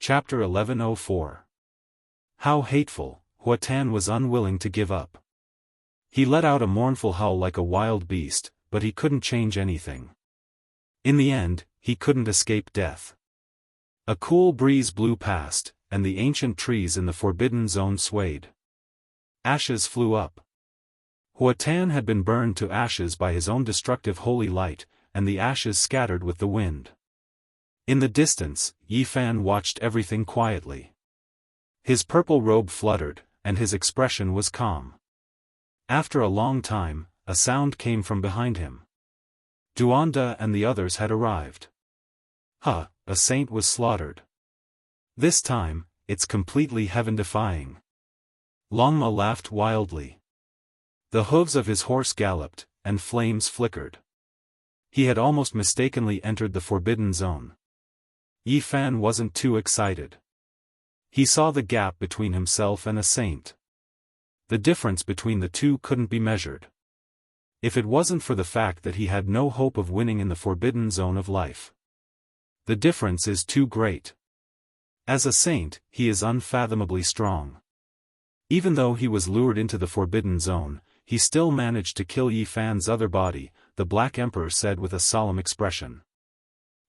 Chapter 1104. How hateful, Huatan was unwilling to give up. He let out a mournful howl like a wild beast, but he couldn't change anything. In the end, he couldn't escape death. A cool breeze blew past, and the ancient trees in the forbidden zone swayed. Ashes flew up. Huatan had been burned to ashes by his own destructive holy light, and the ashes scattered with the wind. In the distance, Yi Fan watched everything quietly. His purple robe fluttered, and his expression was calm. After a long time, a sound came from behind him. Duanda and the others had arrived. A saint was slaughtered. This time, it's completely heaven-defying. Longma laughed wildly. The hooves of his horse galloped, and flames flickered. He had almost mistakenly entered the forbidden zone. Yi Fan wasn't too excited. He saw the gap between himself and a saint. The difference between the two couldn't be measured. If it wasn't for the fact that he had no hope of winning in the forbidden zone of life. The difference is too great. As a saint, he is unfathomably strong. Even though he was lured into the forbidden zone, he still managed to kill Yi Fan's other body, the Black Emperor said with a solemn expression.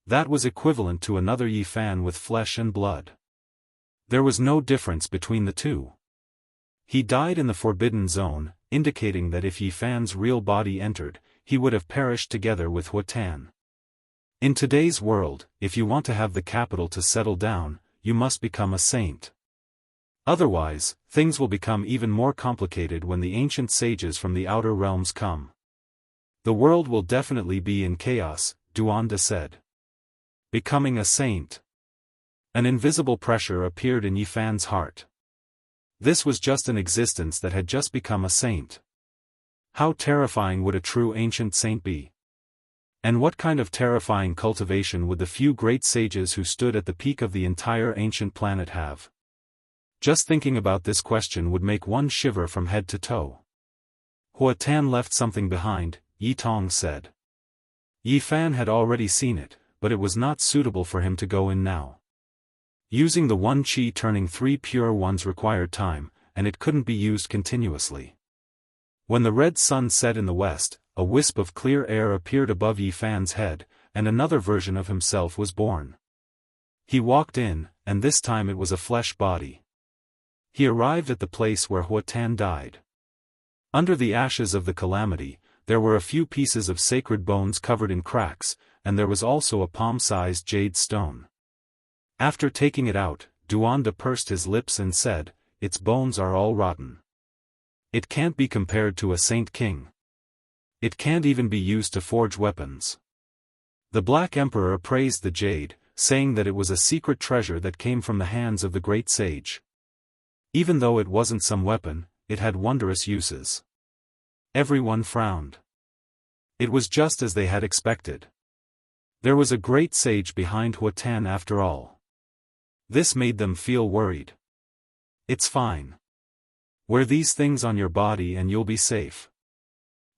That was equivalent to another Yi Fan with flesh and blood. There was no difference between the two. He died in the forbidden zone, indicating that if Yi Fan's real body entered, he would have perished together with Huatan. In today's world, if you want to have the capital to settle down, you must become a saint. Otherwise, things will become even more complicated when the ancient sages from the outer realms come. The world will definitely be in chaos, Duanda said. Becoming a saint. An invisible pressure appeared in Yi Fan's heart. This was just an existence that had just become a saint. How terrifying would a true ancient saint be? And what kind of terrifying cultivation would the few great sages who stood at the peak of the entire ancient planet have? Just thinking about this question would make one shiver from head to toe. Huatan left something behind, Yi Tong said. Yi Fan had already seen it, but it was not suitable for him to go in now. Using the one qi turning 3 pure ones required time, and it couldn't be used continuously. When the red sun set in the west, a wisp of clear air appeared above Yi Fan's head, and another version of himself was born. He walked in, and this time it was a flesh body. He arrived at the place where Huatan died. Under the ashes of the calamity, there were a few pieces of sacred bones covered in cracks, and there was also a palm-sized jade stone. After taking it out, Duanda pursed his lips and said, "Its bones are all rotten. It can't be compared to a saint king. It can't even be used to forge weapons." The Black Emperor praised the jade, saying that it was a secret treasure that came from the hands of the great sage. Even though it wasn't some weapon, it had wondrous uses. Everyone frowned. It was just as they had expected. There was a great sage behind Huatan after all. This made them feel worried. "It's fine. Wear these things on your body and you'll be safe."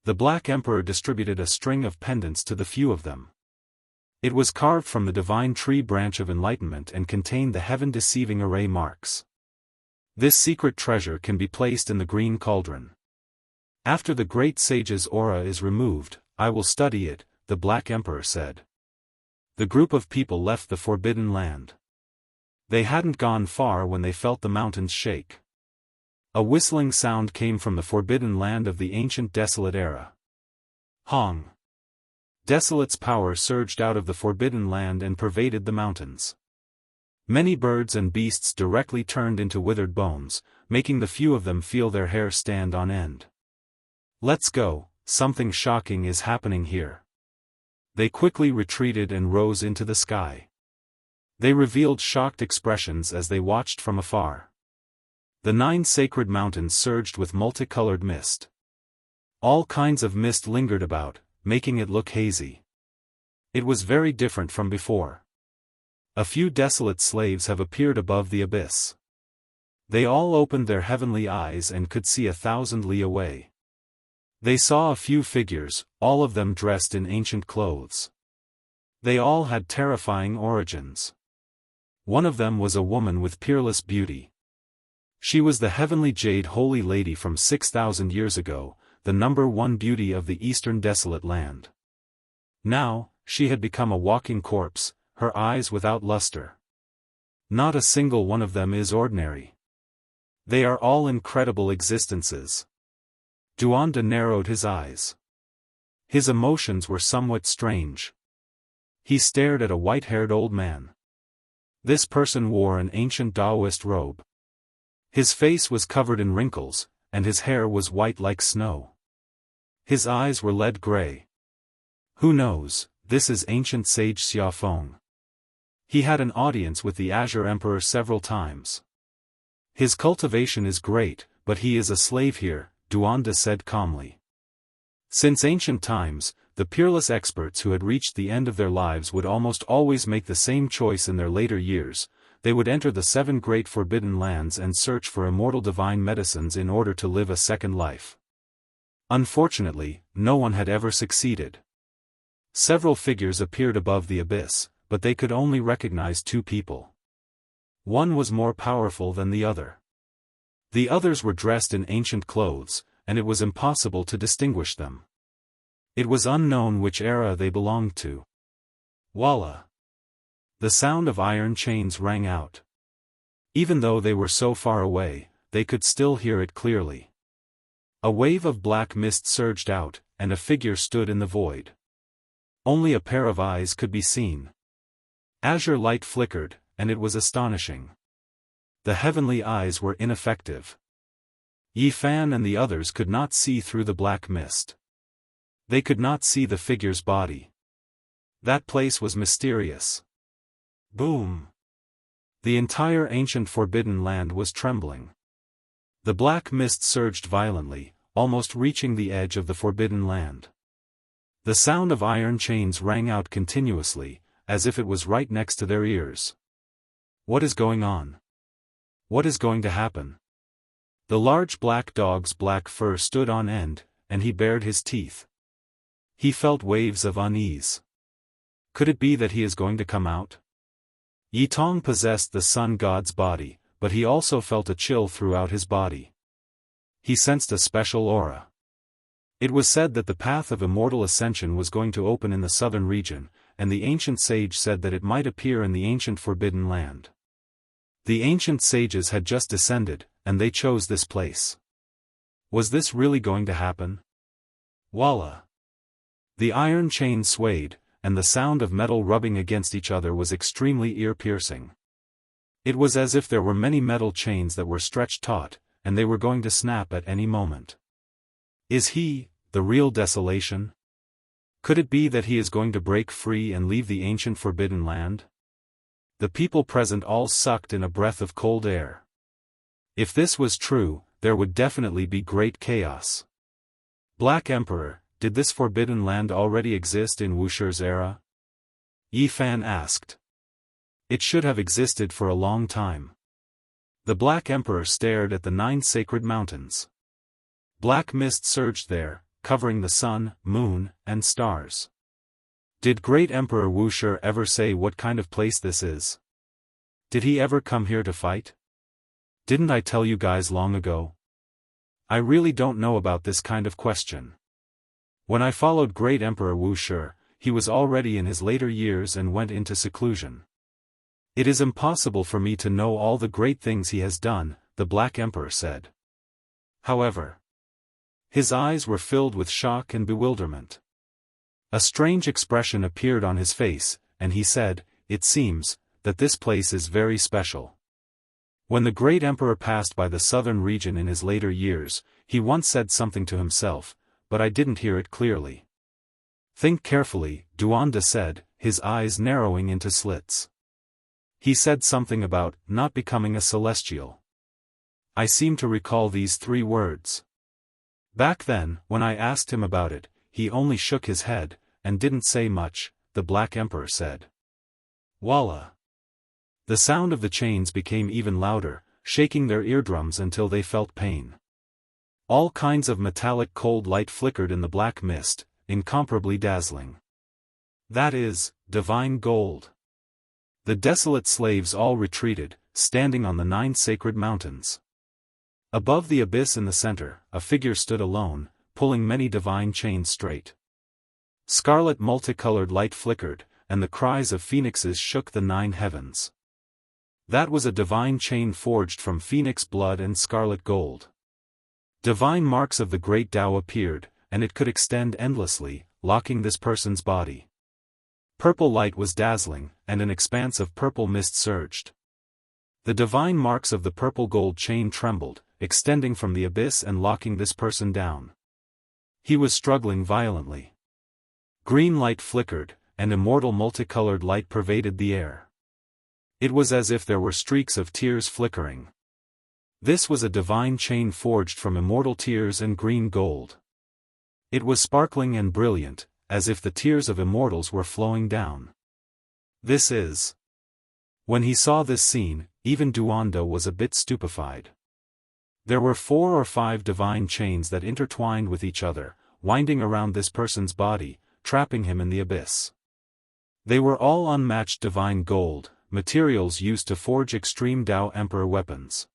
The Black Emperor distributed a string of pendants to the few of them. It was carved from the divine tree branch of enlightenment and contained the heaven-deceiving array marks. This secret treasure can be placed in the green cauldron. After the great sage's aura is removed, I will study it, the Black Emperor said. The group of people left the forbidden land. They hadn't gone far when they felt the mountains shake. A whistling sound came from the forbidden land of the ancient desolate era. Hong. Desolate's power surged out of the forbidden land and pervaded the mountains. Many birds and beasts directly turned into withered bones, making the few of them feel their hair stand on end. "Let's go, something shocking is happening here." They quickly retreated and rose into the sky. They revealed shocked expressions as they watched from afar. The 9 sacred mountains surged with multicolored mist. All kinds of mist lingered about, making it look hazy. It was very different from before. A few desolate slaves have appeared above the abyss. They all opened their heavenly eyes and could see 1,000 li away. They saw a few figures, all of them dressed in ancient clothes. They all had terrifying origins. One of them was a woman with peerless beauty. She was the heavenly jade holy lady from 6,000 years ago, the #1 beauty of the eastern desolate land. Now, she had become a walking corpse, her eyes without luster. Not a single one of them is ordinary. They are all incredible existences. Duanda narrowed his eyes. His emotions were somewhat strange. He stared at a white-haired old man. This person wore an ancient Daoist robe. His face was covered in wrinkles, and his hair was white like snow. His eyes were lead gray. Who knows, this is ancient sage Xiaofeng. He had an audience with the Azure Emperor several times. His cultivation is great, but he is a slave here, Duanda said calmly. Since ancient times, the peerless experts who had reached the end of their lives would almost always make the same choice in their later years. They would enter the 7 great forbidden lands and search for immortal divine medicines in order to live a second life. Unfortunately, no one had ever succeeded. Several figures appeared above the abyss, but they could only recognize 2 people. One was more powerful than the other. The others were dressed in ancient clothes, and it was impossible to distinguish them. It was unknown which era they belonged to. Voila! The sound of iron chains rang out. Even though they were so far away, they could still hear it clearly. A wave of black mist surged out, and a figure stood in the void. Only a pair of eyes could be seen. Azure light flickered, and it was astonishing. The heavenly eyes were ineffective. Yi Fan and the others could not see through the black mist. They could not see the figure's body. That place was mysterious. Boom! The entire ancient forbidden land was trembling. The black mist surged violently, almost reaching the edge of the forbidden land. The sound of iron chains rang out continuously, as if it was right next to their ears. What is going on? What is going to happen? The large black dog's black fur stood on end, and he bared his teeth. He felt waves of unease. Could it be that he is going to come out? Yi Tong possessed the sun god's body, but he also felt a chill throughout his body. He sensed a special aura. It was said that the path of immortal ascension was going to open in the southern region, and the ancient sage said that it might appear in the ancient forbidden land. The ancient sages had just descended, and they chose this place. Was this really going to happen? Voila! The iron chain swayed, and the sound of metal rubbing against each other was extremely ear-piercing. It was as if there were many metal chains that were stretched taut, and they were going to snap at any moment. Is he, the real desolation? Could it be that he is going to break free and leave the ancient forbidden land? The people present all sucked in a breath of cold air. If this was true, there would definitely be great chaos. Black Emperor, did this forbidden land already exist in Wuxia's era? Yi Fan asked. It should have existed for a long time. The Black Emperor stared at the 9 sacred mountains. Black mist surged there, covering the sun, moon, and stars. Did Great Emperor Wuxia ever say what kind of place this is? Did he ever come here to fight? Didn't I tell you guys long ago? I really don't know about this kind of question. When I followed Great Emperor Wuxia, he was already in his later years and went into seclusion. It is impossible for me to know all the great things he has done, the Black Emperor said. However, his eyes were filled with shock and bewilderment. A strange expression appeared on his face, and he said, "It seems that this place is very special." When the Great Emperor passed by the southern region in his later years, he once said something to himself, but I didn't hear it clearly. Think carefully, Duanda said, his eyes narrowing into slits. He said something about not becoming a celestial. I seem to recall these 3 words. Back then, when I asked him about it, he only shook his head, and didn't say much, the Black Emperor said. Voila! The sound of the chains became even louder, shaking their eardrums until they felt pain. All kinds of metallic cold light flickered in the black mist, incomparably dazzling. That is, divine gold. The desolate slaves all retreated, standing on the 9 sacred mountains. Above the abyss in the center, a figure stood alone, pulling many divine chains straight. Scarlet multicolored light flickered, and the cries of phoenixes shook the 9 heavens. That was a divine chain forged from phoenix blood and scarlet gold. Divine marks of the great Tao appeared, and it could extend endlessly, locking this person's body. Purple light was dazzling, and an expanse of purple mist surged. The divine marks of the purple gold chain trembled, extending from the abyss and locking this person down. He was struggling violently. Green light flickered, and immortal multicolored light pervaded the air. It was as if there were streaks of tears flickering. This was a divine chain forged from immortal tears and green gold. It was sparkling and brilliant, as if the tears of immortals were flowing down. This is. When he saw this scene, even Duanda was a bit stupefied. There were 4 or 5 divine chains that intertwined with each other, winding around this person's body, trapping him in the abyss. They were all unmatched divine gold, materials used to forge extreme Tao Emperor weapons.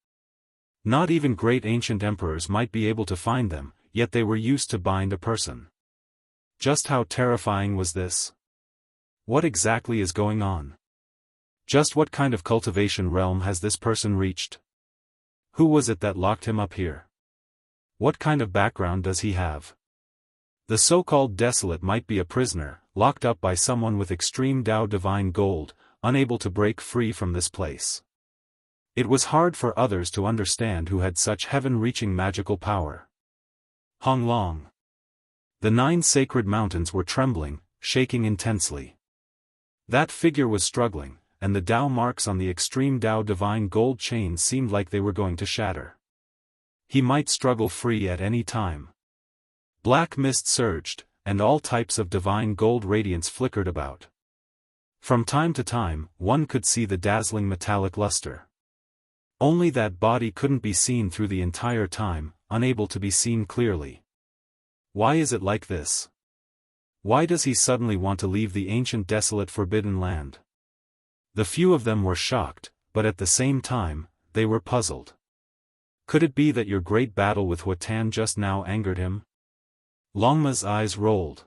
Not even great ancient emperors might be able to find them, yet they were used to bind a person. Just how terrifying was this? What exactly is going on? Just what kind of cultivation realm has this person reached? Who was it that locked him up here? What kind of background does he have? The so-called desolate might be a prisoner, locked up by someone with extreme Tao divine gold, unable to break free from this place. It was hard for others to understand who had such heaven-reaching magical power. Hong Long. The 9 sacred mountains were trembling, shaking intensely. That figure was struggling, and the Tao marks on the extreme Tao divine gold chain seemed like they were going to shatter. He might struggle free at any time. Black mist surged, and all types of divine gold radiance flickered about. From time to time, one could see the dazzling metallic luster. Only that body couldn't be seen through the entire time, unable to be seen clearly. Why is it like this? Why does he suddenly want to leave the ancient desolate forbidden land? The few of them were shocked, but at the same time, they were puzzled. Could it be that your great battle with Huatan just now angered him? Longma's eyes rolled.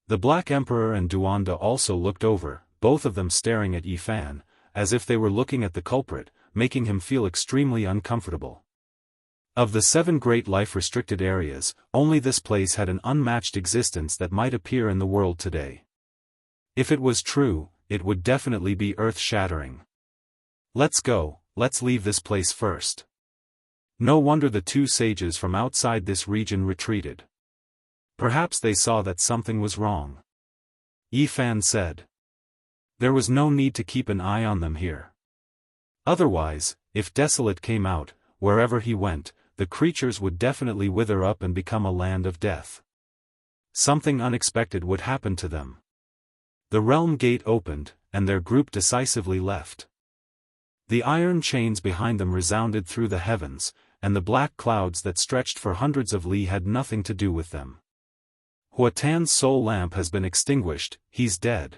The Black Emperor and Duanda also looked over, both of them staring at Yifan, as if they were looking at the culprit, making him feel extremely uncomfortable. Of the 7 great life-restricted areas, only this place had an unmatched existence that might appear in the world today. If it was true, it would definitely be earth-shattering. Let's go, let's leave this place first. No wonder the 2 sages from outside this region retreated. Perhaps they saw that something was wrong. Yifan said. There was no need to keep an eye on them here. Otherwise, if Desolate came out, wherever he went, the creatures would definitely wither up and become a land of death. Something unexpected would happen to them. The realm gate opened, and their group decisively left. The iron chains behind them resounded through the heavens, and the black clouds that stretched for hundreds of li had nothing to do with them. Huatan's soul lamp has been extinguished, he's dead.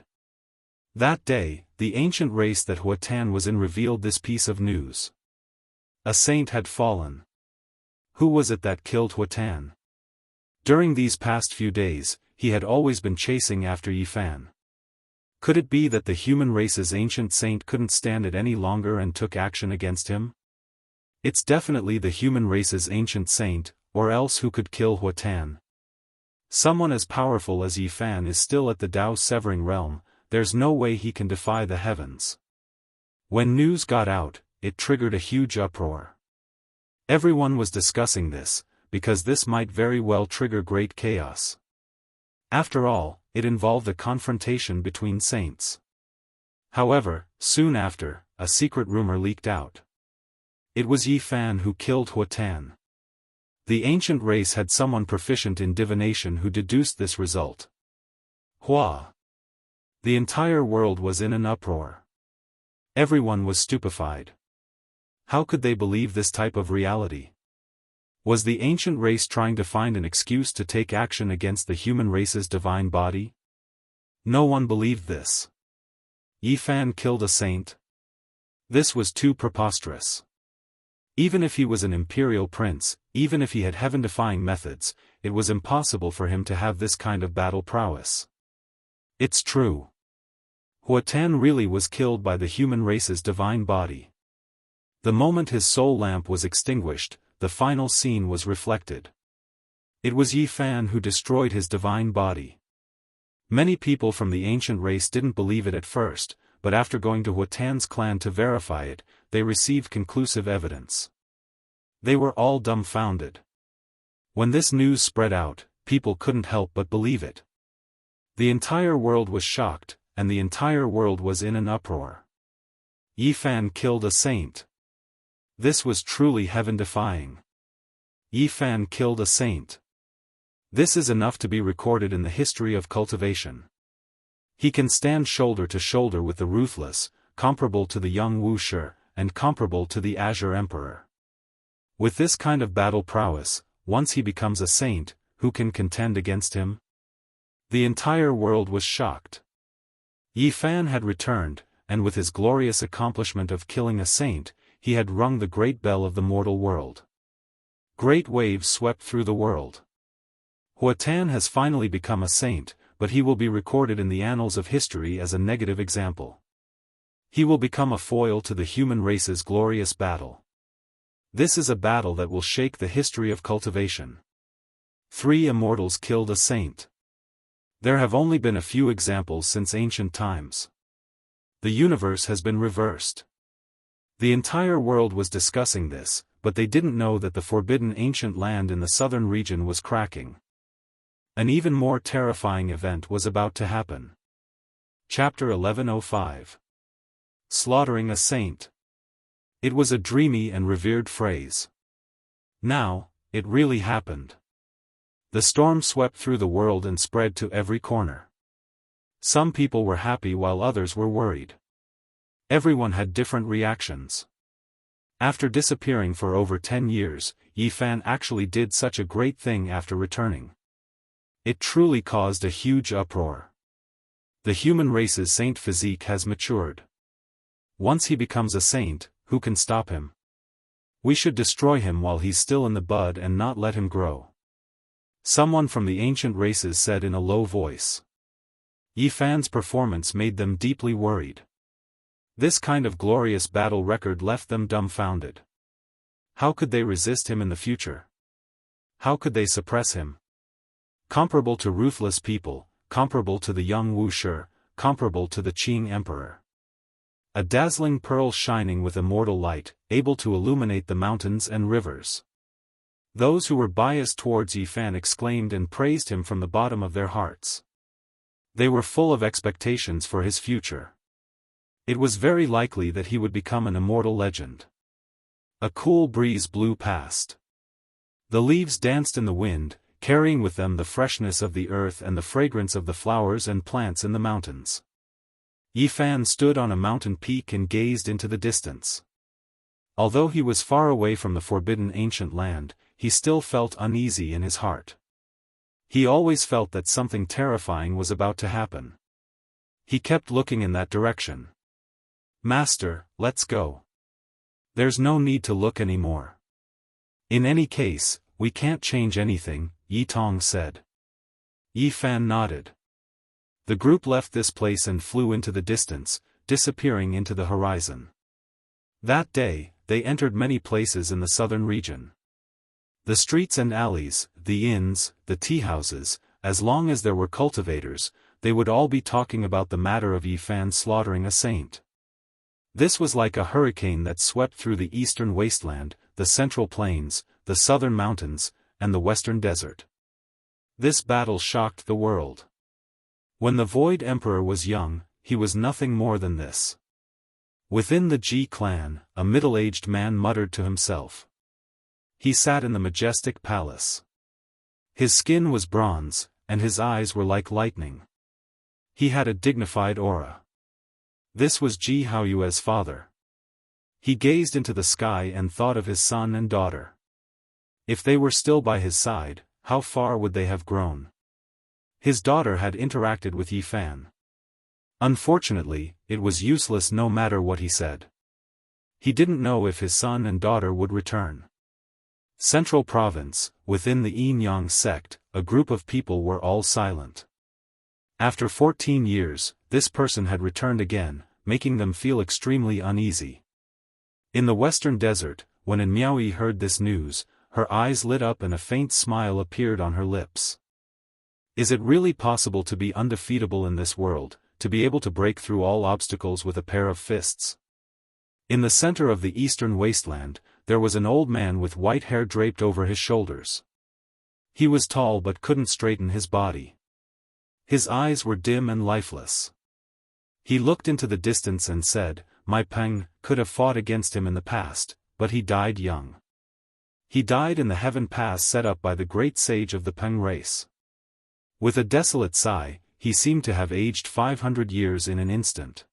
That day, the ancient race that Huatan was in revealed this piece of news. A saint had fallen. Who was it that killed Huatan? During these past few days, he had always been chasing after Yifan. Could it be that the human race's ancient saint couldn't stand it any longer and took action against him? It's definitely the human race's ancient saint, or else who could kill Huatan? Someone as powerful as Yifan is still at the Tao severing realm, there's no way he can defy the heavens. When news got out, it triggered a huge uproar. Everyone was discussing this, because this might very well trigger great chaos. After all, it involved a confrontation between saints. However, soon after, a secret rumor leaked out. It was Yifan who killed Huatan. The ancient race had someone proficient in divination who deduced this result. Hua. The entire world was in an uproar. Everyone was stupefied. How could they believe this type of reality? Was the ancient race trying to find an excuse to take action against the human race's divine body? No one believed this. Yi Fan killed a saint? This was too preposterous. Even if he was an imperial prince, even if he had heaven-defying methods, it was impossible for him to have this kind of battle prowess. It's true. Hua Tan really was killed by the human race's divine body. The moment his soul lamp was extinguished, the final scene was reflected. It was Yi Fan who destroyed his divine body. Many people from the ancient race didn't believe it at first, but after going to Hua Tan's clan to verify it, they received conclusive evidence. They were all dumbfounded. When this news spread out, people couldn't help but believe it. The entire world was shocked, and the entire world was in an uproar. Yi Fan killed a saint. This was truly heaven-defying. Yi Fan killed a saint. This is enough to be recorded in the history of cultivation. He can stand shoulder to shoulder with the ruthless, comparable to the young Wuxia, and comparable to the Azure Emperor. With this kind of battle prowess, once he becomes a saint, who can contend against him? The entire world was shocked. Yi Fan had returned, and with his glorious accomplishment of killing a saint, he had rung the great bell of the mortal world. Great waves swept through the world. Hua Tan has finally become a saint, but he will be recorded in the annals of history as a negative example. He will become a foil to the human race's glorious battle. This is a battle that will shake the history of cultivation. 3 immortals killed a saint. There have only been a few examples since ancient times. The universe has been reversed. The entire world was discussing this, but they didn't know that the forbidden ancient land in the southern region was cracking. An even more terrifying event was about to happen. Chapter 1105. Slaughtering a Saint. It was a dreamy and revered phrase. Now, it really happened. The storm swept through the world and spread to every corner. Some people were happy while others were worried. Everyone had different reactions. After disappearing for over 10 years, Yi Fan actually did such a great thing after returning. It truly caused a huge uproar. The human race's saint physique has matured. Once he becomes a saint, who can stop him? We should destroy him while he's still in the bud and not let him grow. Someone from the ancient races said in a low voice. Yi Fan's performance made them deeply worried. This kind of glorious battle record left them dumbfounded. How could they resist him in the future? How could they suppress him? Comparable to ruthless people, comparable to the young Wuxia, comparable to the Qing Emperor. A dazzling pearl shining with immortal light, able to illuminate the mountains and rivers. Those who were biased towards Yi Fan exclaimed and praised him from the bottom of their hearts. They were full of expectations for his future. It was very likely that he would become an immortal legend. A cool breeze blew past. The leaves danced in the wind, carrying with them the freshness of the earth and the fragrance of the flowers and plants in the mountains. Yi Fan stood on a mountain peak and gazed into the distance. Although he was far away from the forbidden ancient land, he still felt uneasy in his heart. He always felt that something terrifying was about to happen. He kept looking in that direction. "Master, let's go. There's no need to look anymore. In any case, we can't change anything," Yi Tong said. Yi Fan nodded. The group left this place and flew into the distance, disappearing into the horizon. That day, they entered many places in the southern region. The streets and alleys, the inns, the tea-houses, as long as there were cultivators, they would all be talking about the matter of Yi Fan slaughtering a saint. This was like a hurricane that swept through the eastern wasteland, the central plains, the southern mountains, and the western desert. This battle shocked the world. When the Void Emperor was young, he was nothing more than this. Within the Ji clan, a middle-aged man muttered to himself. He sat in the majestic palace. His skin was bronze, and his eyes were like lightning. He had a dignified aura. This was Ji Haoyue's father. He gazed into the sky and thought of his son and daughter. If they were still by his side, how far would they have grown? His daughter had interacted with Yi Fan. Unfortunately, it was useless no matter what he said. He didn't know if his son and daughter would return. Central Province, within the Yin-Yang sect, a group of people were all silent. After 14 years, this person had returned again, making them feel extremely uneasy. In the western desert, when Miaoyi heard this news, her eyes lit up and a faint smile appeared on her lips. Is it really possible to be undefeatable in this world, to be able to break through all obstacles with a pair of fists? In the center of the eastern wasteland, there was an old man with white hair draped over his shoulders. He was tall but couldn't straighten his body. His eyes were dim and lifeless. He looked into the distance and said, "My Peng could have fought against him in the past, but he died young. He died in the heaven pass set up by the great sage of the Peng race." With a desolate sigh, he seemed to have aged 500 years in an instant.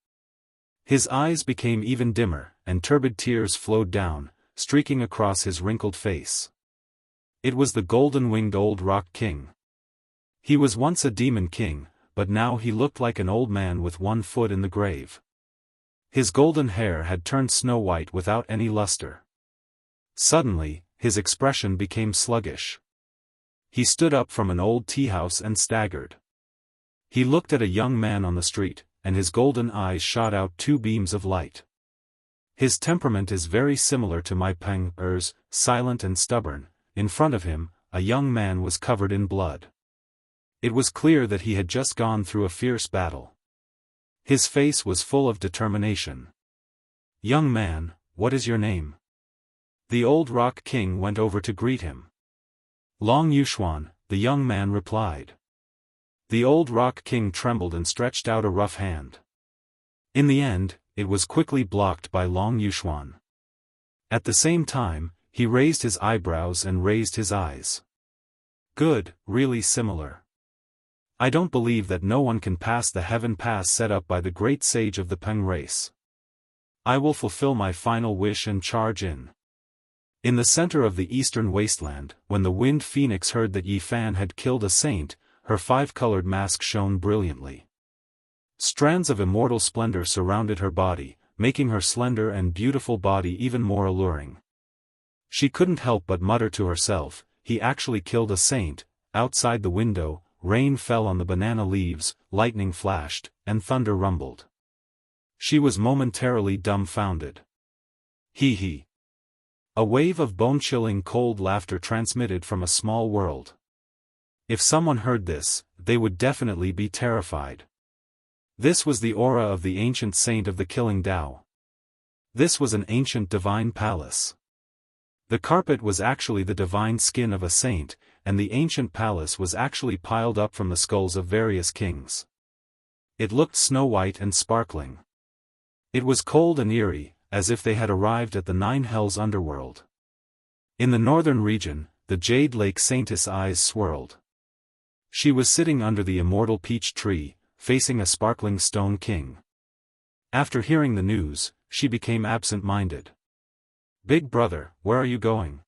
His eyes became even dimmer, and turbid tears flowed down, streaking across his wrinkled face. It was the golden-winged old rock king. He was once a demon king, but now he looked like an old man with one foot in the grave. His golden hair had turned snow-white without any luster. Suddenly, his expression became sluggish. He stood up from an old tea-house and staggered. He looked at a young man on the street, and his golden eyes shot out two beams of light. His temperament is very similar to my Peng's, silent and stubborn. In front of him, a young man was covered in blood. It was clear that he had just gone through a fierce battle. His face was full of determination. "Young man, what is your name?" The old rock king went over to greet him. "Long Yuxuan," the young man replied. The old rock king trembled and stretched out a rough hand. In the end, it was quickly blocked by Long Yuxuan. At the same time, he raised his eyebrows and raised his eyes. "Good, really similar. I don't believe that no one can pass the heaven pass set up by the great sage of the Peng race. I will fulfill my final wish and charge in." In the center of the eastern wasteland, when the wind phoenix heard that Yi Fan had killed a saint, her five-colored mask shone brilliantly. Strands of immortal splendor surrounded her body, making her slender and beautiful body even more alluring. She couldn't help but mutter to herself, "He actually killed a saint." Outside the window, rain fell on the banana leaves, lightning flashed, and thunder rumbled. She was momentarily dumbfounded. Hee. A wave of bone-chilling cold laughter transmitted from a small world. If someone heard this, they would definitely be terrified. This was the aura of the ancient saint of the killing Tao. This was an ancient divine palace. The carpet was actually the divine skin of a saint, and the ancient palace was actually piled up from the skulls of various kings. It looked snow-white and sparkling. It was cold and eerie, as if they had arrived at the Nine Hells underworld. In the northern region, the Jade Lake Saintess' eyes swirled. She was sitting under the immortal peach tree, facing a sparkling stone king. After hearing the news, she became absent-minded. "Big brother, where are you going?"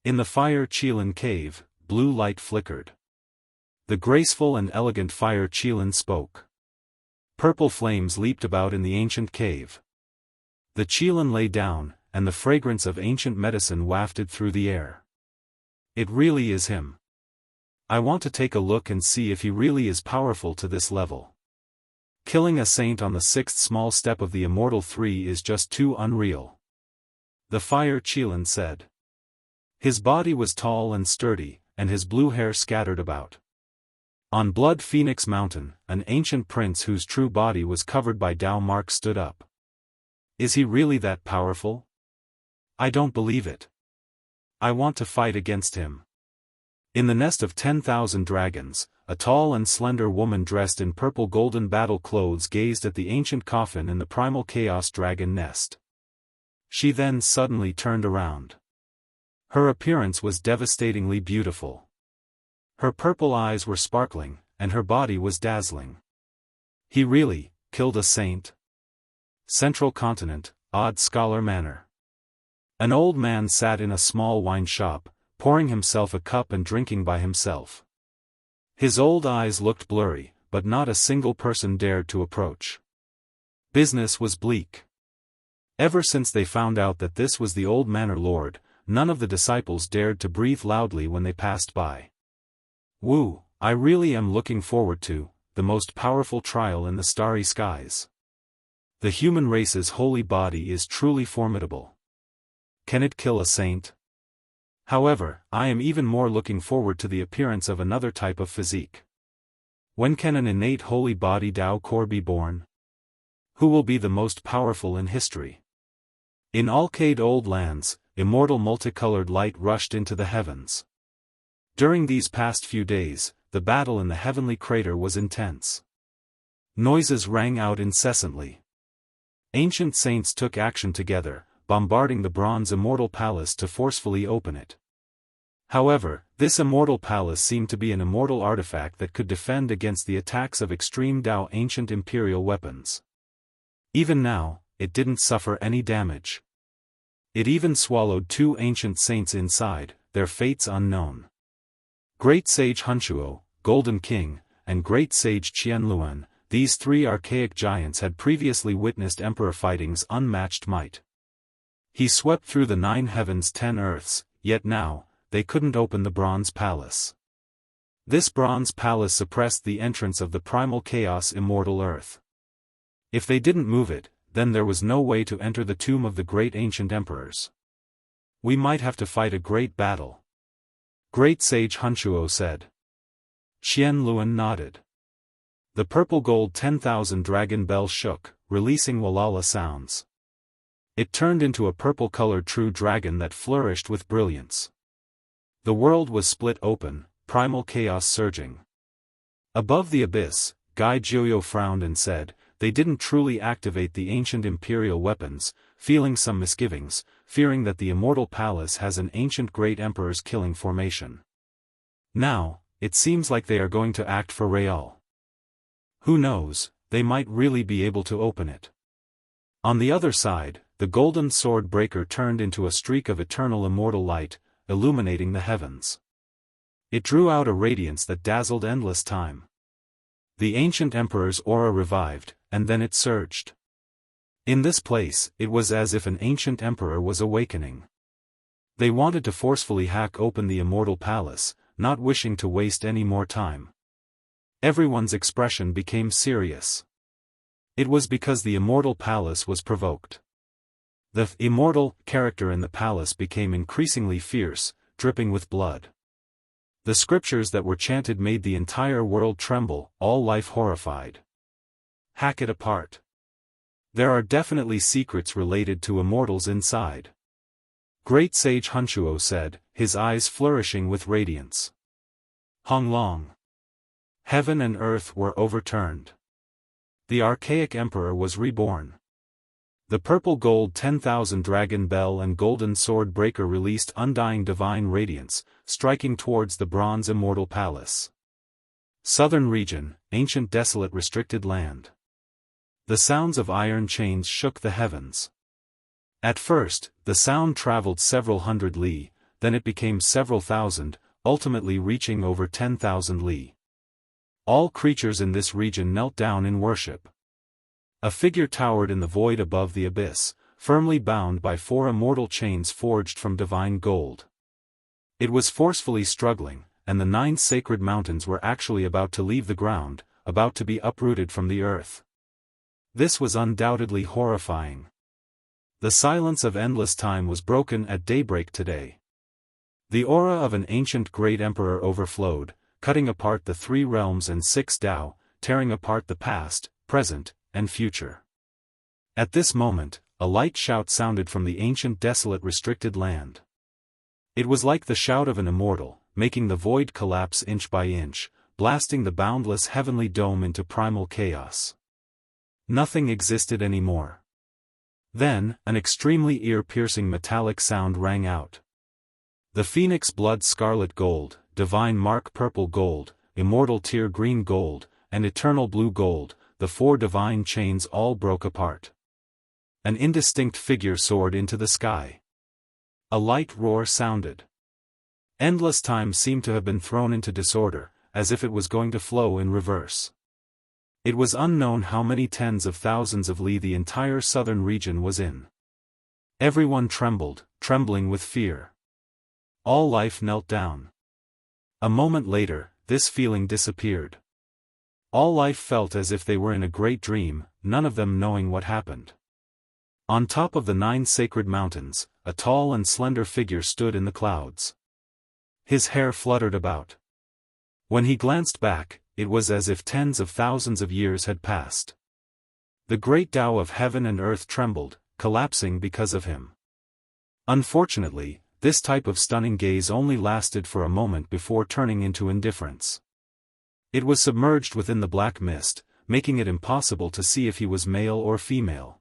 In the Fire Qilin cave, blue light flickered. The graceful and elegant Fire Qilin spoke. Purple flames leaped about in the ancient cave. The Qilin lay down, and the fragrance of ancient medicine wafted through the air. "It really is him. I want to take a look and see if he really is powerful to this level. Killing a saint on the sixth small step of the Immortal 3 is just too unreal," the Fire Qilin said. His body was tall and sturdy, and his blue hair scattered about. On Blood Phoenix Mountain, an ancient prince whose true body was covered by Tao marks stood up. "Is he really that powerful? I don't believe it. I want to fight against him." In the nest of 10,000 dragons, a tall and slender woman dressed in purple golden battle clothes gazed at the ancient coffin in the primal chaos dragon nest. She then suddenly turned around. Her appearance was devastatingly beautiful. Her purple eyes were sparkling, and her body was dazzling. "He really killed a saint?" Central Continent, Odd Scholar Manor. An old man sat in a small wine shop, pouring himself a cup and drinking by himself. His old eyes looked blurry, but not a single person dared to approach. Business was bleak. Ever since they found out that this was the old Manor Lord, none of the disciples dared to breathe loudly when they passed by. Wu, I really am looking forward to the most powerful trial in the starry skies. The human race's holy body is truly formidable. Can it kill a saint? However, I am even more looking forward to the appearance of another type of physique. When can an innate holy body Dao core be born? Who will be the most powerful in history? In Alcade Old Lands, immortal multicolored light rushed into the heavens. During these past few days, the battle in the heavenly crater was intense. Noises rang out incessantly. Ancient saints took action together, bombarding the bronze immortal palace to forcefully open it. However, this immortal palace seemed to be an immortal artifact that could defend against the attacks of extreme Dao ancient imperial weapons. Even now, it didn't suffer any damage. It even swallowed two ancient saints inside, their fates unknown. Great Sage Hunchuo, Golden King, and Great Sage Qianluan, these three archaic giants had previously witnessed Emperor fighting's unmatched might. He swept through the 9 heavens 10 earths, yet now, they couldn't open the bronze palace. This bronze palace suppressed the entrance of the primal chaos immortal earth. If they didn't move it, then there was no way to enter the tomb of the great ancient emperors. We might have to fight a great battle. Great Sage Hunchuo said. Qianluan nodded. The purple gold 10,000 dragon bell shook, releasing Walala sounds. It turned into a purple-colored true dragon that flourished with brilliance. The world was split open, primal chaos surging. Above the abyss, Gai Jiuyo frowned and said, they didn't truly activate the ancient imperial weapons, feeling some misgivings, fearing that the immortal palace has an ancient great emperor's killing formation. Now, it seems like they are going to act for real. Who knows, they might really be able to open it. On the other side, the golden sword breaker turned into a streak of eternal immortal light, illuminating the heavens. It drew out a radiance that dazzled endless time. The ancient emperor's aura revived, and then it surged. In this place, it was as if an ancient emperor was awakening. They wanted to forcefully hack open the immortal palace, not wishing to waste any more time. Everyone's expression became serious. It was because the immortal palace was provoked. The immortal character in the palace became increasingly fierce, dripping with blood. The scriptures that were chanted made the entire world tremble, all life horrified. Hack it apart. There are definitely secrets related to immortals inside. Great Sage Hunchuo said, his eyes flourishing with radiance. Honglong. Heaven and earth were overturned. The archaic emperor was reborn. The purple gold 10,000 dragon bell and golden sword breaker released undying divine radiance, striking towards the bronze immortal palace. Southern region, ancient desolate restricted land. The sounds of iron chains shook the heavens. At first, the sound traveled several hundred li, then it became several thousand, ultimately reaching over 10,000 li. All creatures in this region knelt down in worship. A figure towered in the void above the abyss, firmly bound by 4 immortal chains forged from divine gold. It was forcefully struggling, and the 9 sacred mountains were actually about to leave the ground, about to be uprooted from the earth. This was undoubtedly horrifying. The silence of endless time was broken at daybreak today. The aura of an ancient great emperor overflowed, cutting apart the 3 realms and 6 Dao, tearing apart the past, present, and future. At this moment, a light shout sounded from the ancient desolate restricted land. It was like the shout of an immortal, making the void collapse inch by inch, blasting the boundless heavenly dome into primal chaos. Nothing existed anymore. Then, an extremely ear-piercing metallic sound rang out. The phoenix blood scarlet gold, divine mark purple gold, immortal tear green gold, and eternal blue gold, the 4 divine chains all broke apart. An indistinct figure soared into the sky. A light roar sounded. Endless time seemed to have been thrown into disorder, as if it was going to flow in reverse. It was unknown how many tens of thousands of li the entire southern region was in. Everyone trembled, trembling with fear. All life knelt down. A moment later, this feeling disappeared. All life felt as if they were in a great dream, none of them knowing what happened. On top of the 9 sacred mountains, a tall and slender figure stood in the clouds. His hair fluttered about. When he glanced back, it was as if tens of thousands of years had passed. The great Tao of heaven and earth trembled, collapsing because of him. Unfortunately, this type of stunning gaze only lasted for a moment before turning into indifference. It was submerged within the black mist, making it impossible to see if he was male or female.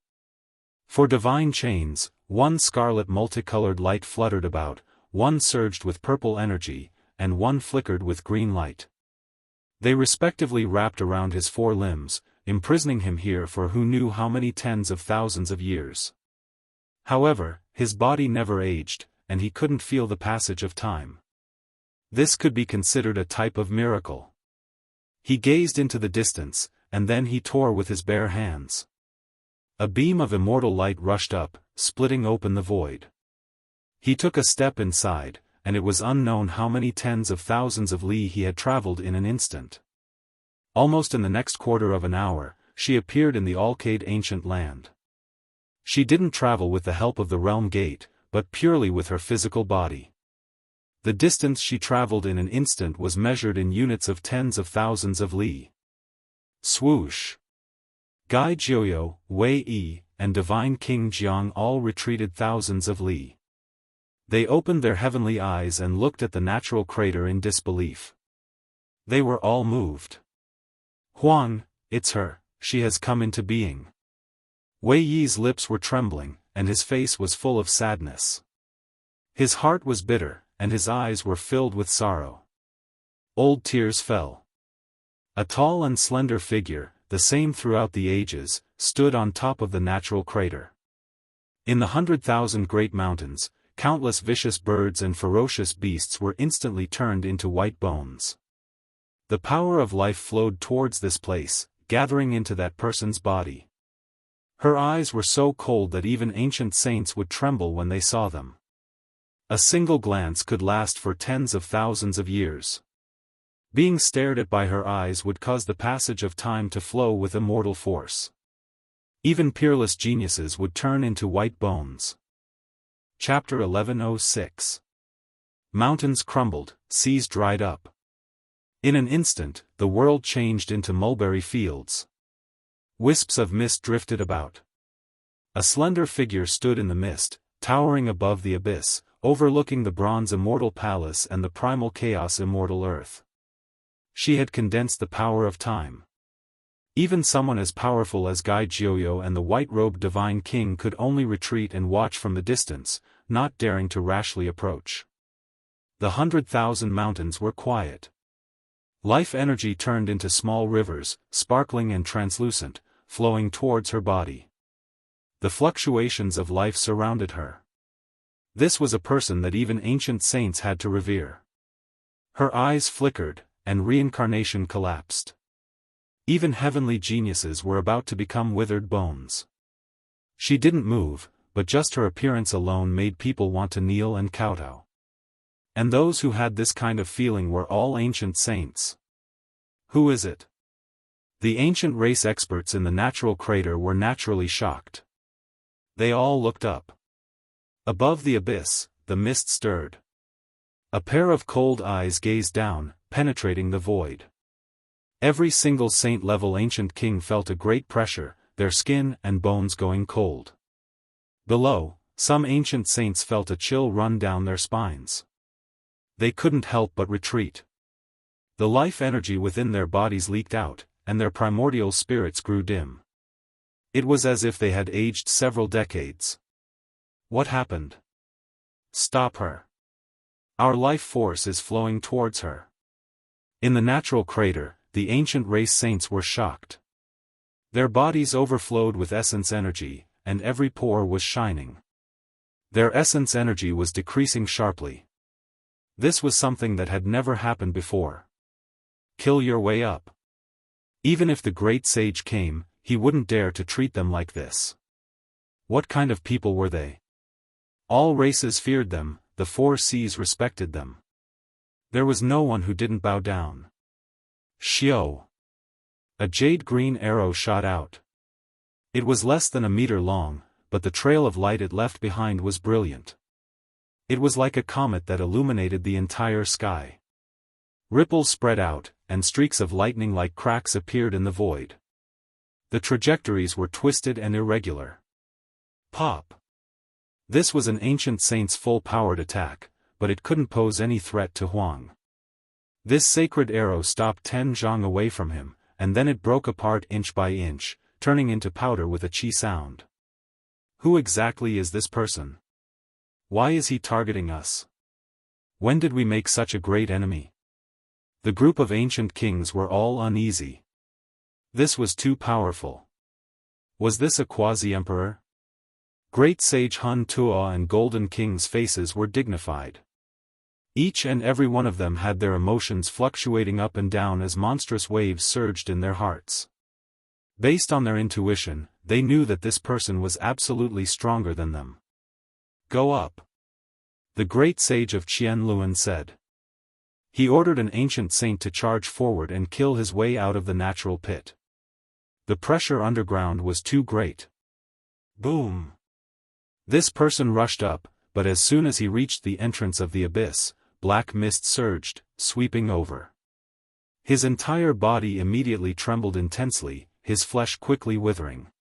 For divine chains, one scarlet multicolored light fluttered about, one surged with purple energy, and one flickered with green light. They respectively wrapped around his 4 limbs, imprisoning him here for who knew how many tens of thousands of years. However, his body never aged, and he couldn't feel the passage of time. This could be considered a type of miracle. He gazed into the distance, and then he tore with his bare hands. A beam of immortal light rushed up, splitting open the void. He took a step inside, and it was unknown how many tens of thousands of li he had traveled in an instant. Almost in the next quarter of an hour, she appeared in the Alcade ancient land. She didn't travel with the help of the realm gate, but purely with her physical body. The distance she traveled in an instant was measured in units of tens of thousands of li. Swoosh! Gai Jiuyo, Wei Yi, and Divine King Jiang all retreated thousands of li. They opened their heavenly eyes and looked at the natural crater in disbelief. They were all moved. Huang, it's her, she has come into being. Wei Yi's lips were trembling, and his face was full of sadness. His heart was bitter, and his eyes were filled with sorrow. Old tears fell. A tall and slender figure, the same throughout the ages, stood on top of the natural crater. In the 100,000 great mountains, countless vicious birds and ferocious beasts were instantly turned into white bones. The power of life flowed towards this place, gathering into that person's body. Her eyes were so cold that even ancient saints would tremble when they saw them. A single glance could last for tens of thousands of years. Being stared at by her eyes would cause the passage of time to flow with immortal force. Even peerless geniuses would turn into white bones. Chapter 1106. Mountains crumbled, seas dried up. In an instant, the world changed into mulberry fields. Wisps of mist drifted about. A slender figure stood in the mist, towering above the abyss, overlooking the bronze immortal palace and the primal chaos immortal earth. She had condensed the power of time. Even someone as powerful as Gai Jiuyo and the white-robed divine king could only retreat and watch from the distance, not daring to rashly approach. The 100,000 mountains were quiet. Life energy turned into small rivers, sparkling and translucent, flowing towards her body. The fluctuations of life surrounded her. This was a person that even ancient saints had to revere. Her eyes flickered, and reincarnation collapsed. Even heavenly geniuses were about to become withered bones. She didn't move, but just her appearance alone made people want to kneel and kowtow. And those who had this kind of feeling were all ancient saints. Who is it? The ancient race experts in the natural crater were naturally shocked. They all looked up. Above the abyss, the mist stirred. A pair of cold eyes gazed down, penetrating the void. Every single saint-level ancient king felt a great pressure, their skin and bones going cold. Below, some ancient saints felt a chill run down their spines. They couldn't help but retreat. The life energy within their bodies leaked out, and their primordial spirits grew dim. It was as if they had aged several decades. What happened? Stop her. Our life force is flowing towards her. In the natural crater, the ancient race saints were shocked. Their bodies overflowed with essence energy, and every pore was shining. Their essence energy was decreasing sharply. This was something that had never happened before. Kill your way up. Even if the great sage came, he wouldn't dare to treat them like this. What kind of people were they? All races feared them, the four seas respected them. There was no one who didn't bow down. Xiao! A jade-green arrow shot out. It was less than a meter long, but the trail of light it left behind was brilliant. It was like a comet that illuminated the entire sky. Ripples spread out, and streaks of lightning like cracks appeared in the void. The trajectories were twisted and irregular. Pop! This was an ancient saint's full-powered attack, but it couldn't pose any threat to Huang. This sacred arrow stopped 10 zhang away from him, and then it broke apart inch by inch, turning into powder with a chi sound. Who exactly is this person? Why is he targeting us? When did we make such a great enemy? The group of ancient kings were all uneasy. This was too powerful. Was this a quasi-emperor? Great sage Hun Tuo and Golden King's faces were dignified. Each and every one of them had their emotions fluctuating up and down as monstrous waves surged in their hearts. Based on their intuition, they knew that this person was absolutely stronger than them. Go up. The great sage of Qianluan said. He ordered an ancient saint to charge forward and kill his way out of the natural pit. The pressure underground was too great. Boom! This person rushed up, but as soon as he reached the entrance of the abyss, black mist surged, sweeping over. His entire body immediately trembled intensely, his flesh quickly withering.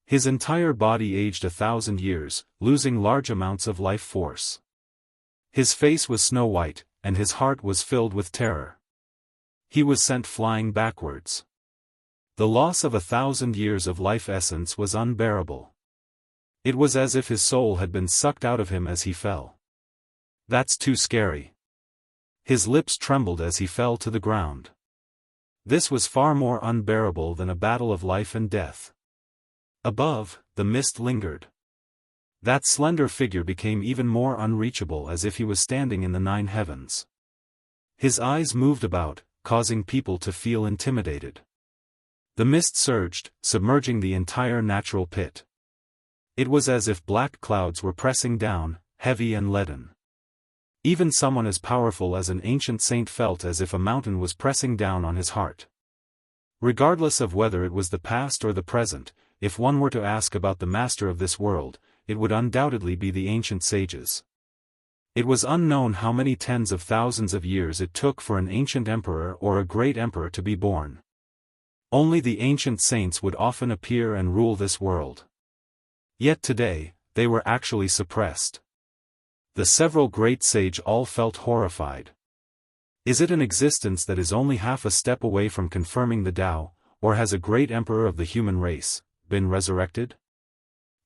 His entire body aged 1,000 years, losing large amounts of life force. His face was snow-white, and his heart was filled with terror. He was sent flying backwards. The loss of 1,000 years of life essence was unbearable. It was as if his soul had been sucked out of him as he fell. That's too scary. His lips trembled as he fell to the ground. This was far more unbearable than a battle of life and death. Above, the mist lingered. That slender figure became even more unreachable as if he was standing in the 9 heavens. His eyes moved about, causing people to feel intimidated. The mist surged, submerging the entire natural pit. It was as if black clouds were pressing down, heavy and leaden. Even someone as powerful as an ancient saint felt as if a mountain was pressing down on his heart. Regardless of whether it was the past or the present, if one were to ask about the master of this world, it would undoubtedly be the ancient sages. It was unknown how many tens of thousands of years it took for an ancient emperor or a great emperor to be born. Only the ancient saints would often appear and rule this world. Yet today, they were actually suppressed. The several great sage all felt horrified. Is it an existence that is only half a step away from confirming the Tao, or has a great emperor of the human race been resurrected?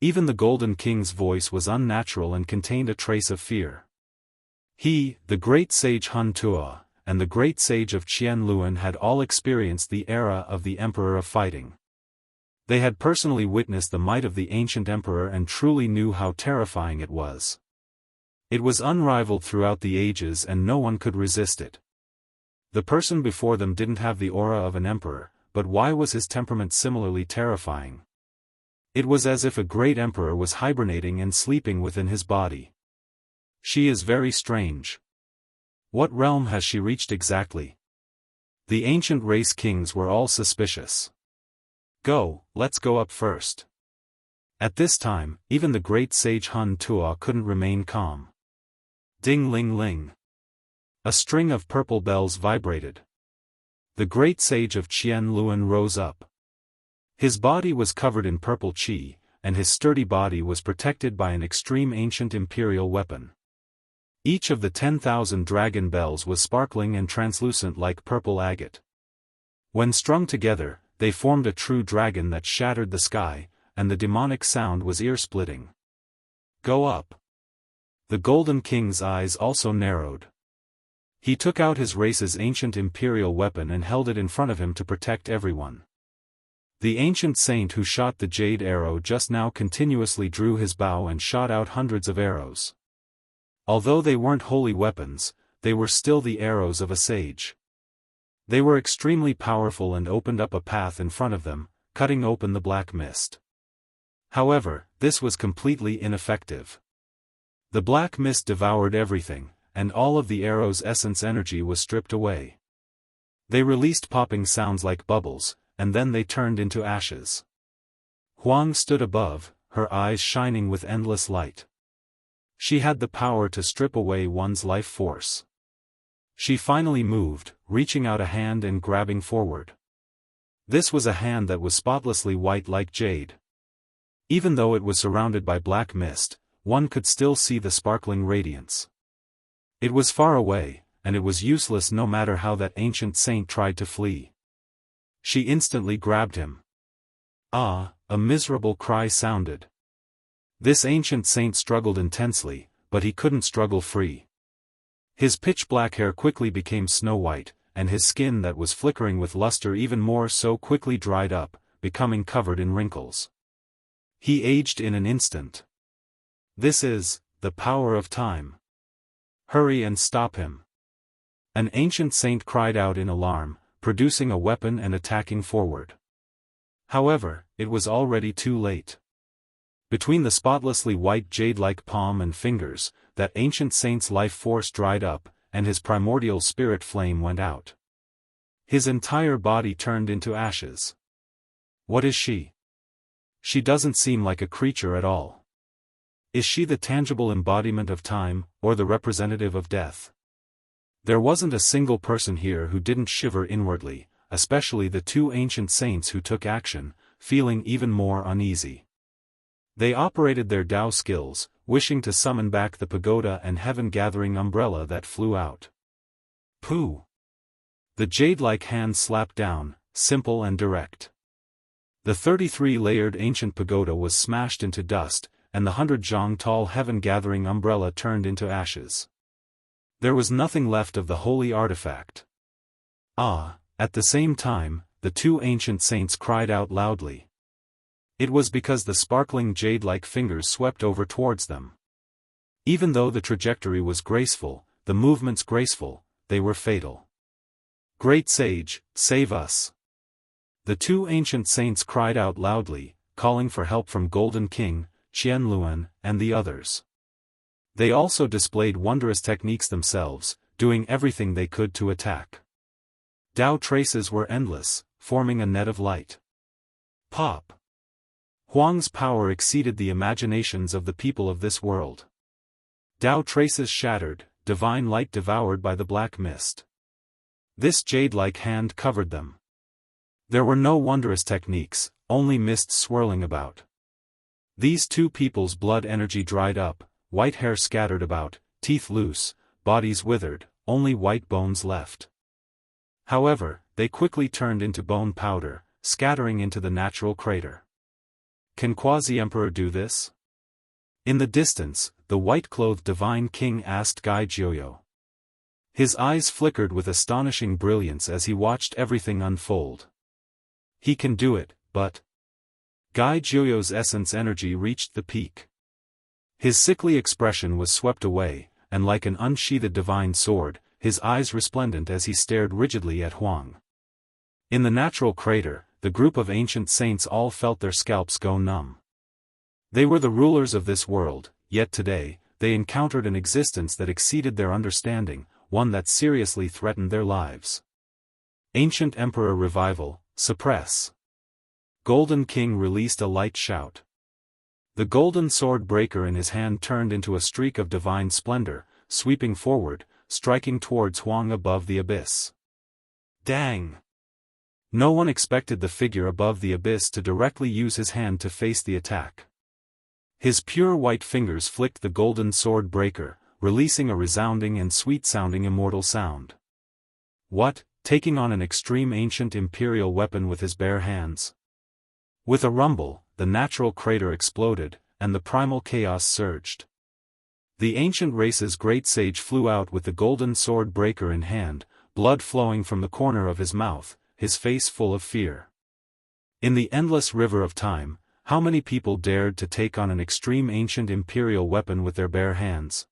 Even the Golden King's voice was unnatural and contained a trace of fear. He, the great sage Hun Tuo, and the great sage of Qianluan had all experienced the era of the Emperor of Fighting. They had personally witnessed the might of the ancient emperor and truly knew how terrifying it was. It was unrivaled throughout the ages and no one could resist it. The person before them didn't have the aura of an emperor, but why was his temperament similarly terrifying? It was as if a great emperor was hibernating and sleeping within his body. She is very strange. What realm has she reached exactly? The ancient race kings were all suspicious. Go, let's go up first. At this time, even the great sage Hun Tuo couldn't remain calm. Ding ling ling. A string of purple bells vibrated. The great sage of Qianluan rose up. His body was covered in purple qi, and his sturdy body was protected by an extreme ancient imperial weapon. Each of the 10,000 dragon bells was sparkling and translucent like purple agate. When strung together, they formed a true dragon that shattered the sky, and the demonic sound was ear-splitting. Go up. The Golden King's eyes also narrowed. He took out his race's ancient imperial weapon and held it in front of him to protect everyone. The ancient saint who shot the jade arrow just now continuously drew his bow and shot out hundreds of arrows. Although they weren't holy weapons, they were still the arrows of a sage. They were extremely powerful and opened up a path in front of them, cutting open the black mist. However, this was completely ineffective. The black mist devoured everything, and all of the arrow's essence energy was stripped away. They released popping sounds like bubbles, and then they turned into ashes. Huang stood above, her eyes shining with endless light. She had the power to strip away one's life force. She finally moved, reaching out a hand and grabbing forward. This was a hand that was spotlessly white like jade. Even though it was surrounded by black mist, one could still see the sparkling radiance. It was far away, and it was useless no matter how that ancient saint tried to flee. She instantly grabbed him. Ah, a miserable cry sounded. This ancient saint struggled intensely, but he couldn't struggle free. His pitch-black hair quickly became snow-white, and his skin that was flickering with luster even more so quickly dried up, becoming covered in wrinkles. He aged in an instant. This is the power of time. Hurry and stop him. An ancient saint cried out in alarm, producing a weapon and attacking forward. However, it was already too late. Between the spotlessly white jade-like palm and fingers, that ancient saint's life force dried up, and his primordial spirit flame went out. His entire body turned into ashes. What is she? She doesn't seem like a creature at all. Is she the tangible embodiment of time, or the representative of death? There wasn't a single person here who didn't shiver inwardly, especially the two ancient saints who took action, feeling even more uneasy. They operated their Dao skills, wishing to summon back the pagoda and heaven-gathering umbrella that flew out. Pooh! The jade-like hand slapped down, simple and direct. The 33-layered ancient pagoda was smashed into dust, and the 100-zhang-tall heaven-gathering umbrella turned into ashes. There was nothing left of the holy artifact. Ah! At the same time, the two ancient saints cried out loudly. It was because the sparkling jade-like fingers swept over towards them. Even though the trajectory was graceful, the movements graceful, they were fatal. Great Sage, save us! The two ancient saints cried out loudly, calling for help from Golden King, Qianluan, and the others. They also displayed wondrous techniques themselves, doing everything they could to attack. Dao traces were endless, forming a net of light. Pop! Huang's power exceeded the imaginations of the people of this world. Dao traces shattered, divine light devoured by the black mist. This jade-like hand covered them. There were no wondrous techniques, only mist swirling about. These two people's blood energy dried up, white hair scattered about, teeth loose, bodies withered, only white bones left. However, they quickly turned into bone powder, scattering into the natural crater. Can Quasi-Emperor do this? In the distance, the white-clothed divine king asked Gai Jiuyo. His eyes flickered with astonishing brilliance as he watched everything unfold. He can do it, but... Gai Jiuyo's essence energy reached the peak. His sickly expression was swept away, and like an unsheathed divine sword, his eyes resplendent as he stared rigidly at Huang. In the natural crater, the group of ancient saints all felt their scalps go numb. They were the rulers of this world, yet today, they encountered an existence that exceeded their understanding, one that seriously threatened their lives. Ancient Emperor Revival, suppress. Golden King released a light shout. The golden sword breaker in his hand turned into a streak of divine splendor, sweeping forward, striking towards Huang above the abyss. Dang! No one expected the figure above the abyss to directly use his hand to face the attack. His pure white fingers flicked the golden sword breaker, releasing a resounding and sweet-sounding immortal sound. What, taking on an extreme ancient imperial weapon with his bare hands? With a rumble, the natural crater exploded, and the primal chaos surged. The ancient race's great sage flew out with the golden sword breaker in hand, blood flowing from the corner of his mouth, his face full of fear. In the endless river of time, how many people dared to take on an extreme ancient imperial weapon with their bare hands?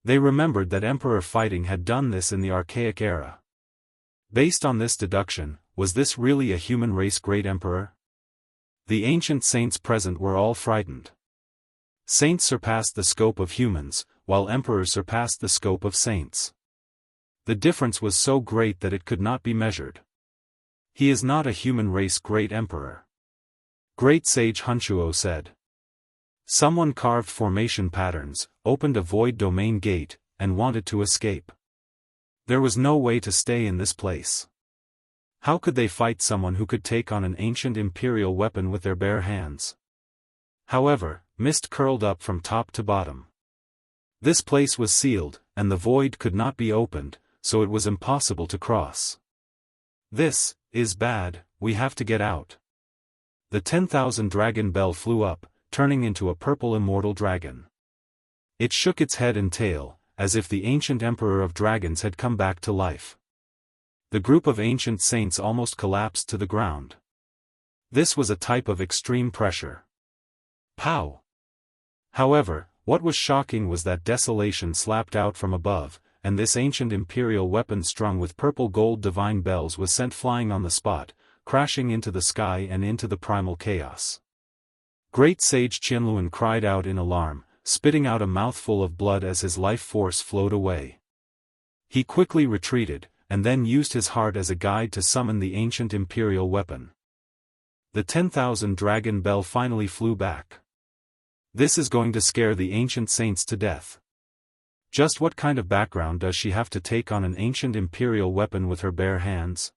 They remembered that emperor fighting had done this in the archaic era. Based on this deduction, was this really a human race great emperor? The ancient saints present were all frightened. Saints surpassed the scope of humans, while emperors surpassed the scope of saints. The difference was so great that it could not be measured. He is not a human race great emperor. Great sage Hunchuo said. Someone carved formation patterns, opened a void domain gate, and wanted to escape. There was no way to stay in this place. How could they fight someone who could take on an ancient imperial weapon with their bare hands? However, mist curled up from top to bottom. This place was sealed, and the void could not be opened, so it was impossible to cross. This is bad, we have to get out. The 10,000 dragon bell flew up, turning into a purple immortal dragon. It shook its head and tail, as if the ancient emperor of dragons had come back to life. The group of ancient saints almost collapsed to the ground. This was a type of extreme pressure. Pow! However, what was shocking was that desolation slapped out from above, and this ancient imperial weapon strung with purple gold divine bells was sent flying on the spot, crashing into the sky and into the primal chaos. Great sage Qianluan cried out in alarm, spitting out a mouthful of blood as his life force flowed away. He quickly retreated, and then used his heart as a guide to summon the ancient imperial weapon. The 10,000 dragon bell finally flew back. This is going to scare the ancient saints to death. Just what kind of background does she have to take on an ancient imperial weapon with her bare hands?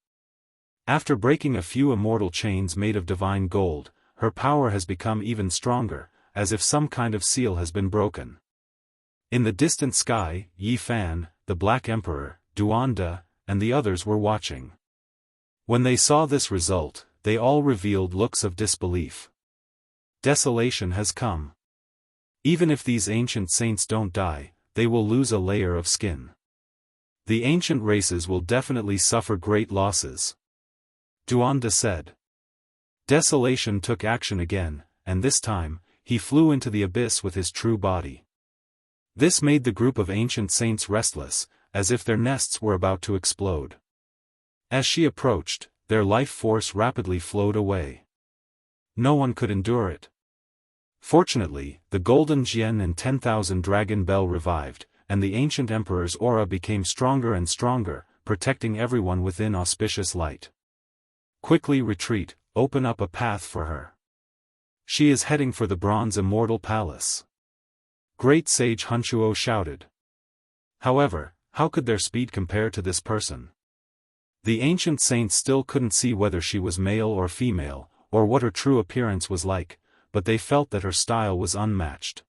After breaking a few immortal chains made of divine gold, her power has become even stronger, as if some kind of seal has been broken. In the distant sky, Yi Fan, the Black Emperor, Duanda, and the others were watching. When they saw this result, they all revealed looks of disbelief. Desolation has come. Even if these ancient saints don't die, they will lose a layer of skin. The ancient races will definitely suffer great losses. Duanda said. Desolation took action again, and this time, he flew into the abyss with his true body. This made the group of ancient saints restless, as if their nests were about to explode. As she approached, their life force rapidly flowed away. No one could endure it. Fortunately, the golden Jian and 10,000 dragon bell revived, and the ancient emperor's aura became stronger and stronger, protecting everyone within auspicious light. Quickly retreat, open up a path for her. She is heading for the bronze immortal palace. Great sage Hunchuo shouted. However, how could their speed compare to this person? The ancient saints still couldn't see whether she was male or female, or what her true appearance was like, but they felt that her style was unmatched.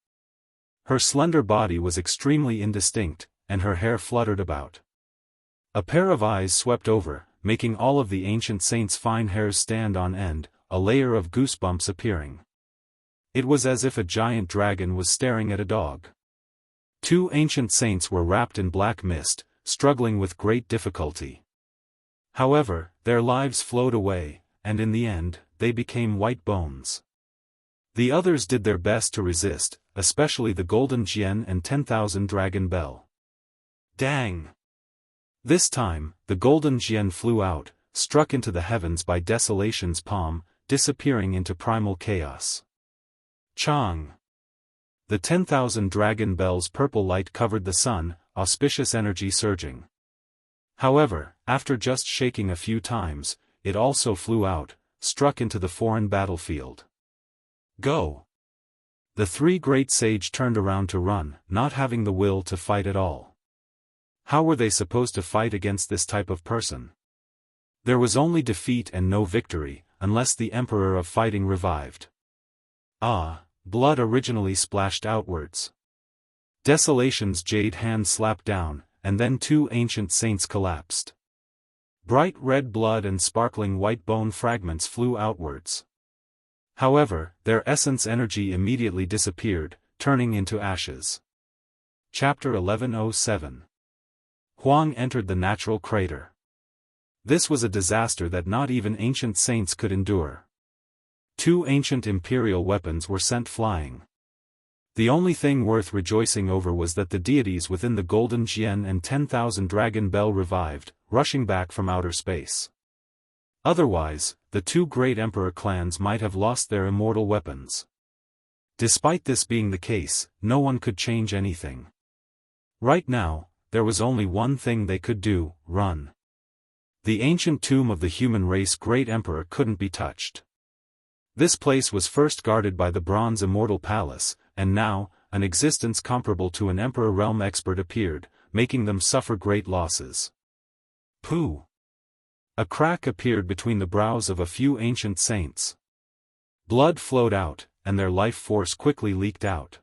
Her slender body was extremely indistinct, and her hair fluttered about. A pair of eyes swept over, making all of the ancient saints' fine hairs stand on end, a layer of goosebumps appearing. It was as if a giant dragon was staring at a dog. Two ancient saints were wrapped in black mist, struggling with great difficulty. However, their lives flowed away, and in the end, they became white bones. The others did their best to resist, especially the golden Jian and 10,000 dragon bell. Dang! This time, the golden Jian flew out, struck into the heavens by desolation's palm, disappearing into primal chaos. Chang! The 10,000 dragon bell's purple light covered the sun, auspicious energy surging. However, after just shaking a few times, it also flew out, struck into the foreign battlefield. Go! The three great sage turned around to run, not having the will to fight at all. How were they supposed to fight against this type of person? There was only defeat and no victory, unless the Emperor of Fighting revived. Ah, blood originally splashed outwards. Desolation's jade hand slapped down, and then two ancient saints collapsed. Bright red blood and sparkling white bone fragments flew outwards. However, their essence energy immediately disappeared, turning into ashes. Chapter 1107. Huang entered the natural crater. This was a disaster that not even ancient saints could endure. Two ancient imperial weapons were sent flying. The only thing worth rejoicing over was that the deities within the golden Jian and 10,000 dragon bell revived, rushing back from outer space. Otherwise, the two great emperor clans might have lost their immortal weapons. Despite this being the case, no one could change anything. Right now, there was only one thing they could do: run. The ancient tomb of the human race great emperor couldn't be touched. This place was first guarded by the bronze immortal palace, and now, an existence comparable to an emperor realm expert appeared, making them suffer great losses. Pooh! A crack appeared between the brows of a few ancient saints. Blood flowed out, and their life force quickly leaked out.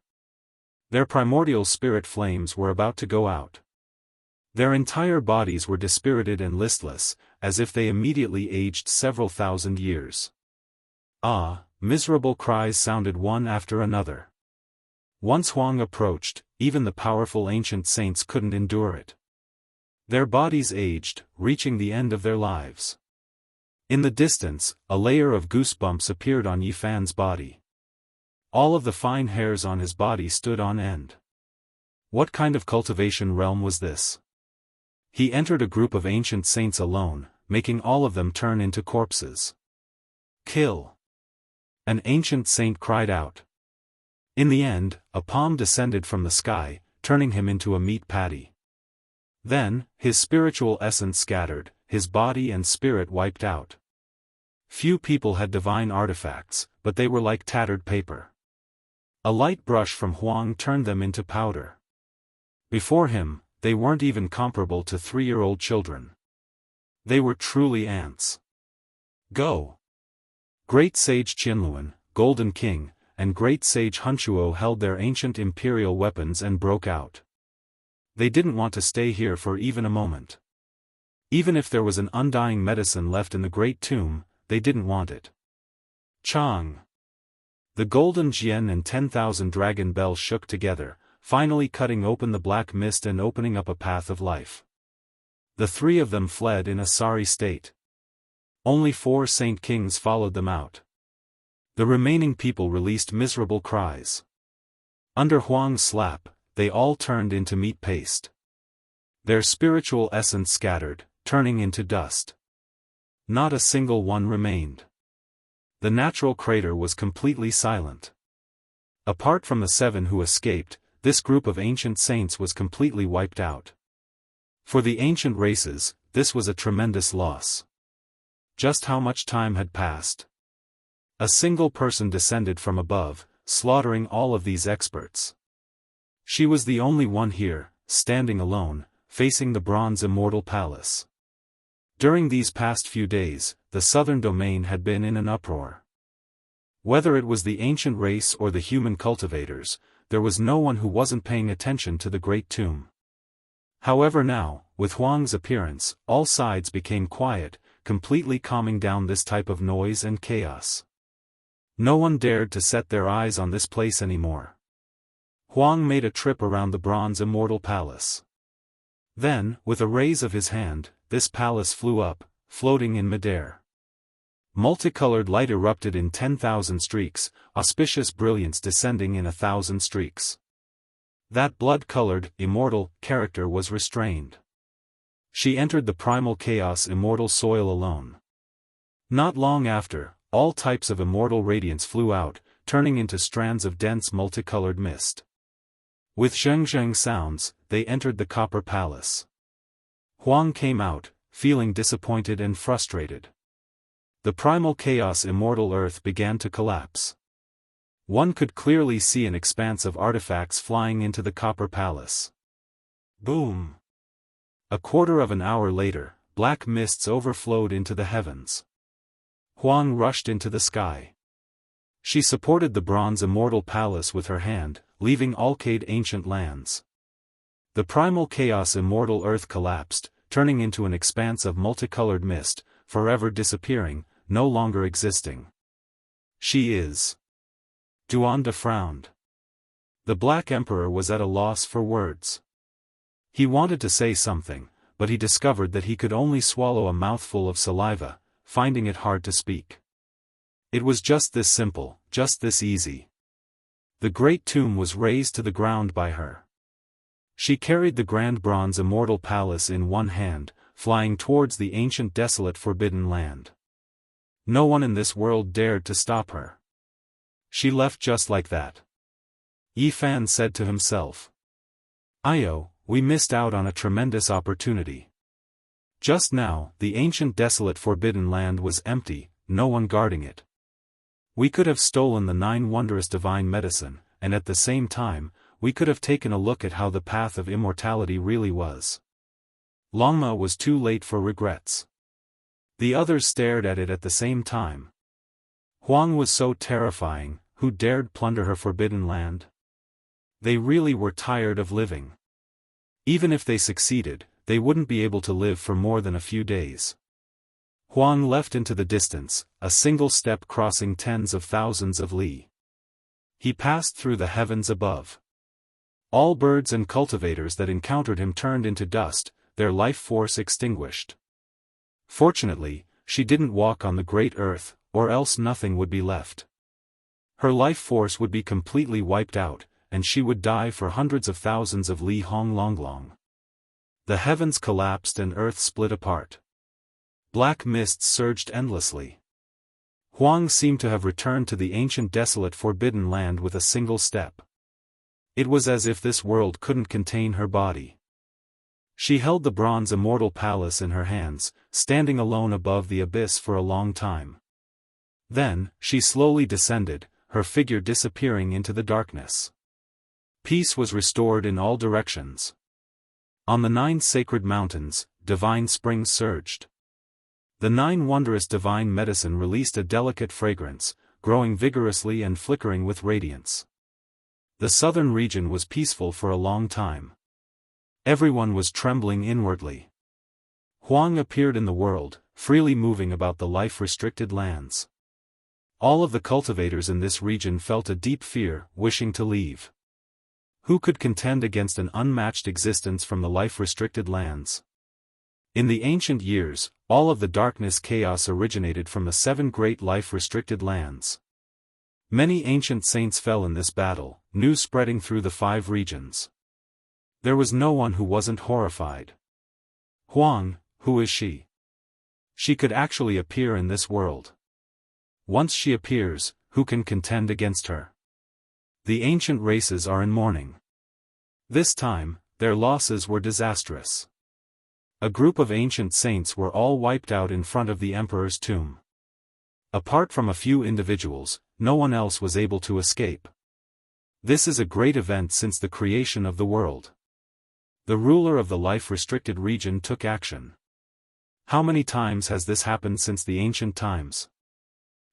Their primordial spirit flames were about to go out. Their entire bodies were dispirited and listless, as if they immediately aged several thousand years. Ah! Miserable cries sounded one after another. Once Huang approached, even the powerful ancient saints couldn't endure it. Their bodies aged, reaching the end of their lives. In the distance, a layer of goosebumps appeared on Yifan's body. All of the fine hairs on his body stood on end. What kind of cultivation realm was this? He entered a group of ancient saints alone, making all of them turn into corpses. Kill! An ancient saint cried out. In the end, a palm descended from the sky, turning him into a meat patty. Then, his spiritual essence scattered, his body and spirit wiped out. Few people had divine artifacts, but they were like tattered paper. A light brush from Huang turned them into powder. Before him, they weren't even comparable to 3-year-old children. They were truly ants. Go! Great Sage Qianluan, Golden King, and Great Sage Hunchuo held their ancient imperial weapons and broke out. They didn't want to stay here for even a moment. Even if there was an undying medicine left in the great tomb, they didn't want it. Chang! The golden Jian and 10,000 dragon bells shook together, finally cutting open the black mist and opening up a path of life. The three of them fled in a sorry state. Only 4 saint kings followed them out. The remaining people released miserable cries. Under Huang's slap, they all turned into meat paste. Their spiritual essence scattered, turning into dust. Not a single one remained. The natural crater was completely silent. Apart from the 7 who escaped, this group of ancient saints was completely wiped out. For the ancient races, this was a tremendous loss. Just how much time had passed? A single person descended from above, slaughtering all of these experts. She was the only one here, standing alone, facing the bronze immortal palace. During these past few days, the southern domain had been in an uproar. Whether it was the ancient race or the human cultivators, there was no one who wasn't paying attention to the great tomb. However now, with Huang's appearance, all sides became quiet, completely calming down this type of noise and chaos. No one dared to set their eyes on this place anymore. Huang made a trip around the bronze immortal palace. Then, with a raise of his hand, this palace flew up, floating in midair. Multicolored light erupted in 10,000 streaks, auspicious brilliance descending in 1,000 streaks. That blood-colored, immortal, character was restrained. She entered the primal chaos immortal soil alone. Not long after, all types of immortal radiance flew out, turning into strands of dense multicolored mist. With zheng-zheng sounds, they entered the copper palace. Huang came out, feeling disappointed and frustrated. The primal chaos immortal earth began to collapse. One could clearly see an expanse of artifacts flying into the copper palace. Boom! A quarter of an hour later, black mists overflowed into the heavens. Huang rushed into the sky. She supported the bronze immortal palace with her hand, leaving Alcade ancient lands. The primal chaos immortal earth collapsed, turning into an expanse of multicolored mist, forever disappearing, no longer existing. She is. Duanda frowned. The Black Emperor was at a loss for words. He wanted to say something, but he discovered that he could only swallow a mouthful of saliva, finding it hard to speak. It was just this simple, just this easy. The great tomb was razed to the ground by her. She carried the grand bronze immortal palace in one hand, flying towards the ancient desolate forbidden land. No one in this world dared to stop her. She left just like that. Yi Fan said to himself. Io, we missed out on a tremendous opportunity. Just now, the ancient desolate forbidden land was empty, no one guarding it. We could have stolen the 9 wondrous divine medicine, and at the same time, we could have taken a look at how the path of immortality really was. Longma was too late for regrets. The others stared at it at the same time. Huang was so terrifying, who dared plunder her forbidden land? They really were tired of living. Even if they succeeded, they wouldn't be able to live for more than a few days. Huang left into the distance, a single step crossing tens of thousands of li. He passed through the heavens above. All birds and cultivators that encountered him turned into dust, their life force extinguished. Fortunately, she didn't walk on the great earth, or else nothing would be left. Her life force would be completely wiped out, and she would die for hundreds of thousands of li hong long long. The heavens collapsed and earth split apart. Black mists surged endlessly. Huang seemed to have returned to the ancient desolate forbidden land with a single step. It was as if this world couldn't contain her body. She held the bronze immortal palace in her hands, standing alone above the abyss for a long time. Then, she slowly descended, her figure disappearing into the darkness. Peace was restored in all directions. On the 9 sacred mountains, divine springs surged. The 9 wondrous divine medicine released a delicate fragrance, growing vigorously and flickering with radiance. The southern region was peaceful for a long time. Everyone was trembling inwardly. Huang appeared in the world, freely moving about the life-restricted lands. All of the cultivators in this region felt a deep fear, wishing to leave. Who could contend against an unmatched existence from the life-restricted lands? In the ancient years, all of the darkness chaos originated from the 7 great life-restricted lands. Many ancient saints fell in this battle, news spreading through the 5 regions. There was no one who wasn't horrified. Huang, who is she? She could actually appear in this world. Once she appears, who can contend against her? The ancient races are in mourning. This time, their losses were disastrous. A group of ancient saints were all wiped out in front of the emperor's tomb. Apart from a few individuals, no one else was able to escape. This is a great event since the creation of the world. The ruler of the life-restricted region took action. How many times has this happened since the ancient times?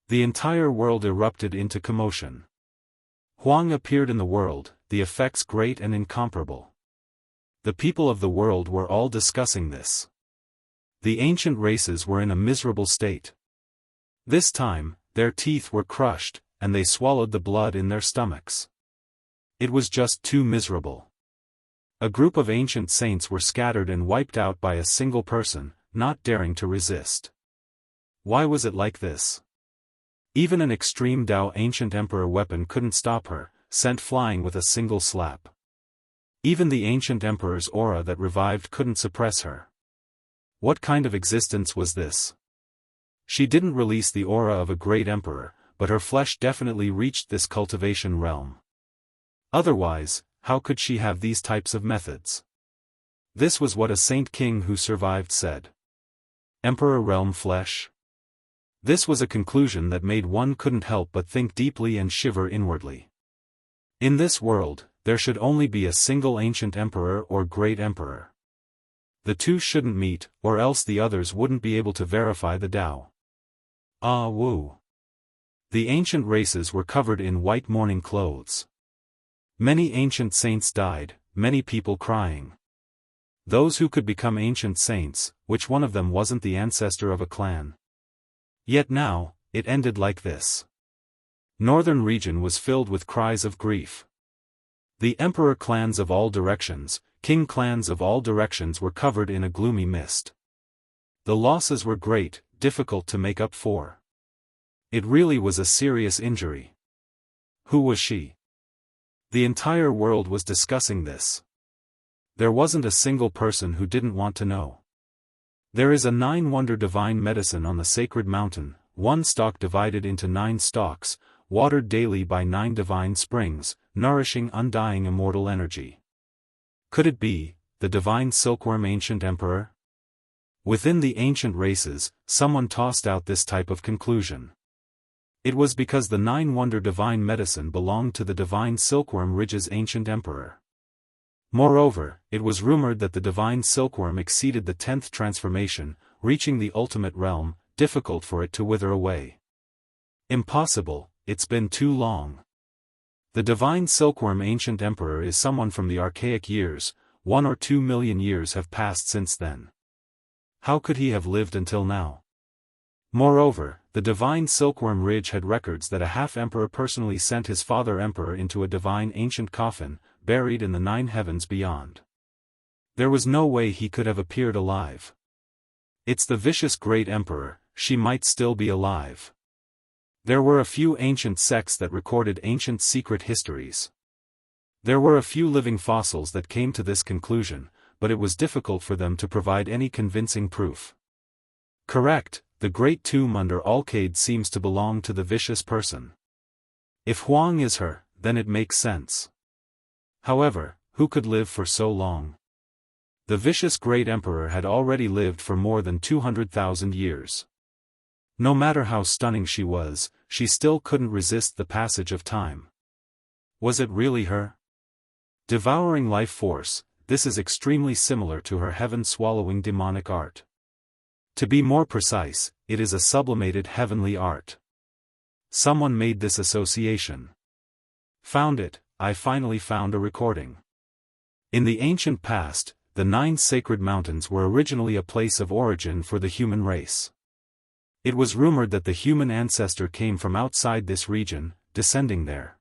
The entire world erupted into commotion. Huang appeared in the world, the effects great and incomparable. The people of the world were all discussing this. The ancient races were in a miserable state. This time, their teeth were crushed, and they swallowed the blood in their stomachs. It was just too miserable. A group of ancient saints were scattered and wiped out by a single person, not daring to resist. Why was it like this? Even an extreme Dao ancient emperor weapon couldn't stop her, sent flying with a single slap. Even the ancient emperor's aura that revived couldn't suppress her. What kind of existence was this? She didn't release the aura of a great emperor, but her flesh definitely reached this cultivation realm. Otherwise, how could she have these types of methods? This was what a saint king who survived said. Emperor realm flesh? This was a conclusion that made one couldn't help but think deeply and shiver inwardly. In this world, there should only be a single ancient emperor or great emperor. The two shouldn't meet, or else the others wouldn't be able to verify the Tao. Ah woo. The ancient races were covered in white mourning clothes. Many ancient saints died, many people crying. Those who could become ancient saints, which one of them wasn't the ancestor of a clan? Yet now, it ended like this. Northern region was filled with cries of grief. The emperor clans of all directions, king clans of all directions were covered in a gloomy mist. The losses were great, difficult to make up for. It really was a serious injury. Who was she? The entire world was discussing this. There wasn't a single person who didn't want to know. There is a 9-wonder divine medicine on the sacred mountain, one stalk divided into 9 stalks, watered daily by 9 divine springs, nourishing undying immortal energy. Could it be the divine silkworm ancient emperor? Within the ancient races, someone tossed out this type of conclusion. It was because the 9-wonder divine medicine belonged to the divine silkworm Ridge's ancient emperor. Moreover, it was rumored that the divine silkworm exceeded the 10th transformation, reaching the ultimate realm, difficult for it to wither away. Impossible, it's been too long. The divine silkworm ancient emperor is someone from the archaic years, 1 or 2 million years have passed since then. How could he have lived until now? Moreover, the divine silkworm Ridge had records that a half-emperor personally sent his father emperor into a divine ancient coffin, buried in the 9 heavens beyond. There was no way he could have appeared alive. It's the vicious great emperor, she might still be alive. There were a few ancient sects that recorded ancient secret histories. There were a few living fossils that came to this conclusion, but it was difficult for them to provide any convincing proof. Correct, the great tomb under Alcade seems to belong to the vicious person. If Huang is her, then it makes sense. However, who could live for so long? The vicious great emperor had already lived for more than 200,000 years. No matter how stunning she was, she still couldn't resist the passage of time. Was it really her? Devouring life force, this is extremely similar to her heaven-swallowing demonic art. To be more precise, it is a sublimated heavenly art. Someone made this association. Found it, I finally found a recording. In the ancient past, the 9 sacred mountains were originally a place of origin for the human race. It was rumored that the human ancestor came from outside this region, descending there.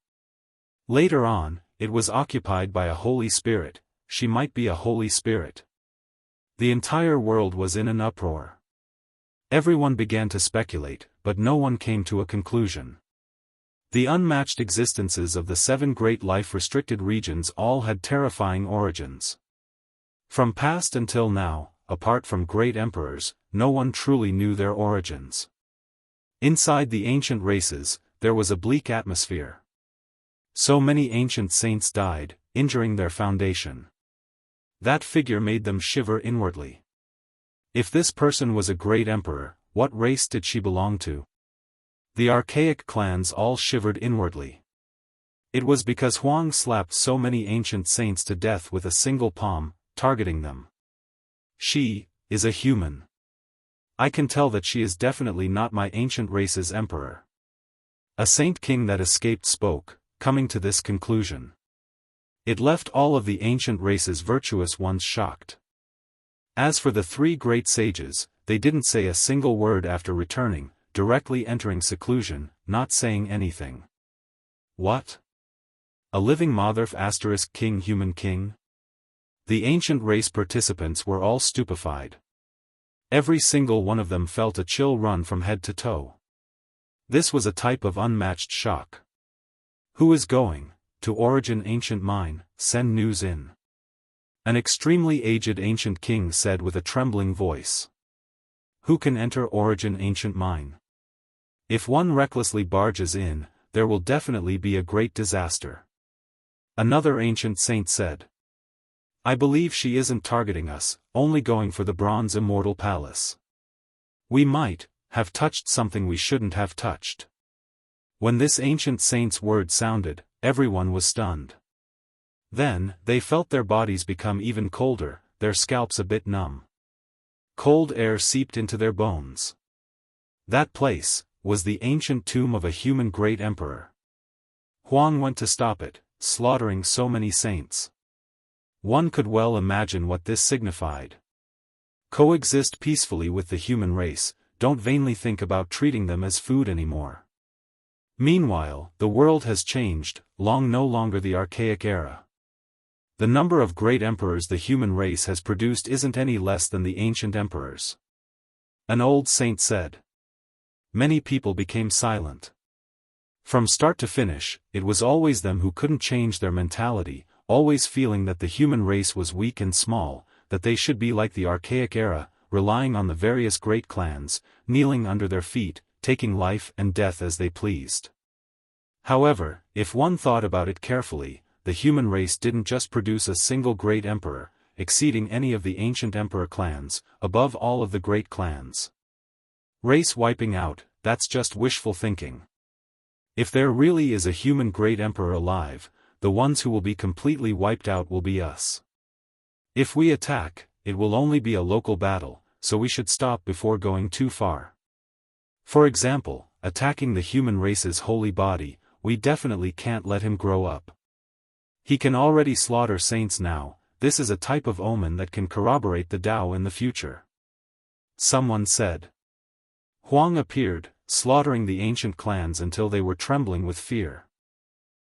Later on, it was occupied by a holy spirit, she might be a holy spirit. The entire world was in an uproar. Everyone began to speculate, but no one came to a conclusion. The unmatched existences of the 7 great life-restricted regions all had terrifying origins. From past until now, apart from great emperors, no one truly knew their origins. Inside the ancient races, there was a bleak atmosphere. So many ancient saints died, injuring their foundation. That figure made them shiver inwardly. If this person was a great emperor, what race did she belong to? The archaic clans all shivered inwardly. It was because Huang slapped so many ancient saints to death with a single palm, targeting them. She is a human. I can tell that she is definitely not my ancient race's emperor. A saint king that escaped spoke, coming to this conclusion. It left all of the ancient race's virtuous ones shocked. As for the 3 great sages, they didn't say a single word after returning, directly entering seclusion, not saying anything. What? A living Motherf * king human king? The ancient race participants were all stupefied. Every single one of them felt a chill run from head to toe. This was a type of unmatched shock. Who is going to Origin Ancient Mine? Send news in. An extremely aged ancient king said with a trembling voice. Who can enter Origin Ancient Mine? If one recklessly barges in, there will definitely be a great disaster. Another ancient saint said. I believe she isn't targeting us, only going for the bronze immortal palace. We might have touched something we shouldn't have touched. When this ancient saint's word sounded, everyone was stunned. Then, they felt their bodies become even colder, their scalps a bit numb. Cold air seeped into their bones. That place was the ancient tomb of a human great emperor. Huang went to stop it, slaughtering so many saints. One could well imagine what this signified. Coexist peacefully with the human race, don't vainly think about treating them as food anymore. Meanwhile, the world has changed, no longer the archaic era. The number of great emperors the human race has produced isn't any less than the ancient emperors. An old saint said. Many people became silent. From start to finish, it was always them who couldn't change their mentality, always feeling that the human race was weak and small, that they should be like the archaic era, relying on the various great clans, kneeling under their feet, taking life and death as they pleased. However, if one thought about it carefully, the human race didn't just produce a single great emperor, exceeding any of the ancient emperor clans, above all of the great clans. Race wiping out, that's just wishful thinking. If there really is a human great emperor alive, the ones who will be completely wiped out will be us. If we attack, it will only be a local battle, so we should stop before going too far. For example, attacking the human race's holy body, we definitely can't let him grow up. He can already slaughter saints now. This is a type of omen that can corroborate the Tao in the future. Someone said. Huang appeared, slaughtering the ancient clans until they were trembling with fear.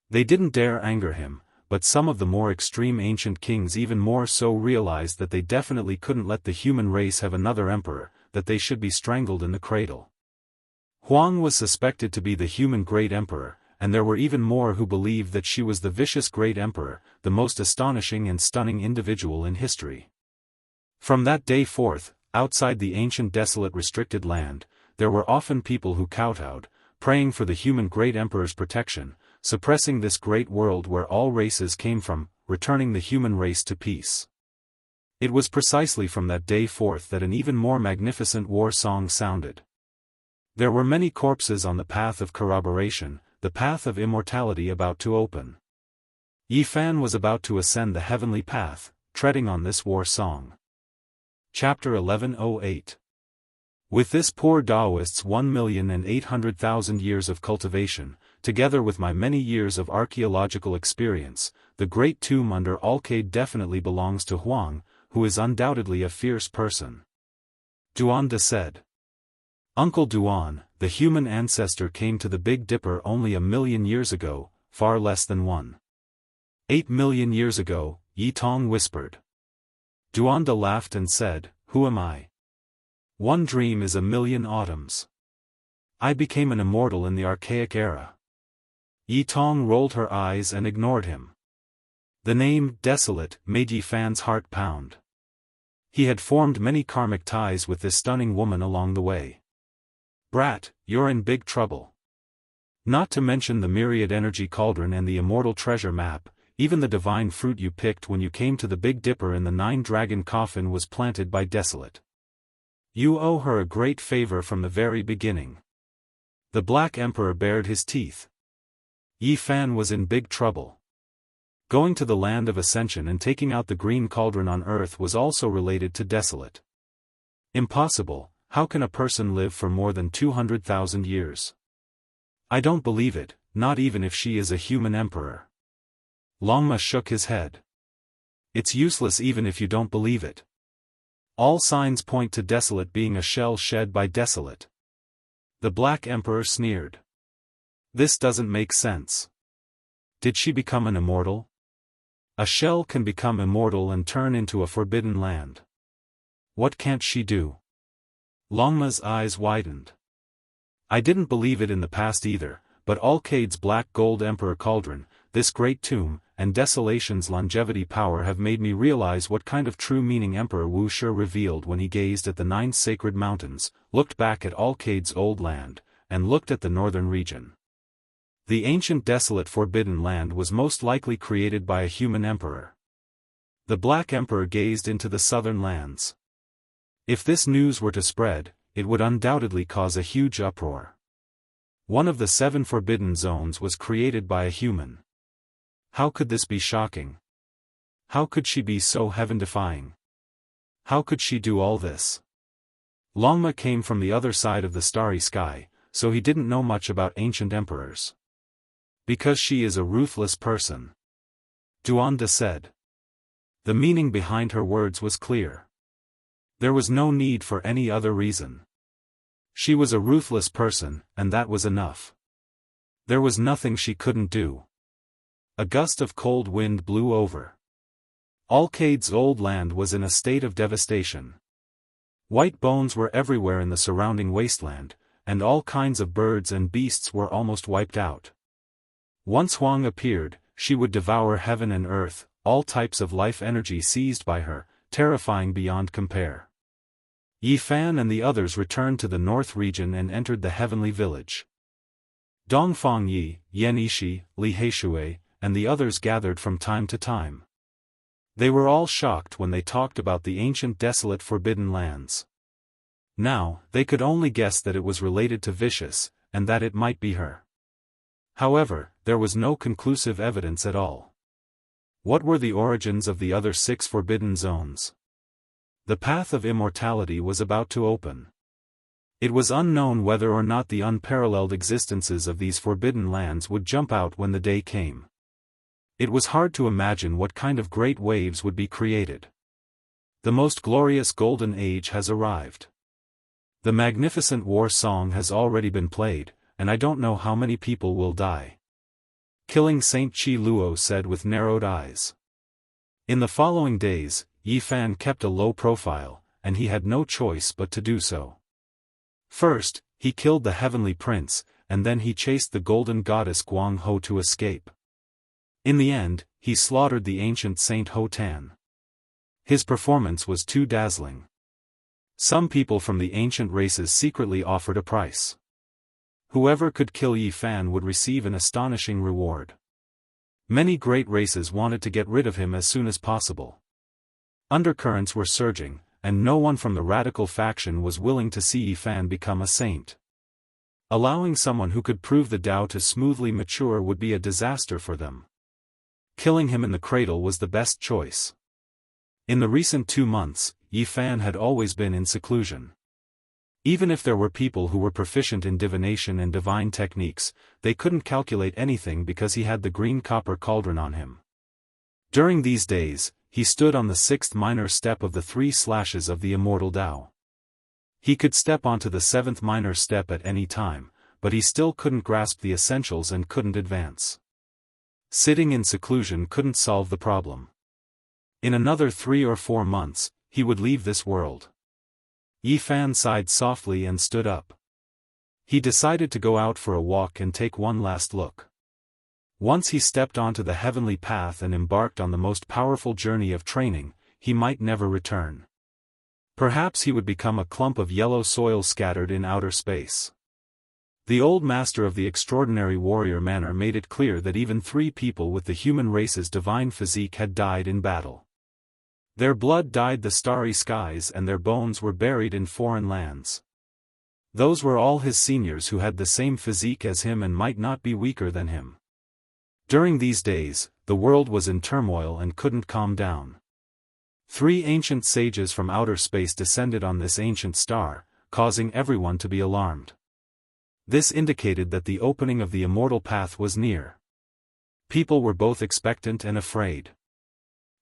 They didn't dare anger him, but some of the more extreme ancient kings even more so realized that they definitely couldn't let the human race have another emperor, that they should be strangled in the cradle. Huang was suspected to be the human great emperor, and there were even more who believed that she was the vicious great emperor, the most astonishing and stunning individual in history. From that day forth, outside the ancient desolate restricted land, there were often people who kowtowed, praying for the human great emperor's protection, suppressing this great world where all races came from, returning the human race to peace. It was precisely from that day forth that an even more magnificent war song sounded. There were many corpses on the path of corroboration, the path of immortality about to open. Yi Fan was about to ascend the heavenly path, treading on this war song. Chapter 1108. With this poor Daoist's 1,800,000 years of cultivation, together with my many years of archaeological experience, the great tomb under Alcade definitely belongs to Huang, who is undoubtedly a fierce person. Duanda said. Uncle Duan, the human ancestor came to the Big Dipper only 1,000,000 years ago, far less than 1.8 million years ago, Yi Tong whispered. Duanda laughed and said, Who am I? One dream is 1,000,000 autumns. I became an immortal in the archaic era. Yi Tong rolled her eyes and ignored him. The name, Desolate, made Yi Fan's heart pound. He had formed many karmic ties with this stunning woman along the way. Brat, you're in big trouble. Not to mention the myriad energy cauldron and the immortal treasure map, even the divine fruit you picked when you came to the Big Dipper in the 9-dragon coffin was planted by Desolate. You owe her a great favor from the very beginning. The Black Emperor bared his teeth. Yi Fan was in big trouble. Going to the land of ascension and taking out the green cauldron on earth was also related to Desolate. Impossible, how can a person live for more than 200,000 years? I don't believe it, not even if she is a human emperor. Longma shook his head. It's useless even if you don't believe it. All signs point to Desolate being a shell shed by Desolate. The Black Emperor sneered. This doesn't make sense. Did she become an immortal? A shell can become immortal and turn into a forbidden land. What can't she do? Longma's eyes widened. I didn't believe it in the past either, but Alcade's black gold emperor cauldron, this great tomb, and Desolation's longevity power have made me realize what kind of true meaning Emperor Wuxia revealed when he gazed at the 9 sacred mountains, looked back at Alcade's old land, and looked at the northern region. The ancient desolate forbidden land was most likely created by a human emperor. The Black Emperor gazed into the southern lands. If this news were to spread, it would undoubtedly cause a huge uproar. One of the 7 forbidden zones was created by a human. How could this be shocking? How could she be so heaven-defying? How could she do all this? Longma came from the other side of the starry sky, so he didn't know much about ancient emperors. Because she is a ruthless person. Duanda said. The meaning behind her words was clear. There was no need for any other reason. She was a ruthless person, and that was enough. There was nothing she couldn't do. A gust of cold wind blew over. Alcade's old land was in a state of devastation. White bones were everywhere in the surrounding wasteland, and all kinds of birds and beasts were almost wiped out. Once Huang appeared, she would devour heaven and earth, all types of life energy seized by her, terrifying beyond compare. Yi Fan and the others returned to the north region and entered the heavenly village. Dongfang Yi, Yan Yishi, Li Heishui, and the others gathered from time to time. They were all shocked when they talked about the ancient desolate forbidden lands. Now, they could only guess that it was related to Vicious, and that it might be her. However, there was no conclusive evidence at all. What were the origins of the other 6 forbidden zones? The path of immortality was about to open. It was unknown whether or not the unparalleled existences of these forbidden lands would jump out when the day came. It was hard to imagine what kind of great waves would be created. The most glorious golden age has arrived. The magnificent war song has already been played, and I don't know how many people will die. Killing Saint Chi Luo said with narrowed eyes. In the following days, Yi Fan kept a low profile, and he had no choice but to do so. First, he killed the heavenly prince, and then he chased the golden goddess Guang Ho to escape. In the end, he slaughtered the ancient Saint Ho Tan. His performance was too dazzling. Some people from the ancient races secretly offered a price. Whoever could kill Yi Fan would receive an astonishing reward. Many great races wanted to get rid of him as soon as possible. Undercurrents were surging, and no one from the radical faction was willing to see Yi Fan become a saint. Allowing someone who could prove the Tao to smoothly mature would be a disaster for them. Killing him in the cradle was the best choice. In the recent 2 months, Yi Fan had always been in seclusion. Even if there were people who were proficient in divination and divine techniques, they couldn't calculate anything because he had the green copper cauldron on him. During these days, he stood on the 6th minor step of the 3 slashes of the immortal Tao. He could step onto the 7th minor step at any time, but he still couldn't grasp the essentials and couldn't advance. Sitting in seclusion couldn't solve the problem. In another 3 or 4 months, he would leave this world. Yi Fan sighed softly and stood up. He decided to go out for a walk and take one last look. Once he stepped onto the heavenly path and embarked on the most powerful journey of training, he might never return. Perhaps he would become a clump of yellow soil scattered in outer space. The old master of the extraordinary warrior manner made it clear that even 3 people with the human race's divine physique had died in battle. Their blood dyed the starry skies and their bones were buried in foreign lands. Those were all his seniors who had the same physique as him and might not be weaker than him. During these days, the world was in turmoil and couldn't calm down. 3 ancient sages from outer space descended on this ancient star, causing everyone to be alarmed. This indicated that the opening of the immortal path was near. People were both expectant and afraid.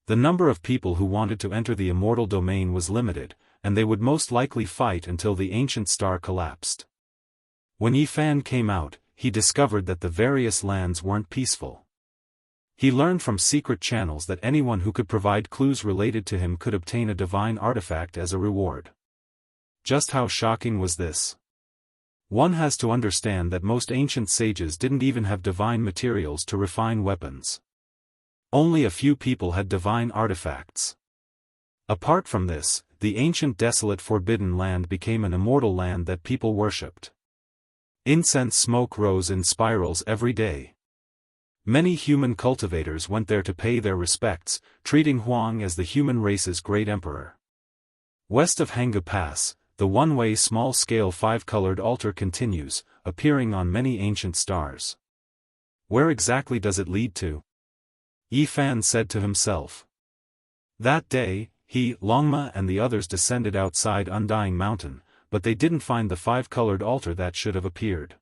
The number of people who wanted to enter the immortal domain was limited, and they would most likely fight until the ancient star collapsed. When Yi Fan came out, he discovered that the various lands weren't peaceful. He learned from secret channels that anyone who could provide clues related to him could obtain a divine artifact as a reward. Just how shocking was this? One has to understand that most ancient sages didn't even have divine materials to refine weapons. Only a few people had divine artifacts. Apart from this, the ancient desolate forbidden land became an immortal land that people worshipped. Incense smoke rose in spirals every day. Many human cultivators went there to pay their respects, treating Huang as the human race's great emperor. West of Hanggu Pass, the one-way small-scale 5-colored altar continues, appearing on many ancient stars. Where exactly does it lead to? Yi Fan said to himself. That day, he, Longma and the others descended outside Undying Mountain, but they didn't find the 5-colored altar that should have appeared.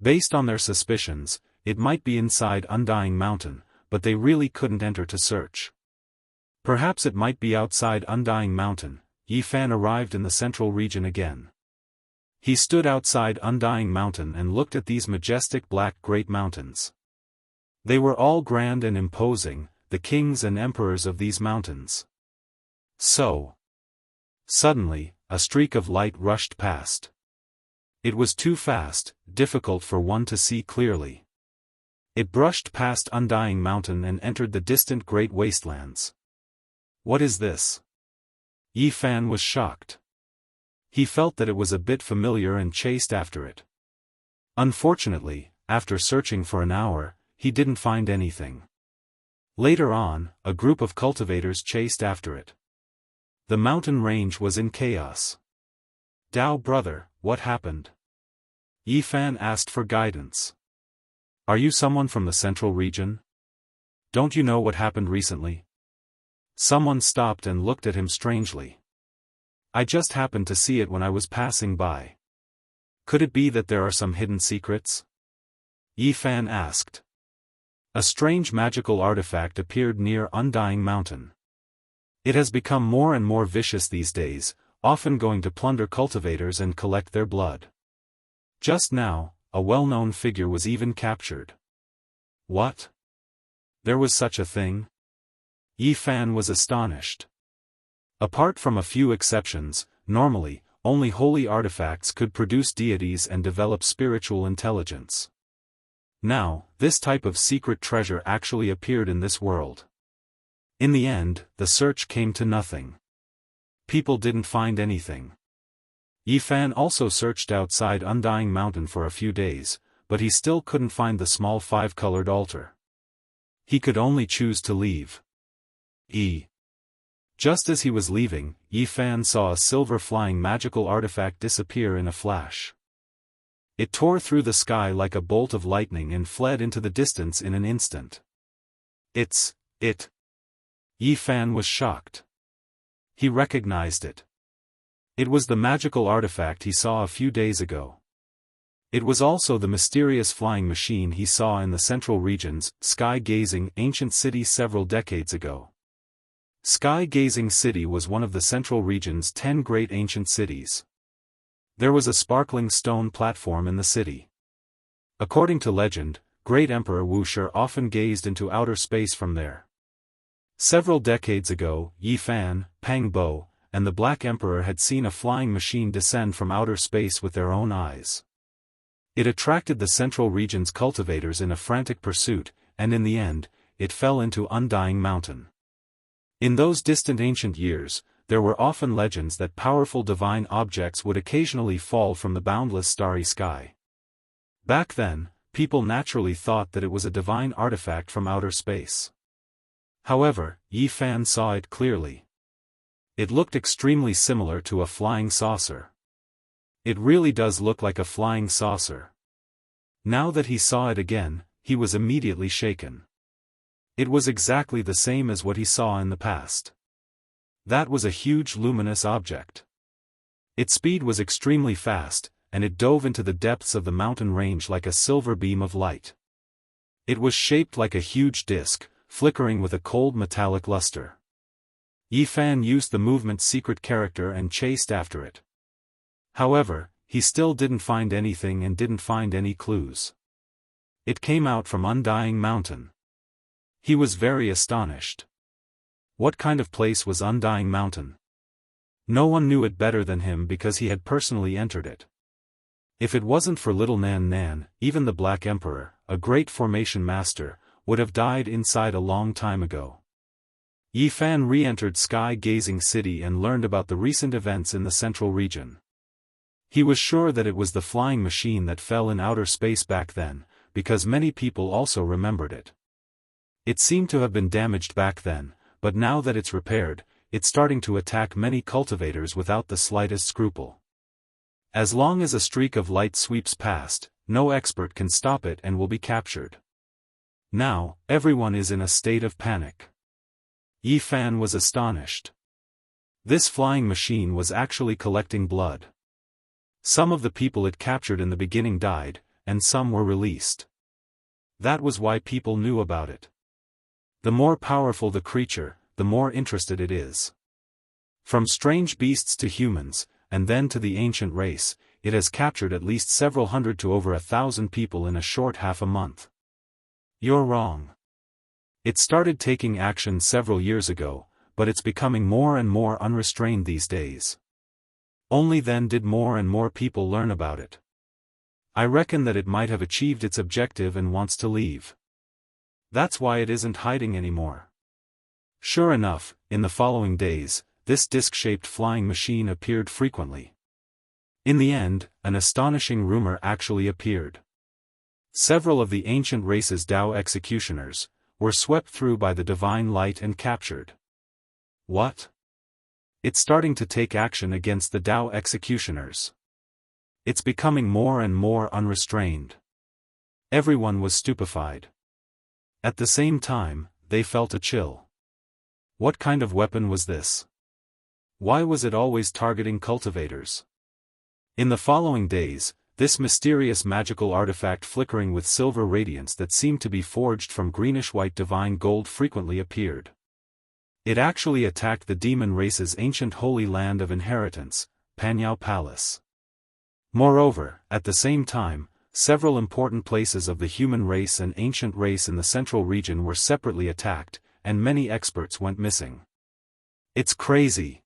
Based on their suspicions, it might be inside Undying Mountain, but they really couldn't enter to search. Perhaps it might be outside Undying Mountain. Yi Fan arrived in the central region again. He stood outside Undying Mountain and looked at these majestic black great mountains. They were all grand and imposing, the kings and emperors of these mountains. Suddenly, a streak of light rushed past. It was too fast, difficult for one to see clearly. It brushed past Undying Mountain and entered the distant great wastelands. What is this? Yi Fan was shocked. He felt that it was a bit familiar and chased after it. Unfortunately, after searching for an hour, he didn't find anything. Later on, a group of cultivators chased after it. The mountain range was in chaos. "Dao brother, what happened?" Yifan asked for guidance. "Are you someone from the central region? Don't you know what happened recently?" Someone stopped and looked at him strangely. "I just happened to see it when I was passing by. Could it be that there are some hidden secrets?" Yifan asked. A strange magical artifact appeared near Undying Mountain. It has become more and more vicious these days, often going to plunder cultivators and collect their blood. Just now, a well-known figure was even captured. What? There was such a thing? Yifan was astonished. Apart from a few exceptions, normally, only holy artifacts could produce deities and develop spiritual intelligence. Now, this type of secret treasure actually appeared in this world. In the end, the search came to nothing. People didn't find anything. Yifan also searched outside Undying Mountain for a few days, but he still couldn't find the small five-colored altar. He could only choose to leave. Just as he was leaving, Yifan saw a silver flying magical artifact disappear in a flash. It tore through the sky like a bolt of lightning and fled into the distance in an instant. It. Yifan was shocked. He recognized it. It was the magical artifact he saw a few days ago. It was also the mysterious flying machine he saw in the central region's sky-gazing ancient city several decades ago. Sky-gazing city was one of the central region's 10 great ancient cities. There was a sparkling stone platform in the city. According to legend, Great Emperor Wuxia often gazed into outer space from there. Several decades ago, Yifan, Pang Bo, and the Black Emperor had seen a flying machine descend from outer space with their own eyes. It attracted the central region's cultivators in a frantic pursuit, and in the end, it fell into Undying Mountain. In those distant ancient years, there were often legends that powerful divine objects would occasionally fall from the boundless starry sky. Back then, people naturally thought that it was a divine artifact from outer space. However, Yifan saw it clearly. It looked extremely similar to a flying saucer. It really does look like a flying saucer. Now that he saw it again, he was immediately shaken. It was exactly the same as what he saw in the past. That was a huge luminous object. Its speed was extremely fast, and it dove into the depths of the mountain range like a silver beam of light. It was shaped like a huge disk, flickering with a cold metallic luster. Yifan used the movement's secret character and chased after it. However, he still didn't find anything and didn't find any clues. It came out from Undying Mountain. He was very astonished. What kind of place was Undying Mountain? No one knew it better than him because he had personally entered it. If it wasn't for little Nan Nan, even the Black Emperor, a great formation master, would have died inside a long time ago. Yifan re-entered Sky-Gazing City and learned about the recent events in the central region. He was sure that it was the flying machine that fell in outer space back then, because many people also remembered it. It seemed to have been damaged back then, but now that it's repaired, it's starting to attack many cultivators without the slightest scruple. As long as a streak of light sweeps past, no expert can stop it and will be captured. Now, everyone is in a state of panic. Yifan was astonished. This flying machine was actually collecting blood. Some of the people it captured in the beginning died, and some were released. That was why people knew about it. The more powerful the creature, the more interested it is. From strange beasts to humans, and then to the ancient race, it has captured at least several hundred to over 1,000 people in a short half a month. You're wrong. It started taking action several years ago, but it's becoming more and more unrestrained these days. Only then did more and more people learn about it. I reckon that it might have achieved its objective and wants to leave. That's why it isn't hiding anymore. Sure enough, in the following days, this disc-shaped flying machine appeared frequently. In the end, an astonishing rumor actually appeared. Several of the ancient race's Dao executioners were swept through by the divine light and captured. What? It's starting to take action against the Dao executioners. It's becoming more and more unrestrained. Everyone was stupefied. At the same time, they felt a chill. What kind of weapon was this? Why was it always targeting cultivators? In the following days, this mysterious magical artifact flickering with silver radiance that seemed to be forged from greenish-white divine gold frequently appeared. It actually attacked the demon race's ancient holy land of inheritance, Panyao Palace. Moreover, at the same time, several important places of the human race and ancient race in the central region were separately attacked, and many experts went missing. It's crazy.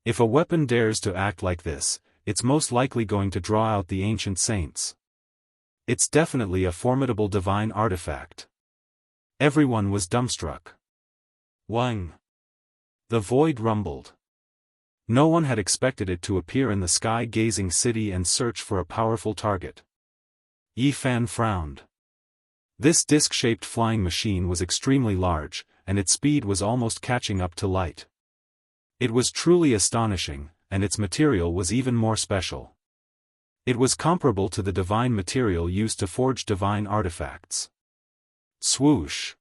If a weapon dares to act like this, it's most likely going to draw out the ancient saints. It's definitely a formidable divine artifact. Everyone was dumbstruck. Wang! The void rumbled. No one had expected it to appear in the sky-gazing city and search for a powerful target. Yi Fan frowned. This disc-shaped flying machine was extremely large, and its speed was almost catching up to light. It was truly astonishing, and its material was even more special. It was comparable to the divine material used to forge divine artifacts. Swoosh!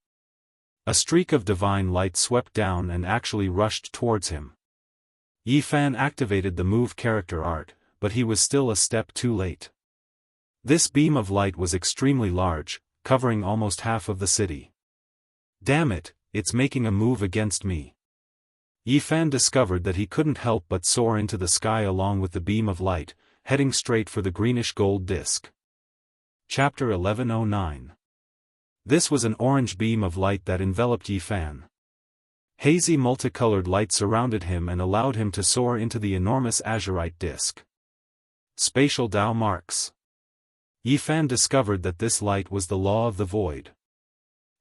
A streak of divine light swept down and actually rushed towards him. Yi Fan activated the move character art, but he was still a step too late. This beam of light was extremely large, covering almost half of the city. Damn it, it's making a move against me. Yi Fan discovered that he couldn't help but soar into the sky along with the beam of light, heading straight for the greenish gold disc. Chapter 1109. This was an orange beam of light that enveloped Yi Fan. Hazy multicolored light surrounded him and allowed him to soar into the enormous azurite disc. Spatial Dao marks. Yi Fan discovered that this light was the law of the void.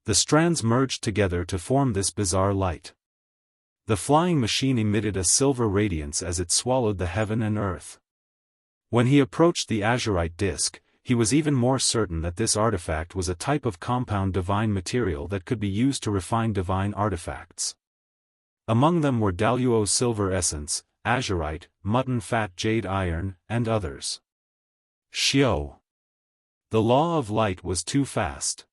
The strands merged together to form this bizarre light. The flying machine emitted a silver radiance as it swallowed the heaven and earth. When he approached the azurite disc, he was even more certain that this artifact was a type of compound divine material that could be used to refine divine artifacts. Among them were Daluo silver essence, azurite, mutton fat jade iron, and others. Xiao! The law of light was too fast.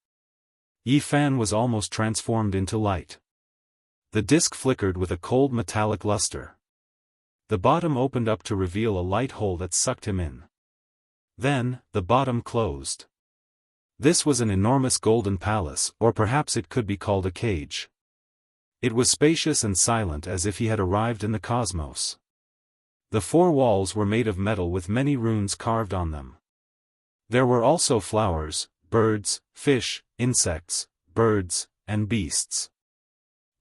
Yi Fan was almost transformed into light. The disc flickered with a cold metallic luster. The bottom opened up to reveal a light hole that sucked him in. Then, the bottom closed. This was an enormous golden palace, or perhaps it could be called a cage. It was spacious and silent as if he had arrived in the cosmos. The four walls were made of metal with many runes carved on them. There were also flowers, birds, fish, insects, birds, and beasts.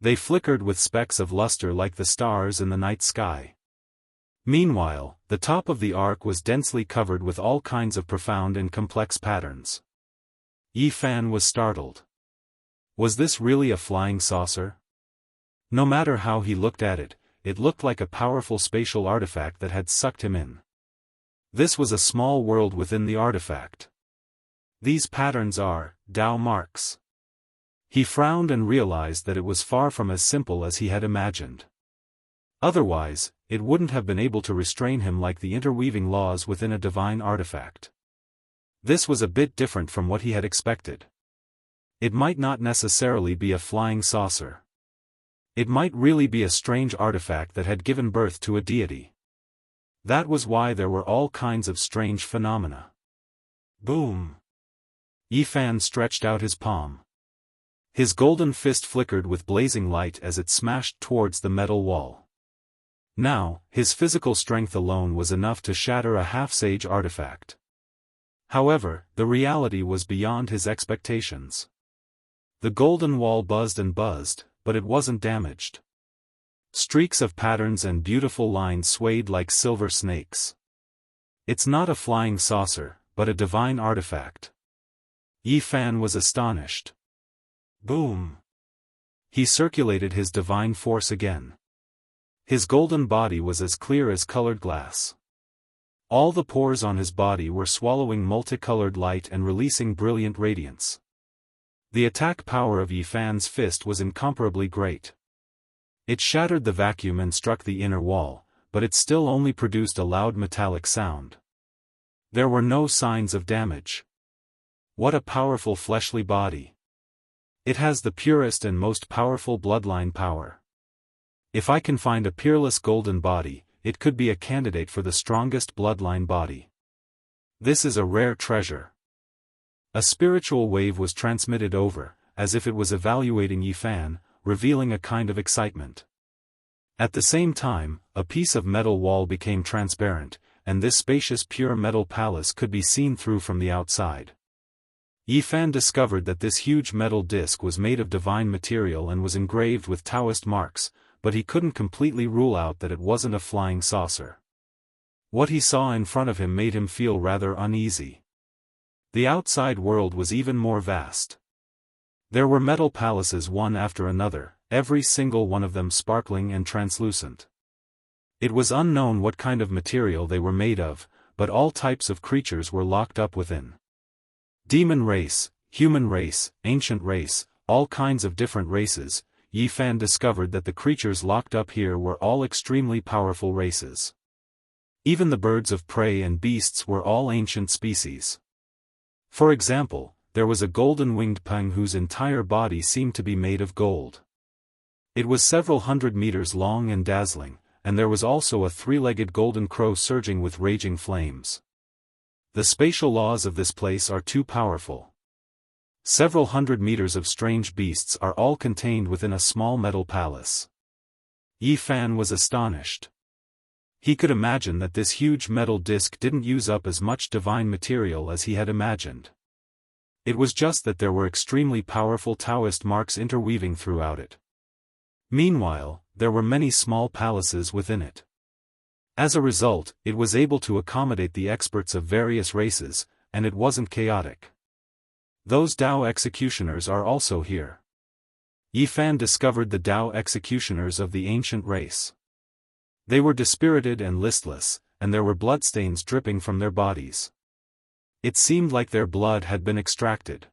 They flickered with specks of luster like the stars in the night sky. Meanwhile, the top of the ark was densely covered with all kinds of profound and complex patterns. Yi Fan was startled. Was this really a flying saucer? No matter how he looked at it, it looked like a powerful spatial artifact that had sucked him in. This was a small world within the artifact. These patterns are Dao marks. He frowned and realized that it was far from as simple as he had imagined. Otherwise, it wouldn't have been able to restrain him like the interweaving laws within a divine artifact. This was a bit different from what he had expected. It might not necessarily be a flying saucer. It might really be a strange artifact that had given birth to a deity. That was why there were all kinds of strange phenomena. Boom! Yi Fan stretched out his palm. His golden fist flickered with blazing light as it smashed towards the metal wall. Now, his physical strength alone was enough to shatter a half-sage artifact. However, the reality was beyond his expectations. The golden wall buzzed and buzzed, but it wasn't damaged. Streaks of patterns and beautiful lines swayed like silver snakes. It's not a flying saucer, but a divine artifact. Yi Fan was astonished. Boom! He circulated his divine force again. His golden body was as clear as colored glass. All the pores on his body were swallowing multicolored light and releasing brilliant radiance. The attack power of Yi Fan's fist was incomparably great. It shattered the vacuum and struck the inner wall, but it still only produced a loud metallic sound. There were no signs of damage. What a powerful fleshly body. It has the purest and most powerful bloodline power. If I can find a peerless golden body, it could be a candidate for the strongest bloodline body. This is a rare treasure. A spiritual wave was transmitted over, as if it was evaluating Yi Fan, revealing a kind of excitement. At the same time, a piece of metal wall became transparent, and this spacious pure metal palace could be seen through from the outside. Yi Fan discovered that this huge metal disc was made of divine material and was engraved with Daoist marks, but he couldn't completely rule out that it wasn't a flying saucer. What he saw in front of him made him feel rather uneasy. The outside world was even more vast. There were metal palaces one after another, every single one of them sparkling and translucent. It was unknown what kind of material they were made of, but all types of creatures were locked up within. Demon race, human race, ancient race, all kinds of different races. Yi Fan discovered that the creatures locked up here were all extremely powerful races. Even the birds of prey and beasts were all ancient species. For example, there was a golden-winged peng whose entire body seemed to be made of gold. It was several hundred meters long and dazzling, and there was also a three-legged golden crow surging with raging flames. The spatial laws of this place are too powerful. Several hundred meters of strange beasts are all contained within a small metal palace. Yi Fan was astonished. He could imagine that this huge metal disc didn't use up as much divine material as he had imagined. It was just that there were extremely powerful Daoist marks interweaving throughout it. Meanwhile, there were many small palaces within it. As a result, it was able to accommodate the experts of various races, and it wasn't chaotic. Those Dao executioners are also here. Yi Fan discovered the Dao executioners of the ancient race. They were dispirited and listless, and there were bloodstains dripping from their bodies. It seemed like their blood had been extracted.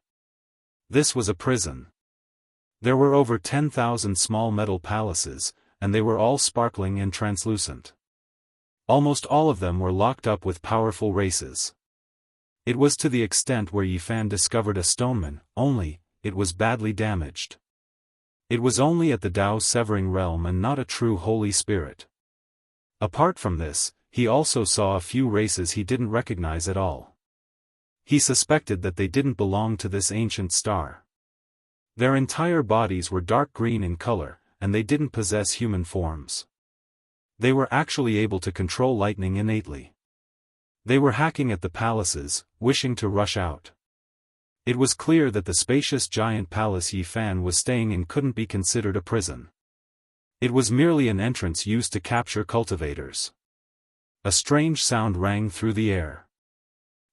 This was a prison. There were over 10,000 small metal palaces, and they were all sparkling and translucent. Almost all of them were locked up with powerful races. It was to the extent where Yi Fan discovered a stoneman, only, it was badly damaged. It was only at the Dao severing realm and not a true Holy Spirit. Apart from this, he also saw a few races he didn't recognize at all. He suspected that they didn't belong to this ancient star. Their entire bodies were dark green in color, and they didn't possess human forms. They were actually able to control lightning innately. They were hacking at the palaces, wishing to rush out. It was clear that the spacious giant palace Yi Fan was staying in couldn't be considered a prison. It was merely an entrance used to capture cultivators. A strange sound rang through the air.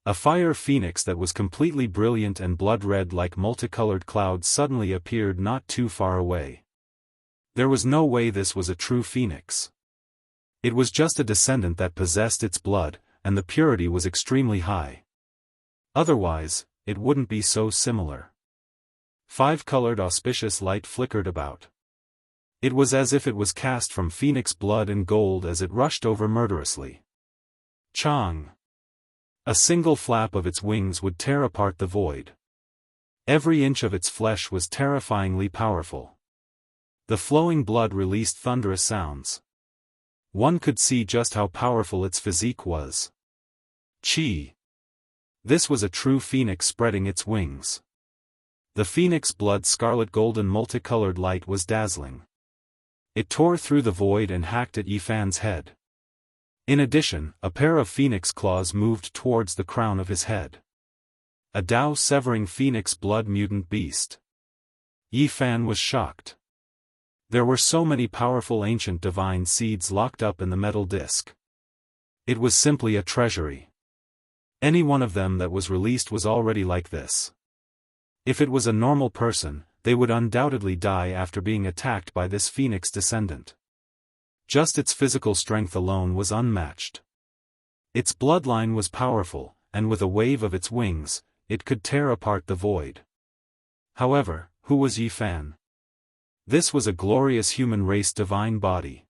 A fire phoenix that was completely brilliant and blood-red like multicolored clouds suddenly appeared not too far away. There was no way this was a true phoenix. It was just a descendant that possessed its blood, and the purity was extremely high. Otherwise, it wouldn't be so similar. Five-colored auspicious light flickered about. It was as if it was cast from phoenix blood and gold as it rushed over murderously. Chang! A single flap of its wings would tear apart the void. Every inch of its flesh was terrifyingly powerful. The flowing blood released thunderous sounds. One could see just how powerful its physique was. Chi! This was a true phoenix spreading its wings. The phoenix blood scarlet golden multicolored light was dazzling. It tore through the void and hacked at Yi Fan's head. In addition, a pair of phoenix claws moved towards the crown of his head. A Dao severing phoenix blood mutant beast. Yi Fan was shocked. There were so many powerful ancient divine seeds locked up in the metal disc. It was simply a treasury. Any one of them that was released was already like this. If it was a normal person, they would undoubtedly die after being attacked by this phoenix descendant. Just its physical strength alone was unmatched. Its bloodline was powerful, and with a wave of its wings, it could tear apart the void. However, who was Yi Fan? This was a glorious human race divine body.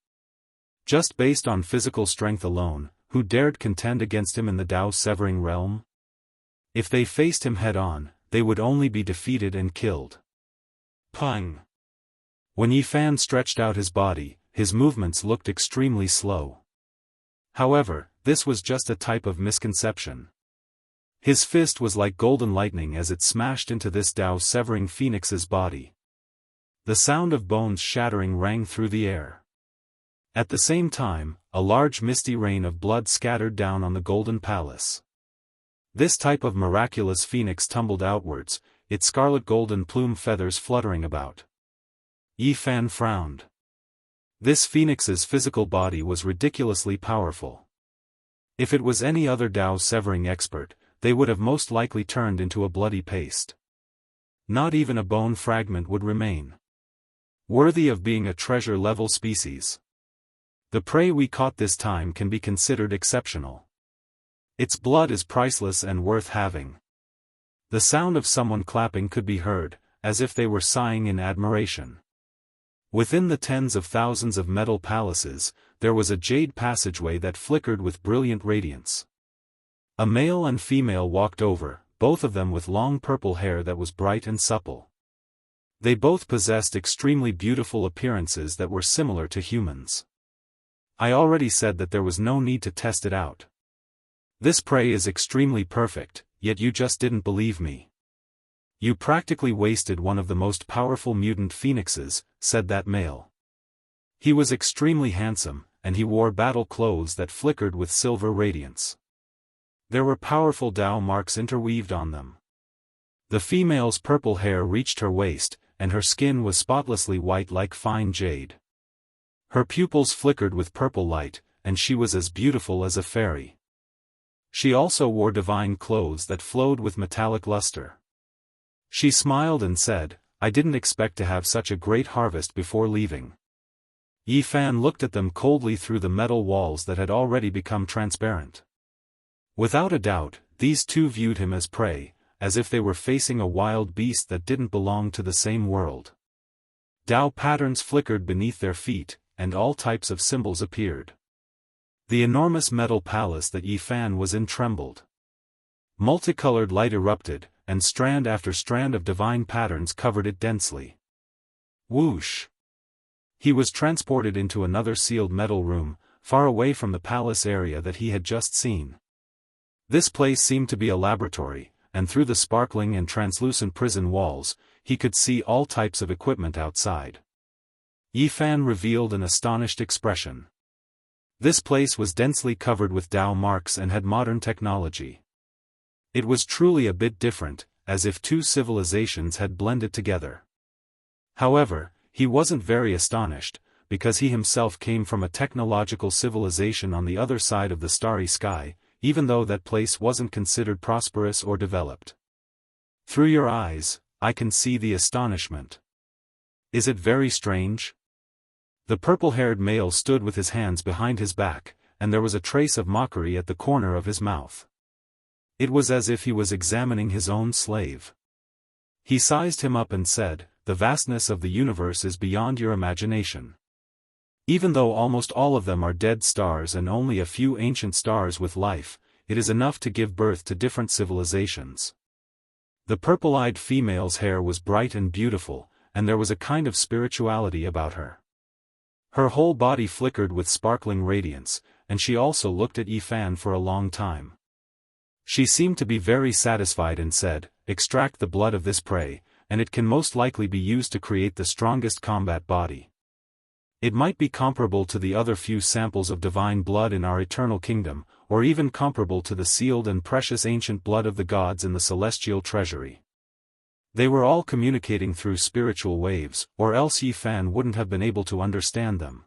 Just based on physical strength alone, who dared contend against him in the Dao-severing realm? If they faced him head-on, they would only be defeated and killed. Pang! When Yi Fan stretched out his body, his movements looked extremely slow. However, this was just a type of misconception. His fist was like golden lightning as it smashed into this Dao-severing phoenix's body. The sound of bones shattering rang through the air. At the same time, a large misty rain of blood scattered down on the golden palace. This type of miraculous phoenix tumbled outwards, its scarlet golden plume feathers fluttering about. Yi Fan frowned. This phoenix's physical body was ridiculously powerful. If it was any other Dao-severing expert, they would have most likely turned into a bloody paste. Not even a bone fragment would remain. Worthy of being a treasure-level species. The prey we caught this time can be considered exceptional. Its blood is priceless and worth having. The sound of someone clapping could be heard, as if they were sighing in admiration. Within the tens of thousands of metal palaces, there was a jade passageway that flickered with brilliant radiance. A male and female walked over, both of them with long purple hair that was bright and supple. They both possessed extremely beautiful appearances that were similar to humans. I already said that there was no need to test it out. This prey is extremely perfect, yet you just didn't believe me. You practically wasted one of the most powerful mutant phoenixes, said that male. He was extremely handsome, and he wore battle clothes that flickered with silver radiance. There were powerful Dao marks interweaved on them. The female's purple hair reached her waist, and her skin was spotlessly white like fine jade. Her pupils flickered with purple light, and she was as beautiful as a fairy. She also wore divine clothes that flowed with metallic luster. She smiled and said, "I didn't expect to have such a great harvest before leaving." Yi Fan looked at them coldly through the metal walls that had already become transparent. Without a doubt, these two viewed him as prey, as if they were facing a wild beast that didn't belong to the same world. Dao patterns flickered beneath their feet, and all types of symbols appeared. The enormous metal palace that Yi Fan was in trembled. Multicolored light erupted, and strand after strand of divine patterns covered it densely. Whoosh! He was transported into another sealed metal room, far away from the palace area that he had just seen. This place seemed to be a laboratory, and through the sparkling and translucent prison walls, he could see all types of equipment outside. Yi Fan revealed an astonished expression. This place was densely covered with Dao marks and had modern technology. It was truly a bit different, as if two civilizations had blended together. However, he wasn't very astonished, because he himself came from a technological civilization on the other side of the starry sky, even though that place wasn't considered prosperous or developed. Through your eyes, I can see the astonishment. Is it very strange? The purple-haired male stood with his hands behind his back, and there was a trace of mockery at the corner of his mouth. It was as if he was examining his own slave. He sized him up and said, "The vastness of the universe is beyond your imagination. Even though almost all of them are dead stars and only a few ancient stars with life, it is enough to give birth to different civilizations." The purple-eyed female's hair was bright and beautiful, and there was a kind of spirituality about her. Her whole body flickered with sparkling radiance, and she also looked at Yi Fan for a long time. She seemed to be very satisfied and said, "Extract the blood of this prey, and it can most likely be used to create the strongest combat body. It might be comparable to the other few samples of divine blood in our eternal kingdom, or even comparable to the sealed and precious ancient blood of the gods in the celestial treasury." They were all communicating through spiritual waves, or else Yi Fan wouldn't have been able to understand them.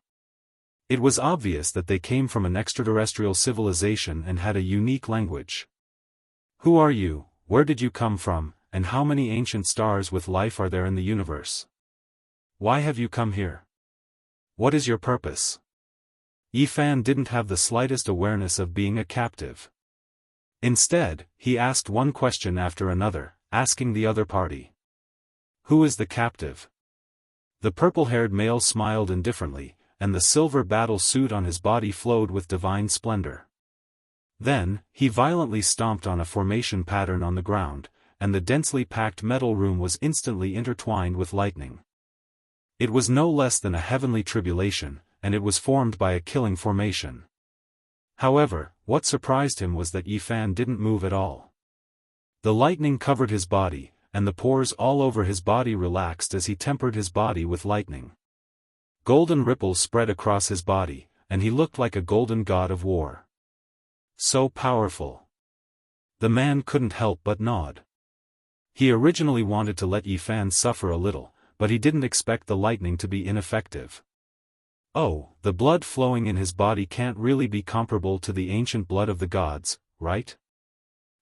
It was obvious that they came from an extraterrestrial civilization and had a unique language. "Who are you, where did you come from, and how many ancient stars with life are there in the universe? Why have you come here? What is your purpose?" Yi Fan didn't have the slightest awareness of being a captive. Instead, he asked one question after another, asking the other party. Who is the captive? The purple-haired male smiled indifferently, and the silver battle suit on his body flowed with divine splendor. Then, he violently stomped on a formation pattern on the ground, and the densely packed metal room was instantly intertwined with lightning. It was no less than a heavenly tribulation, and it was formed by a killing formation. However, what surprised him was that Yi Fan didn't move at all. The lightning covered his body, and the pores all over his body relaxed as he tempered his body with lightning. Golden ripples spread across his body, and he looked like a golden god of war. So powerful. The man couldn't help but nod. He originally wanted to let Yi Fan suffer a little, but he didn't expect the lightning to be ineffective. Oh, the blood flowing in his body can't really be comparable to the ancient blood of the gods, right?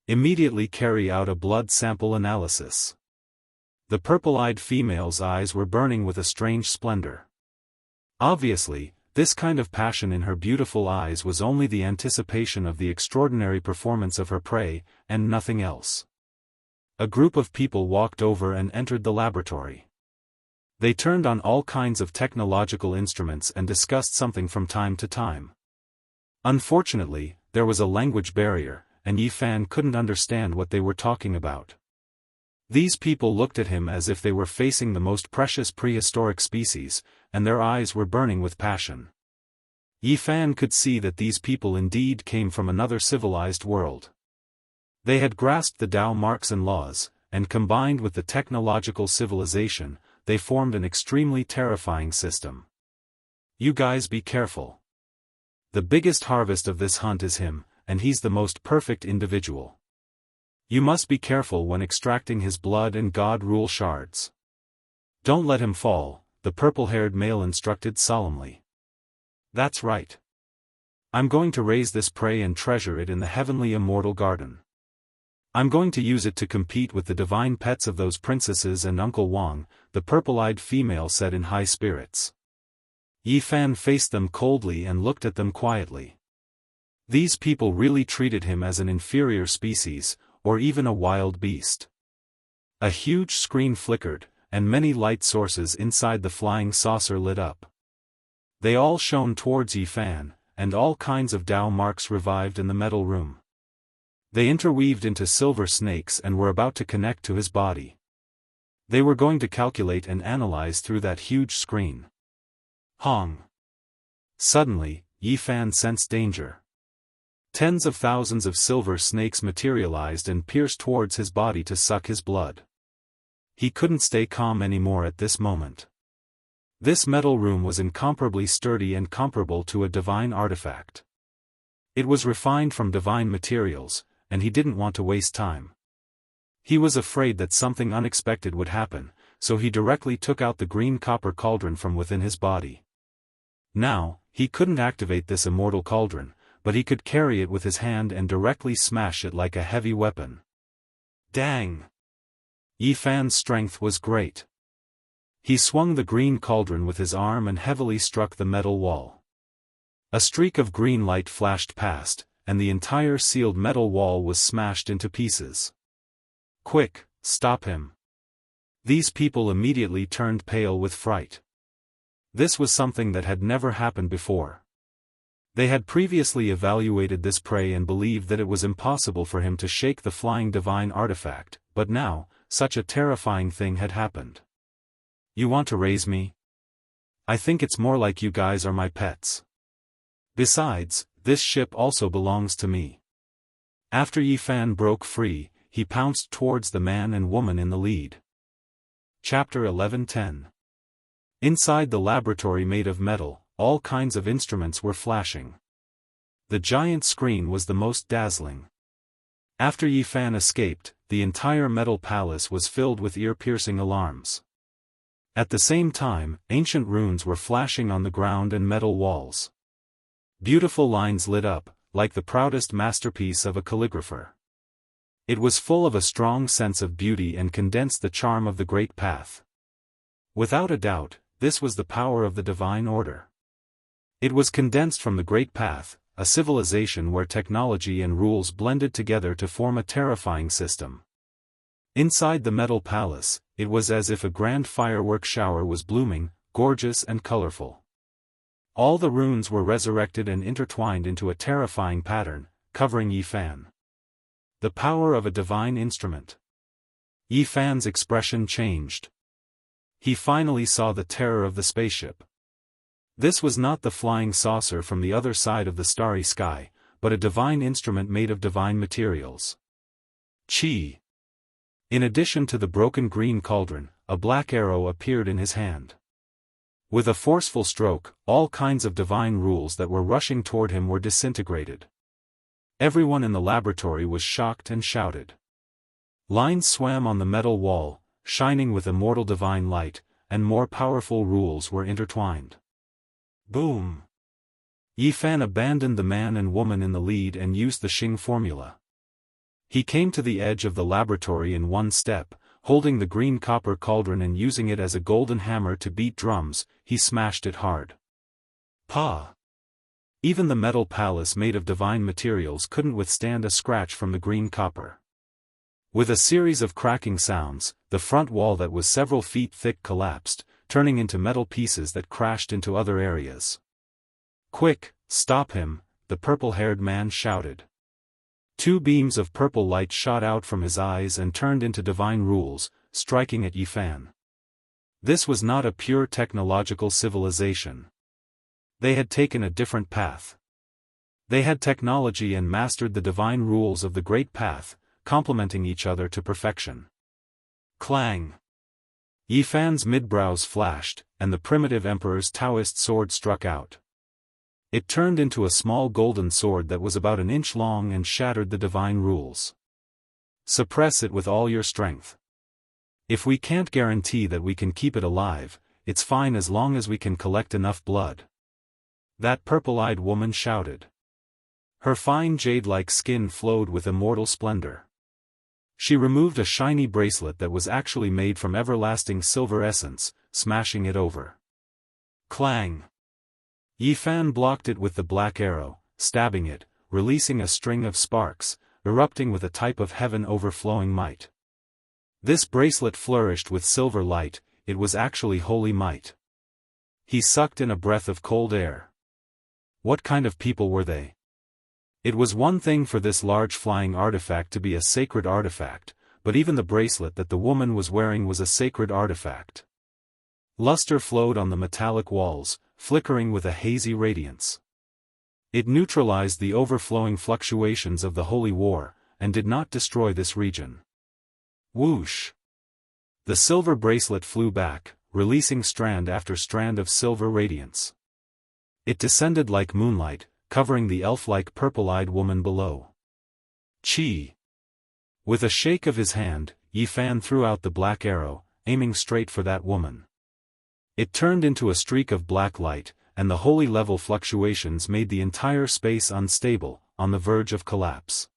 Immediately carry out a blood sample analysis. The purple-eyed female's eyes were burning with a strange splendor. Obviously, this kind of passion in her beautiful eyes was only the anticipation of the extraordinary performance of her prey, and nothing else. A group of people walked over and entered the laboratory. They turned on all kinds of technological instruments and discussed something from time to time. Unfortunately, there was a language barrier, and Yi Fan couldn't understand what they were talking about. These people looked at him as if they were facing the most precious prehistoric species, and their eyes were burning with passion. Yi Fan could see that these people indeed came from another civilized world. They had grasped the Tao marks and laws, and combined with the technological civilization, they formed an extremely terrifying system. You guys be careful. The biggest harvest of this hunt is him, and he's the most perfect individual. You must be careful when extracting his blood and God rule shards. Don't let him fall, the purple-haired male instructed solemnly. That's right. I'm going to raise this prey and treasure it in the heavenly immortal garden. I'm going to use it to compete with the divine pets of those princesses and Uncle Wang, the purple-eyed female said in high spirits. Yi Fan faced them coldly and looked at them quietly. These people really treated him as an inferior species, or even a wild beast. A huge screen flickered, and many light sources inside the flying saucer lit up. They all shone towards Yi Fan, and all kinds of Tao marks revived in the metal room. They interweaved into silver snakes and were about to connect to his body. They were going to calculate and analyze through that huge screen. Hong! Suddenly, Yi Fan sensed danger. Tens of thousands of silver snakes materialized and pierced towards his body to suck his blood. He couldn't stay calm anymore at this moment. This metal room was incomparably sturdy and comparable to a divine artifact. It was refined from divine materials, and he didn't want to waste time. He was afraid that something unexpected would happen, so he directly took out the green copper cauldron from within his body. Now, he couldn't activate this immortal cauldron, but he could carry it with his hand and directly smash it like a heavy weapon. Dang! Yi Fan's strength was great. He swung the green cauldron with his arm and heavily struck the metal wall. A streak of green light flashed past, and the entire sealed metal wall was smashed into pieces. Quick, stop him! These people immediately turned pale with fright. This was something that had never happened before. They had previously evaluated this prey and believed that it was impossible for him to shake the flying divine artifact, but now, such a terrifying thing had happened. You want to raise me? I think it's more like you guys are my pets. Besides, this ship also belongs to me. After Yi Fan broke free, he pounced towards the man and woman in the lead. Chapter 11:10. Inside the laboratory made of metal, all kinds of instruments were flashing. The giant screen was the most dazzling. After Yi Fan escaped, the entire metal palace was filled with ear-piercing alarms. At the same time, ancient runes were flashing on the ground and metal walls. Beautiful lines lit up, like the proudest masterpiece of a calligrapher. It was full of a strong sense of beauty and condensed the charm of the great path. Without a doubt, this was the power of the divine order. It was condensed from the Great Path, a civilization where technology and rules blended together to form a terrifying system. Inside the metal palace, it was as if a grand firework shower was blooming, gorgeous and colorful. All the runes were resurrected and intertwined into a terrifying pattern, covering Yi Fan. The power of a divine instrument. Yi Fan's expression changed. He finally saw the terror of the spaceship. This was not the flying saucer from the other side of the starry sky, but a divine instrument made of divine materials. Qi. In addition to the broken green cauldron, a black arrow appeared in his hand. With a forceful stroke, all kinds of divine rules that were rushing toward him were disintegrated. Everyone in the laboratory was shocked and shouted. Lines swam on the metal wall, shining with immortal divine light, and more powerful rules were intertwined. Boom! Yi Fan abandoned the man and woman in the lead and used the Xing formula. He came to the edge of the laboratory in one step, holding the green copper cauldron and using it as a golden hammer to beat drums. He smashed it hard. Pa! Even the metal palace made of divine materials couldn't withstand a scratch from the green copper. With a series of cracking sounds, the front wall that was several feet thick collapsed, turning into metal pieces that crashed into other areas. Quick, stop him, the purple-haired man shouted. 2 beams of purple light shot out from his eyes and turned into divine rules, striking at Yi Fan. This was not a pure technological civilization. They had taken a different path. They had technology and mastered the divine rules of the Great Path, complementing each other to perfection. Clang! Yi Fan's mid-brows flashed, and the primitive emperor's Daoist sword struck out. It turned into a small golden sword that was about an inch long and shattered the divine rules. Suppress it with all your strength. If we can't guarantee that we can keep it alive, it's fine as long as we can collect enough blood. That purple-eyed woman shouted. Her fine jade-like skin flowed with immortal splendor. She removed a shiny bracelet that was actually made from everlasting silver essence, smashing it over. Clang! Yi Fan blocked it with the black arrow, stabbing it, releasing a string of sparks, erupting with a type of heaven overflowing might. This bracelet flourished with silver light, it was actually holy might. He sucked in a breath of cold air. What kind of people were they? It was one thing for this large flying artifact to be a sacred artifact, but even the bracelet that the woman was wearing was a sacred artifact. Luster flowed on the metallic walls, flickering with a hazy radiance. It neutralized the overflowing fluctuations of the holy war, and did not destroy this region. Whoosh! The silver bracelet flew back, releasing strand after strand of silver radiance. It descended like moonlight, covering the elf-like purple-eyed woman below. Qi! With a shake of his hand, Yi Fan threw out the black arrow, aiming straight for that woman. It turned into a streak of black light, and the holy level fluctuations made the entire space unstable, on the verge of collapse.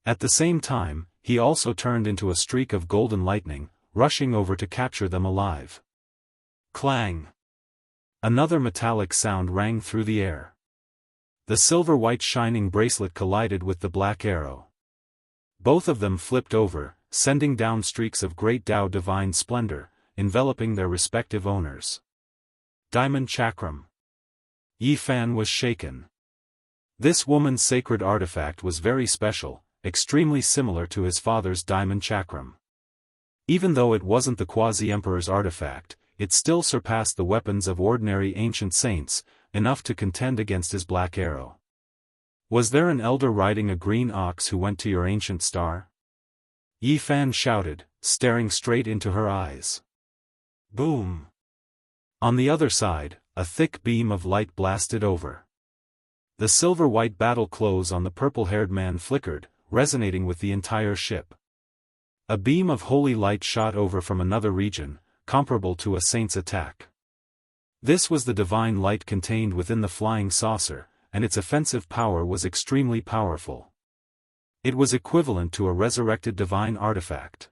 At the same time, he also turned into a streak of golden lightning, rushing over to capture them alive. Clang! Another metallic sound rang through the air. The silver-white shining bracelet collided with the black arrow. Both of them flipped over, sending down streaks of great Tao divine splendor, enveloping their respective owners. Diamond Chakram. Yi Fan was shaken. This woman's sacred artifact was very special, extremely similar to his father's Diamond Chakram. Even though it wasn't the quasi-emperor's artifact, it still surpassed the weapons of ordinary ancient saints, enough to contend against his black arrow. Was there an elder riding a green ox who went to your ancient star? Yi Fan shouted, staring straight into her eyes. Boom! On the other side, a thick beam of light blasted over. The silver-white battle clothes on the purple-haired man flickered, resonating with the entire ship. A beam of holy light shot over from another region, comparable to a saint's attack. This was the divine light contained within the flying saucer, and its offensive power was extremely powerful. It was equivalent to a resurrected divine artifact.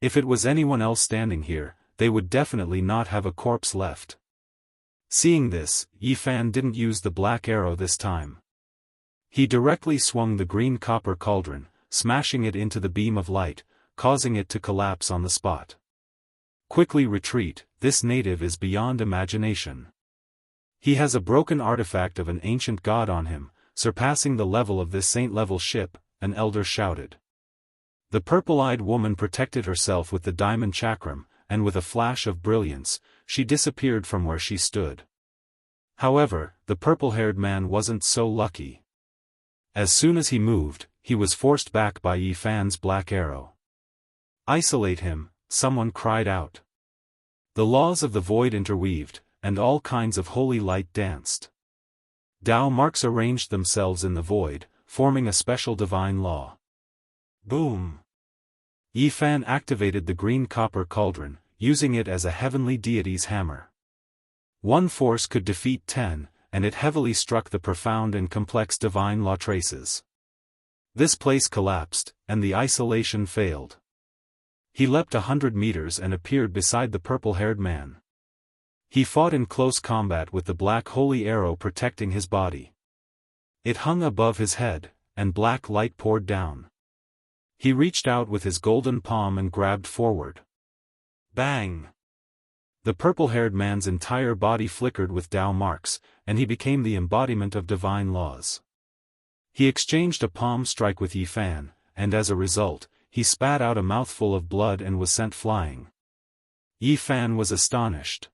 If it was anyone else standing here, they would definitely not have a corpse left. Seeing this, Yi Fan didn't use the black arrow this time. He directly swung the green copper cauldron, smashing it into the beam of light, causing it to collapse on the spot. Quickly retreat, this native is beyond imagination. He has a broken artifact of an ancient god on him, surpassing the level of this saint-level ship, an elder shouted. The purple-eyed woman protected herself with the diamond chakram, and with a flash of brilliance, she disappeared from where she stood. However, the purple-haired man wasn't so lucky. As soon as he moved, he was forced back by Yi Fan's black arrow. Isolate him, someone cried out. The laws of the void interweaved, and all kinds of holy light danced. Dao marks arranged themselves in the void, forming a special divine law. Boom! Yi Fan activated the green copper cauldron, using it as a heavenly deity's hammer. One force could defeat 10, and it heavily struck the profound and complex divine law traces. This place collapsed, and the isolation failed. He leapt 100 meters and appeared beside the purple-haired man. He fought in close combat with the black holy arrow protecting his body. It hung above his head, and black light poured down. He reached out with his golden palm and grabbed forward. Bang! The purple-haired man's entire body flickered with Dao marks, and he became the embodiment of divine laws. He exchanged a palm strike with Yi Fan, and as a result, he spat out a mouthful of blood and was sent flying. Yi Fan was astonished.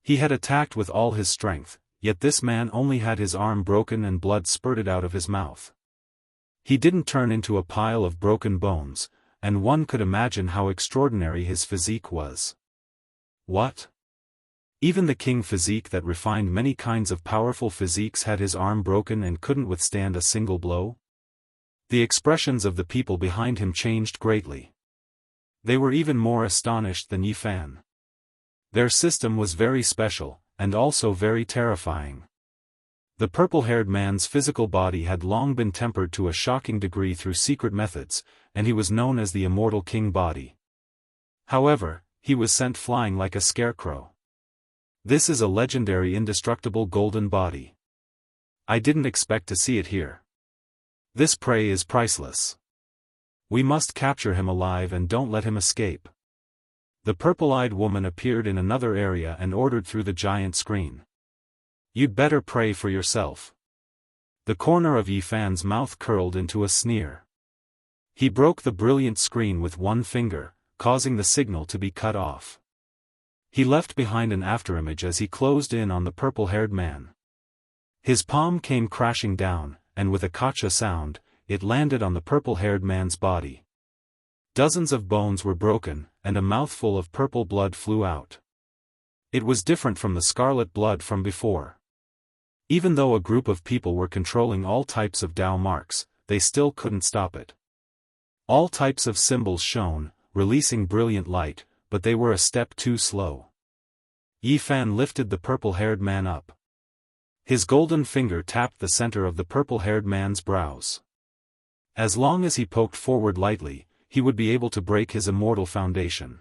He had attacked with all his strength, yet this man only had his arm broken and blood spurted out of his mouth. He didn't turn into a pile of broken bones, and one could imagine how extraordinary his physique was. What? Even the king physique that refined many kinds of powerful physiques had his arm broken and couldn't withstand a single blow? The expressions of the people behind him changed greatly. They were even more astonished than Yi Fan. Their system was very special, and also very terrifying. The purple-haired man's physical body had long been tempered to a shocking degree through secret methods, and he was known as the Immortal King body. However, he was sent flying like a scarecrow. This is a legendary indestructible golden body. I didn't expect to see it here. This prey is priceless. We must capture him alive and don't let him escape. The purple-eyed woman appeared in another area and ordered through the giant screen. You'd better pray for yourself. The corner of Yi Fan's mouth curled into a sneer. He broke the brilliant screen with one finger, causing the signal to be cut off. He left behind an afterimage as he closed in on the purple-haired man. His palm came crashing down, and with a kacha sound, it landed on the purple-haired man's body. Dozens of bones were broken, and a mouthful of purple blood flew out. It was different from the scarlet blood from before. Even though a group of people were controlling all types of Dao marks, they still couldn't stop it. All types of symbols shone, releasing brilliant light, but they were a step too slow. Yi Fan lifted the purple-haired man up. His golden finger tapped the center of the purple-haired man's brows. As long as he poked forward lightly, he would be able to break his immortal foundation.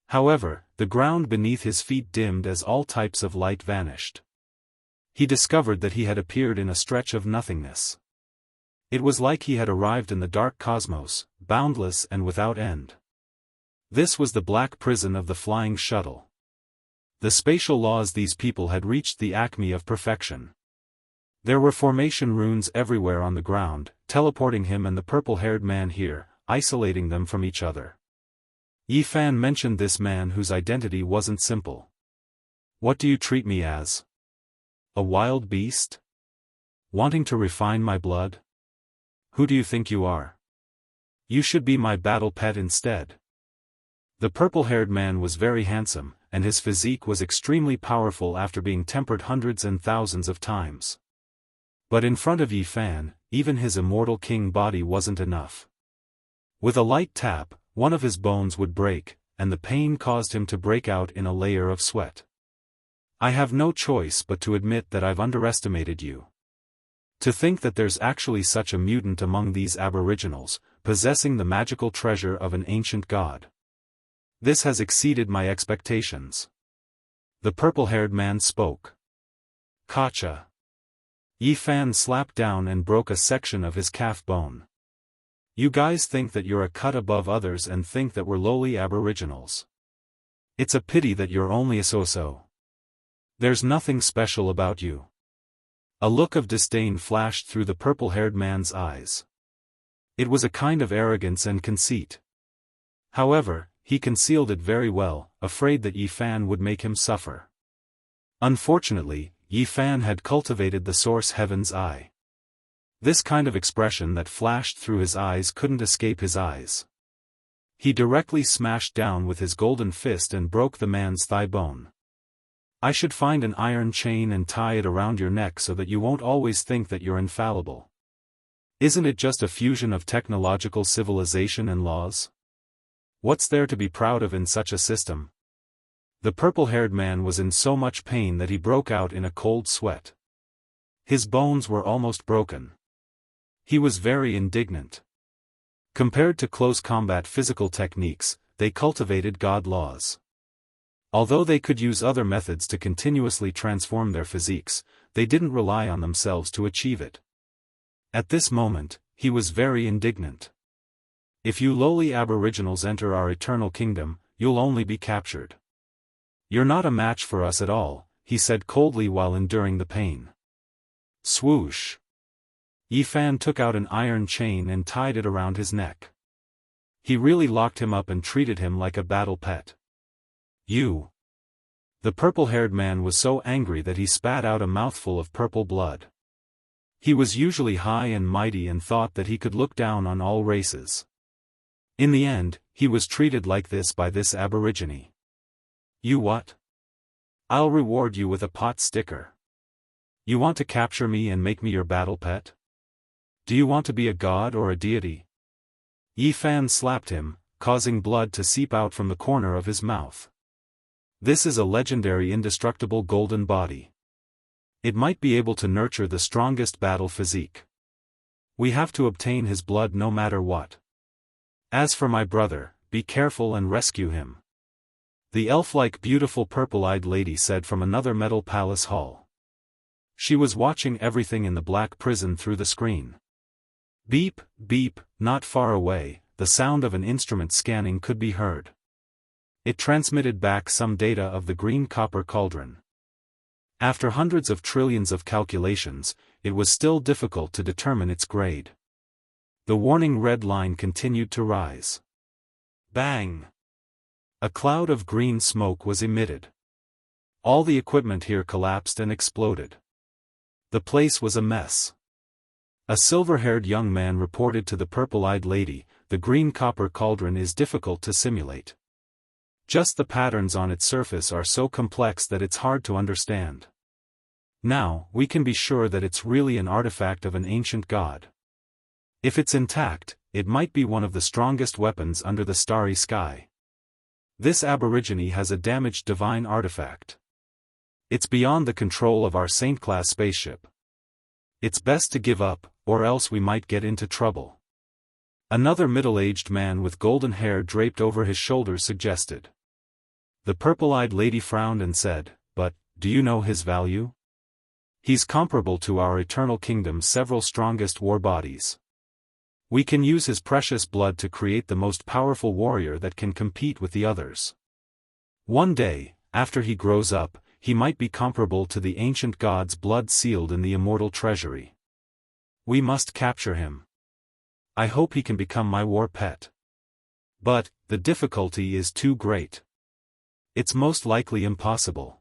However, the ground beneath his feet dimmed as all types of light vanished. He discovered that he had appeared in a stretch of nothingness. It was like he had arrived in the dark cosmos, boundless and without end. This was the black prison of the flying shuttle. The spatial laws these people had reached the acme of perfection. There were formation runes everywhere on the ground, teleporting him and the purple-haired man here, isolating them from each other. Yi Fan mentioned this man whose identity wasn't simple. What do you treat me as? A wild beast? Wanting to refine my blood? Who do you think you are? You should be my battle pet instead. The purple-haired man was very handsome, and his physique was extremely powerful after being tempered hundreds and thousands of times. But in front of Yi Fan, even his immortal king body wasn't enough. With a light tap, one of his bones would break, and the pain caused him to break out in a layer of sweat. I have no choice but to admit that I've underestimated you. To think that there's actually such a mutant among these aboriginals, possessing the magical treasure of an ancient god. This has exceeded my expectations. The purple-haired man spoke. Gotcha. Yi Fan slapped down and broke a section of his calf bone. You guys think that you're a cut above others and think that we're lowly aboriginals. It's a pity that you're only a so-so. There's nothing special about you. A look of disdain flashed through the purple-haired man's eyes. It was a kind of arrogance and conceit. However, he concealed it very well, afraid that Yi Fan would make him suffer. Unfortunately, Yi Fan had cultivated the source heaven's eye. This kind of expression that flashed through his eyes couldn't escape his eyes. He directly smashed down with his golden fist and broke the man's thigh bone. I should find an iron chain and tie it around your neck so that you won't always think that you're infallible. Isn't it just a fusion of technological civilization and laws? What's there to be proud of in such a system? The purple-haired man was in so much pain that he broke out in a cold sweat. His bones were almost broken. He was very indignant. Compared to close combat physical techniques, they cultivated God laws. Although they could use other methods to continuously transform their physiques, they didn't rely on themselves to achieve it. At this moment, he was very indignant. If you lowly aboriginals enter our eternal kingdom, you'll only be captured. You're not a match for us at all, he said coldly while enduring the pain. Swoosh! Yi Fan took out an iron chain and tied it around his neck. He really locked him up and treated him like a battle pet. You! The purple-haired man was so angry that he spat out a mouthful of purple blood. He was usually high and mighty and thought that he could look down on all races. In the end, he was treated like this by this aborigine. You what? I'll reward you with a pot sticker. You want to capture me and make me your battle pet? Do you want to be a god or a deity? Yi Fan slapped him, causing blood to seep out from the corner of his mouth. This is a legendary indestructible golden body. It might be able to nurture the strongest battle physique. We have to obtain his blood no matter what. As for my brother, be careful and rescue him. The elf-like beautiful purple-eyed lady said from another metal palace hall. She was watching everything in the black prison through the screen. Beep, beep, not far away, the sound of an instrument scanning could be heard. It transmitted back some data of the green copper cauldron. After hundreds of trillions of calculations, it was still difficult to determine its grade. The warning red line continued to rise. Bang! A cloud of green smoke was emitted. All the equipment here collapsed and exploded. The place was a mess. A silver-haired young man reported to the purple-eyed lady, the green copper cauldron is difficult to simulate. Just the patterns on its surface are so complex that it's hard to understand. Now, we can be sure that it's really an artifact of an ancient god. If it's intact, it might be one of the strongest weapons under the starry sky. This aborigine has a damaged divine artifact. It's beyond the control of our Saint-class spaceship. It's best to give up, or else we might get into trouble. Another middle-aged man with golden hair draped over his shoulders suggested. The purple-eyed lady frowned and said, "But, do you know his value? He's comparable to our eternal kingdom's several strongest war bodies. We can use his precious blood to create the most powerful warrior that can compete with the others. One day, after he grows up, he might be comparable to the ancient god's blood sealed in the immortal treasury. We must capture him. I hope he can become my war pet. But, the difficulty is too great. It's most likely impossible.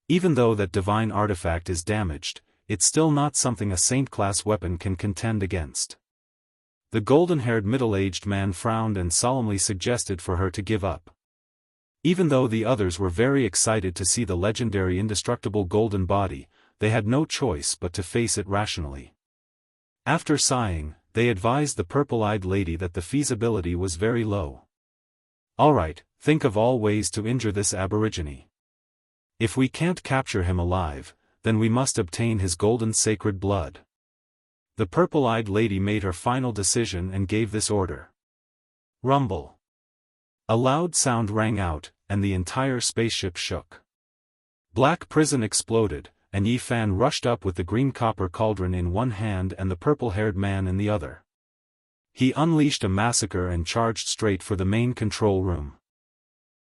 Even though that divine artifact is damaged, it's still not something a saint-class weapon can contend against." The golden-haired middle-aged man frowned and solemnly suggested for her to give up. Even though the others were very excited to see the legendary indestructible golden body, they had no choice but to face it rationally. After sighing, they advised the purple-eyed lady that the feasibility was very low. "All right, think of all ways to injure this aborigine. If we can't capture him alive, then we must obtain his golden sacred blood." The purple-eyed lady made her final decision and gave this order. Rumble. A loud sound rang out, and the entire spaceship shook. Black prison exploded, and Yi Fan rushed up with the green copper cauldron in one hand and the purple-haired man in the other. He unleashed a massacre and charged straight for the main control room.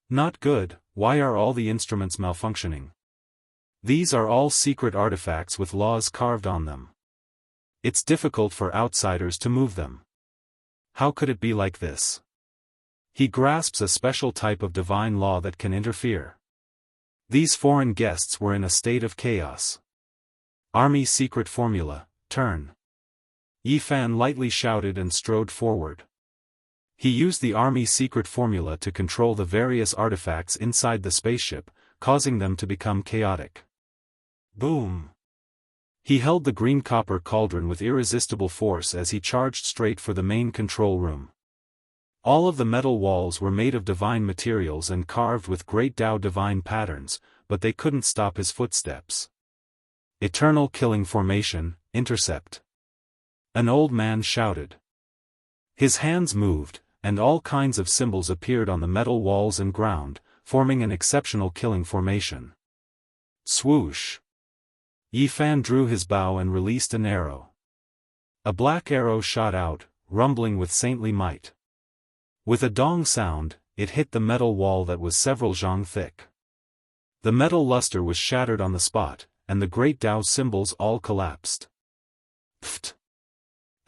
Not good. Why are all the instruments malfunctioning? These are all secret artifacts with laws carved on them. It's difficult for outsiders to move them. How could it be like this? He grasps a special type of divine law that can interfere. These foreign guests were in a state of chaos. Army secret formula, turn. Yi Fan lightly shouted and strode forward. He used the army secret formula to control the various artifacts inside the spaceship, causing them to become chaotic. Boom! He held the green copper cauldron with irresistible force as he charged straight for the main control room. All of the metal walls were made of divine materials and carved with great Tao divine patterns, but they couldn't stop his footsteps. Eternal killing formation, intercept. An old man shouted. His hands moved, and all kinds of symbols appeared on the metal walls and ground, forming an exceptional killing formation. Swoosh! Yi Fan drew his bow and released an arrow. A black arrow shot out, rumbling with saintly might. With a dong sound, it hit the metal wall that was several zhang thick. The metal luster was shattered on the spot, and the great Tao symbols all collapsed. Pfft!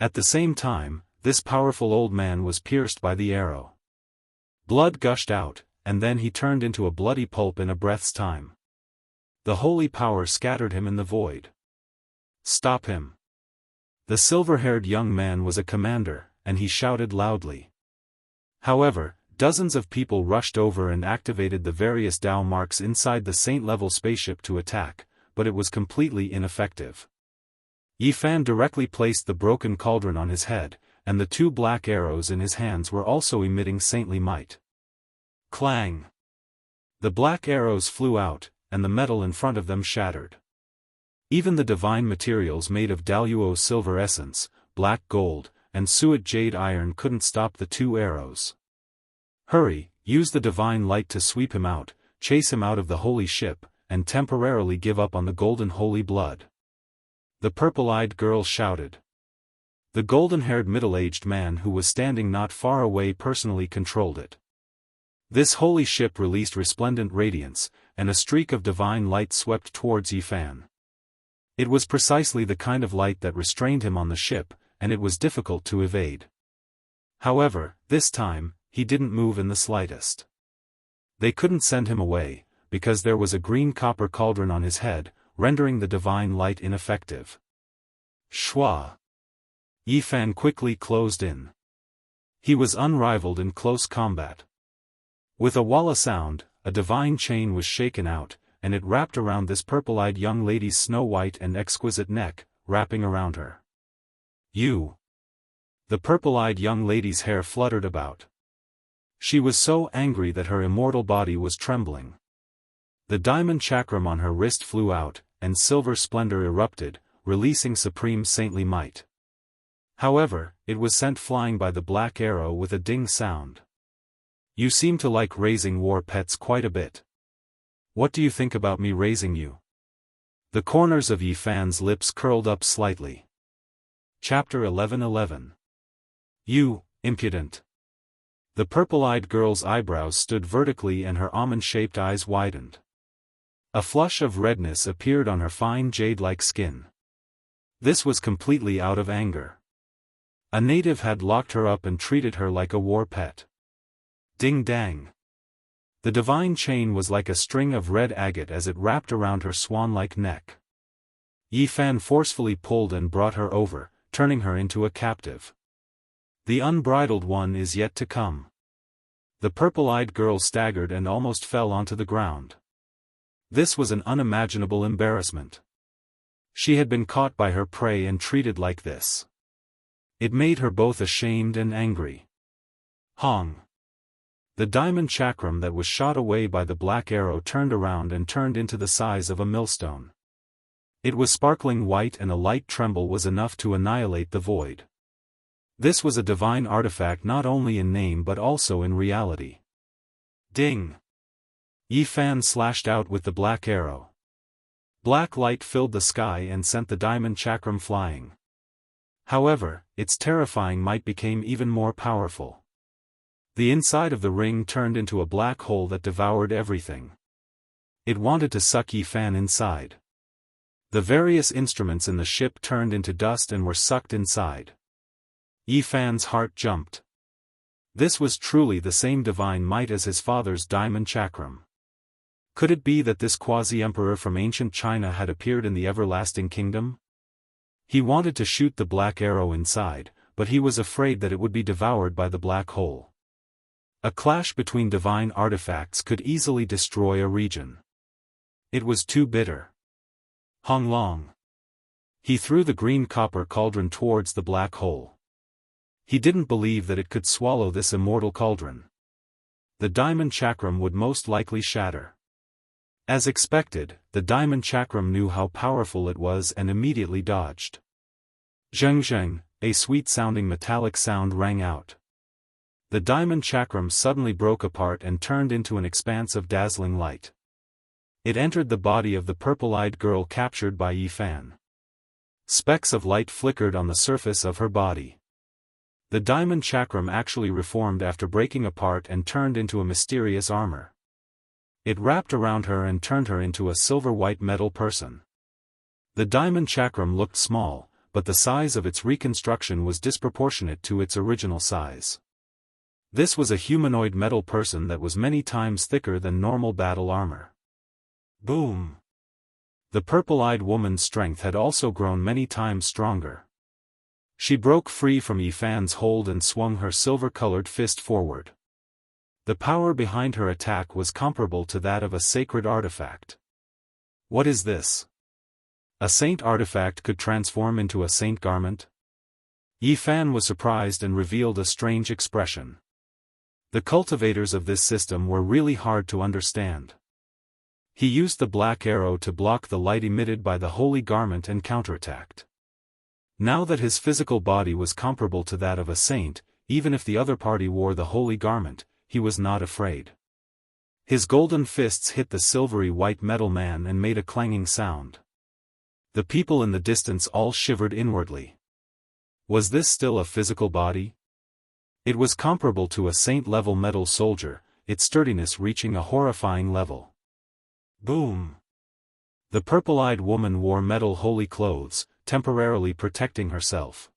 At the same time, this powerful old man was pierced by the arrow. Blood gushed out, and then he turned into a bloody pulp in a breath's time. The holy power scattered him in the void. Stop him! The silver-haired young man was a commander, and he shouted loudly. However, dozens of people rushed over and activated the various Tao marks inside the saint-level spaceship to attack, but it was completely ineffective. Yi Fan directly placed the broken cauldron on his head, and the two black arrows in his hands were also emitting saintly might. Clang! The black arrows flew out, and the metal in front of them shattered. Even the divine materials made of Daoist silver essence, black gold, and suet jade iron couldn't stop the two arrows. Hurry, use the divine light to sweep him out, chase him out of the holy ship, and temporarily give up on the golden holy blood. The purple-eyed girl shouted. The golden-haired middle-aged man who was standing not far away personally controlled it. This holy ship released resplendent radiance, and a streak of divine light swept towards Yi Fan. It was precisely the kind of light that restrained him on the ship, and it was difficult to evade. However, this time, he didn't move in the slightest. They couldn't send him away, because there was a green copper cauldron on his head, rendering the divine light ineffective. Shwa! Yi Fan quickly closed in. He was unrivaled in close combat. With a walla sound, a divine chain was shaken out, and it wrapped around this purple-eyed young lady's snow-white and exquisite neck, wrapping around her. You! The purple-eyed young lady's hair fluttered about. She was so angry that her immortal body was trembling. The diamond chakram on her wrist flew out, and silver splendor erupted, releasing supreme saintly might. However, it was sent flying by the black arrow with a ding sound. You seem to like raising war pets quite a bit. What do you think about me raising you? The corners of Yi Fan's lips curled up slightly. Chapter 11:11. You, impudent. The purple-eyed girl's eyebrows stood vertically and her almond-shaped eyes widened. A flush of redness appeared on her fine jade-like skin. This was completely out of anger. A native had locked her up and treated her like a war pet. Ding-dang. The divine chain was like a string of red agate as it wrapped around her swan-like neck. Yi Fan forcefully pulled and brought her over, turning her into a captive. The unbridled one is yet to come. The purple-eyed girl staggered and almost fell onto the ground. This was an unimaginable embarrassment. She had been caught by her prey and treated like this. It made her both ashamed and angry. Hong! The diamond chakram that was shot away by the black arrow turned around and turned into the size of a millstone. It was sparkling white and a light tremble was enough to annihilate the void. This was a divine artifact not only in name but also in reality. Ding! Yi Fan slashed out with the black arrow. Black light filled the sky and sent the diamond chakram flying. However, its terrifying might became even more powerful. The inside of the ring turned into a black hole that devoured everything. It wanted to suck Yifan inside. The various instruments in the ship turned into dust and were sucked inside. Yifan's heart jumped. This was truly the same divine might as his father's diamond chakram. Could it be that this quasi-emperor from ancient China had appeared in the everlasting kingdom? He wanted to shoot the black arrow inside, but he was afraid that it would be devoured by the black hole. A clash between divine artifacts could easily destroy a region. It was too bitter. Hong Long. He threw the green copper cauldron towards the black hole. He didn't believe that it could swallow this immortal cauldron. The diamond chakram would most likely shatter. As expected, the diamond chakram knew how powerful it was and immediately dodged. Zheng zheng, a sweet-sounding metallic sound rang out. The diamond chakram suddenly broke apart and turned into an expanse of dazzling light. It entered the body of the purple-eyed girl captured by Yifan. Specks of light flickered on the surface of her body. The diamond chakram actually reformed after breaking apart and turned into a mysterious armor. It wrapped around her and turned her into a silver-white metal person. The diamond chakram looked small, but the size of its reconstruction was disproportionate to its original size. This was a humanoid metal person that was many times thicker than normal battle armor. Boom! The purple-eyed woman's strength had also grown many times stronger. She broke free from Yifan's hold and swung her silver-colored fist forward. The power behind her attack was comparable to that of a sacred artifact. What is this? A saint artifact could transform into a saint garment? Yifan was surprised and revealed a strange expression. The cultivators of this system were really hard to understand. He used the black arrow to block the light emitted by the holy garment and counterattacked. Now that his physical body was comparable to that of a saint, even if the other party wore the holy garment, he was not afraid. His golden fists hit the silvery white metal man and made a clanging sound. The people in the distance all shivered inwardly. Was this still a physical body? It was comparable to a saint-level metal soldier, its sturdiness reaching a horrifying level. Boom! The purple-eyed woman wore metal holy clothes, temporarily protecting herself.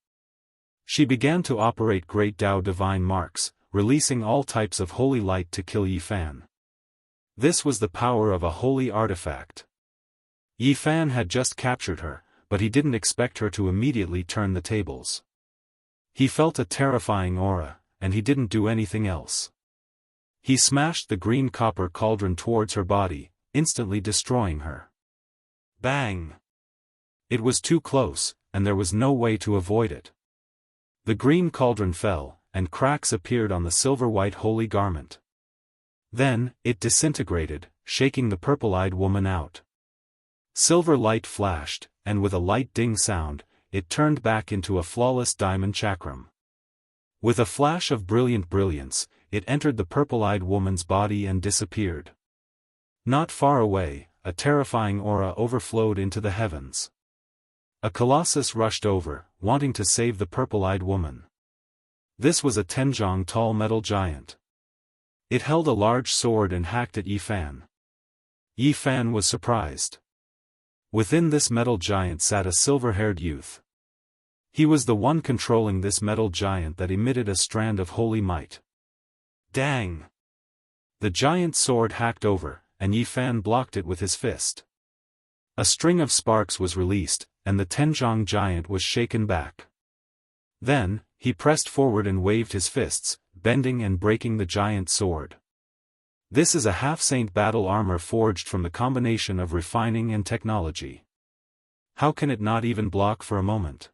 She began to operate great Tao divine marks, releasing all types of holy light to kill Yifan. This was the power of a holy artifact. Yifan had just captured her, but he didn't expect her to immediately turn the tables. He felt a terrifying aura, and he didn't do anything else. He smashed the green copper cauldron towards her body, instantly destroying her. Bang! It was too close, and there was no way to avoid it. The green cauldron fell, and cracks appeared on the silver-white holy garment. Then, it disintegrated, shaking the purple-eyed woman out. Silver light flashed, and with a light ding sound, it turned back into a flawless diamond chakram. With a flash of brilliant brilliance, it entered the purple-eyed woman's body and disappeared. Not far away, a terrifying aura overflowed into the heavens. A colossus rushed over, wanting to save the purple-eyed woman. This was a 10 tall metal giant. It held a large sword and hacked at Yifan. Yifan was surprised. Within this metal giant sat a silver-haired youth. He was the one controlling this metal giant that emitted a strand of holy might. Dang! The giant's sword hacked over, and Yifan blocked it with his fist. A string of sparks was released, and the Tenjiang giant was shaken back. Then, he pressed forward and waved his fists, bending and breaking the giant's sword. This is a half-saint battle armor forged from the combination of refining and technology. How can it not even block for a moment?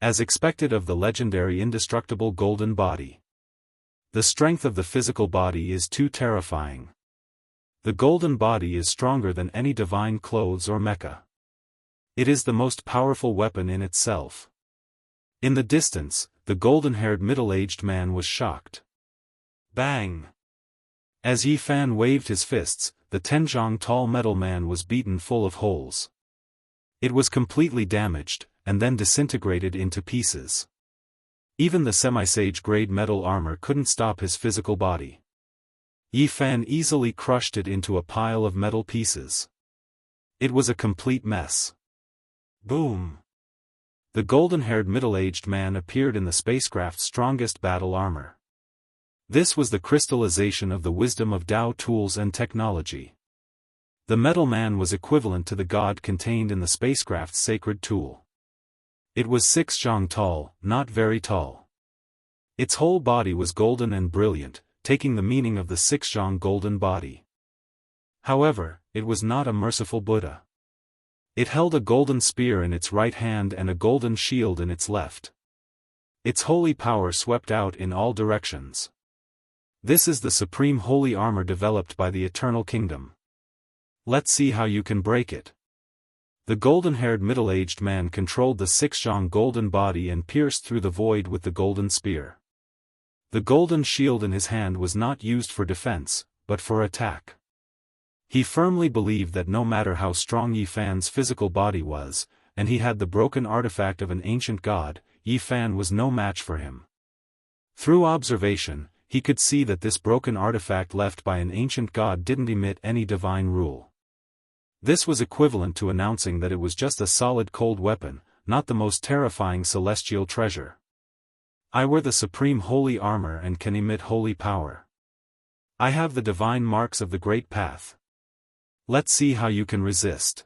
As expected of the legendary indestructible golden body. The strength of the physical body is too terrifying. The golden body is stronger than any divine clothes or mecha. It is the most powerful weapon in itself. In the distance, the golden-haired middle-aged man was shocked. Bang! As Yifan waved his fists, the 10 tall metal man was beaten full of holes. It was completely damaged, and then disintegrated into pieces. Even the semi-sage-grade metal armor couldn't stop his physical body. Yi Fan easily crushed it into a pile of metal pieces. It was a complete mess. Boom! The golden-haired middle-aged man appeared in the spacecraft's strongest battle armor. This was the crystallization of the wisdom of Dao tools and technology. The metal man was equivalent to the god contained in the spacecraft's sacred tool. It was 6 zhang tall, not very tall. Its whole body was golden and brilliant, taking the meaning of the 6 zhang golden body. However, it was not a merciful Buddha. It held a golden spear in its right hand and a golden shield in its left. Its holy power swept out in all directions. This is the supreme holy armor developed by the Eternal Kingdom. Let's see how you can break it. The golden-haired middle-aged man controlled the 6 zhang golden body and pierced through the void with the golden spear. The golden shield in his hand was not used for defense, but for attack. He firmly believed that no matter how strong Yi Fan's physical body was, and he had the broken artifact of an ancient god, Yi Fan was no match for him. Through observation, he could see that this broken artifact left by an ancient god didn't emit any divine rule. This was equivalent to announcing that it was just a solid cold weapon, not the most terrifying celestial treasure. I wear the supreme holy armor and can emit holy power. I have the divine marks of the great path. Let's see how you can resist.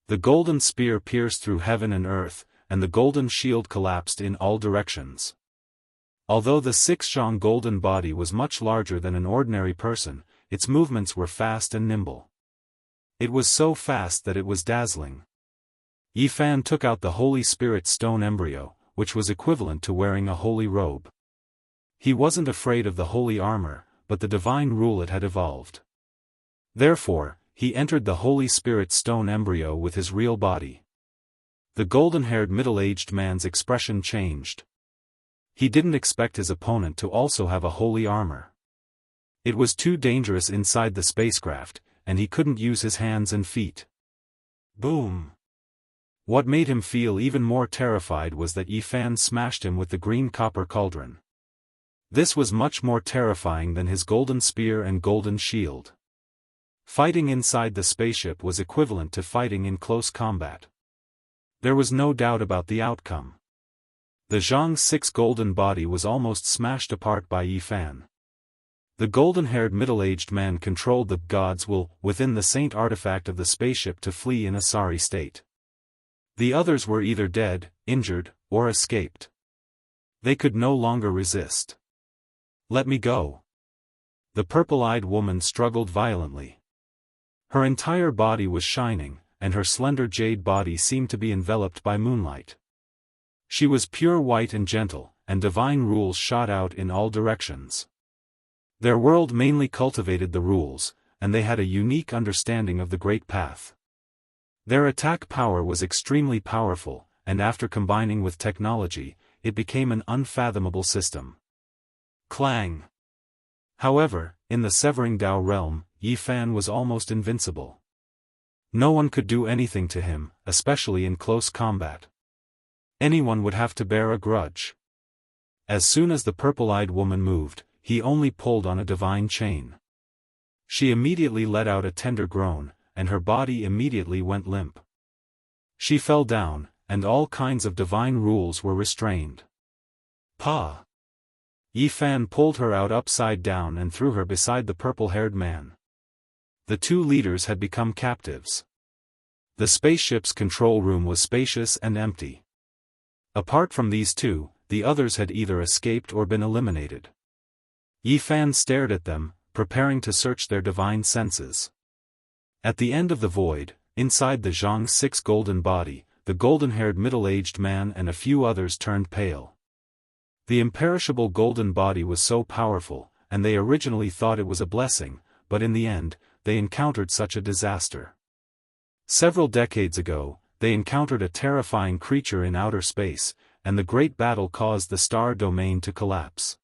The golden spear pierced through heaven and earth, and the golden shield collapsed in all directions. Although the 6 zhang golden body was much larger than an ordinary person, its movements were fast and nimble. It was so fast that it was dazzling. Yi Fan took out the Holy Spirit stone embryo, which was equivalent to wearing a holy robe. He wasn't afraid of the holy armor, but the divine rule it had evolved. Therefore, he entered the Holy Spirit stone embryo with his real body. The golden-haired middle-aged man's expression changed. He didn't expect his opponent to also have a holy armor. It was too dangerous inside the spacecraft, and he couldn't use his hands and feet. Boom! What made him feel even more terrified was that Yi Fan smashed him with the green copper cauldron. This was much more terrifying than his golden spear and golden shield. Fighting inside the spaceship was equivalent to fighting in close combat. There was no doubt about the outcome. The Zhang 6 golden body was almost smashed apart by Yi Fan. The golden-haired middle-aged man controlled the god's will within the saint artifact of the spaceship to flee in a sorry state. The others were either dead, injured, or escaped. They could no longer resist. Let me go. The purple-eyed woman struggled violently. Her entire body was shining, and her slender jade body seemed to be enveloped by moonlight. She was pure white and gentle, and divine rules shot out in all directions. Their world mainly cultivated the rules, and they had a unique understanding of the Great Path. Their attack power was extremely powerful, and after combining with technology, it became an unfathomable system. Clang! However, in the Severing Dao realm, Yi Fan was almost invincible. No one could do anything to him, especially in close combat. Anyone would have to bear a grudge. As soon as the purple-eyed woman moved, he only pulled on a divine chain. She immediately let out a tender groan, and her body immediately went limp. She fell down, and all kinds of divine rules were restrained. Pa! Yi Fan pulled her out upside down and threw her beside the purple-haired man. The two leaders had become captives. The spaceship's control room was spacious and empty. Apart from these two, the others had either escaped or been eliminated. Yi Fan stared at them, preparing to search their divine senses. At the end of the void, inside the Zhang 6 golden body, the golden-haired middle-aged man and a few others turned pale. The imperishable golden body was so powerful, and they originally thought it was a blessing, but in the end, they encountered such a disaster. Several decades ago, they encountered a terrifying creature in outer space, and the great battle caused the star domain to collapse.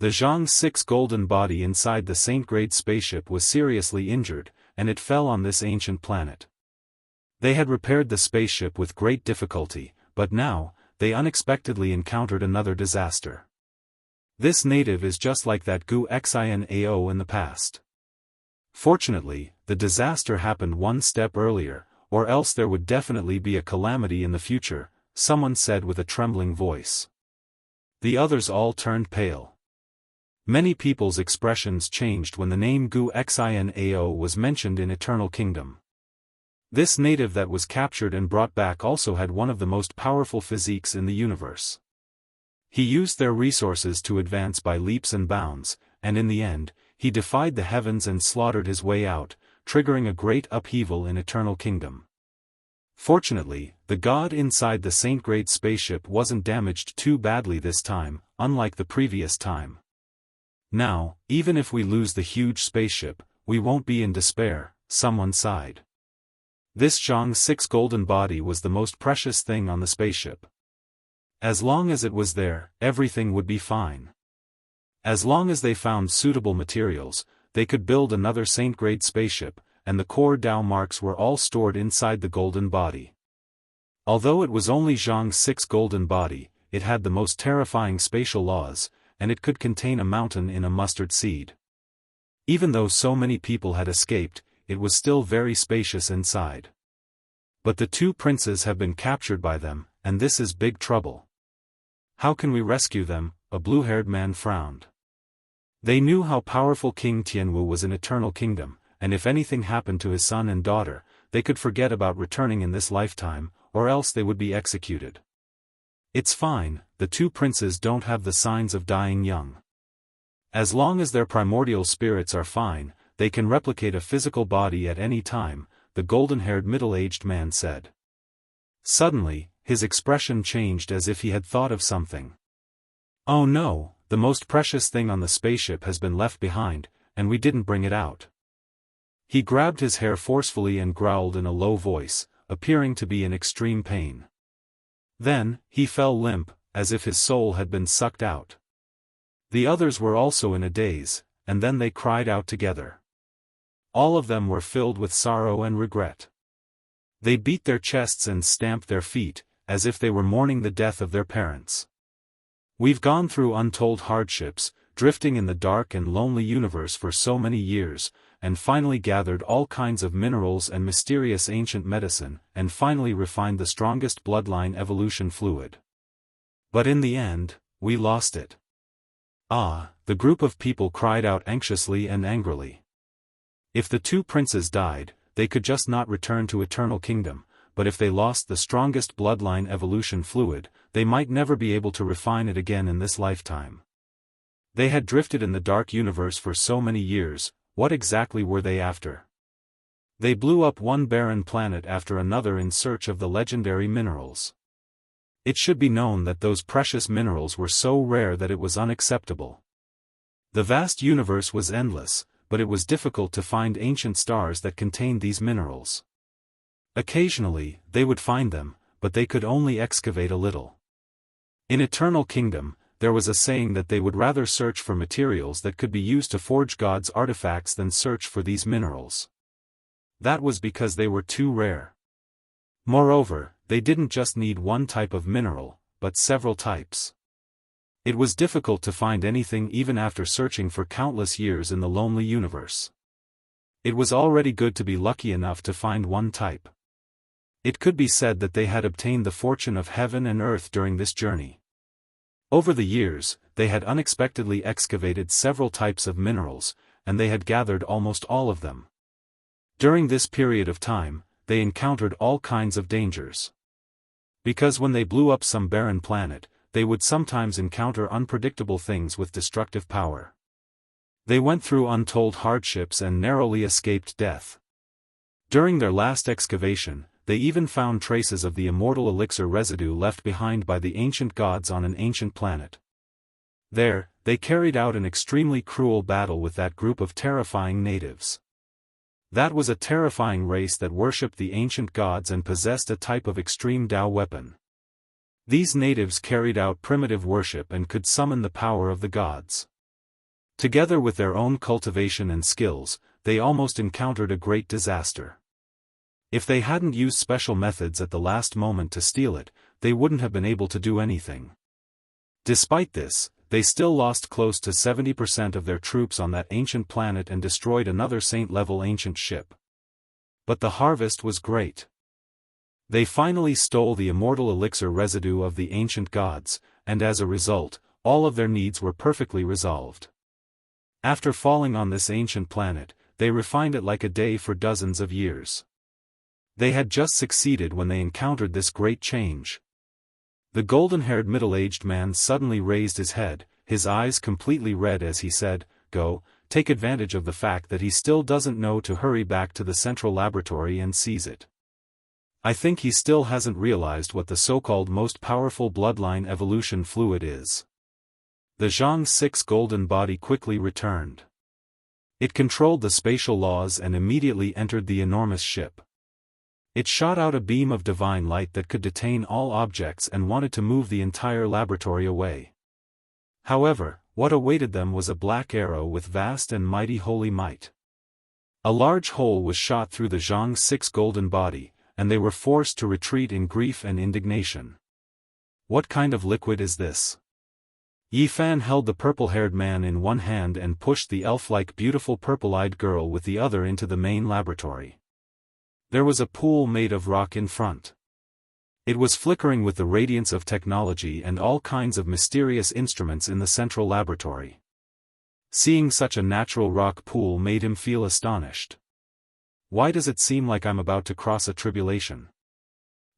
The Zhang's 6 golden body inside the Saint-grade spaceship was seriously injured, and it fell on this ancient planet. They had repaired the spaceship with great difficulty, but now, they unexpectedly encountered another disaster. This native is just like that Wuxia in the past. Fortunately, the disaster happened one step earlier, or else there would definitely be a calamity in the future, someone said with a trembling voice. The others all turned pale. Many people's expressions changed when the name Wuxia was mentioned in Eternal Kingdom. This native that was captured and brought back also had one of the most powerful physiques in the universe. He used their resources to advance by leaps and bounds, and in the end, he defied the heavens and slaughtered his way out, triggering a great upheaval in Eternal Kingdom. Fortunately, the god inside the Saint-grade spaceship wasn't damaged too badly this time, unlike the previous time. Now, even if we lose the huge spaceship, we won't be in despair, someone sighed. This Zhang's 6 golden body was the most precious thing on the spaceship. As long as it was there, everything would be fine. As long as they found suitable materials, they could build another Saint-grade spaceship, and the core Dao marks were all stored inside the golden body. Although it was only Zhang's 6 golden body, it had the most terrifying spatial laws, and it could contain a mountain in a mustard seed. Even though so many people had escaped, it was still very spacious inside. But the 2 princes have been captured by them, and this is big trouble. How can we rescue them? A blue-haired man frowned. They knew how powerful King Tianwu was in Eternal Kingdom, and if anything happened to his son and daughter, they could forget about returning in this lifetime, or else they would be executed. It's fine, the 2 princes don't have the signs of dying young. As long as their primordial spirits are fine, they can replicate a physical body at any time, the golden-haired middle-aged man said. Suddenly, his expression changed as if he had thought of something. Oh no, the most precious thing on the spaceship has been left behind, and we didn't bring it out. He grabbed his hair forcefully and growled in a low voice, appearing to be in extreme pain. Then, he fell limp, as if his soul had been sucked out. The others were also in a daze, and then they cried out together. All of them were filled with sorrow and regret. They beat their chests and stamped their feet, as if they were mourning the death of their parents. We've gone through untold hardships, drifting in the dark and lonely universe for so many years, and finally gathered all kinds of minerals and mysterious ancient medicine, and finally refined the strongest bloodline evolution fluid. But in the end, we lost it. Ah, the group of people cried out anxiously and angrily. If the 2 princes died, they could just not return to Eternal Kingdom, but if they lost the strongest bloodline evolution fluid, they might never be able to refine it again in this lifetime. They had drifted in the dark universe for so many years, what exactly were they after? They blew up one barren planet after another in search of the legendary minerals. It should be known that those precious minerals were so rare that it was unacceptable. The vast universe was endless, but it was difficult to find ancient stars that contained these minerals. Occasionally, they would find them, but they could only excavate a little. In Eternal Kingdom, there was a saying that they would rather search for materials that could be used to forge God's artifacts than search for these minerals. That was because they were too rare. Moreover, they didn't just need one type of mineral, but several types. It was difficult to find anything even after searching for countless years in the lonely universe. It was already good to be lucky enough to find one type. It could be said that they had obtained the fortune of heaven and earth during this journey. Over the years, they had unexpectedly excavated several types of minerals, and they had gathered almost all of them. During this period of time, they encountered all kinds of dangers. Because when they blew up some barren planet, they would sometimes encounter unpredictable things with destructive power. They went through untold hardships and narrowly escaped death. During their last excavation, they even found traces of the immortal elixir residue left behind by the ancient gods on an ancient planet. There, they carried out an extremely cruel battle with that group of terrifying natives. That was a terrifying race that worshipped the ancient gods and possessed a type of extreme Dao weapon. These natives carried out primitive worship and could summon the power of the gods. Together with their own cultivation and skills, they almost encountered a great disaster. If they hadn't used special methods at the last moment to steal it, they wouldn't have been able to do anything. Despite this, they still lost close to 70% of their troops on that ancient planet and destroyed another saint-level ancient ship. But the harvest was great. They finally stole the immortal elixir residue of the ancient gods, and as a result, all of their needs were perfectly resolved. After falling on this ancient planet, they refined it like a day for dozens of years. They had just succeeded when they encountered this great change. The golden-haired middle-aged man suddenly raised his head, his eyes completely red as he said, "Go, take advantage of the fact that he still doesn't know to hurry back to the central laboratory and seize it. I think he still hasn't realized what the so-called most powerful bloodline evolution fluid is." The Zhang 6 golden body quickly returned. It controlled the spatial laws and immediately entered the enormous ship. It shot out a beam of divine light that could detain all objects and wanted to move the entire laboratory away. However, what awaited them was a black arrow with vast and mighty holy might. A large hole was shot through the Zhang 6 golden body, and they were forced to retreat in grief and indignation. What kind of liquid is this? Yi Fan held the purple-haired man in one hand and pushed the elf-like beautiful purple-eyed girl with the other into the main laboratory. There was a pool made of rock in front. It was flickering with the radiance of technology and all kinds of mysterious instruments in the central laboratory. Seeing such a natural rock pool made him feel astonished. Why does it seem like I'm about to cross a tribulation?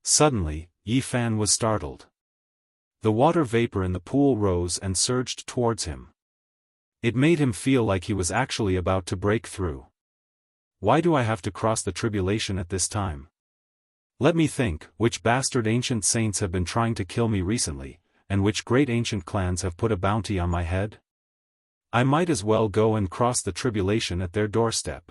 Suddenly, Yi Fan was startled. The water vapor in the pool rose and surged towards him. It made him feel like he was actually about to break through. Why do I have to cross the tribulation at this time? Let me think, which bastard ancient saints have been trying to kill me recently, and which great ancient clans have put a bounty on my head? I might as well go and cross the tribulation at their doorstep.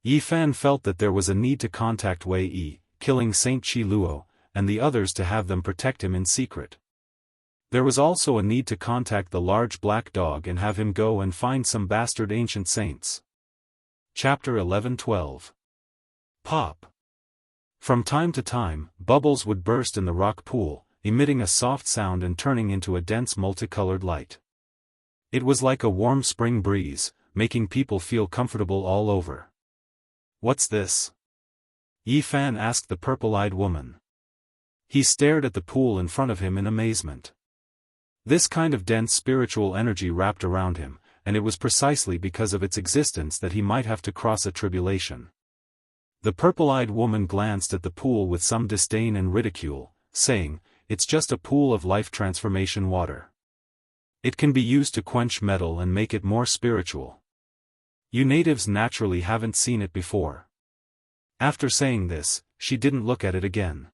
Yi Fan felt that there was a need to contact Wei Yi, killing Saint Qi Luo, and the others to have them protect him in secret. There was also a need to contact the large black dog and have him go and find some bastard ancient saints. Chapter 11-12. Pop. From time to time, bubbles would burst in the rock pool, emitting a soft sound and turning into a dense multicolored light. It was like a warm spring breeze, making people feel comfortable all over. What's this? Yi Fan asked the purple-eyed woman. He stared at the pool in front of him in amazement. This kind of dense spiritual energy wrapped around him, and it was precisely because of its existence that he might have to cross a tribulation. The purple-eyed woman glanced at the pool with some disdain and ridicule, saying, "It's just a pool of life transformation water. It can be used to quench metal and make it more spiritual. You natives naturally haven't seen it before." After saying this, she didn't look at it again.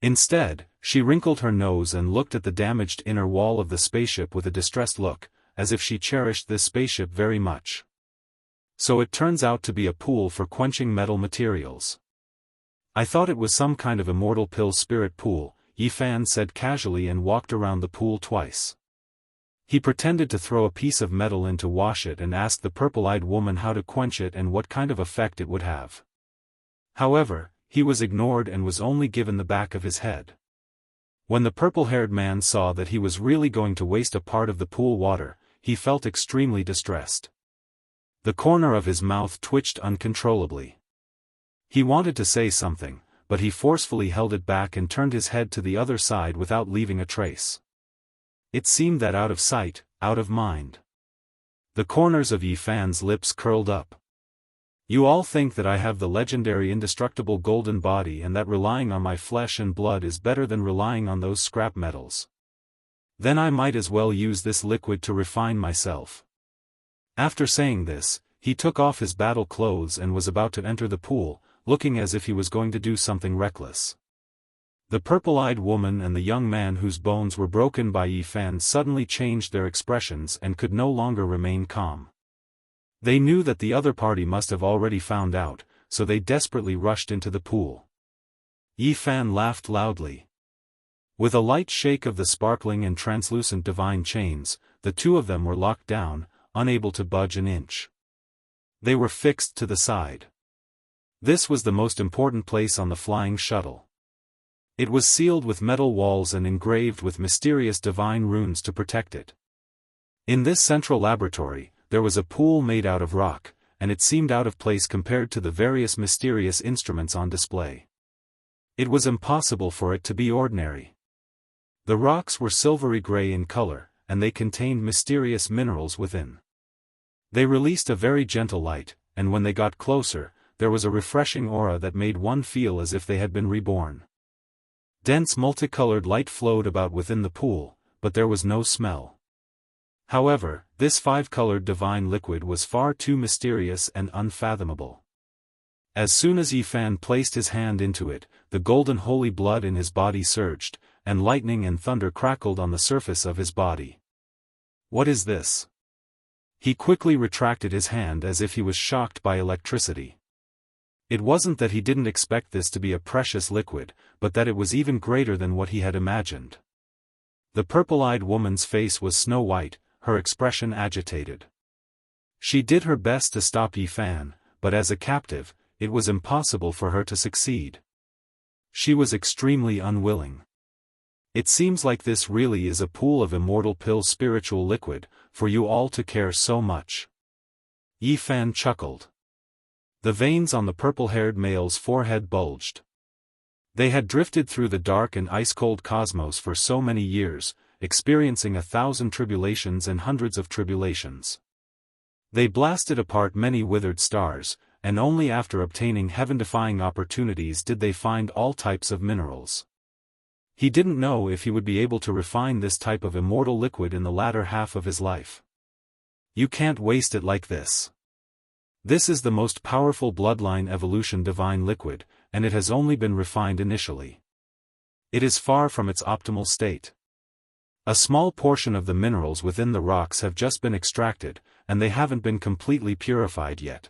Instead, she wrinkled her nose and looked at the damaged inner wall of the spaceship with a distressed look, as if she cherished this spaceship very much. So it turns out to be a pool for quenching metal materials. I thought it was some kind of immortal pill spirit pool, Yi Fan said casually and walked around the pool twice. He pretended to throw a piece of metal in to wash it and asked the purple-eyed woman how to quench it and what kind of effect it would have. However, he was ignored and was only given the back of his head. When the purple-haired man saw that he was really going to waste a part of the pool water, he felt extremely distressed. The corner of his mouth twitched uncontrollably. He wanted to say something, but he forcefully held it back and turned his head to the other side without leaving a trace. It seemed that out of sight, out of mind. The corners of Yi Fan's lips curled up. You all think that I have the legendary indestructible golden body and that relying on my flesh and blood is better than relying on those scrap metals. Then I might as well use this liquid to refine myself. After saying this, he took off his battle clothes and was about to enter the pool, looking as if he was going to do something reckless. The purple-eyed woman and the young man whose bones were broken by Yi Fan suddenly changed their expressions and could no longer remain calm. They knew that the other party must have already found out, so they desperately rushed into the pool. Yi Fan laughed loudly. With a light shake of the sparkling and translucent divine chains, the two of them were locked down, unable to budge an inch. They were fixed to the side. This was the most important place on the flying shuttle. It was sealed with metal walls and engraved with mysterious divine runes to protect it. In this central laboratory, there was a pool made out of rock, and it seemed out of place compared to the various mysterious instruments on display. It was impossible for it to be ordinary. The rocks were silvery gray in color, and they contained mysterious minerals within. They released a very gentle light, and when they got closer, there was a refreshing aura that made one feel as if they had been reborn. Dense multicolored light flowed about within the pool, but there was no smell. However, this five-colored divine liquid was far too mysterious and unfathomable. As soon as Yifan placed his hand into it, the golden holy blood in his body surged, and lightning and thunder crackled on the surface of his body. What is this? He quickly retracted his hand as if he was shocked by electricity. It wasn't that he didn't expect this to be a precious liquid, but that it was even greater than what he had imagined. The purple-eyed woman's face was snow-white, her expression agitated. She did her best to stop Yifan, but as a captive, it was impossible for her to succeed. She was extremely unwilling. It seems like this really is a pool of immortal pill spiritual liquid, for you all to care so much. Yifan chuckled. The veins on the purple-haired male's forehead bulged. They had drifted through the dark and ice-cold cosmos for so many years, experiencing 1,000 tribulations and hundreds of tribulations. They blasted apart many withered stars, and only after obtaining heaven-defying opportunities did they find all types of minerals. He didn't know if he would be able to refine this type of immortal liquid in the latter half of his life. You can't waste it like this. This is the most powerful bloodline evolution divine liquid, and it has only been refined initially. It is far from its optimal state. A small portion of the minerals within the rocks have just been extracted, and they haven't been completely purified yet.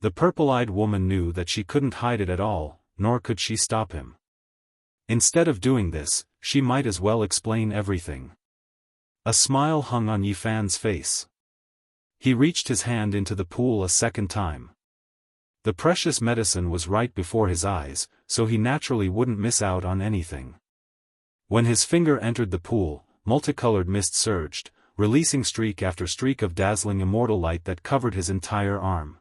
The purple-eyed woman knew that she couldn't hide it at all, nor could she stop him. Instead of doing this, she might as well explain everything. A smile hung on Yifan's face. He reached his hand into the pool a second time. The precious medicine was right before his eyes, so he naturally wouldn't miss out on anything. When his finger entered the pool, multicolored mist surged, releasing streak after streak of dazzling immortal light that covered his entire arm.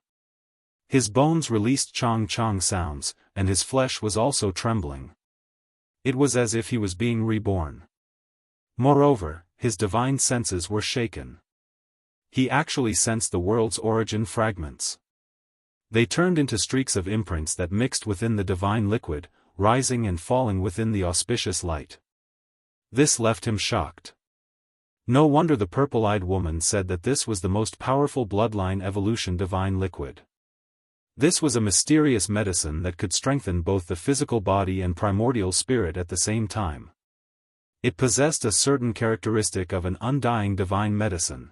His bones released chong-chong sounds, and his flesh was also trembling. It was as if he was being reborn. Moreover, his divine senses were shaken. He actually sensed the world's origin fragments. They turned into streaks of imprints that mixed within the divine liquid, rising and falling within the auspicious light. This left him shocked. No wonder the purple-eyed woman said that this was the most powerful bloodline evolution divine liquid. This was a mysterious medicine that could strengthen both the physical body and primordial spirit at the same time. It possessed a certain characteristic of an undying divine medicine.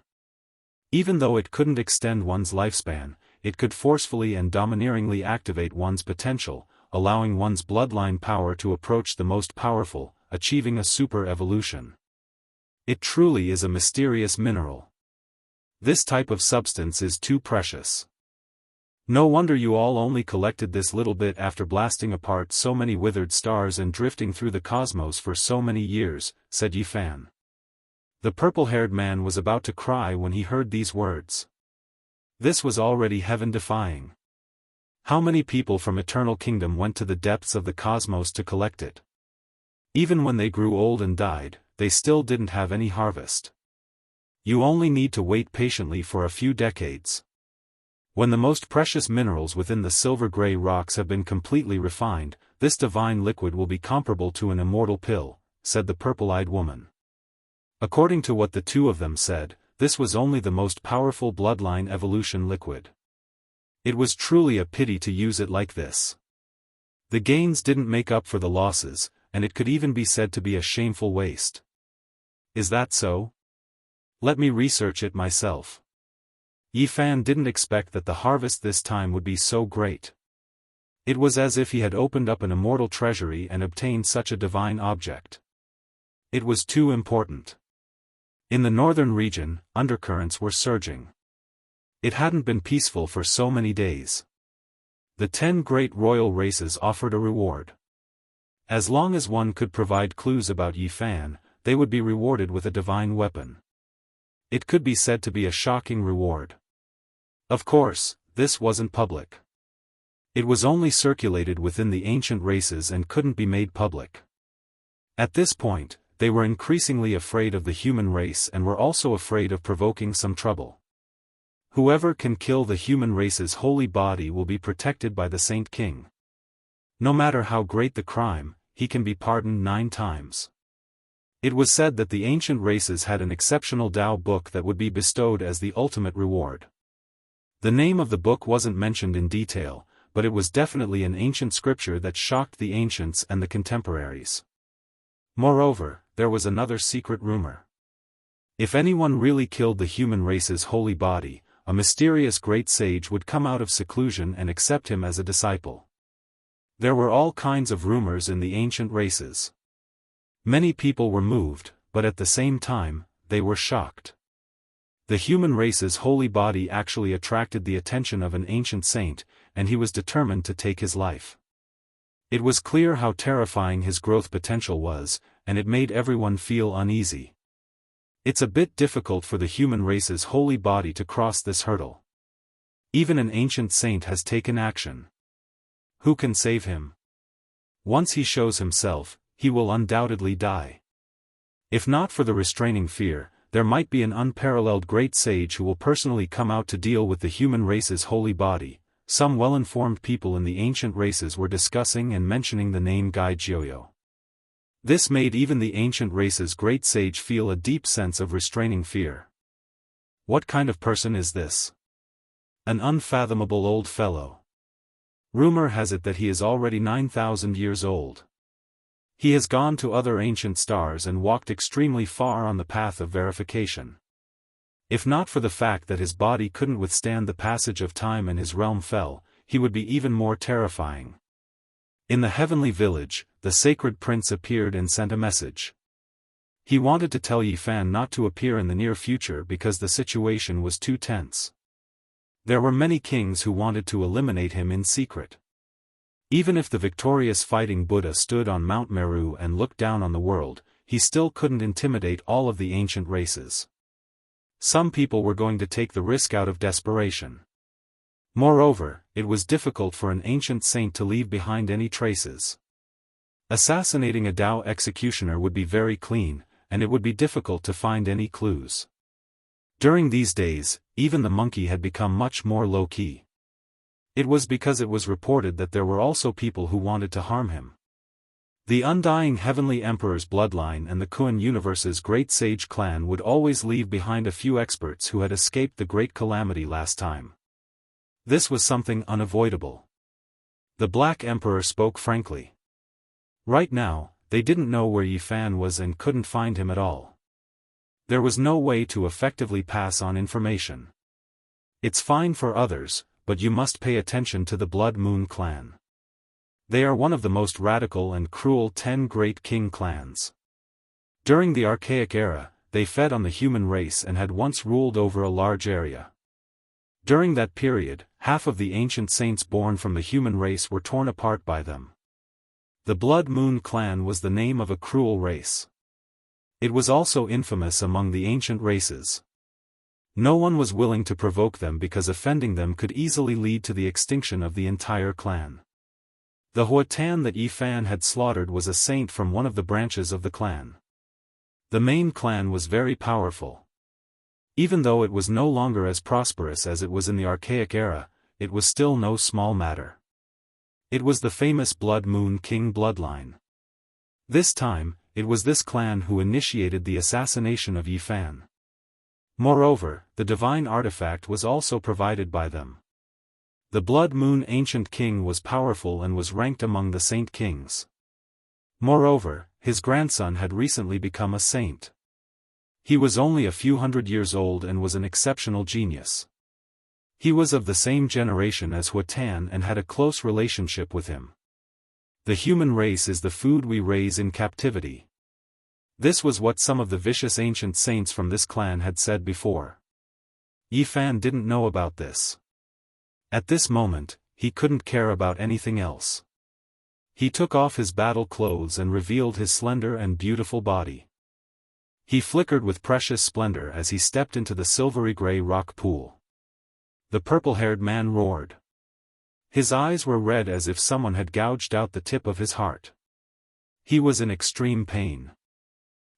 Even though it couldn't extend one's lifespan, it could forcefully and domineeringly activate one's potential, allowing one's bloodline power to approach the most powerful, achieving a super-evolution. It truly is a mysterious mineral. This type of substance is too precious. No wonder you all only collected this little bit after blasting apart so many withered stars and drifting through the cosmos for so many years, said Yifan. The purple-haired man was about to cry when he heard these words. This was already heaven-defying. How many people from Eternal Kingdom went to the depths of the cosmos to collect it? Even when they grew old and died, they still didn't have any harvest. You only need to wait patiently for a few decades. When the most precious minerals within the silver-gray rocks have been completely refined, this divine liquid will be comparable to an immortal pill, said the purple-eyed woman. According to what the two of them said, this was only the most powerful bloodline evolution liquid. It was truly a pity to use it like this. The gains didn't make up for the losses, and it could even be said to be a shameful waste. Is that so? Let me research it myself. Yifan didn't expect that the harvest this time would be so great. It was as if he had opened up an immortal treasury and obtained such a divine object. It was too important. In the northern region, undercurrents were surging. It hadn't been peaceful for so many days. The 10 great royal races offered a reward. As long as one could provide clues about Yi Fan, they would be rewarded with a divine weapon. It could be said to be a shocking reward. Of course, this wasn't public. It was only circulated within the ancient races and couldn't be made public. At this point, they were increasingly afraid of the human race and were also afraid of provoking some trouble. Whoever can kill the human race's holy body will be protected by the Saint King. No matter how great the crime, he can be pardoned 9 times. It was said that the ancient races had an exceptional Tao book that would be bestowed as the ultimate reward. The name of the book wasn't mentioned in detail, but it was definitely an ancient scripture that shocked the ancients and the contemporaries. Moreover, there was another secret rumor. If anyone really killed the human race's holy body, a mysterious great sage would come out of seclusion and accept him as a disciple. There were all kinds of rumors in the ancient races. Many people were moved, but at the same time, they were shocked. The human race's holy body actually attracted the attention of an ancient saint, and he was determined to take his life. It was clear how terrifying his growth potential was, and it made everyone feel uneasy. It's a bit difficult for the human race's holy body to cross this hurdle. Even an ancient saint has taken action. Who can save him? Once he shows himself, he will undoubtedly die. If not for the restraining fear, there might be an unparalleled great sage who will personally come out to deal with the human race's holy body. Some well-informed people in the ancient races were discussing and mentioning the name Gai Jiuyo. This made even the ancient race's great sage feel a deep sense of restraining fear. What kind of person is this? An unfathomable old fellow. Rumor has it that he is already 9,000 years old. He has gone to other ancient stars and walked extremely far on the path of verification. If not for the fact that his body couldn't withstand the passage of time and his realm fell, he would be even more terrifying. In the heavenly village, the sacred prince appeared and sent a message. He wanted to tell Yi Fan not to appear in the near future because the situation was too tense. There were many kings who wanted to eliminate him in secret. Even if the victorious fighting Buddha stood on Mount Meru and looked down on the world, he still couldn't intimidate all of the ancient races. Some people were going to take the risk out of desperation. Moreover, it was difficult for an ancient saint to leave behind any traces. Assassinating a Tao executioner would be very clean, and it would be difficult to find any clues. During these days, even the monkey had become much more low-key. It was because it was reported that there were also people who wanted to harm him. The undying Heavenly Emperor's bloodline and the Kun universe's great sage clan would always leave behind a few experts who had escaped the great calamity last time. This was something unavoidable. The Black Emperor spoke frankly. Right now, they didn't know where Yi Fan was and couldn't find him at all. There was no way to effectively pass on information. It's fine for others, but you must pay attention to the Blood Moon clan. They are one of the most radical and cruel 10 great king clans. During the Archaic era, they fed on the human race and had once ruled over a large area. During that period, half of the ancient saints born from the human race were torn apart by them. The Blood Moon clan was the name of a cruel race. It was also infamous among the ancient races. No one was willing to provoke them because offending them could easily lead to the extinction of the entire clan. The Huatan that Yi Fan had slaughtered was a saint from one of the branches of the clan. The main clan was very powerful. Even though it was no longer as prosperous as it was in the Archaic era, it was still no small matter. It was the famous Blood Moon King bloodline. This time, it was this clan who initiated the assassination of Yi Fan. Moreover, the divine artifact was also provided by them. The Blood Moon Ancient King was powerful and was ranked among the Saint Kings. Moreover, his grandson had recently become a saint. He was only a few hundred years old and was an exceptional genius. He was of the same generation as Huatan and had a close relationship with him. The human race is the food we raise in captivity. This was what some of the vicious ancient saints from this clan had said before. Yi Fan didn't know about this. At this moment, he couldn't care about anything else. He took off his battle clothes and revealed his slender and beautiful body. He flickered with precious splendor as he stepped into the silvery gray rock pool. The purple-haired man roared. His eyes were red as if someone had gouged out the tip of his heart. He was in extreme pain.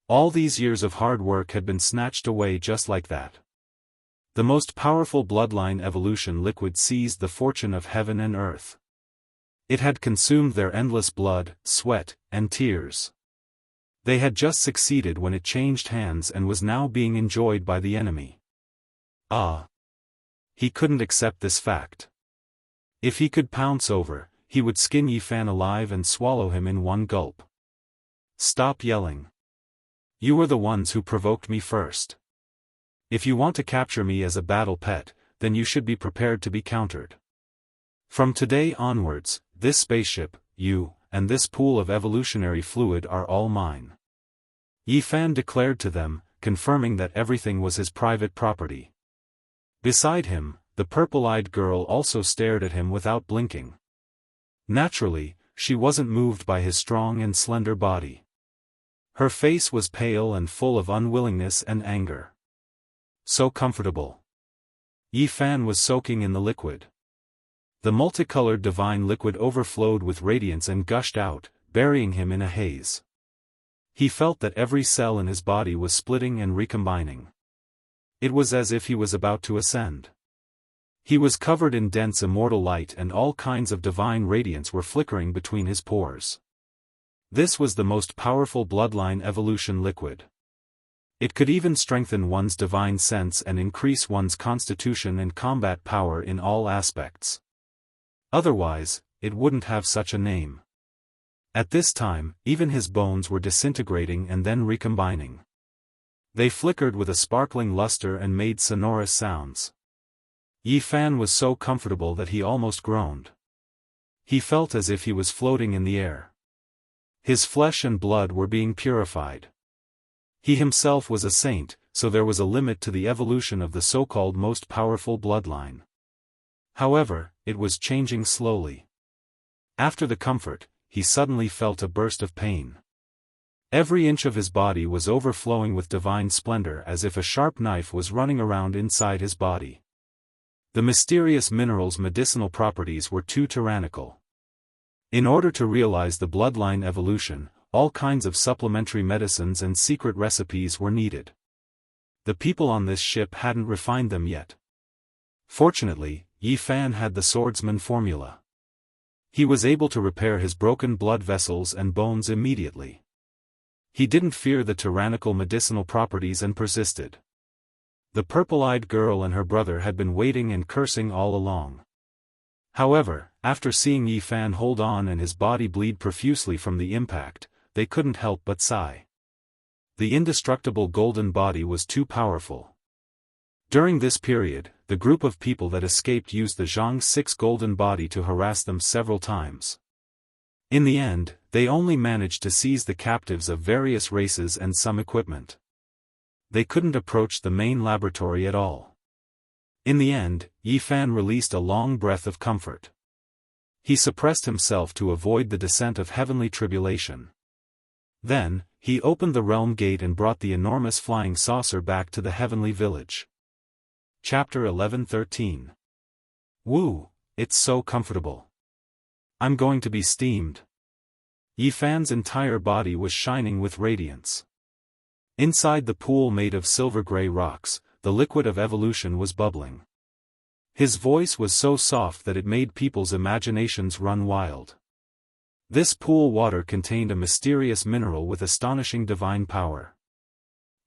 All these years of hard work had been snatched away just like that. The most powerful bloodline evolution liquid seized the fortune of heaven and earth. It had consumed their endless blood, sweat, and tears. They had just succeeded when it changed hands and was now being enjoyed by the enemy. He couldn't accept this fact. If he could pounce over, he would skin Yi Fan alive and swallow him in one gulp. Stop yelling. You were the ones who provoked me first. If you want to capture me as a battle pet, then you should be prepared to be countered. From today onwards, this spaceship, you, and this pool of evolutionary fluid are all mine. Yi Fan declared to them, confirming that everything was his private property. Beside him, the purple-eyed girl also stared at him without blinking. Naturally, she wasn't moved by his strong and slender body. Her face was pale and full of unwillingness and anger. So comfortable. Yi Fan was soaking in the liquid. The multicolored divine liquid overflowed with radiance and gushed out, burying him in a haze. He felt that every cell in his body was splitting and recombining. It was as if he was about to ascend. He was covered in dense immortal light and all kinds of divine radiance were flickering between his pores. This was the most powerful bloodline evolution liquid. It could even strengthen one's divine sense and increase one's constitution and combat power in all aspects. Otherwise, it wouldn't have such a name. At this time, even his bones were disintegrating and then recombining. They flickered with a sparkling luster and made sonorous sounds. Yi Fan was so comfortable that he almost groaned. He felt as if he was floating in the air. His flesh and blood were being purified. He himself was a saint, so there was a limit to the evolution of the so-called most powerful bloodline. However, it was changing slowly. After the comfort, he suddenly felt a burst of pain. Every inch of his body was overflowing with divine splendor as if a sharp knife was running around inside his body. The mysterious mineral's medicinal properties were too tyrannical. In order to realize the bloodline evolution, all kinds of supplementary medicines and secret recipes were needed. The people on this ship hadn't refined them yet. Fortunately, Yi Fan had the swordsman formula. He was able to repair his broken blood vessels and bones immediately. He didn't fear the tyrannical medicinal properties and persisted. The purple-eyed girl and her brother had been waiting and cursing all along. However, after seeing Yi Fan hold on and his body bleed profusely from the impact, they couldn't help but sigh. The indestructible golden body was too powerful. During this period, the group of people that escaped used the Jianghu 6 golden body to harass them several times. In the end, they only managed to seize the captives of various races and some equipment. They couldn't approach the main laboratory at all. In the end, Yi Fan released a long breath of comfort. He suppressed himself to avoid the descent of heavenly tribulation. Then, he opened the realm gate and brought the enormous flying saucer back to the heavenly village. Chapter 11:13. Woo, it's so comfortable. I'm going to be steamed. Yi Fan's entire body was shining with radiance. Inside the pool made of silver-gray rocks, the liquid of evolution was bubbling. His voice was so soft that it made people's imaginations run wild. This pool water contained a mysterious mineral with astonishing divine power.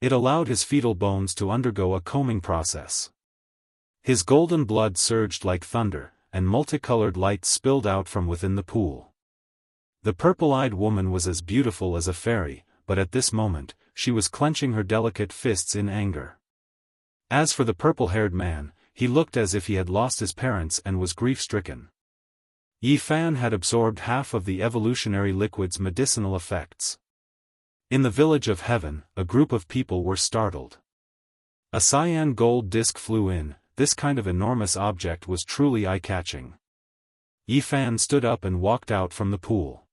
It allowed his fetal bones to undergo a combing process. His golden blood surged like thunder, and multicolored light spilled out from within the pool. The purple-eyed woman was as beautiful as a fairy, but at this moment, she was clenching her delicate fists in anger. As for the purple-haired man, he looked as if he had lost his parents and was grief-stricken. Yi Fan had absorbed half of the evolutionary liquid's medicinal effects. In the village of heaven, a group of people were startled. A cyan gold disc flew in. This kind of enormous object was truly eye-catching. Yifan stood up and walked out from the pool.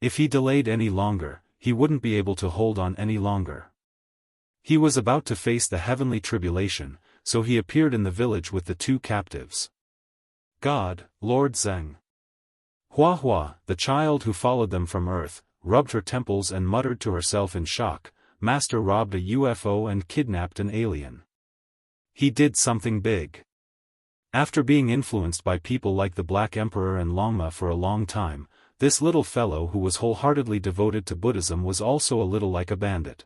If he delayed any longer, he wouldn't be able to hold on any longer. He was about to face the heavenly tribulation, so he appeared in the village with the two captives. God, Lord Zheng. Hua Hua, the child who followed them from Earth, rubbed her temples and muttered to herself in shock, Master robbed a UFO and kidnapped an alien. He did something big. After being influenced by people like the Black Emperor and Longma for a long time, this little fellow who was wholeheartedly devoted to Buddhism was also a little like a bandit.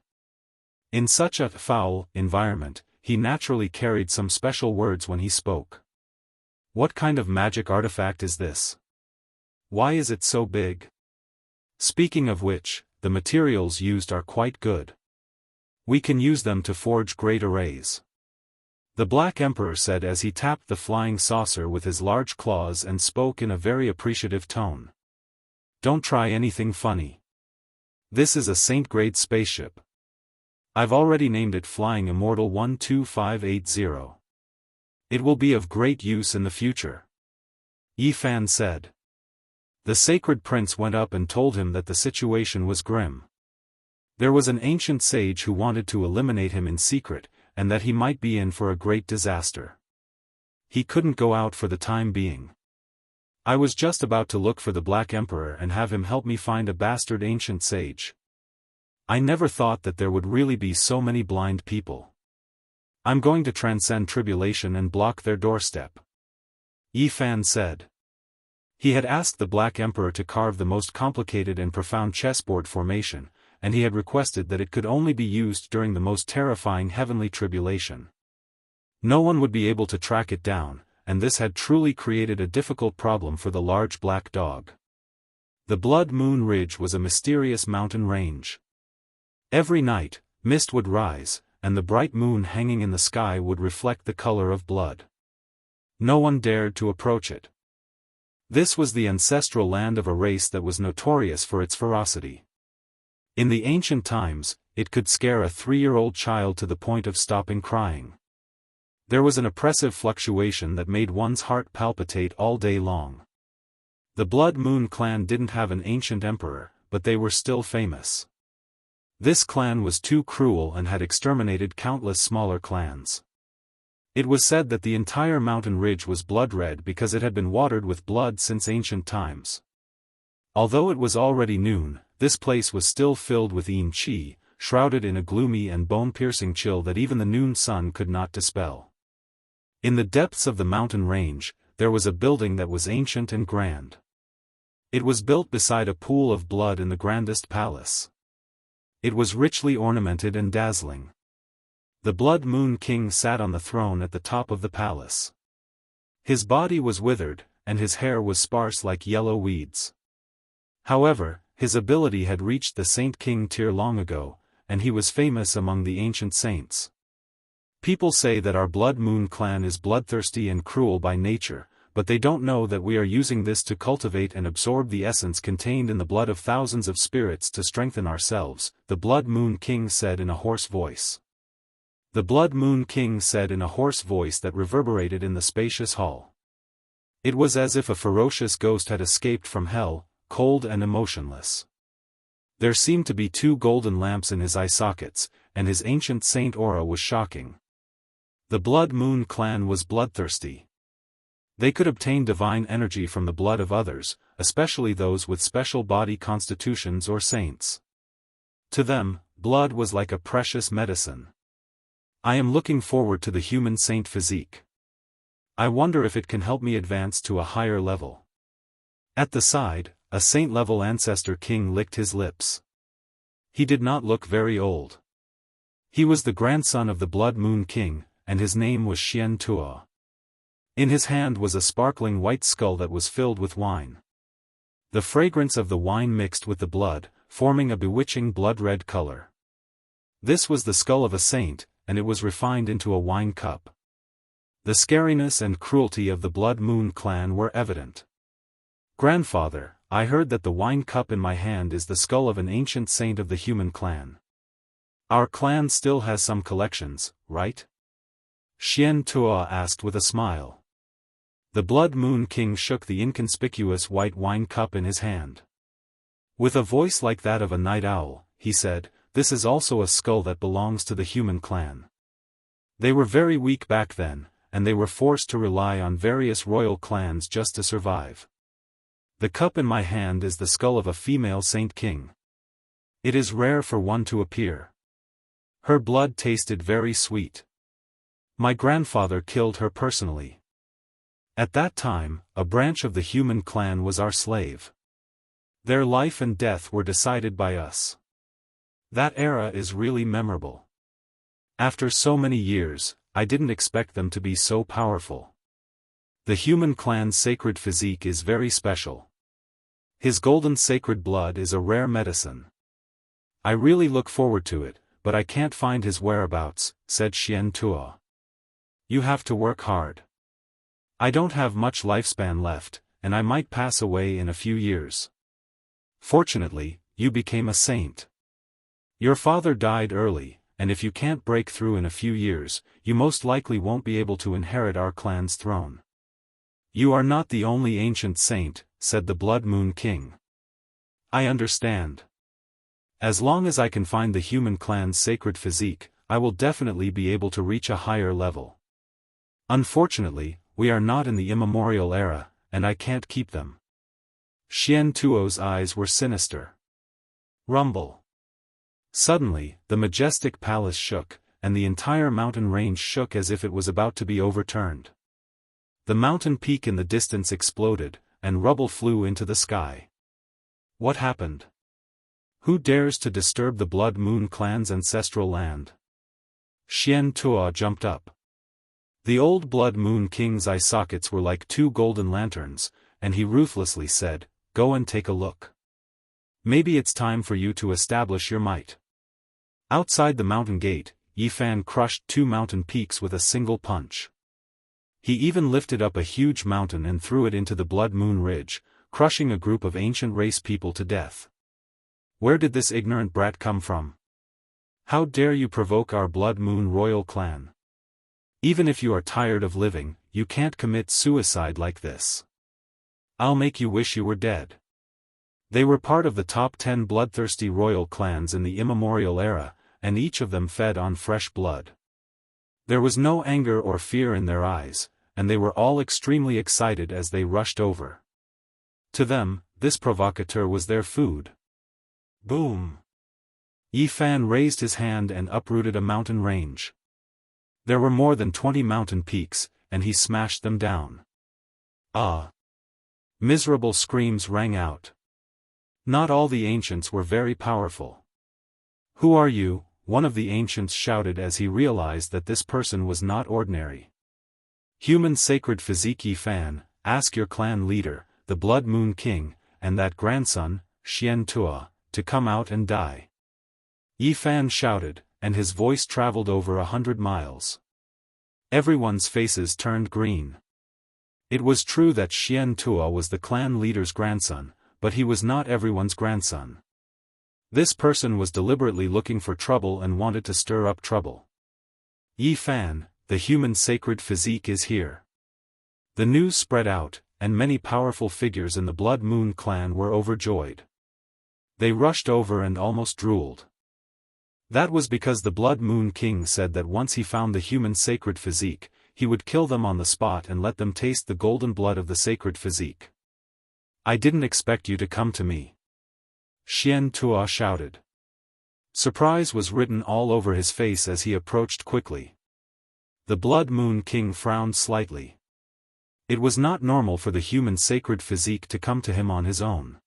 In such a foul environment, he naturally carried some special words when he spoke. What kind of magic artifact is this? Why is it so big? Speaking of which, the materials used are quite good. We can use them to forge great arrays. The Black Emperor said as he tapped the flying saucer with his large claws and spoke in a very appreciative tone. Don't try anything funny. This is a Saint-grade spaceship. I've already named it Flying Immortal 12580. It will be of great use in the future. Yifan said. The sacred prince went up and told him that the situation was grim. There was an ancient sage who wanted to eliminate him in secret, and that he might be in for a great disaster. He couldn't go out for the time being. I was just about to look for the Black Emperor and have him help me find a bastard ancient sage. I never thought that there would really be so many blind people. I'm going to transcend tribulation and block their doorstep. Yifan said. He had asked the Black Emperor to carve the most complicated and profound chessboard formation, and he had requested that it could only be used during the most terrifying heavenly tribulation. No one would be able to track it down, and this had truly created a difficult problem for the large black dog. The Blood Moon Ridge was a mysterious mountain range. Every night, mist would rise, and the bright moon hanging in the sky would reflect the color of blood. No one dared to approach it. This was the ancestral land of a race that was notorious for its ferocity. In the ancient times, it could scare a 3-year-old child to the point of stopping crying. There was an oppressive fluctuation that made one's heart palpitate all day long. The Blood Moon clan didn't have an ancient emperor, but they were still famous. This clan was too cruel and had exterminated countless smaller clans. It was said that the entire mountain ridge was blood red because it had been watered with blood since ancient times. Although it was already noon, this place was still filled with yin qi, shrouded in a gloomy and bone-piercing chill that even the noon sun could not dispel. In the depths of the mountain range, there was a building that was ancient and grand. It was built beside a pool of blood in the grandest palace. It was richly ornamented and dazzling. The Blood Moon King sat on the throne at the top of the palace. His body was withered, and his hair was sparse like yellow weeds. However, his ability had reached the Saint King tier long ago, and he was famous among the ancient saints. People say that our Blood Moon clan is bloodthirsty and cruel by nature, but they don't know that we are using this to cultivate and absorb the essence contained in the blood of thousands of spirits to strengthen ourselves, the Blood Moon King said in a hoarse voice. The Blood Moon King said in a hoarse voice that reverberated in the spacious hall. It was as if a ferocious ghost had escaped from hell, cold and emotionless. There seemed to be 2 golden lamps in his eye sockets, and his ancient saint aura was shocking. The Blood Moon clan was bloodthirsty. They could obtain divine energy from the blood of others, especially those with special body constitutions or saints. To them, blood was like a precious medicine. I am looking forward to the human saint physique. I wonder if it can help me advance to a higher level. At the side, a saint-level ancestor king licked his lips. He did not look very old. He was the grandson of the Blood Moon King, and his name was Xian Tuo. In his hand was a sparkling white skull that was filled with wine. The fragrance of the wine mixed with the blood, forming a bewitching blood-red color. This was the skull of a saint, and it was refined into a wine cup. The scariness and cruelty of the Blood Moon clan were evident. Grandfather, I heard that the wine cup in my hand is the skull of an ancient saint of the human clan. Our clan still has some collections, right? Xianxia asked with a smile. The Blood Moon King shook the inconspicuous white wine cup in his hand. With a voice like that of a night owl, he said, "This is also a skull that belongs to the human clan. They were very weak back then, and they were forced to rely on various royal clans just to survive. The cup in my hand is the skull of a female saint king. It is rare for one to appear. Her blood tasted very sweet. My grandfather killed her personally. At that time, a branch of the human clan was our slave. Their life and death were decided by us. That era is really memorable. After so many years, I didn't expect them to be so powerful. The human clan's sacred physique is very special. His golden sacred blood is a rare medicine. I really look forward to it, but I can't find his whereabouts," said Xianxia. "You have to work hard. I don't have much lifespan left, and I might pass away in a few years. Fortunately, you became a saint. Your father died early, and if you can't break through in a few years, you most likely won't be able to inherit our clan's throne." "You are not the only ancient saint," said the Blood Moon King. "I understand. As long as I can find the human clan's sacred physique, I will definitely be able to reach a higher level. Unfortunately, we are not in the immemorial era, and I can't keep them." Xianxia's eyes were sinister. Rumble. Suddenly, the majestic palace shook, and the entire mountain range shook as if it was about to be overturned. The mountain peak in the distance exploded, and rubble flew into the sky. What happened? Who dares to disturb the Blood Moon clan's ancestral land? Xianxia jumped up. The old Blood Moon King's eye sockets were like two golden lanterns, and he ruthlessly said, "Go and take a look. Maybe it's time for you to establish your might." Outside the mountain gate, Yifan crushed two mountain peaks with a single punch. He even lifted up a huge mountain and threw it into the Blood Moon Ridge, crushing a group of ancient race people to death. Where did this ignorant brat come from? How dare you provoke our Blood Moon royal clan? Even if you are tired of living, you can't commit suicide like this. I'll make you wish you were dead. They were part of the top 10 bloodthirsty royal clans in the immemorial era, and each of them fed on fresh blood. There was no anger or fear in their eyes, and they were all extremely excited as they rushed over. To them, this provocateur was their food. Boom! Yifan raised his hand and uprooted a mountain range. There were more than 20 mountain peaks, and he smashed them down. Ah! Miserable screams rang out. Not all the ancients were very powerful. "Who are you?" one of the ancients shouted as he realized that this person was not ordinary. "Human sacred physique Yifan, ask your clan leader, the Blood Moon King, and that grandson, Xianxia, to come out and die." Yifan shouted, and his voice traveled over 100 miles. Everyone's faces turned green. It was true that Xianxia was the clan leader's grandson, but he was not everyone's grandson. This person was deliberately looking for trouble and wanted to stir up trouble. "Yifan, the human sacred physique is here." The news spread out, and many powerful figures in the Blood Moon clan were overjoyed. They rushed over and almost drooled. That was because the Blood Moon King said that once he found the human sacred physique, he would kill them on the spot and let them taste the golden blood of the sacred physique. "I didn't expect you to come to me," Xianxia shouted. Surprise was written all over his face as he approached quickly. The Blood Moon King frowned slightly. It was not normal for the human sacred physique to come to him on his own.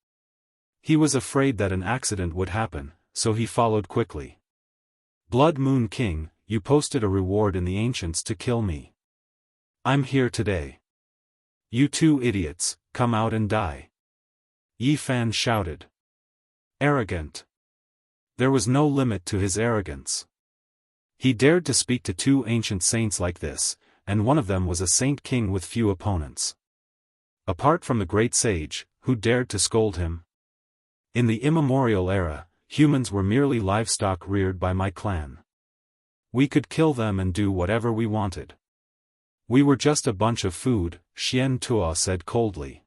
He was afraid that an accident would happen, so he followed quickly. "Blood Moon King, you posted a reward in the ancients to kill me. I'm here today. You two idiots, come out and die." Yifan shouted. Arrogant. There was no limit to his arrogance. He dared to speak to two ancient saints like this, and one of them was a saint king with few opponents. Apart from the great sage, who dared to scold him? In the immemorial era, humans were merely livestock reared by my clan. We could kill them and do whatever we wanted. We were just a bunch of food, Xianxia said coldly.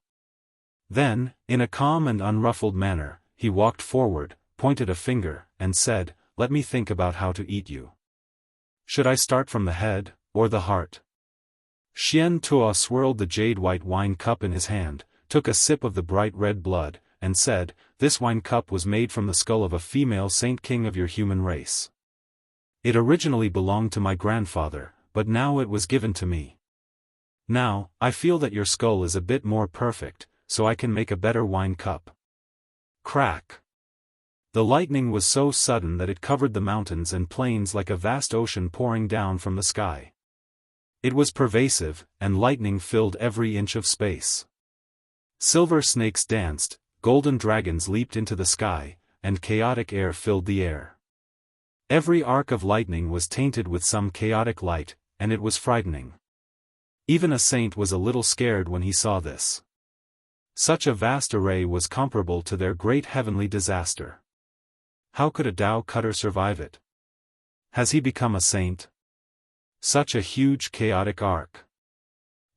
Then, in a calm and unruffled manner, he walked forward, pointed a finger, and said, "Let me think about how to eat you. Should I start from the head, or the heart?" Xianxia swirled the jade-white wine cup in his hand, took a sip of the bright red blood, and said, "This wine cup was made from the skull of a female saint king of your human race. It originally belonged to my grandfather, but now it was given to me. Now, I feel that your skull is a bit more perfect, so I can make a better wine cup." Crack! The lightning was so sudden that it covered the mountains and plains like a vast ocean pouring down from the sky. It was pervasive, and lightning filled every inch of space. Silver snakes danced, golden dragons leaped into the sky, and chaotic air filled the air. Every arc of lightning was tainted with some chaotic light, and it was frightening. Even a saint was a little scared when he saw this. Such a vast array was comparable to their great heavenly disaster. How could a Tao cutter survive it? Has he become a saint? Such a huge chaotic arc.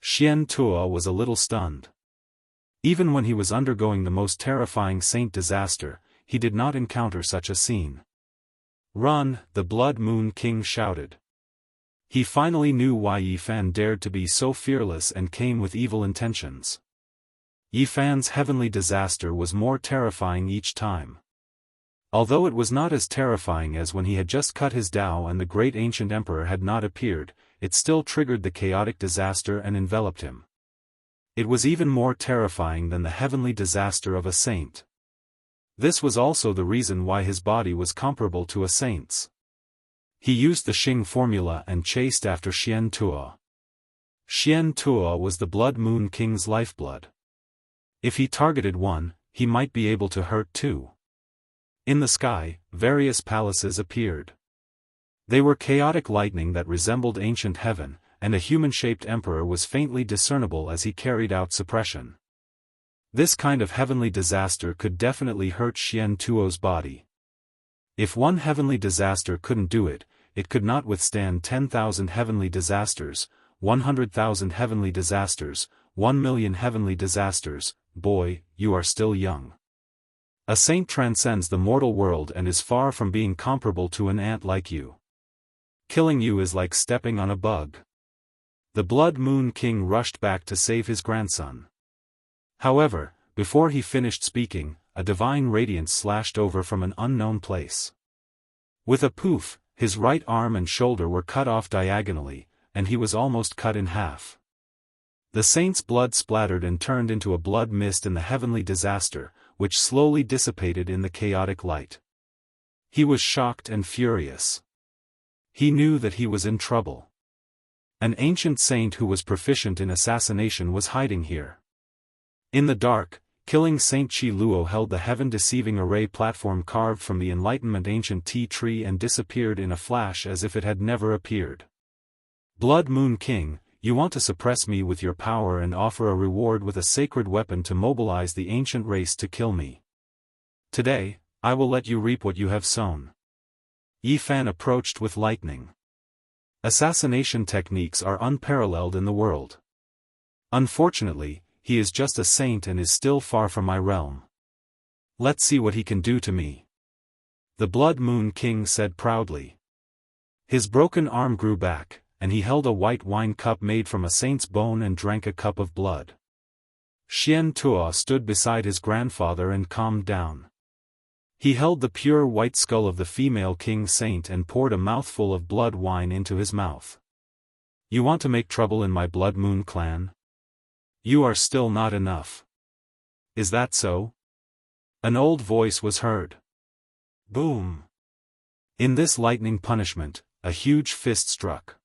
Xianxia was a little stunned. Even when he was undergoing the most terrifying saint disaster, he did not encounter such a scene. "Run!" the Blood Moon King shouted. He finally knew why Yifan dared to be so fearless and came with evil intentions. Yifan's heavenly disaster was more terrifying each time. Although it was not as terrifying as when he had just cut his Tao and the great ancient emperor had not appeared, it still triggered the chaotic disaster and enveloped him. It was even more terrifying than the heavenly disaster of a saint. This was also the reason why his body was comparable to a saint's. He used the Xing formula and chased after Xianxia. Xianxia was the Blood Moon King's lifeblood. If he targeted one, he might be able to hurt two. In the sky, various palaces appeared. They were chaotic lightning that resembled ancient heaven, and a human-shaped emperor was faintly discernible as he carried out suppression. This kind of heavenly disaster could definitely hurt Xianxia's body. If one heavenly disaster couldn't do it, it could not withstand 10,000 heavenly disasters, 100,000 heavenly disasters, 1,000,000 heavenly disasters. Boy, you are still young. A saint transcends the mortal world and is far from being comparable to an ant like you. Killing you is like stepping on a bug. The Blood Moon King rushed back to save his grandson. However, before he finished speaking, a divine radiance slashed over from an unknown place. With a poof, his right arm and shoulder were cut off diagonally, and he was almost cut in half. The saint's blood splattered and turned into a blood mist in the heavenly disaster, which slowly dissipated in the chaotic light. He was shocked and furious. He knew that he was in trouble. An ancient saint who was proficient in assassination was hiding here. In the dark, killing Saint Qi Luo held the heaven-deceiving array platform carved from the Enlightenment ancient tea tree and disappeared in a flash as if it had never appeared. Blood Moon King, you want to suppress me with your power and offer a reward with a sacred weapon to mobilize the ancient race to kill me. Today, I will let you reap what you have sown. Yifan approached with lightning. Assassination techniques are unparalleled in the world. Unfortunately, he is just a saint and is still far from my realm. Let's see what he can do to me. The Blood Moon King said proudly. His broken arm grew back, and he held a white wine cup made from a saint's bone and drank a cup of blood. Xianxia stood beside his grandfather and calmed down. He held the pure white skull of the female king saint and poured a mouthful of blood wine into his mouth. You want to make trouble in my Blood Moon clan? You are still not enough. Is that so? An old voice was heard. Boom! In this lightning punishment, a huge fist struck.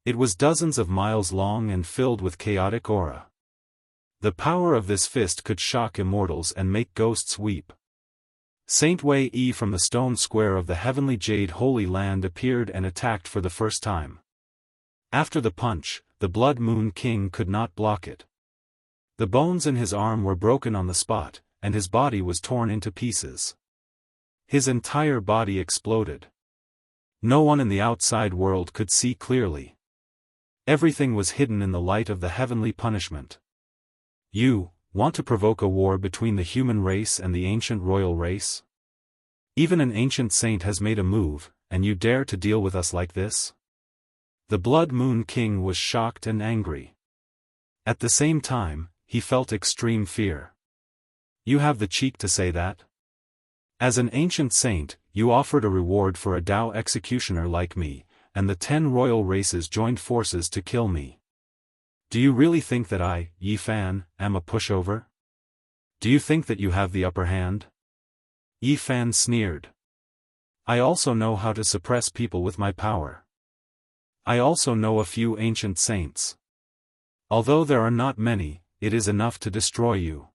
It was dozens of miles long and filled with chaotic aura. The power of this fist could shock immortals and make ghosts weep. Saint Wei Yi from the stone square of the heavenly jade holy land appeared and attacked for the first time. After the punch, the Blood Moon King could not block it. The bones in his arm were broken on the spot, and his body was torn into pieces. His entire body exploded. No one in the outside world could see clearly. Everything was hidden in the light of the heavenly punishment. You want to provoke a war between the human race and the ancient royal race? Even an ancient saint has made a move, and you dare to deal with us like this? The Blood Moon King was shocked and angry. At the same time, he felt extreme fear. You have the cheek to say that? As an ancient saint, you offered a reward for a Dao executioner like me, and the 10 royal races joined forces to kill me. Do you really think that I, Yi Fan, am a pushover? Do you think that you have the upper hand? Yi Fan sneered. I also know how to suppress people with my power. I also know a few ancient saints. Although there are not many, it is enough to destroy you.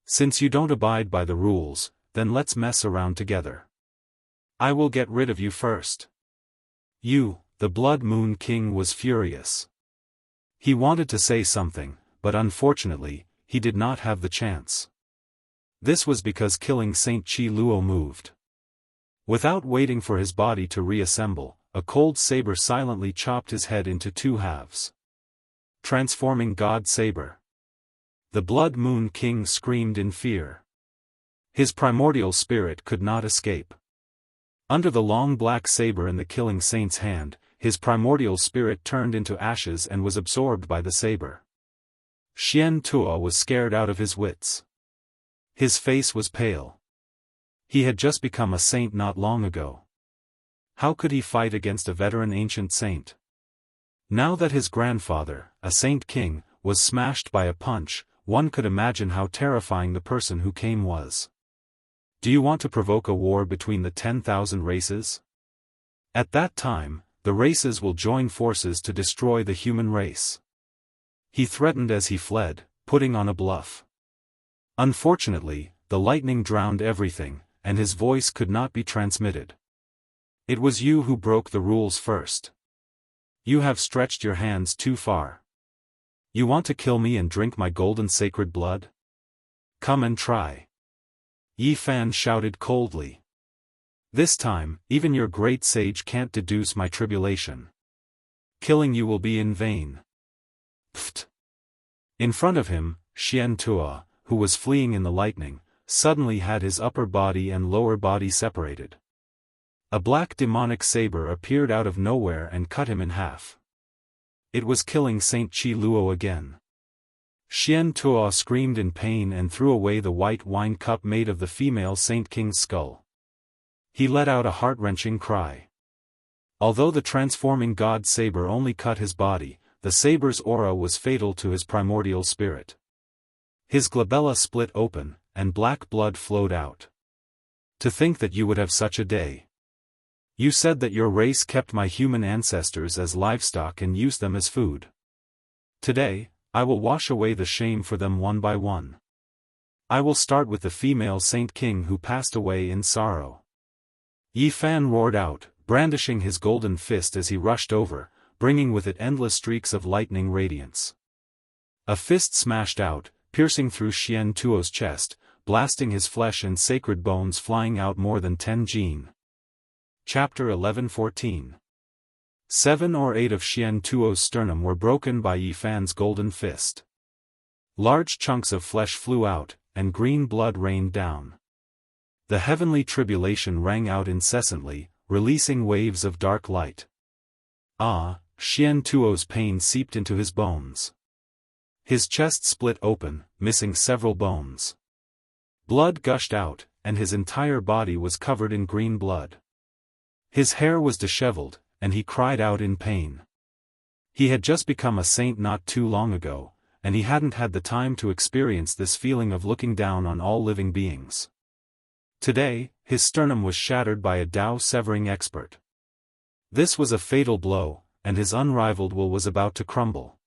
Since you don't abide by the rules, then let's mess around together. I will get rid of you first. You, the Blood Moon King, was furious. He wanted to say something, but unfortunately, he did not have the chance. This was because killing Saint Qi Luo moved. Without waiting for his body to reassemble, a cold saber silently chopped his head into 2 halves. Transforming God Saber. The Blood Moon King screamed in fear. His primordial spirit could not escape. Under the long black saber in the killing saint's hand, his primordial spirit turned into ashes and was absorbed by the saber. Xian Tuo was scared out of his wits. His face was pale. He had just become a saint not long ago. How could he fight against a veteran ancient saint? Now that his grandfather, a saint king, was smashed by a punch, one could imagine how terrifying the person who came was. Do you want to provoke a war between the 10,000 races? At that time, the races will join forces to destroy the human race. He threatened as he fled, putting on a bluff. Unfortunately, the lightning drowned everything, and his voice could not be transmitted. It was you who broke the rules first. You have stretched your hands too far. You want to kill me and drink my golden sacred blood? Come and try. Yi Fan shouted coldly. This time, even your great sage can't deduce my tribulation. Killing you will be in vain. Pfft. In front of him, Xian Tuo, who was fleeing in the lightning, suddenly had his upper body and lower body separated. A black demonic saber appeared out of nowhere and cut him in half. It was killing Saint Qi Luo again. Xian Tuo screamed in pain and threw away the white wine cup made of the female Saint King's skull. He let out a heart-wrenching cry. Although the transforming god saber only cut his body, the saber's aura was fatal to his primordial spirit. His glabella split open, and black blood flowed out. To think that you would have such a day. You said that your race kept my human ancestors as livestock and used them as food. Today, I will wash away the shame for them one by one. I will start with the female Saint King who passed away in sorrow. Yi Fan roared out, brandishing his golden fist as he rushed over, bringing with it endless streaks of lightning radiance. A fist smashed out, piercing through Xian Tuo's chest, blasting his flesh and sacred bones flying out more than 10 jin. Chapter 11:14. 7 or 8 of Xian Tuo's sternum were broken by Yi Fan's golden fist. Large chunks of flesh flew out, and green blood rained down. The heavenly tribulation rang out incessantly, releasing waves of dark light. Xian Tuo's pain seeped into his bones. His chest split open, missing several bones. Blood gushed out, and his entire body was covered in green blood. His hair was disheveled, and he cried out in pain. He had just become a saint not too long ago, and he hadn't had the time to experience this feeling of looking down on all living beings. Today, his sternum was shattered by a Dao severing expert. This was a fatal blow, and his unrivaled will was about to crumble.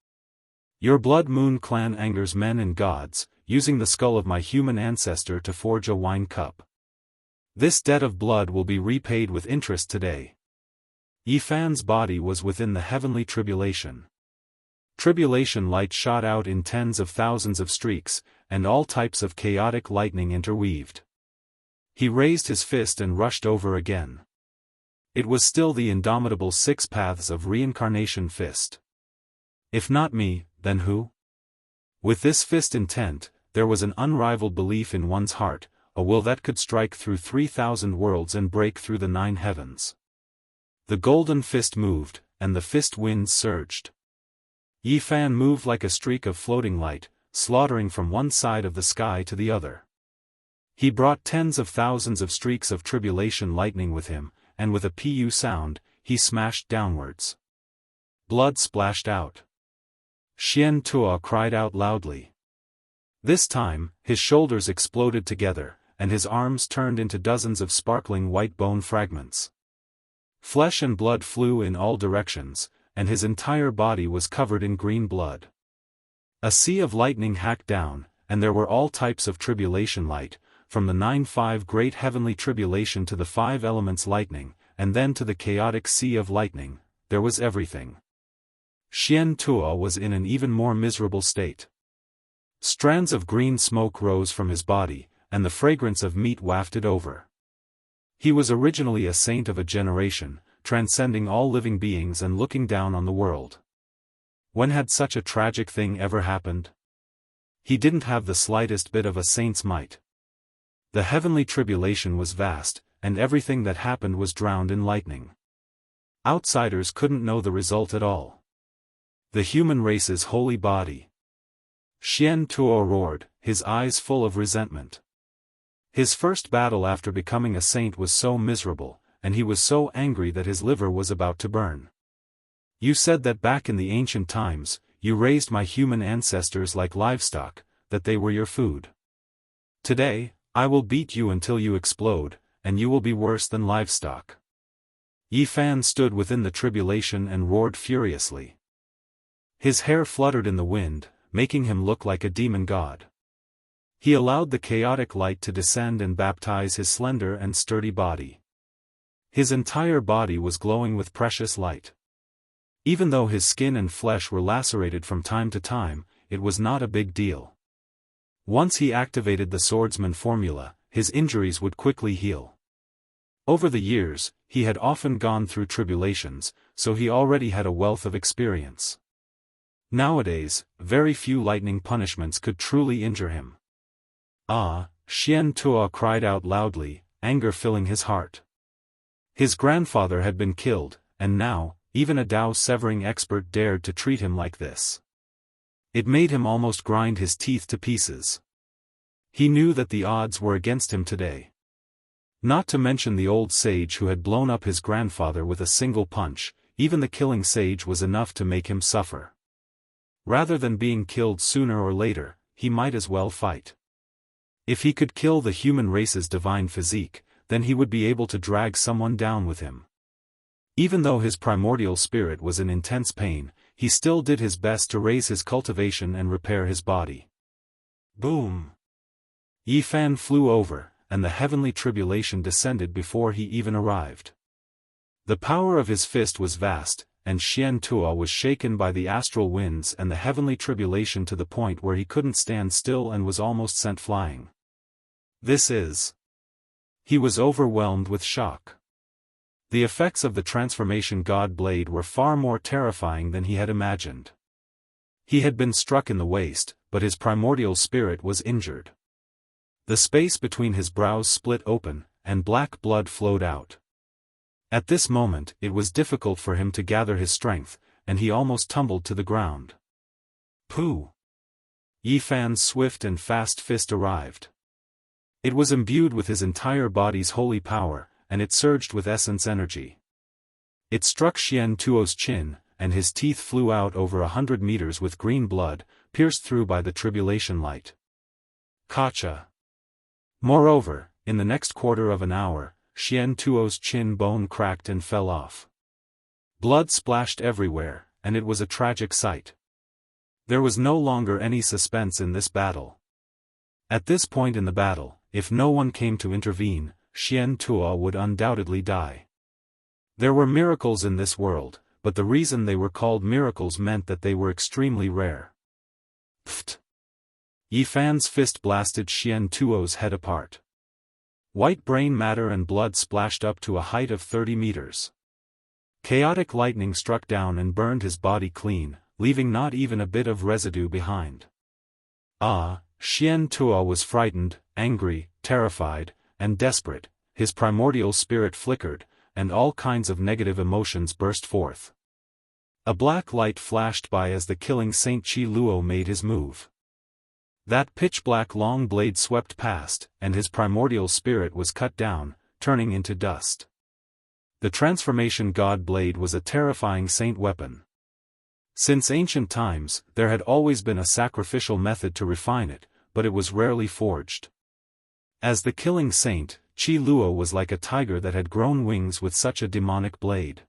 Your Blood Moon clan angers men and gods, using the skull of my human ancestor to forge a wine cup. This debt of blood will be repaid with interest today. Yi Fan's body was within the heavenly tribulation. Tribulation light shot out in tens of thousands of streaks, and all types of chaotic lightning interweaved. He raised his fist and rushed over again. It was still the indomitable 6 paths of reincarnation fist. If not me, then who? With this fist intent, there was an unrivaled belief in one's heart, a will that could strike through 3,000 worlds and break through the 9 heavens. The golden fist moved, and the fist winds surged. Yi Fan moved like a streak of floating light, slaughtering from one side of the sky to the other. He brought tens of thousands of streaks of tribulation lightning with him, and with a pu sound, he smashed downwards. Blood splashed out. Xian Tua cried out loudly. This time, his shoulders exploded together, and his arms turned into dozens of sparkling white bone fragments. Flesh and blood flew in all directions, and his entire body was covered in green blood. A sea of lightning hacked down, and there were all types of tribulation light, from the 9-5 great heavenly tribulation to the 5 elements lightning, and then to the chaotic sea of lightning. There was everything. Xian Tua was in an even more miserable state. Strands of green smoke rose from his body, and the fragrance of meat wafted over. He was originally a saint of a generation, transcending all living beings and looking down on the world. When had such a tragic thing ever happened? He didn't have the slightest bit of a saint's might. The heavenly tribulation was vast, and everything that happened was drowned in lightning. Outsiders couldn't know the result at all. The human race's holy body. Xian Tuo roared, his eyes full of resentment. His first battle after becoming a saint was so miserable, and he was so angry that his liver was about to burn. You said that back in the ancient times, you raised my human ancestors like livestock, that they were your food. Today, I will beat you until you explode, and you will be worse than livestock. Yi Fan stood within the tribulation and roared furiously. His hair fluttered in the wind, making him look like a demon god. He allowed the chaotic light to descend and baptize his slender and sturdy body. His entire body was glowing with precious light. Even though his skin and flesh were lacerated from time to time, it was not a big deal. Once he activated the swordsman formula, his injuries would quickly heal. Over the years, he had often gone through tribulations, so he already had a wealth of experience. Nowadays, very few lightning punishments could truly injure him. Ah, Xian Tua cried out loudly, anger filling his heart. His grandfather had been killed, and now, even a Dao-severing expert dared to treat him like this. It made him almost grind his teeth to pieces. He knew that the odds were against him today. Not to mention the old sage who had blown up his grandfather with a single punch, even the killing sage was enough to make him suffer. Rather than being killed sooner or later, he might as well fight. If he could kill the human race's divine physique, then he would be able to drag someone down with him. Even though his primordial spirit was in intense pain, he still did his best to raise his cultivation and repair his body. Boom! Yi Fan flew over, and the heavenly tribulation descended before he even arrived. The power of his fist was vast, and Xian Tua was shaken by the astral winds and the heavenly tribulation to the point where he couldn't stand still and was almost sent flying. This is... He was overwhelmed with shock. The effects of the transformation god blade were far more terrifying than he had imagined. He had been struck in the waist, but his primordial spirit was injured. The space between his brows split open, and black blood flowed out. At this moment, it was difficult for him to gather his strength, and he almost tumbled to the ground. Pooh! Yi Fan's swift and fast fist arrived. It was imbued with his entire body's holy power, and it surged with essence energy. It struck Xian Tuo's chin, and his teeth flew out over 100 meters with green blood, pierced through by the tribulation light. Kacha! Moreover, in the next quarter of an hour, Xian Tuo's chin bone cracked and fell off. Blood splashed everywhere, and it was a tragic sight. There was no longer any suspense in this battle. At this point in the battle, if no one came to intervene, Xian Tua would undoubtedly die. There were miracles in this world, but the reason they were called miracles meant that they were extremely rare. Pfft! Yi Fan's fist blasted Xian Tuo's head apart. White brain matter and blood splashed up to a height of 30 meters. Chaotic lightning struck down and burned his body clean, leaving not even a bit of residue behind. Xian Tuo was frightened, angry, terrified, and desperate. His primordial spirit flickered, and all kinds of negative emotions burst forth. A black light flashed by as the killing Saint Qi Luo made his move. That pitch-black long blade swept past, and his primordial spirit was cut down, turning into dust. The transformation god blade was a terrifying saint weapon. Since ancient times, there had always been a sacrificial method to refine it, but it was rarely forged. As the killing saint, Qi Luo was like a tiger that had grown wings with such a demonic blade.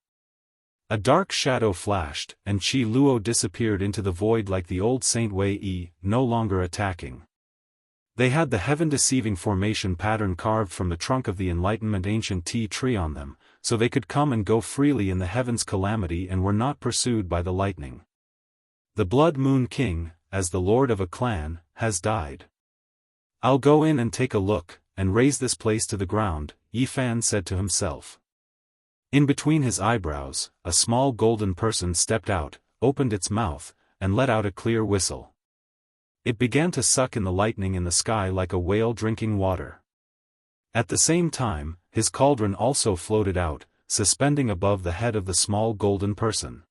A dark shadow flashed, and Qi Luo disappeared into the void like the old Saint Wei Yi, no longer attacking. They had the heaven-deceiving formation pattern carved from the trunk of the Enlightenment ancient tea tree on them, so they could come and go freely in the heavens' calamity and were not pursued by the lightning. The Blood Moon King, as the lord of a clan, has died. I'll go in and take a look, and raze this place to the ground, Yi Fan said to himself. In between his eyebrows, a small golden person stepped out, opened its mouth, and let out a clear whistle. It began to suck in the lightning in the sky like a whale drinking water. At the same time, his cauldron also floated out, suspending above the head of the small golden person.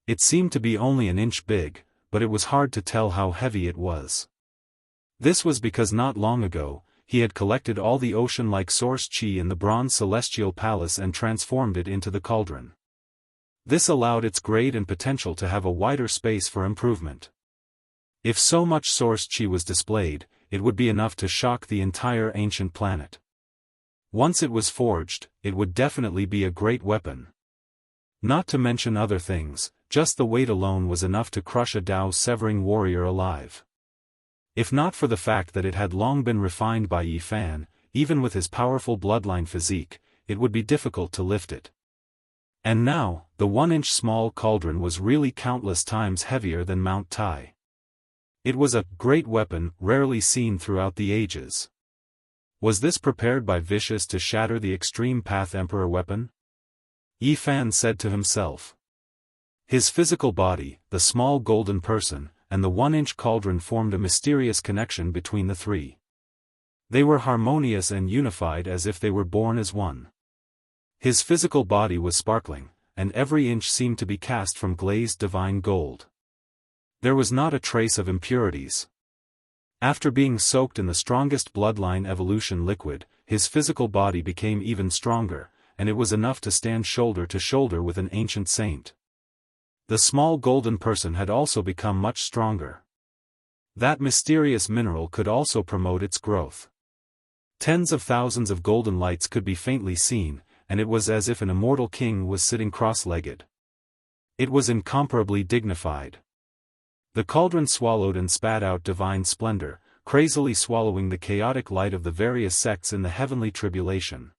It seemed to be only an inch big, but it was hard to tell how heavy it was. This was because not long ago, he had collected all the ocean-like source qi in the bronze celestial palace and transformed it into the cauldron. This allowed its grade and potential to have a wider space for improvement. If so much source qi was displayed, it would be enough to shock the entire ancient planet. Once it was forged, it would definitely be a great weapon. Not to mention other things, just the weight alone was enough to crush a Dao-severing warrior alive. If not for the fact that it had long been refined by Yi Fan, even with his powerful bloodline physique, it would be difficult to lift it. And now, the 1-inch small cauldron was really countless times heavier than Mount Tai. It was a great weapon, rarely seen throughout the ages. Was this prepared by Vicious to shatter the Extreme Path Emperor weapon? Yi Fan said to himself. His physical body, the small golden person, and the 1-inch cauldron formed a mysterious connection between the three. They were harmonious and unified as if they were born as one. His physical body was sparkling, and every inch seemed to be cast from glazed divine gold. There was not a trace of impurities. After being soaked in the strongest bloodline evolution liquid, his physical body became even stronger, and it was enough to stand shoulder to shoulder with an ancient saint. The small golden person had also become much stronger. That mysterious mineral could also promote its growth. Tens of thousands of golden lights could be faintly seen, and it was as if an immortal king was sitting cross-legged. It was incomparably dignified. The cauldron swallowed and spat out divine splendor, crazily swallowing the chaotic light of the various sects in the heavenly tribulation.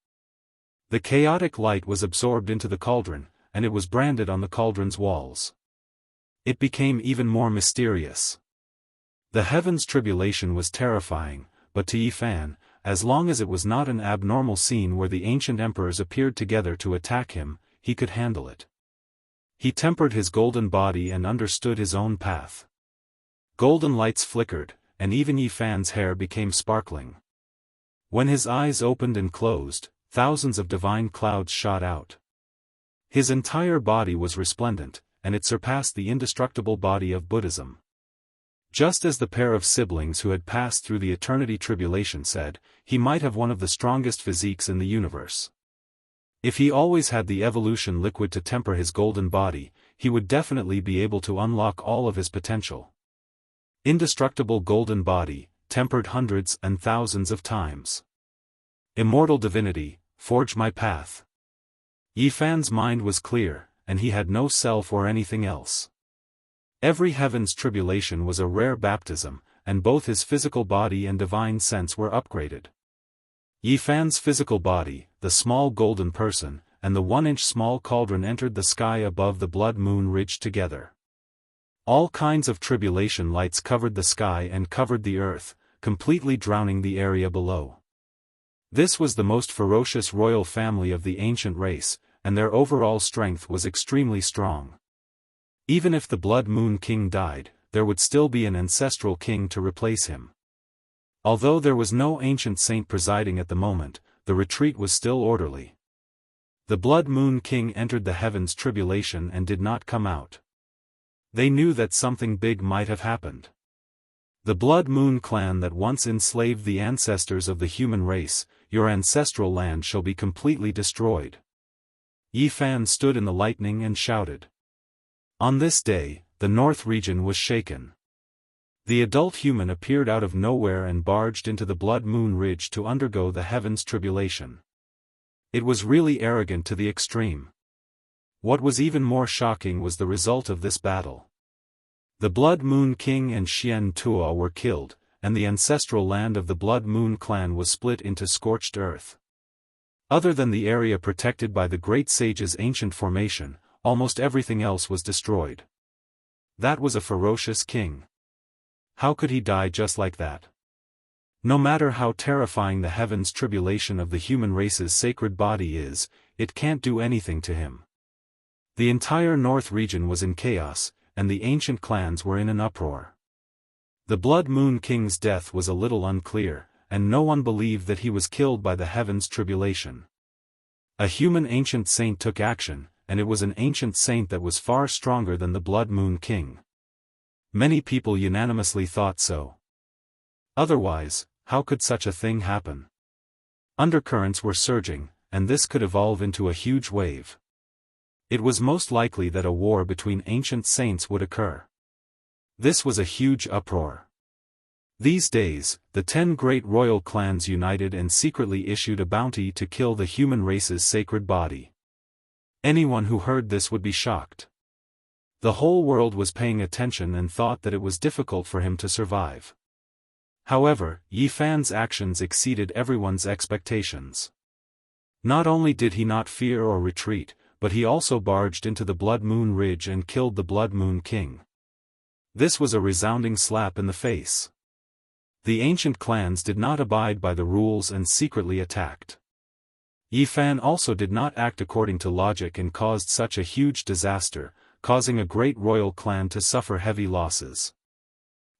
The chaotic light was absorbed into the cauldron, and it was branded on the cauldron's walls. It became even more mysterious. The heavens' tribulation was terrifying, but to Yi Fan, as long as it was not an abnormal scene where the ancient emperors appeared together to attack him, he could handle it. He tempered his golden body and understood his own path. Golden lights flickered, and even Yi Fan's hair became sparkling. When his eyes opened and closed, thousands of divine clouds shot out. His entire body was resplendent, and it surpassed the indestructible body of Buddhism. Just as the pair of siblings who had passed through the eternity tribulation said, he might have one of the strongest physiques in the universe. If he always had the evolution liquid to temper his golden body, he would definitely be able to unlock all of his potential. Indestructible golden body, tempered hundreds and thousands of times. Immortal divinity, forge my path. Yi Fan's mind was clear, and he had no self or anything else. Every heaven's tribulation was a rare baptism, and both his physical body and divine sense were upgraded. Yi Fan's physical body, the small golden person, and the 1-inch small cauldron entered the sky above the blood moon ridge together. All kinds of tribulation lights covered the sky and covered the earth, completely drowning the area below. This was the most ferocious royal family of the ancient race, and their overall strength was extremely strong. Even if the Blood Moon King died, there would still be an ancestral king to replace him. Although there was no ancient saint presiding at the moment, the retreat was still orderly. The Blood Moon King entered the heavens tribulation and did not come out. They knew that something big might have happened. The Blood Moon clan that once enslaved the ancestors of the human race, your ancestral land shall be completely destroyed. Yi Fan stood in the lightning and shouted. On this day, the north region was shaken. The adult human appeared out of nowhere and barged into the Blood Moon Ridge to undergo the heavens tribulation. It was really arrogant to the extreme. What was even more shocking was the result of this battle. The Blood Moon King and Xian Tua were killed, and the ancestral land of the Blood Moon clan was split into scorched earth. Other than the area protected by the Great Sage's ancient formation, almost everything else was destroyed. That was a ferocious king. How could he die just like that? No matter how terrifying the heavens tribulation of the human race's sacred body is, it can't do anything to him. The entire north region was in chaos, and the ancient clans were in an uproar. The Blood Moon King's death was a little unclear, and no one believed that he was killed by the heavens tribulation. A human ancient saint took action, and it was an ancient saint that was far stronger than the Blood Moon King. Many people unanimously thought so. Otherwise, how could such a thing happen? Undercurrents were surging, and this could evolve into a huge wave. It was most likely that a war between ancient saints would occur. This was a huge uproar. These days, the 10 great royal clans united and secretly issued a bounty to kill the human race's sacred body. Anyone who heard this would be shocked. The whole world was paying attention and thought that it was difficult for him to survive. However, Yi Fan's actions exceeded everyone's expectations. Not only did he not fear or retreat, but he also barged into the Blood Moon Ridge and killed the Blood Moon King. This was a resounding slap in the face. The ancient clans did not abide by the rules and secretly attacked. Yi Fan also did not act according to logic and caused such a huge disaster, causing a great royal clan to suffer heavy losses.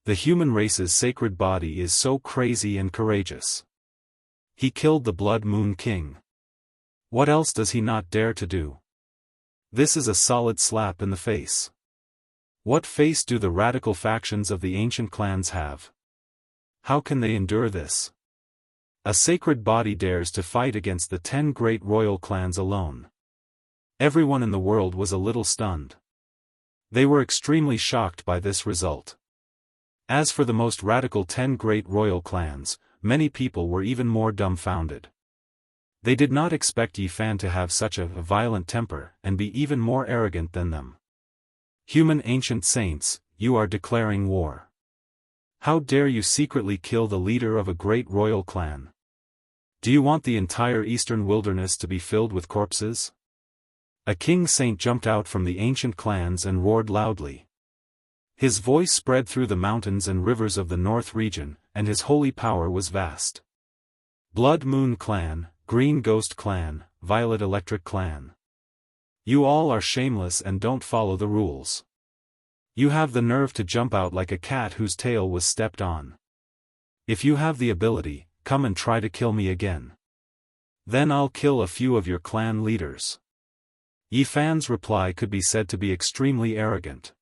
The human race's sacred body is so crazy and courageous. He killed the Blood Moon King. What else does he not dare to do? This is a solid slap in the face. What face do the radical factions of the ancient clans have? How can they endure this? A sacred body dares to fight against the 10 great royal clans alone. Everyone in the world was a little stunned. They were extremely shocked by this result. As for the most radical 10 great royal clans, many people were even more dumbfounded. They did not expect Yi Fan to have such a violent temper and be even more arrogant than them. Human ancient saints, you are declaring war. How dare you secretly kill the leader of a great royal clan? Do you want the entire eastern wilderness to be filled with corpses? A king saint jumped out from the ancient clans and roared loudly. His voice spread through the mountains and rivers of the north region, and his holy power was vast. Blood Moon Clan, Green Ghost Clan, Violet Electric Clan. You all are shameless and don't follow the rules. You have the nerve to jump out like a cat whose tail was stepped on. If you have the ability, come and try to kill me again. Then I'll kill a few of your clan leaders. Yi Fan's reply could be said to be extremely arrogant.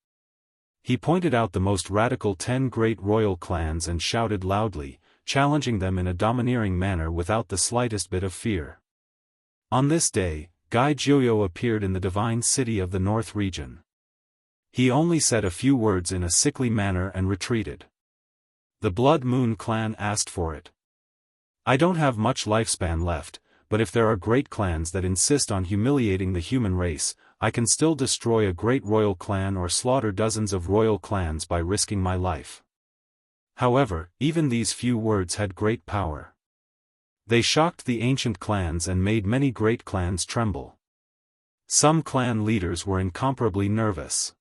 He pointed out the most radical 10 great royal clans and shouted loudly, challenging them in a domineering manner without the slightest bit of fear. On this day, Gai Jiuyo appeared in the divine city of the north region. He only said a few words in a sickly manner and retreated. The Blood Moon clan asked for it. I don't have much lifespan left, but if there are great clans that insist on humiliating the human race, I can still destroy a great royal clan or slaughter dozens of royal clans by risking my life. However, even these few words had great power. They shocked the ancient clans and made many great clans tremble. Some clan leaders were incomparably nervous.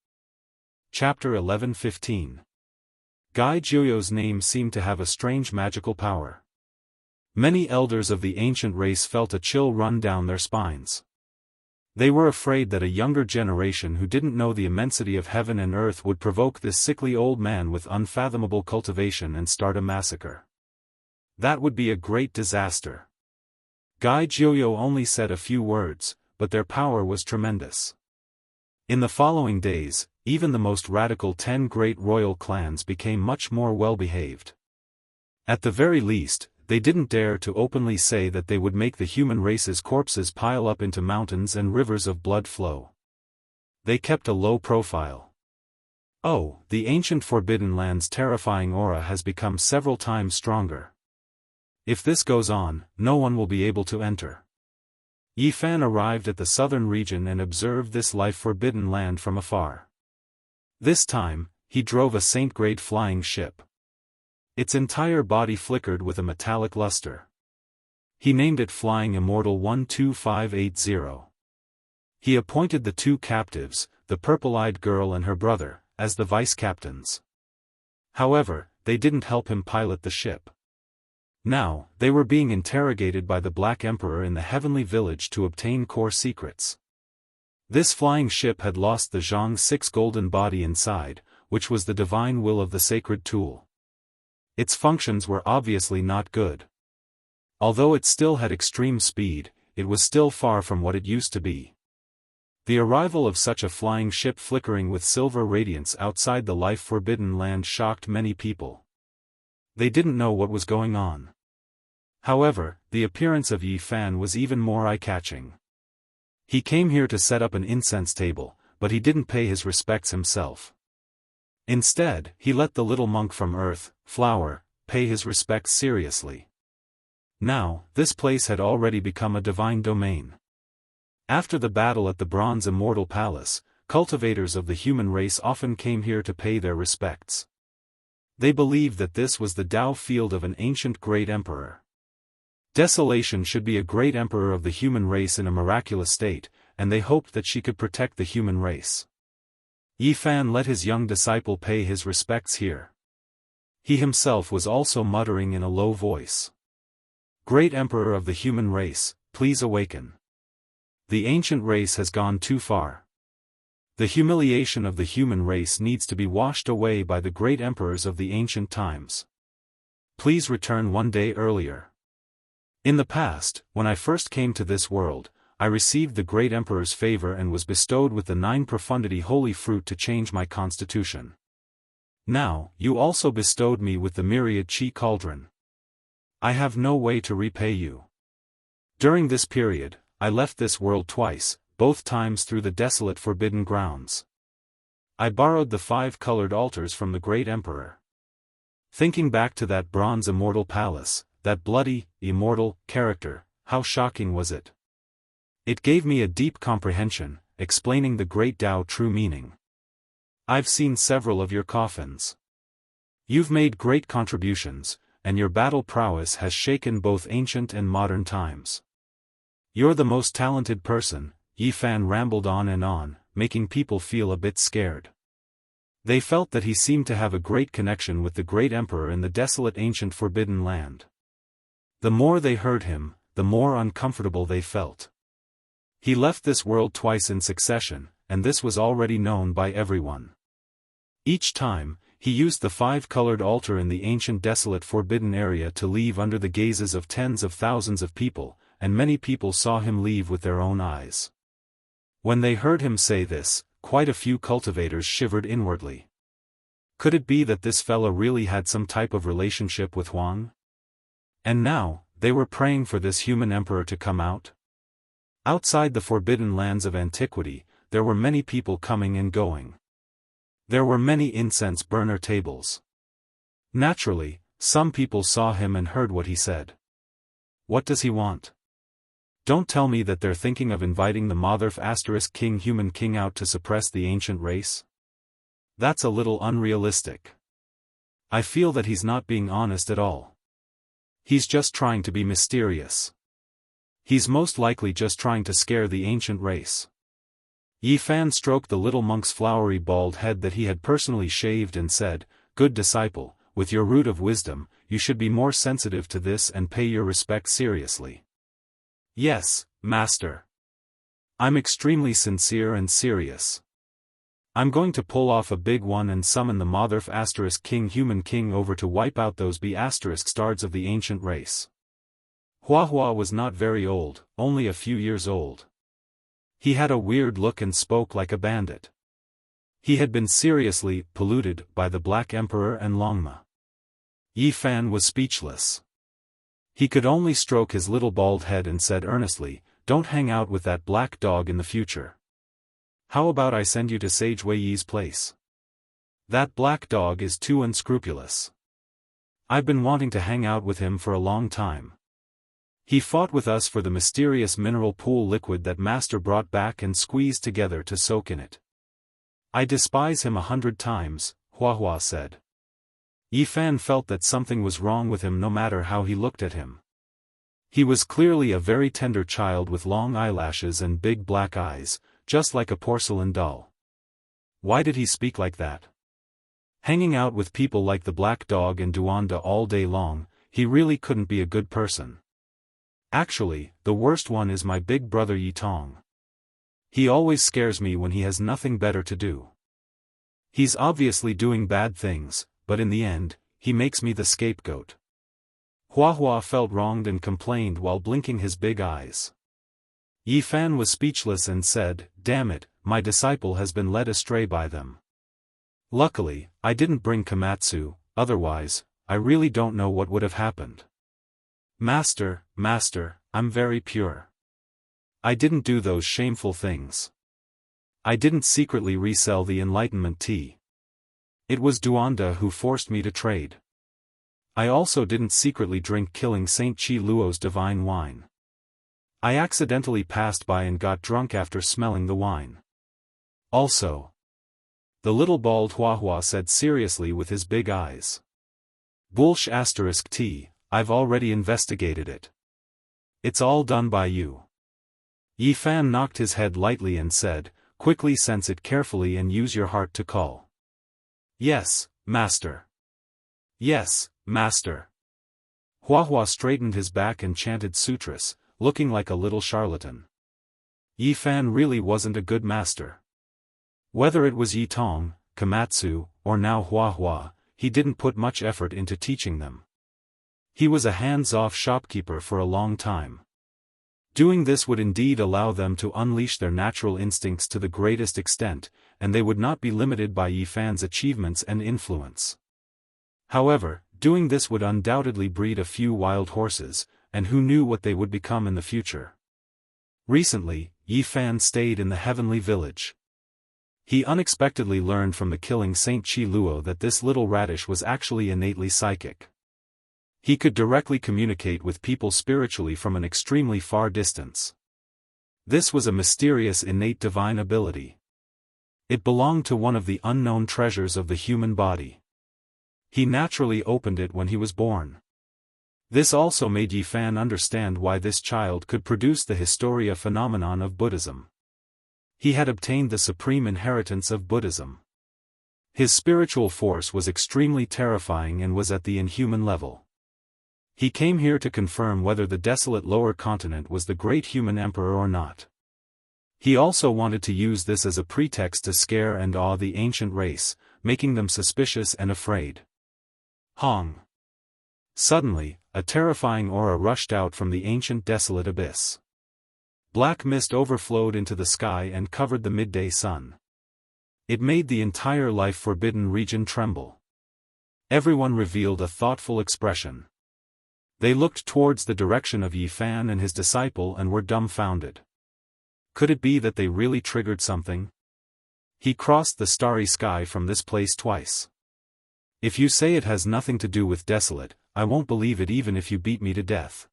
Chapter 11:15. Guy Jiuyo's name seemed to have a strange magical power. Many elders of the ancient race felt a chill run down their spines. They were afraid that a younger generation who didn't know the immensity of heaven and earth would provoke this sickly old man with unfathomable cultivation and start a massacre. That would be a great disaster. Guy Jiuyo only said a few words, but their power was tremendous. In the following days, even the most radical 10 great royal clans became much more well-behaved. At the very least, they didn't dare to openly say that they would make the human race's corpses pile up into mountains and rivers of blood flow. They kept a low profile. Oh, the ancient Forbidden Land's terrifying aura has become several times stronger. If this goes on, no one will be able to enter. Yi Fan arrived at the southern region and observed this life-forbidden land from afar. This time, he drove a Saint-grade flying ship. Its entire body flickered with a metallic luster. He named it Flying Immortal 12580. He appointed the 2 captives, the purple-eyed girl and her brother, as the vice-captains. However, they didn't help him pilot the ship. Now, they were being interrogated by the Black Emperor in the Heavenly Village to obtain core secrets. This flying ship had lost the Zhang 6 golden body inside, which was the divine will of the sacred tool. Its functions were obviously not good. Although it still had extreme speed, it was still far from what it used to be. The arrival of such a flying ship flickering with silver radiance outside the life-forbidden land shocked many people. They didn't know what was going on. However, the appearance of Yi Fan was even more eye-catching. He came here to set up an incense table, but he didn't pay his respects himself. Instead, he let the little monk from Earth, Flower, pay his respects seriously. Now, this place had already become a divine domain. After the battle at the Bronze Immortal Palace, cultivators of the human race often came here to pay their respects. They believed that this was the Tao field of an ancient great emperor. Desolation should be a great emperor of the human race in a miraculous state, and they hoped that she could protect the human race. Yi Fan let his young disciple pay his respects here. He himself was also muttering in a low voice. Great Emperor of the human race, please awaken. The ancient race has gone too far. The humiliation of the human race needs to be washed away by the great emperors of the ancient times. Please return one day earlier. In the past, when I first came to this world, I received the great emperor's favor and was bestowed with the 9 profundity holy fruit to change my constitution. Now, you also bestowed me with the myriad chi cauldron. I have no way to repay you. During this period, I left this world twice, both times through the desolate forbidden grounds. I borrowed the 5 colored altars from the great emperor. Thinking back to that bronze immortal palace, that bloody, immortal character, how shocking was it? It gave me a deep comprehension, explaining the great Tao true meaning. I've seen several of your coffins. You've made great contributions, and your battle prowess has shaken both ancient and modern times. You're the most talented person, Yi Fan rambled on, making people feel a bit scared. They felt that he seemed to have a great connection with the great emperor in the desolate ancient forbidden land. The more they heard him, the more uncomfortable they felt. He left this world twice in succession, and this was already known by everyone. Each time, he used the 5-colored altar in the ancient desolate forbidden area to leave under the gazes of tens of thousands of people, and many people saw him leave with their own eyes. When they heard him say this, quite a few cultivators shivered inwardly. Could it be that this fellow really had some type of relationship with Huang? And now, they were praying for this human emperor to come out? Outside the forbidden lands of antiquity, there were many people coming and going. There were many incense burner tables. Naturally, some people saw him and heard what he said. What does he want? Don't tell me that they're thinking of inviting the Motherf * King Human King out to suppress the ancient race? That's a little unrealistic. I feel that he's not being honest at all. He's just trying to be mysterious. He's most likely just trying to scare the ancient race. Yi Fan stroked the little monk's flowery bald head that he had personally shaved and said, "Good disciple, with your root of wisdom, you should be more sensitive to this and pay your respect seriously." "Yes, master. I'm extremely sincere and serious. I'm going to pull off a big one and summon the Motherf * King Human King over to wipe out those B * stards of the ancient race." Hua was not very old, only a few years old. He had a weird look and spoke like a bandit. He had been seriously polluted by the Black Emperor and Longma. Yi Fan was speechless. He could only stroke his little bald head and said earnestly, "Don't hang out with that black dog in the future. How about I send you to Sage Wei Yi's place? That black dog is too unscrupulous. I've been wanting to hang out with him for a long time. He fought with us for the mysterious mineral pool liquid that Master brought back and squeezed together to soak in it. I despise him 100 times, Hua said. Yi Fan felt that something was wrong with him no matter how he looked at him. He was clearly a very tender child with long eyelashes and big black eyes, just like a porcelain doll. Why did he speak like that? Hanging out with people like the black dog and Duanda all day long, he really couldn't be a good person. Actually, the worst one is my big brother Yi Tong. He always scares me when he has nothing better to do. He's obviously doing bad things, but in the end, he makes me the scapegoat. Hua felt wronged and complained while blinking his big eyes. Yi Fan was speechless and said, "Damn it, my disciple has been led astray by them. Luckily, I didn't bring Komatsu, otherwise, I really don't know what would have happened. Master, I'm very pure. I didn't do those shameful things. I didn't secretly resell the Enlightenment tea. It was Duanda who forced me to trade. I also didn't secretly drink killing Saint Chi Luo's divine wine. I accidentally passed by and got drunk after smelling the wine. Also," the little bald Hua said seriously with his big eyes. "Bullsh * T, I've already investigated it. It's all done by you." Yi Fan knocked his head lightly and said, "Quickly sense it carefully and use your heart to call." "Yes, master. Yes, master." Hua straightened his back and chanted sutras, looking like a little charlatan. Yi Fan really wasn't a good master. Whether it was Yi Tong, Komatsu, or now Hua, he didn't put much effort into teaching them. He was a hands-off shopkeeper for a long time. Doing this would indeed allow them to unleash their natural instincts to the greatest extent, and they would not be limited by Yi Fan's achievements and influence. However, doing this would undoubtedly breed a few wild horses, and who knew what they would become in the future. Recently, Yi Fan stayed in the Heavenly Village. He unexpectedly learned from the killing Saint Chi Luo that this little radish was actually innately psychic. He could directly communicate with people spiritually from an extremely far distance. This was a mysterious innate divine ability. It belonged to one of the unknown treasures of the human body. He naturally opened it when he was born. This also made Yi Fan understand why this child could produce the Historia phenomenon of Buddhism. He had obtained the supreme inheritance of Buddhism. His spiritual force was extremely terrifying and was at the inhuman level. He came here to confirm whether the desolate lower continent was the great human emperor or not. He also wanted to use this as a pretext to scare and awe the ancient race, making them suspicious and afraid. Hong! Suddenly, a terrifying aura rushed out from the ancient desolate abyss. Black mist overflowed into the sky and covered the midday sun. It made the entire life-forbidden region tremble. Everyone revealed a thoughtful expression. They looked towards the direction of Yi Fan and his disciple and were dumbfounded. Could it be that they really triggered something? He crossed the starry sky from this place twice. If you say it has nothing to do with desolate, I won't believe it even if you beat me to death.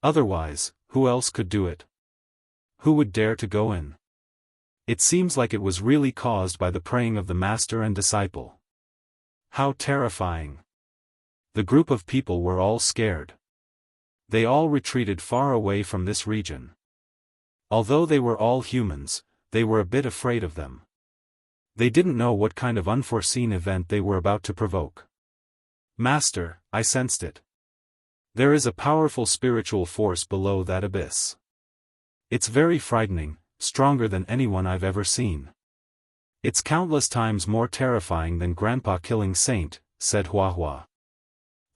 Otherwise, who else could do it? Who would dare to go in? It seems like it was really caused by the praying of the master and disciple. How terrifying! The group of people were all scared. They all retreated far away from this region. Although they were all humans, they were a bit afraid of them. They didn't know what kind of unforeseen event they were about to provoke. Master, I sensed it. There is a powerful spiritual force below that abyss. It's very frightening, stronger than anyone I've ever seen. It's countless times more terrifying than Grandpa killing Saint, said Hua.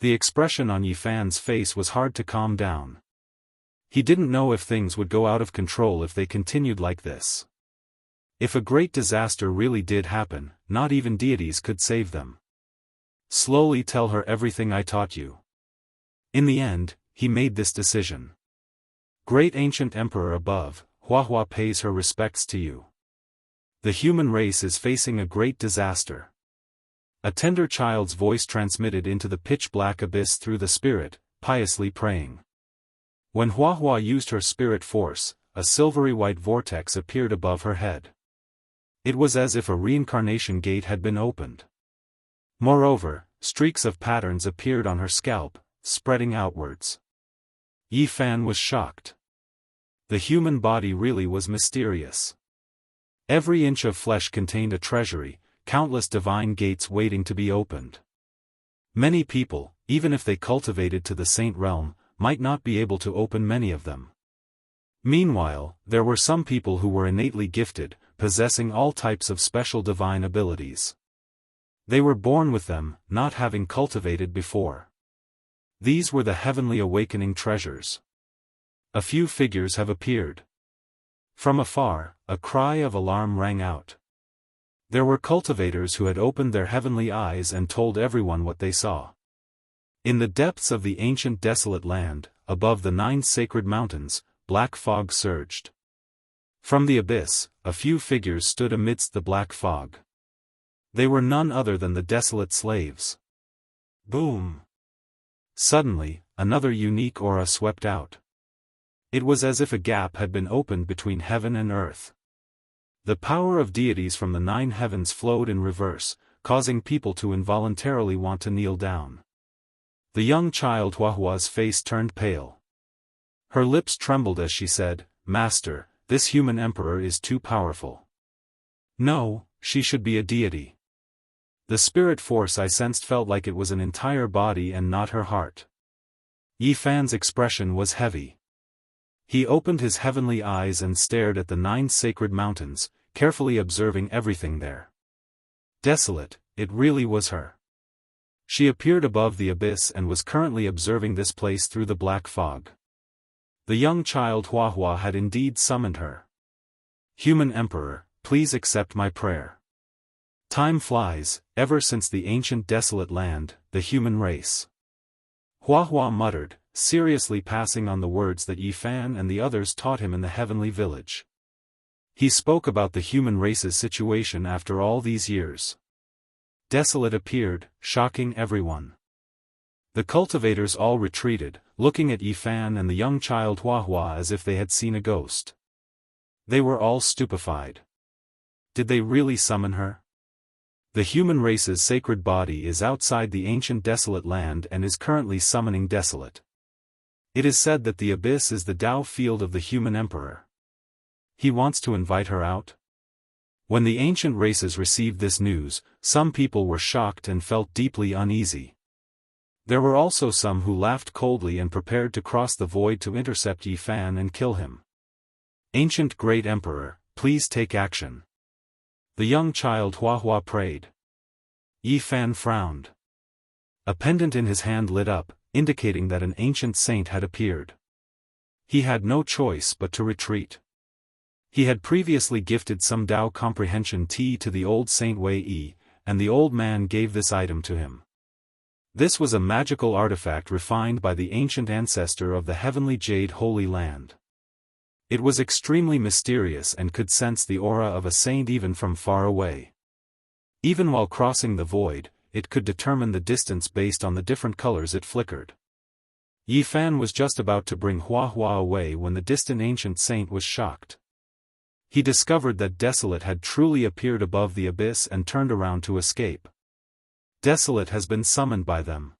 The expression on Yi Fan's face was hard to calm down. He didn't know if things would go out of control if they continued like this. If a great disaster really did happen, not even deities could save them. Slowly tell her everything I taught you. In the end, he made this decision. Great ancient emperor above, Hua pays her respects to you. The human race is facing a great disaster. A tender child's voice transmitted into the pitch-black abyss through the spirit, piously praying. When Hua used her spirit force, a silvery white vortex appeared above her head. It was as if a reincarnation gate had been opened. Moreover, streaks of patterns appeared on her scalp, spreading outwards. Yi Fan was shocked. The human body really was mysterious. Every inch of flesh contained a treasury, countless divine gates waiting to be opened. Many people, even if they cultivated to the saint realm, might not be able to open many of them. Meanwhile, there were some people who were innately gifted, possessing all types of special divine abilities. They were born with them, not having cultivated before. These were the heavenly awakening treasures. A few figures have appeared. From afar, a cry of alarm rang out. There were cultivators who had opened their heavenly eyes and told everyone what they saw. In the depths of the ancient desolate land, above the 9 sacred mountains, black fog surged. From the abyss, a few figures stood amidst the black fog. They were none other than the desolate slaves. Boom! Suddenly, another unique aura swept out. It was as if a gap had been opened between heaven and earth. The power of deities from the 9 heavens flowed in reverse, causing people to involuntarily want to kneel down. The young child Hua's face turned pale. Her lips trembled as she said, "Master, this human emperor is too powerful. No, she should be a deity." The spirit force I sensed felt like it was an entire body and not her heart. Yi Fan's expression was heavy. He opened his heavenly eyes and stared at the 9 sacred mountains, carefully observing everything there. Desolate, it really was her. She appeared above the abyss and was currently observing this place through the black fog. The young child Hua had indeed summoned her. Human Emperor, please accept my prayer. Time flies, ever since the ancient desolate land, the human race. Hua muttered, seriously passing on the words that Yi Fan and the others taught him in the heavenly village. He spoke about the human race's situation after all these years. Desolate appeared, shocking everyone. The cultivators all retreated, looking at Yi Fan and the young child Hua as if they had seen a ghost. They were all stupefied. Did they really summon her? The human race's sacred body is outside the ancient desolate land and is currently summoning desolate. It is said that the abyss is the Tao field of the human emperor. He wants to invite her out? When the ancient races received this news, some people were shocked and felt deeply uneasy. There were also some who laughed coldly and prepared to cross the void to intercept Yi Fan and kill him. Ancient Great Emperor, please take action. The young child Hua prayed. Yi Fan frowned. A pendant in his hand lit up, indicating that an ancient saint had appeared. He had no choice but to retreat. He had previously gifted some Tao comprehension tea to the old Saint Wei Yi, and the old man gave this item to him. This was a magical artifact refined by the ancient ancestor of the heavenly jade Holy Land. It was extremely mysterious and could sense the aura of a saint even from far away. Even while crossing the void, it could determine the distance based on the different colors it flickered. Yi Fan was just about to bring Hua away when the distant ancient saint was shocked. He discovered that Desolate had truly appeared above the abyss and turned around to escape. Desolate has been summoned by them.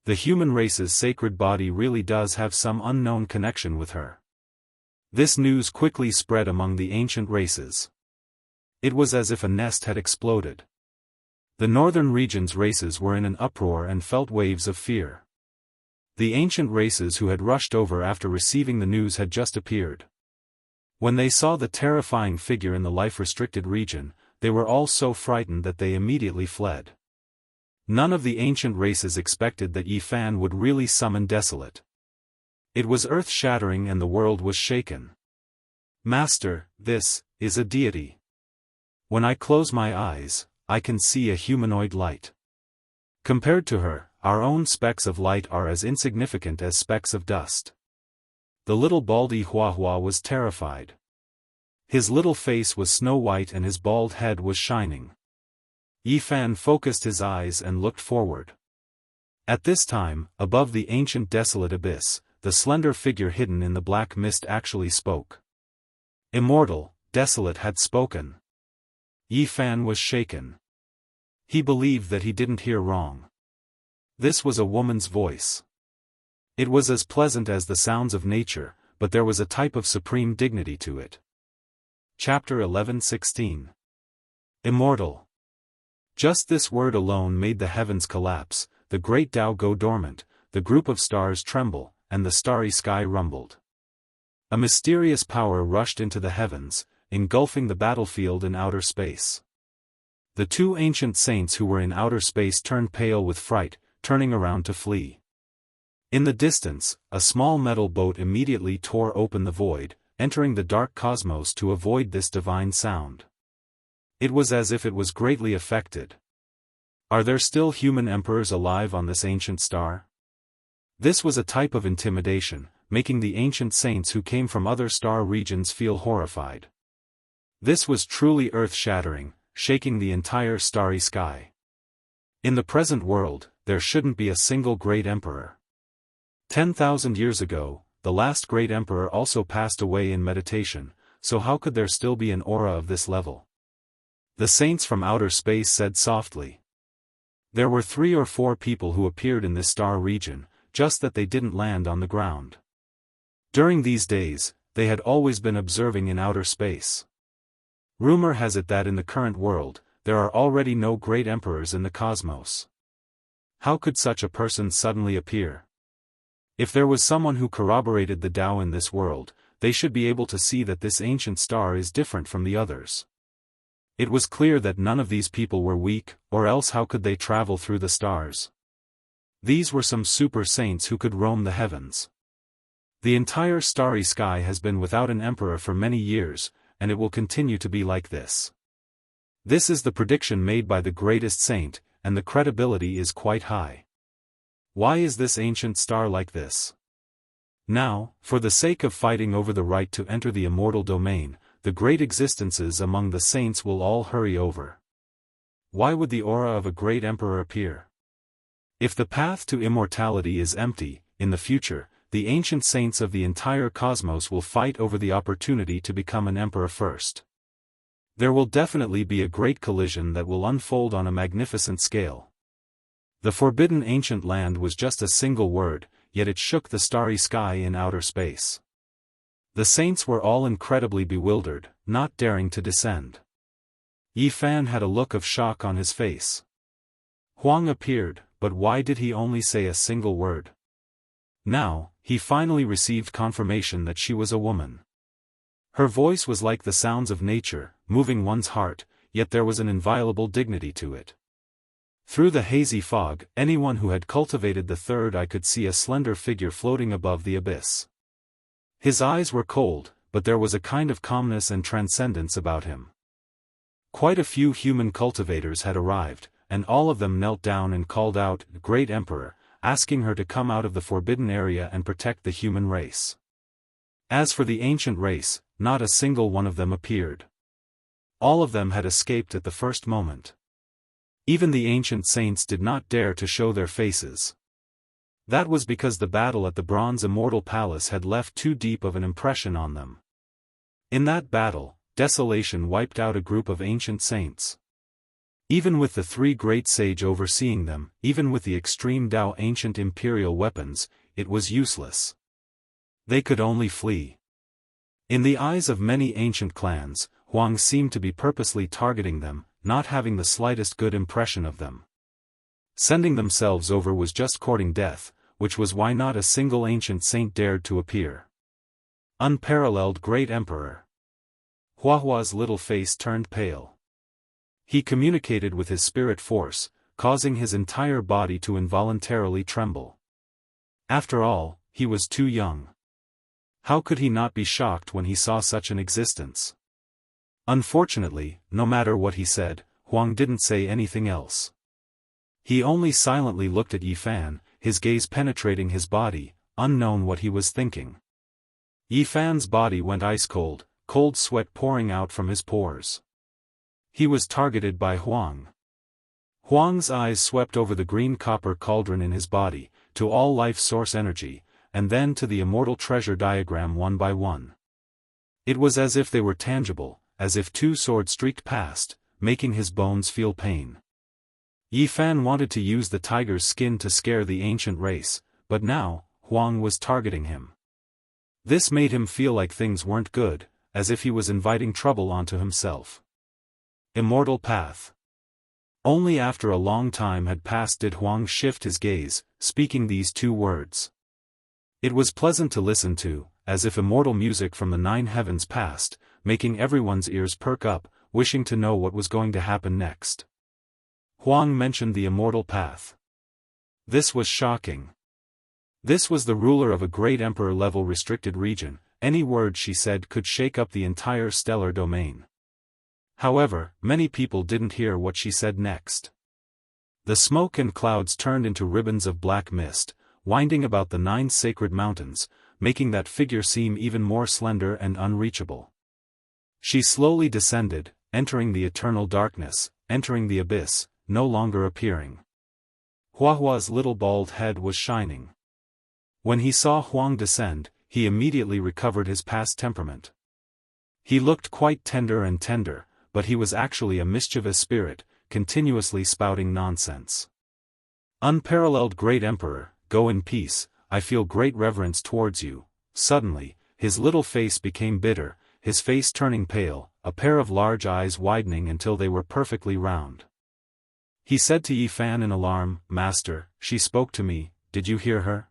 The human race's sacred body really does have some unknown connection with her. This news quickly spread among the ancient races. It was as if a nest had exploded. The northern region's races were in an uproar and felt waves of fear. The ancient races who had rushed over after receiving the news had just appeared. When they saw the terrifying figure in the life-restricted region, they were all so frightened that they immediately fled. None of the ancient races expected that Yi Fan would really summon Desolate. It was earth-shattering and the world was shaken. Master, this is a deity. When I close my eyes, I can see a humanoid light. Compared to her, our own specks of light are as insignificant as specks of dust. The little baldy Huahua was terrified. His little face was snow-white and his bald head was shining. Yi Fan focused his eyes and looked forward. At this time, above the ancient desolate abyss, the slender figure hidden in the black mist actually spoke. Immortal, Desolate had spoken. Yi Fan was shaken. He believed that he didn't hear wrong. This was a woman's voice. It was as pleasant as the sounds of nature, but there was a type of supreme dignity to it. Chapter 11:16. Immortal. Just this word alone made the heavens collapse, the great Tao go dormant, the group of stars tremble, and the starry sky rumbled. A mysterious power rushed into the heavens, engulfing the battlefield in outer space. The two ancient saints who were in outer space turned pale with fright, turning around to flee. In the distance, a small metal boat immediately tore open the void, entering the dark cosmos to avoid this divine sound. It was as if it was greatly affected. Are there still human emperors alive on this ancient star? This was a type of intimidation, making the ancient saints who came from other star regions feel horrified. This was truly earth-shattering, shaking the entire starry sky. In the present world, there shouldn't be a single great emperor. 10,000 years ago, the last great emperor also passed away in meditation, so how could there still be an aura of this level? The saints from outer space said softly. There were 3 or 4 people who appeared in this star region, just that they didn't land on the ground. During these days, they had always been observing in outer space. Rumor has it that in the current world, there are already no great emperors in the cosmos. How could such a person suddenly appear? If there was someone who corroborated the Tao in this world, they should be able to see that this ancient star is different from the others. It was clear that none of these people were weak, or else how could they travel through the stars? These were some super saints who could roam the heavens. The entire starry sky has been without an emperor for many years, and it will continue to be like this. This is the prediction made by the greatest saint, and the credibility is quite high. Why is this ancient star like this? Now, for the sake of fighting over the right to enter the immortal domain, the great existences among the saints will all hurry over. Why would the aura of a great emperor appear? If the path to immortality is empty, in the future, the ancient saints of the entire cosmos will fight over the opportunity to become an emperor first. There will definitely be a great collision that will unfold on a magnificent scale. The forbidden ancient land was just a single word, yet it shook the starry sky in outer space. The saints were all incredibly bewildered, not daring to descend. Yi Fan had a look of shock on his face. Huang appeared, but why did he only say a single word? Now, he finally received confirmation that she was a woman. Her voice was like the sounds of nature, moving one's heart, yet there was an inviolable dignity to it. Through the hazy fog, anyone who had cultivated the third eye could see a slender figure floating above the abyss. His eyes were cold, but there was a kind of calmness and transcendence about him. Quite a few human cultivators had arrived, and all of them knelt down and called out, "Great Emperor," asking her to come out of the forbidden area and protect the human race. As for the ancient race, not a single one of them appeared. All of them had escaped at the first moment. Even the ancient saints did not dare to show their faces. That was because the battle at the Bronze Immortal Palace had left too deep of an impression on them. In that battle, desolation wiped out a group of ancient saints. Even with the 3 great sage overseeing them, even with the extreme Tao ancient imperial weapons, it was useless. They could only flee. In the eyes of many ancient clans, Huang seemed to be purposely targeting them, not having the slightest good impression of them. Sending themselves over was just courting death, which was why not a single ancient saint dared to appear. Unparalleled Great Emperor. Huahua's little face turned pale. He communicated with his spirit force, causing his entire body to involuntarily tremble. After all, he was too young. How could he not be shocked when he saw such an existence? Unfortunately, no matter what he said, Huang didn't say anything else. He only silently looked at Yifan, his gaze penetrating his body, unknown what he was thinking. Yifan's body went ice-cold, cold sweat pouring out from his pores. He was targeted by Huang. Huang's eyes swept over the green copper cauldron in his body, to all life source energy, and then to the immortal treasure diagram one by one. It was as if they were tangible, as if two swords streaked past, making his bones feel pain. Yifan wanted to use the tiger's skin to scare the ancient race, but now, Huang was targeting him. This made him feel like things weren't good, as if he was inviting trouble onto himself. Immortal path. Only after a long time had passed did Huang shift his gaze, speaking these two words. It was pleasant to listen to, as if immortal music from the 9 heavens passed, making everyone's ears perk up, wishing to know what was going to happen next. Huang mentioned the immortal path. This was shocking. This was the ruler of a great emperor-level restricted region. Any word she said could shake up the entire stellar domain. However, many people didn't hear what she said next. The smoke and clouds turned into ribbons of black mist, winding about the 9 sacred mountains, making that figure seem even more slender and unreachable. She slowly descended, entering the eternal darkness, entering the abyss, no longer appearing. Huahua's little bald head was shining. When he saw Huang descend, he immediately recovered his past temperament. He looked quite tender, but he was actually a mischievous spirit, continuously spouting nonsense. Unparalleled Great Emperor, go in peace, I feel great reverence towards you. Suddenly, his little face became bitter, his face turning pale, a pair of large eyes widening until they were perfectly round. He said to Yifan in alarm, Master, she spoke to me, did you hear her?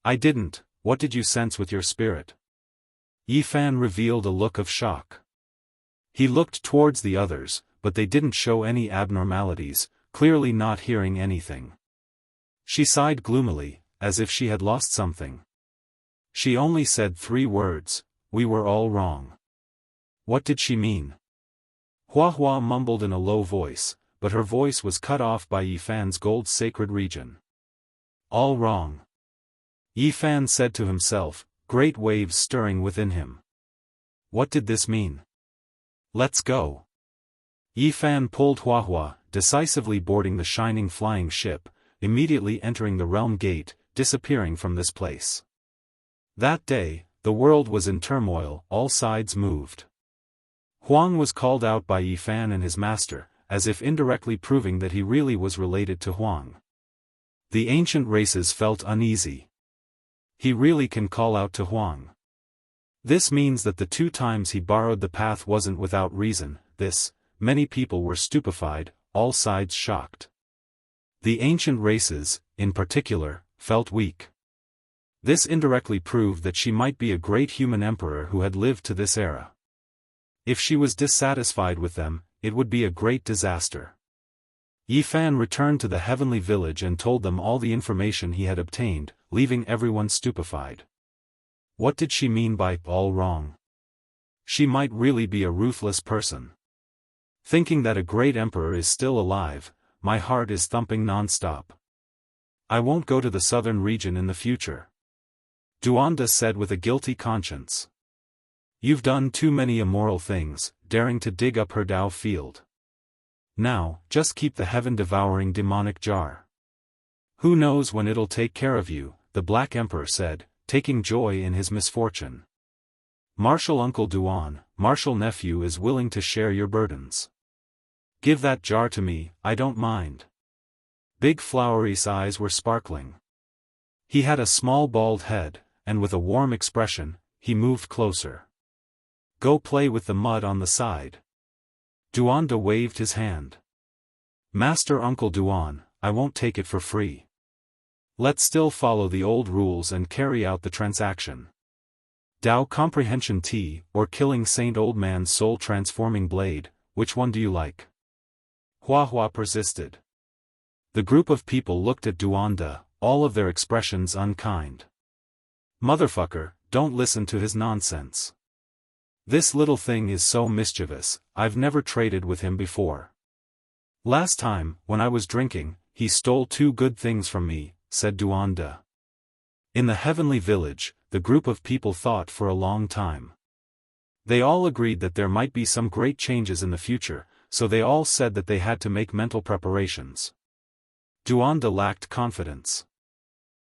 I didn't, what did you sense with your spirit? Yifan revealed a look of shock. He looked towards the others, but they didn't show any abnormalities, clearly not hearing anything. She sighed gloomily, as if she had lost something. She only said 3 words, we were all wrong. What did she mean? Huahua mumbled in a low voice, but her voice was cut off by Yifan's gold sacred region. All wrong. Yifan said to himself, great waves stirring within him. What did this mean? Let's go. Yifan pulled Huahua, decisively boarding the shining flying ship, immediately entering the realm gate, disappearing from this place. That day, the world was in turmoil, all sides moved. Huang was called out by Yifan and his master, as if indirectly proving that he really was related to Huang. The ancient races felt uneasy. He really can call out to Huang. This means that the 2 times he borrowed the path wasn't without reason. Many people were stupefied, all sides shocked. The ancient races, in particular, felt weak. This indirectly proved that she might be a great human emperor who had lived to this era. If she was dissatisfied with them, it would be a great disaster. Yifan returned to the heavenly village and told them all the information he had obtained, leaving everyone stupefied. What did she mean by all wrong? She might really be a ruthless person. Thinking that a great emperor is still alive, my heart is thumping non-stop. I won't go to the southern region in the future. Duanda said with a guilty conscience. You've done too many immoral things, daring to dig up her Dao field. Now, just keep the heaven-devouring demonic jar. Who knows when it'll take care of you, the Black Emperor said, taking joy in his misfortune. Martial Uncle Duan, martial nephew is willing to share your burdens. Give that jar to me, I don't mind. Big Flowery's eyes were sparkling. He had a small bald head, and with a warm expression, he moved closer. Go play with the mud on the side. Duanda waved his hand. Master Uncle Duan, I won't take it for free. Let's still follow the old rules and carry out the transaction. Dao Comprehension Tea, or killing Saint Old Man's soul transforming blade, which one do you like? Hua Hua persisted. The group of people looked at Duanda, all of their expressions unkind. Motherfucker, don't listen to his nonsense. This little thing is so mischievous, I've never traded with him before. Last time, when I was drinking, he stole 2 good things from me, said Duanda. In the heavenly village, the group of people thought for a long time. They all agreed that there might be some great changes in the future, so they all said that they had to make mental preparations. Duanda lacked confidence.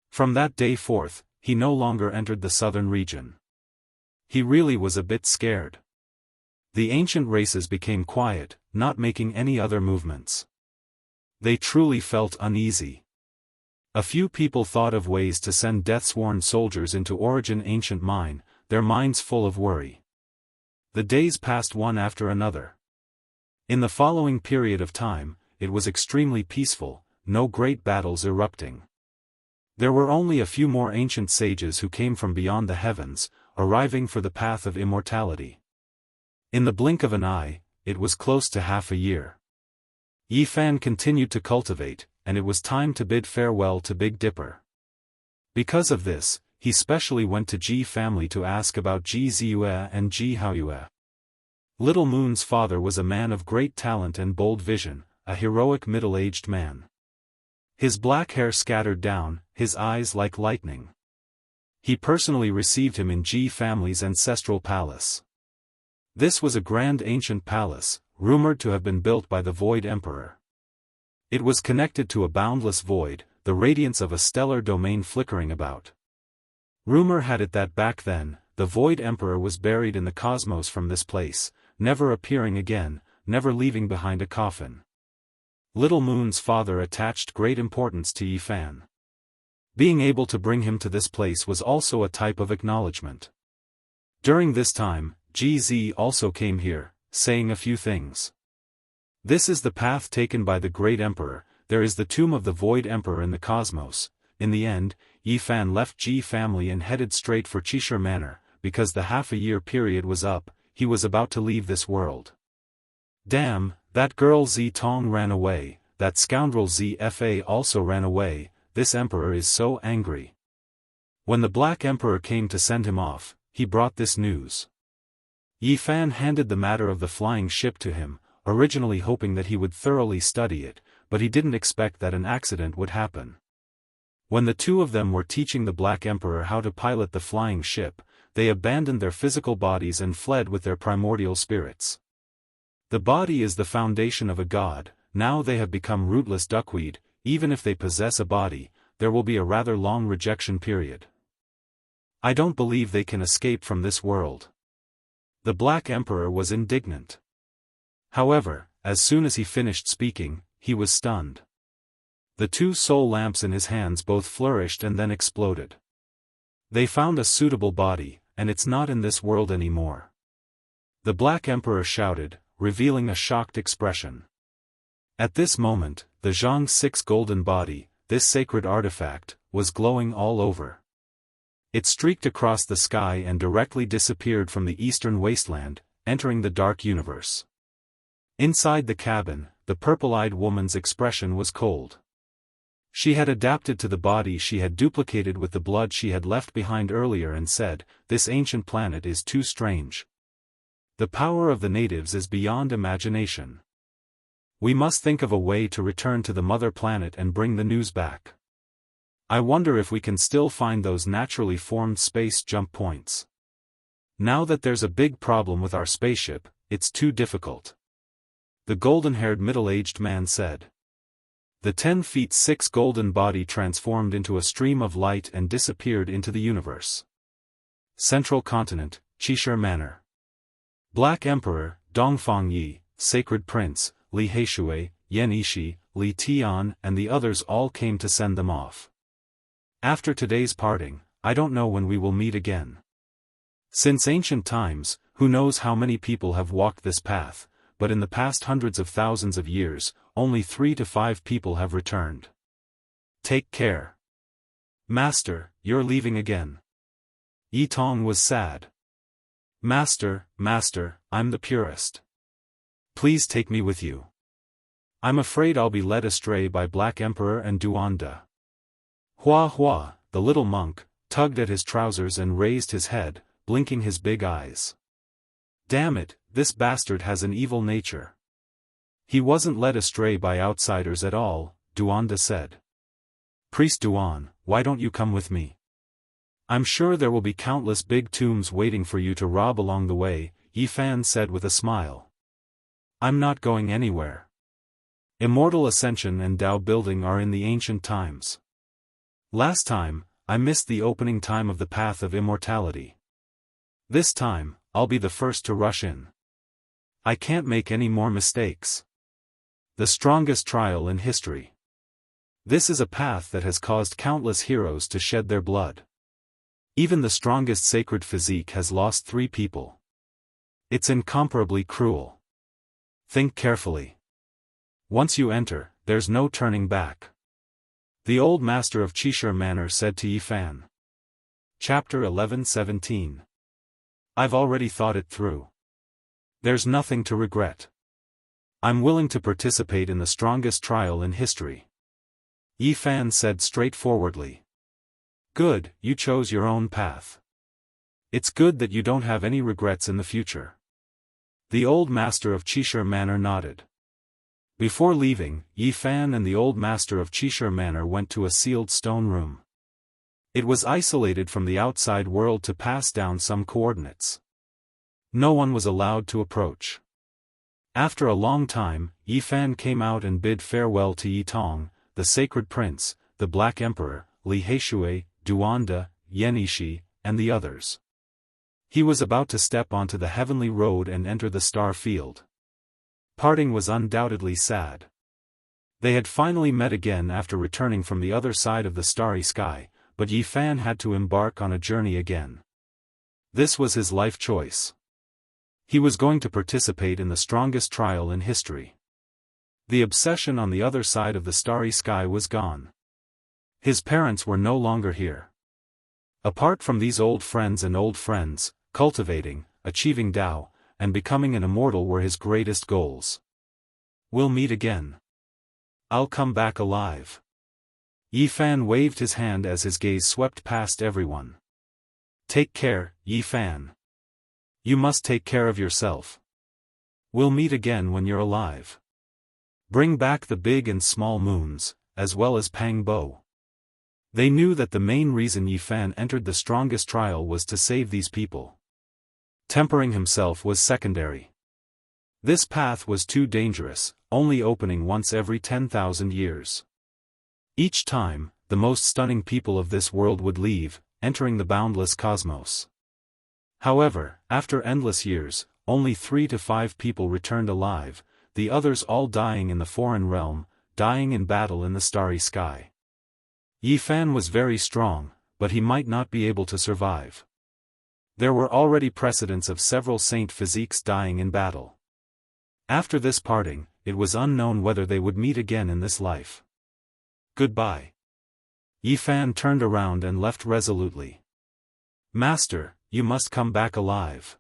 From that day forth, he no longer entered the southern region. He really was a bit scared. The ancient races became quiet, not making any other movements. They truly felt uneasy. A few people thought of ways to send death-sworn soldiers into Origin Ancient Mine, their minds full of worry. The days passed one after another. In the following period of time, it was extremely peaceful, no great battles erupting. There were only a few more ancient sages who came from beyond the heavens, arriving for the path of immortality. In the blink of an eye, it was close to half a year. Yi Fan continued to cultivate, and it was time to bid farewell to Big Dipper. Because of this, he specially went to Ji family to ask about Ji Ziyue and Ji Haoyue. Little Moon's father was a man of great talent and bold vision, a heroic middle-aged man. His black hair scattered down, his eyes like lightning. He personally received him in Ji family's ancestral palace. This was a grand ancient palace, rumored to have been built by the Void Emperor. It was connected to a boundless void, the radiance of a stellar domain flickering about. Rumor had it that back then, the Void Emperor was buried in the cosmos from this place, never appearing again, never leaving behind a coffin. Little Moon's father attached great importance to Yi Fan. Being able to bring him to this place was also a type of acknowledgement. During this time, Ji Zi also came here, saying a few things. This is the path taken by the great emperor, there is the tomb of the Void Emperor in the cosmos. In the end, Yi Fan left Ji family and headed straight for Qishir Manor, because the half-a-year period was up, he was about to leave this world. Damn, that girl Zi Tong ran away, that scoundrel ZFA also ran away, this emperor is so angry. When the Black Emperor came to send him off, he brought this news. Yi Fan handed the matter of the flying ship to him, originally hoping that he would thoroughly study it, but he didn't expect that an accident would happen. When the two of them were teaching the Black Emperor how to pilot the flying ship, they abandoned their physical bodies and fled with their primordial spirits. The body is the foundation of a god, now they have become rootless duckweed, even if they possess a body, there will be a rather long rejection period. I don't believe they can escape from this world. The Black Emperor was indignant. However, as soon as he finished speaking, he was stunned. The 2 soul lamps in his hands both flourished and then exploded. They found a suitable body, and it's not in this world anymore. The Black Emperor shouted, revealing a shocked expression. At this moment, the Zhang 6 golden body, this sacred artifact, was glowing all over. It streaked across the sky and directly disappeared from the eastern wasteland, entering the dark universe. Inside the cabin, the purple-eyed woman's expression was cold. She had adapted to the body she had duplicated with the blood she had left behind earlier and said, "This ancient planet is too strange. The power of the natives is beyond imagination. We must think of a way to return to the mother planet and bring the news back. I wonder if we can still find those naturally formed space jump points. Now that there's a big problem with our spaceship, it's too difficult." The golden-haired middle-aged man said. The 10 feet 6 golden body transformed into a stream of light and disappeared into the universe. Central Continent, Qishir Manor. Black Emperor, Dongfang Yi, Sacred Prince, Li Heishui, Yan Ishi, Li Tian and the others all came to send them off. After today's parting, I don't know when we will meet again. Since ancient times, who knows how many people have walked this path, but in the past hundreds of thousands of years, only 3 to 5 people have returned. Take care. Master, you're leaving again. Yi Tong was sad. Master, I'm the purest. Please take me with you. I'm afraid I'll be led astray by Black Emperor and Duanda. Hua, the little monk, tugged at his trousers and raised his head, blinking his big eyes. Damn it, this bastard has an evil nature. He wasn't led astray by outsiders at all, Duanda said. Priest Duan, why don't you come with me? I'm sure there will be countless big tombs waiting for you to rob along the way, Yi Fan said with a smile. I'm not going anywhere. Immortal Ascension and Dao building are in the ancient times. Last time, I missed the opening time of the path of immortality. This time, I'll be the first to rush in. I can't make any more mistakes. The strongest trial in history. This is a path that has caused countless heroes to shed their blood. Even the strongest sacred physique has lost 3 people. It's incomparably cruel. Think carefully. Once you enter, there's no turning back. The old master of Qishir Manor said to Yi Fan. Chapter 11:17. I've already thought it through. There's nothing to regret. I'm willing to participate in the strongest trial in history. Yi Fan said straightforwardly. Good, you chose your own path. It's good that you don't have any regrets in the future. The old master of Qishir Manor nodded. Before leaving, Yi Fan and the old master of Qishir Manor went to a sealed stone room. It was isolated from the outside world to pass down some coordinates. No one was allowed to approach. After a long time, Yi Fan came out and bid farewell to Yi Tong, the sacred prince, the Black Emperor, Li Heishui, Duanda, Yenishi, and the others. He was about to step onto the heavenly road and enter the star field. Parting was undoubtedly sad. They had finally met again after returning from the other side of the starry sky, but Yi Fan had to embark on a journey again. This was his life choice. He was going to participate in the strongest trial in history. The obsession on the other side of the starry sky was gone. His parents were no longer here. Apart from these old friends, cultivating, achieving Dao, and becoming an immortal were his greatest goals. We'll meet again. I'll come back alive. Yi Fan waved his hand as his gaze swept past everyone. Take care, Yi Fan. You must take care of yourself. We'll meet again when you're alive. Bring back the big and small moons, as well as Pang Bo. They knew that the main reason Yi Fan entered the strongest trial was to save these people. Tempering himself was secondary. This path was too dangerous, only opening once every 10,000 years. Each time, the most stunning people of this world would leave, entering the boundless cosmos. However, after endless years, only 3 to 5 people returned alive, the others all dying in the foreign realm, dying in battle in the starry sky. Yi Fan was very strong, but he might not be able to survive. There were already precedents of several saint physiques dying in battle. After this parting, it was unknown whether they would meet again in this life. Goodbye. Yi Fan turned around and left resolutely. Master, you must come back alive.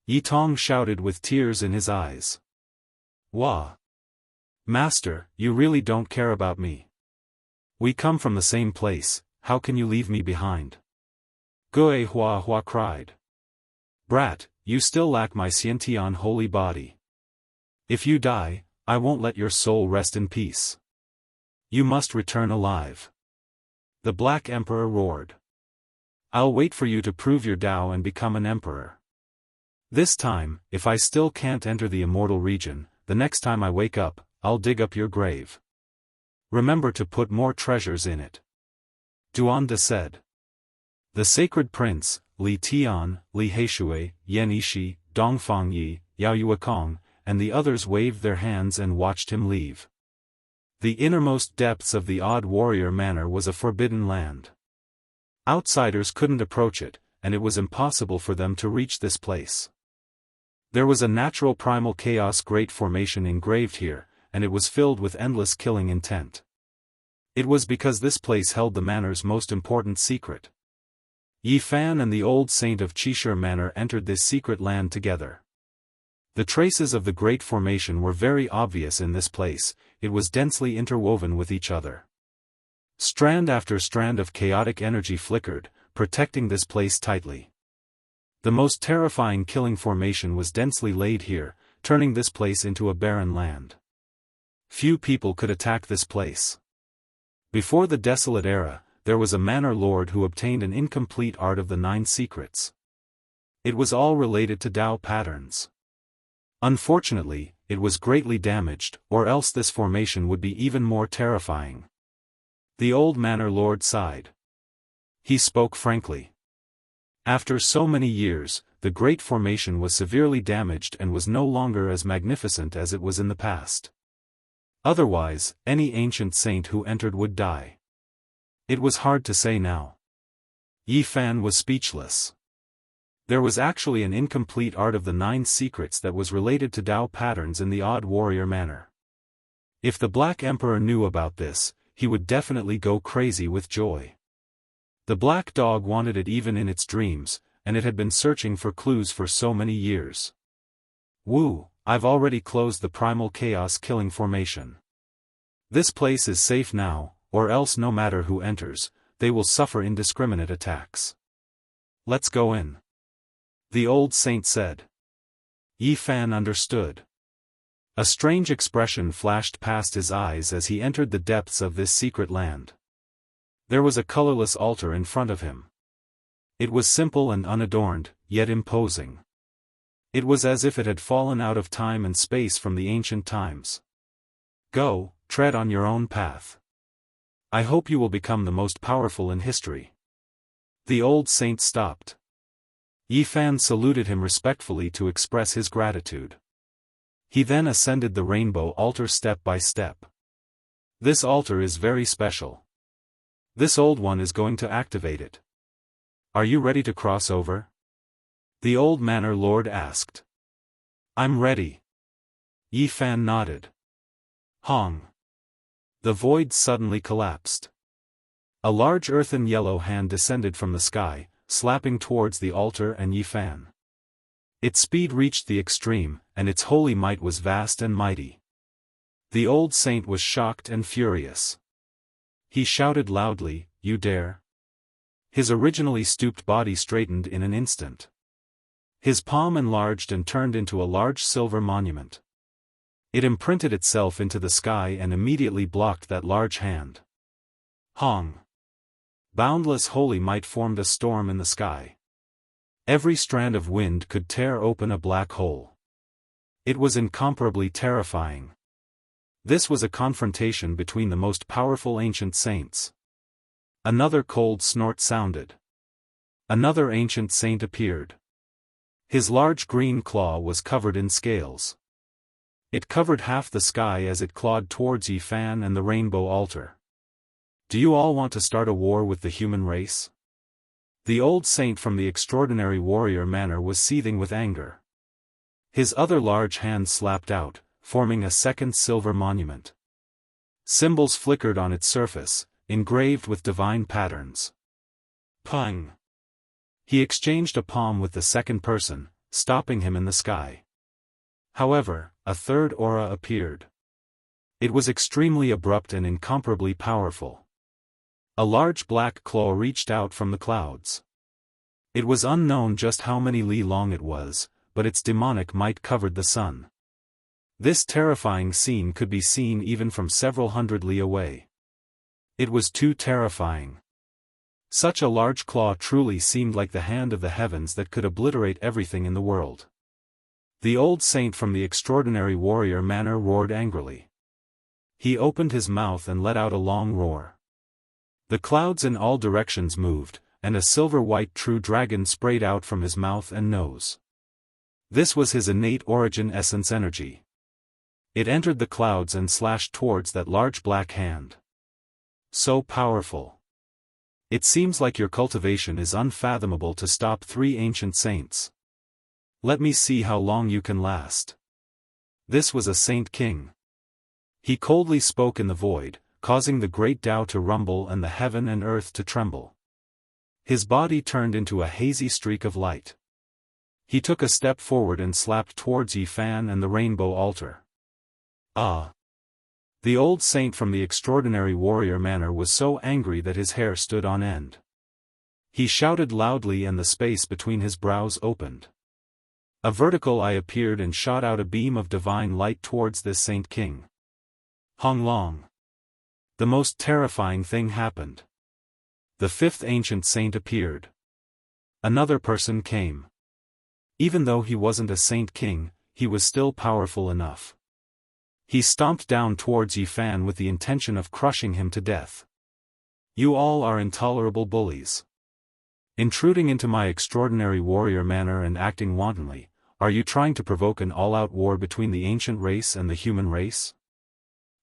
Yi Tong shouted with tears in his eyes. Wah! Master, you really don't care about me. We come from the same place, how can you leave me behind? Gue Hua Hua cried. Brat, you still lack my Xiantian holy body. If you die, I won't let your soul rest in peace. You must return alive. The Black Emperor roared. I'll wait for you to prove your Dao and become an emperor. This time, if I still can't enter the immortal region, the next time I wake up, I'll dig up your grave. Remember to put more treasures in it. Duanda said. The sacred prince, Li Tian, Li Heishui, Yenishi, Dongfang Yi, Yao Yuekong, and the others waved their hands and watched him leave. The innermost depths of the odd warrior manor was a forbidden land. Outsiders couldn't approach it, and it was impossible for them to reach this place. There was a natural primal chaos great formation engraved here, and it was filled with endless killing intent. It was because this place held the manor's most important secret. Yi Fan and the old saint of Qishir Manor entered this secret land together. The traces of the great formation were very obvious in this place, it was densely interwoven with each other. Strand after strand of chaotic energy flickered, protecting this place tightly. The most terrifying killing formation was densely laid here, turning this place into a barren land. Few people could attack this place. Before the Desolate Era, there was a manor lord who obtained an incomplete art of the 9 secrets. It was all related to Tao patterns. Unfortunately, it was greatly damaged, or else this formation would be even more terrifying. The old manor lord sighed. He spoke frankly. After so many years, the great formation was severely damaged and was no longer as magnificent as it was in the past. Otherwise, any ancient saint who entered would die. It was hard to say now. Yi Fan was speechless. There was actually an incomplete art of the 9 secrets that was related to Tao patterns in the odd warrior manner. If the Black Emperor knew about this, he would definitely go crazy with joy. The black dog wanted it even in its dreams, and it had been searching for clues for so many years. Woo, I've already closed the primal chaos killing formation. This place is safe now, or else no matter who enters, they will suffer indiscriminate attacks. Let's go in. The old saint said. Yi Fan understood. A strange expression flashed past his eyes as he entered the depths of this secret land. There was a colorless altar in front of him. It was simple and unadorned, yet imposing. It was as if it had fallen out of time and space from the ancient times. Go, tread on your own path. I hope you will become the most powerful in history. The old saint stopped. Yi Fan saluted him respectfully to express his gratitude. He then ascended the rainbow altar step by step. This altar is very special. This old one is going to activate it. Are you ready to cross over? The old manor lord asked. I'm ready. Yi Fan nodded. Hong. The void suddenly collapsed. A large earthen yellow hand descended from the sky, slapping towards the altar and Yi Fan. Its speed reached the extreme, and its holy might was vast and mighty. The old saint was shocked and furious. He shouted loudly, "You dare!" His originally stooped body straightened in an instant. His palm enlarged and turned into a large silver monument. It imprinted itself into the sky and immediately blocked that large hand. Hong. Boundless holy might formed a storm in the sky. Every strand of wind could tear open a black hole. It was incomparably terrifying. This was a confrontation between the most powerful ancient saints. Another cold snort sounded. Another ancient saint appeared. His large green claw was covered in scales. It covered half the sky as it clawed towards Yi Fan and the rainbow altar. Do you all want to start a war with the human race? The old saint from the extraordinary warrior manor was seething with anger. His other large hand slapped out, forming a second silver monument. Symbols flickered on its surface, engraved with divine patterns. Pung! He exchanged a palm with the second person, stopping him in the sky. However, a third aura appeared. It was extremely abrupt and incomparably powerful. A large black claw reached out from the clouds. It was unknown just how many li long it was, but its demonic might covered the sun. This terrifying scene could be seen even from several hundred li away. It was too terrifying. Such a large claw truly seemed like the hand of the heavens that could obliterate everything in the world. The old saint from the extraordinary warrior manor roared angrily. He opened his mouth and let out a long roar. The clouds in all directions moved, and a silver-white true dragon sprayed out from his mouth and nose. This was his innate origin essence energy. It entered the clouds and slashed towards that large black hand. So powerful. It seems like your cultivation is unfathomable to stop 3 ancient saints. Let me see how long you can last. This was a Saint King. He coldly spoke in the void, causing the great Tao to rumble and the heaven and earth to tremble. His body turned into a hazy streak of light. He took a step forward and slapped towards Yi Fan and the rainbow altar. Ah! The old saint from the extraordinary warrior manor was so angry that his hair stood on end. He shouted loudly and the space between his brows opened. A vertical eye appeared and shot out a beam of divine light towards this Saint King. Hong Long. The most terrifying thing happened. The fifth ancient saint appeared. Another person came. Even though he wasn't a Saint King, he was still powerful enough. He stomped down towards Yi Fan with the intention of crushing him to death. You all are intolerable bullies. Intruding into my extraordinary warrior manor and acting wantonly, are you trying to provoke an all-out war between the ancient race and the human race?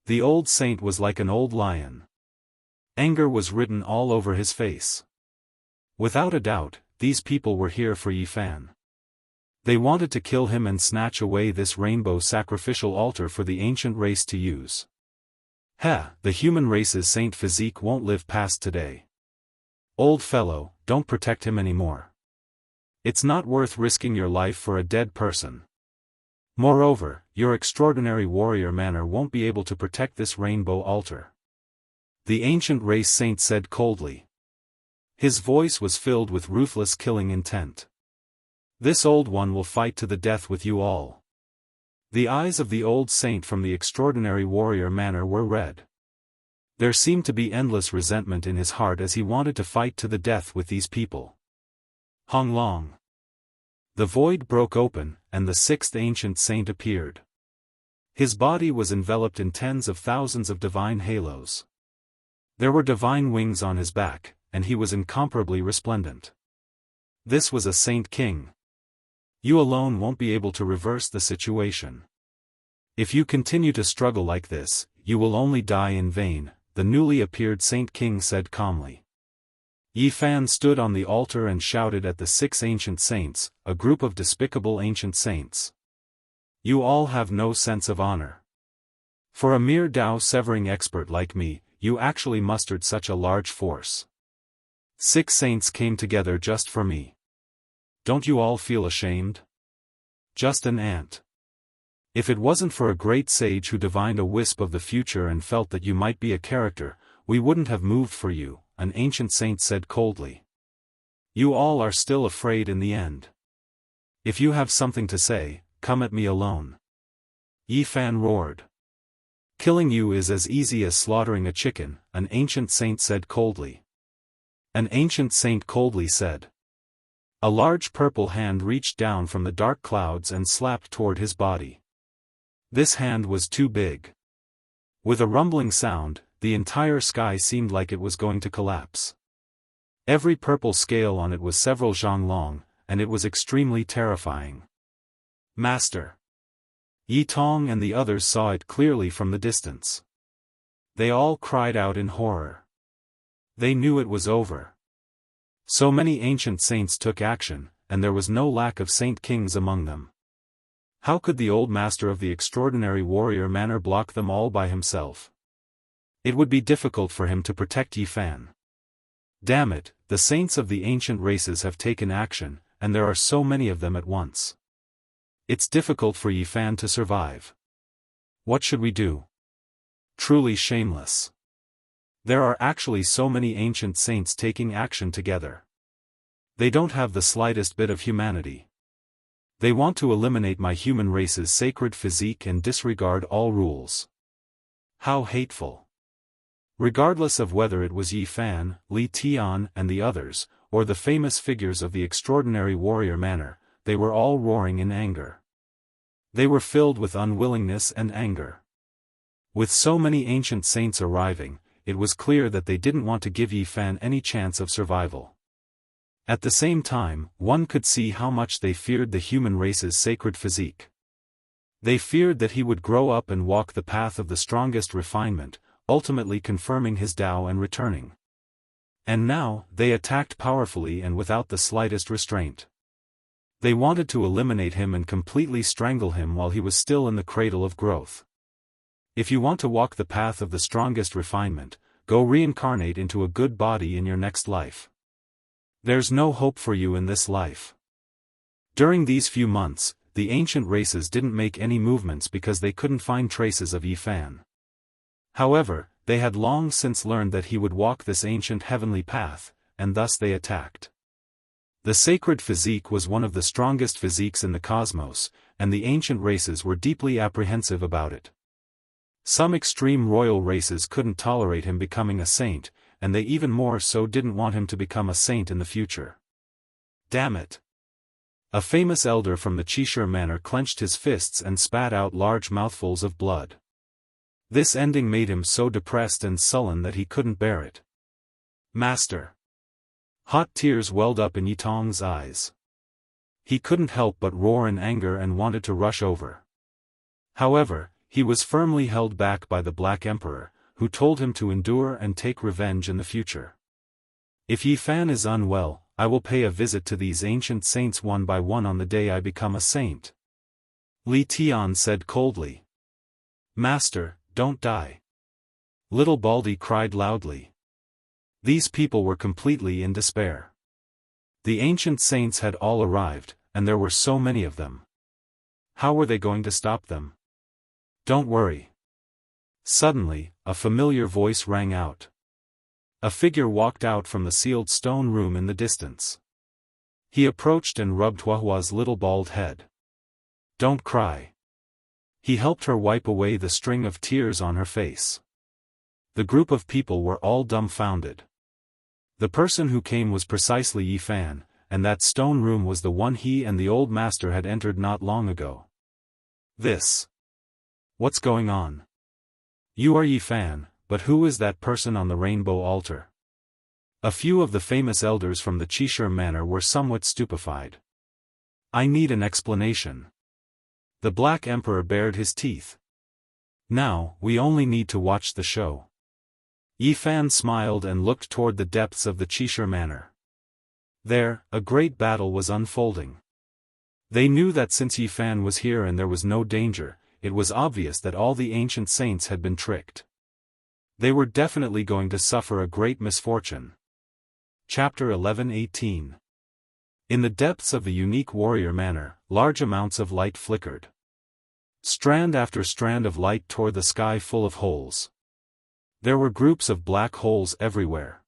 The old saint was like an old lion. Anger was written all over his face. Without a doubt, these people were here for Yi Fan. They wanted to kill him and snatch away this rainbow sacrificial altar for the ancient race to use. The human race's saint physique won't live past today. Old fellow, don't protect him anymore. It's not worth risking your life for a dead person. Moreover, your extraordinary warrior manor won't be able to protect this rainbow altar. The ancient race saint said coldly. His voice was filled with ruthless killing intent. This old one will fight to the death with you all. The eyes of the old saint from the extraordinary warrior manor were red. There seemed to be endless resentment in his heart as he wanted to fight to the death with these people. Hong Long. The void broke open, and the sixth ancient saint appeared. His body was enveloped in tens of thousands of divine halos. There were divine wings on his back, and he was incomparably resplendent. This was a Saint King. You alone won't be able to reverse the situation. If you continue to struggle like this, you will only die in vain, the newly appeared Saint King said calmly. Yi Fan stood on the altar and shouted at the 6 ancient saints, a group of despicable ancient saints. You all have no sense of honor. For a mere Dao-severing expert like me, you actually mustered such a large force. 6 saints came together just for me. Don't you all feel ashamed? Just an ant. If it wasn't for a great sage who divined a wisp of the future and felt that you might be a character, we wouldn't have moved for you, an ancient saint said coldly. You all are still afraid in the end. If you have something to say, come at me alone. Yi Fan roared. Killing you is as easy as slaughtering a chicken, an ancient saint said coldly. An ancient saint coldly said. A large purple hand reached down from the dark clouds and slapped toward his body. This hand was too big. With a rumbling sound, the entire sky seemed like it was going to collapse. Every purple scale on it was several zhang long, and it was extremely terrifying. Master! Yi Tong and the others saw it clearly from the distance. They all cried out in horror. They knew it was over. So many ancient saints took action, and there was no lack of saint kings among them. How could the old master of the extraordinary warrior manor block them all by himself? It would be difficult for him to protect Yi Fan. Damn it, the saints of the ancient races have taken action, and there are so many of them at once. It's difficult for Yi Fan to survive. What should we do? Truly shameless. There are actually so many ancient saints taking action together. They don't have the slightest bit of humanity. They want to eliminate my human race's sacred physique and disregard all rules. How hateful. Regardless of whether it was Yi Fan, Li Tian and the others, or the famous figures of the extraordinary warrior manor, they were all roaring in anger. They were filled with unwillingness and anger. With so many ancient saints arriving, it was clear that they didn't want to give Yi Fan any chance of survival. At the same time, one could see how much they feared the human race's sacred physique. They feared that he would grow up and walk the path of the strongest refinement, ultimately confirming his Tao and returning. And now, they attacked powerfully and without the slightest restraint. They wanted to eliminate him and completely strangle him while he was still in the cradle of growth. If you want to walk the path of the strongest refinement, go reincarnate into a good body in your next life. There's no hope for you in this life. During these few months, the ancient races didn't make any movements because they couldn't find traces of Yi Fan. However, they had long since learned that he would walk this ancient heavenly path, and thus they attacked. The sacred physique was one of the strongest physiques in the cosmos, and the ancient races were deeply apprehensive about it. Some extreme royal races couldn't tolerate him becoming a saint, and they even more so didn't want him to become a saint in the future. Damn it! A famous elder from the Qishir manor clenched his fists and spat out large mouthfuls of blood. This ending made him so depressed and sullen that he couldn't bear it. Master! Hot tears welled up in Yitong's eyes. He couldn't help but roar in anger and wanted to rush over. However, he was firmly held back by the Black Emperor, who told him to endure and take revenge in the future. If Yi Fan is unwell, I will pay a visit to these ancient saints one by one on the day I become a saint. Li Tian said coldly. Master, don't die. Little Baldy cried loudly. These people were completely in despair. The ancient saints had all arrived, and there were so many of them. How were they going to stop them? Don't worry. Suddenly, a familiar voice rang out. A figure walked out from the sealed stone room in the distance. He approached and rubbed Huahua's little bald head. Don't cry. He helped her wipe away the string of tears on her face. The group of people were all dumbfounded. The person who came was precisely Yi Fan, and that stone room was the one he and the old master had entered not long ago. What's going on? You are Yi Fan, but who is that person on the rainbow altar? A few of the famous elders from the Qishir manor were somewhat stupefied. I need an explanation. The Black Emperor bared his teeth. Now, we only need to watch the show. Yi Fan smiled and looked toward the depths of the Qishir manor. There, a great battle was unfolding. They knew that since Yi Fan was here and there was no danger, it was obvious that all the ancient saints had been tricked. They were definitely going to suffer a great misfortune. Chapter 11:18. In the depths of the unique warrior manor, large amounts of light flickered. Strand after strand of light tore the sky full of holes. There were groups of black holes everywhere.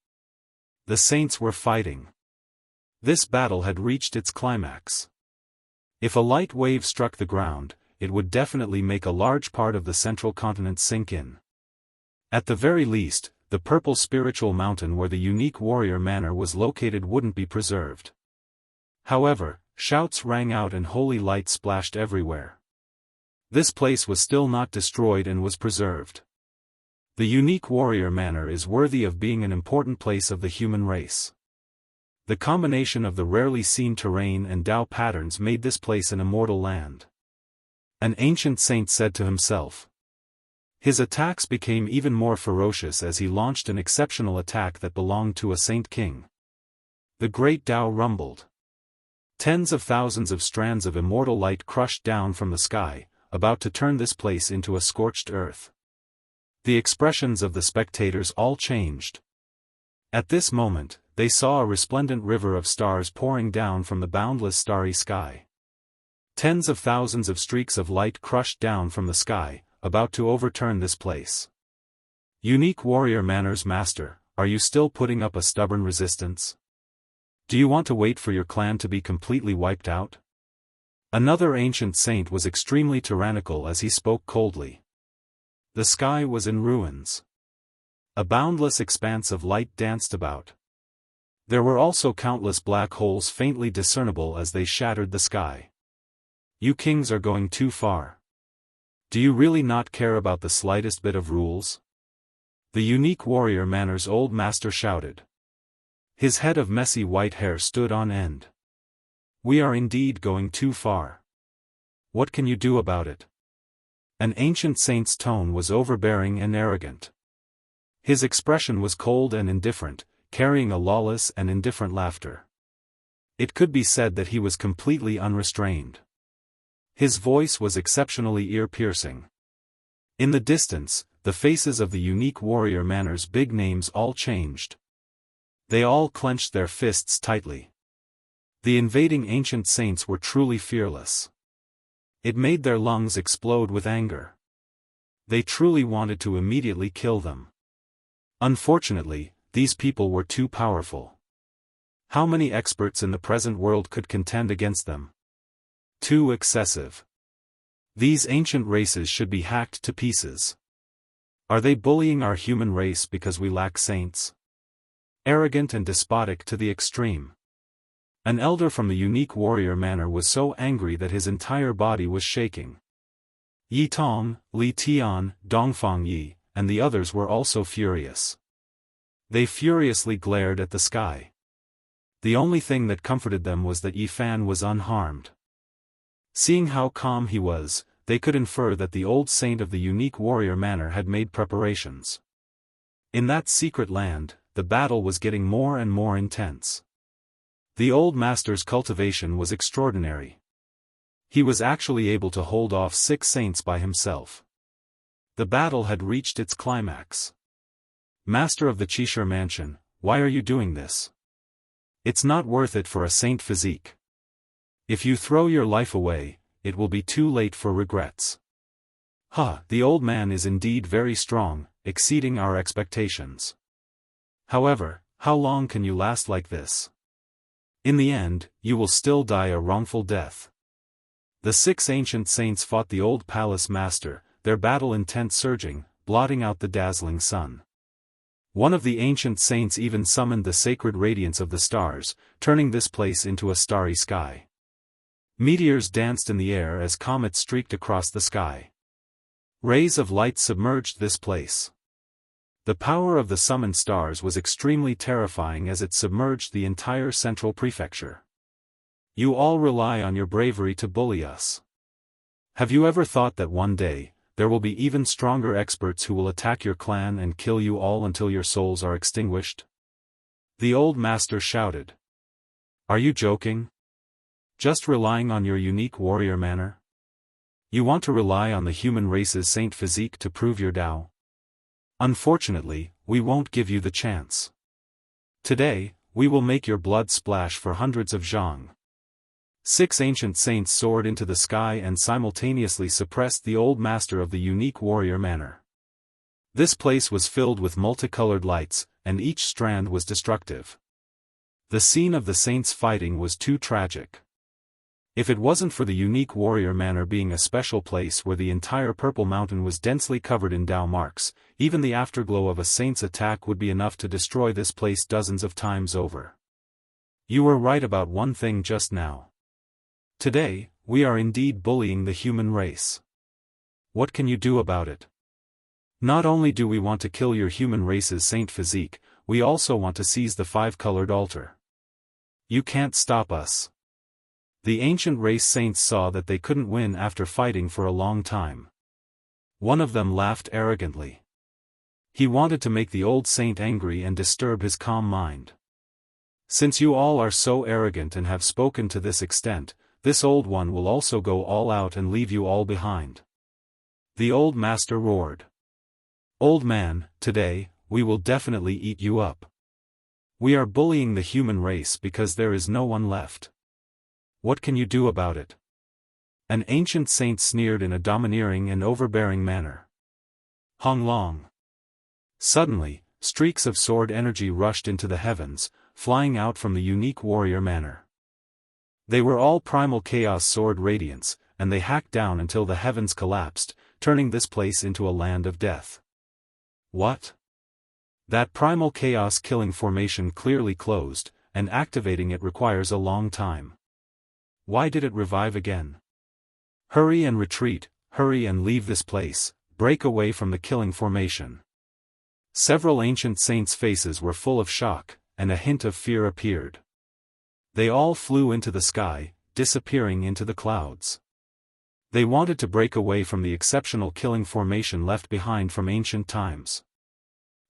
The saints were fighting. This battle had reached its climax. If a light wave struck the ground, it would definitely make a large part of the central continent sink in. At the very least, the purple spiritual mountain where the unique warrior manor was located wouldn't be preserved. However, shouts rang out and holy light splashed everywhere. This place was still not destroyed and was preserved. The unique warrior manor is worthy of being an important place of the human race. The combination of the rarely seen terrain and Tao patterns made this place an immortal land. An ancient saint said to himself. His attacks became even more ferocious as he launched an exceptional attack that belonged to a saint king. The great Tao rumbled. Tens of thousands of strands of immortal light crushed down from the sky, about to turn this place into a scorched earth. The expressions of the spectators all changed. At this moment, they saw a resplendent river of stars pouring down from the boundless starry sky. Tens of thousands of streaks of light crushed down from the sky, about to overturn this place. Unique warrior manor's master, are you still putting up a stubborn resistance? Do you want to wait for your clan to be completely wiped out? Another ancient saint was extremely tyrannical as he spoke coldly. The sky was in ruins. A boundless expanse of light danced about. There were also countless black holes faintly discernible as they shattered the sky. You kings are going too far. Do you really not care about the slightest bit of rules? The unique warrior manor's old master shouted. His head of messy white hair stood on end. We are indeed going too far. What can you do about it? An ancient saint's tone was overbearing and arrogant. His expression was cold and indifferent, carrying a lawless and indifferent laughter. It could be said that he was completely unrestrained. His voice was exceptionally ear-piercing. In the distance, the faces of the unique warrior manor's big names all changed. They all clenched their fists tightly. The invading ancient saints were truly fearless. It made their lungs explode with anger. They truly wanted to immediately kill them. Unfortunately, these people were too powerful. How many experts in the present world could contend against them? Too excessive. These ancient races should be hacked to pieces. Are they bullying our human race because we lack saints? Arrogant and despotic to the extreme. An elder from the unique warrior manor was so angry that his entire body was shaking. Yi Tong, Li Tian, Dongfang Yi, and the others were also furious. They furiously glared at the sky. The only thing that comforted them was that Yi Fan was unharmed. Seeing how calm he was, they could infer that the old saint of the unique warrior manor had made preparations. In that secret land, the battle was getting more and more intense. The old master's cultivation was extraordinary. He was actually able to hold off 6 saints by himself. The battle had reached its climax. Master of the Qishir mansion, why are you doing this? It's not worth it for a saint physique. If you throw your life away, it will be too late for regrets. The old man is indeed very strong, exceeding our expectations. However, how long can you last like this? In the end, you will still die a wrongful death. The 6 ancient saints fought the old palace master, their battle intent surging, blotting out the dazzling sun. One of the ancient saints even summoned the sacred radiance of the stars, turning this place into a starry sky. Meteors danced in the air as comets streaked across the sky. Rays of light submerged this place. The power of the summoned stars was extremely terrifying as it submerged the entire central prefecture. You all rely on your bravery to bully us. Have you ever thought that one day, there will be even stronger experts who will attack your clan and kill you all until your souls are extinguished? The old master shouted. Are you joking? Just relying on your unique warrior manor? You want to rely on the human race's saint physique to prove your Tao? Unfortunately, we won't give you the chance. Today, we will make your blood splash for hundreds of zhang. 6 ancient saints soared into the sky and simultaneously suppressed the old master of the unique warrior manor. This place was filled with multicolored lights, and each strand was destructive. The scene of the saints fighting was too tragic. If it wasn't for the unique warrior manor being a special place where the entire Purple Mountain was densely covered in Tao marks, even the afterglow of a saint's attack would be enough to destroy this place dozens of times over. You were right about one thing just now. Today, we are indeed bullying the human race. What can you do about it? Not only do we want to kill your human race's saint physique, we also want to seize the 5-colored altar. You can't stop us. The ancient race saints saw that they couldn't win after fighting for a long time. One of them laughed arrogantly. He wanted to make the old saint angry and disturb his calm mind. Since you all are so arrogant and have spoken to this extent, this old one will also go all out and leave you all behind. The old master roared. Old man, today, we will definitely eat you up. We are bullying the human race because there is no one left. What can you do about it? An ancient saint sneered in a domineering and overbearing manner. Hong Long. Suddenly, streaks of sword energy rushed into the heavens, flying out from the unique warrior manor. They were all primal chaos sword radiance, and they hacked down until the heavens collapsed, turning this place into a land of death. What? That primal chaos killing formation clearly closed, and activating it requires a long time. Why did it revive again? Hurry and retreat, hurry and leave this place, break away from the killing formation. Several ancient saints' faces were full of shock, and a hint of fear appeared. They all flew into the sky, disappearing into the clouds. They wanted to break away from the exceptional killing formation left behind from ancient times.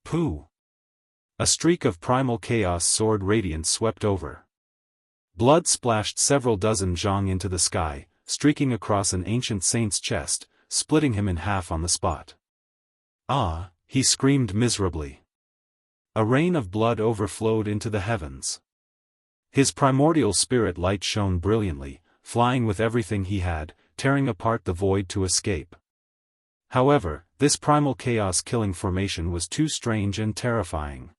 Pooh! A streak of primal chaos sword radiance swept over. Blood splashed several dozen zhang into the sky, streaking across an ancient saint's chest, splitting him in half on the spot. Ah, he screamed miserably. A rain of blood overflowed into the heavens. His primordial spirit light shone brilliantly, flying with everything he had, tearing apart the void to escape. However, this primal chaos-killing formation was too strange and terrifying.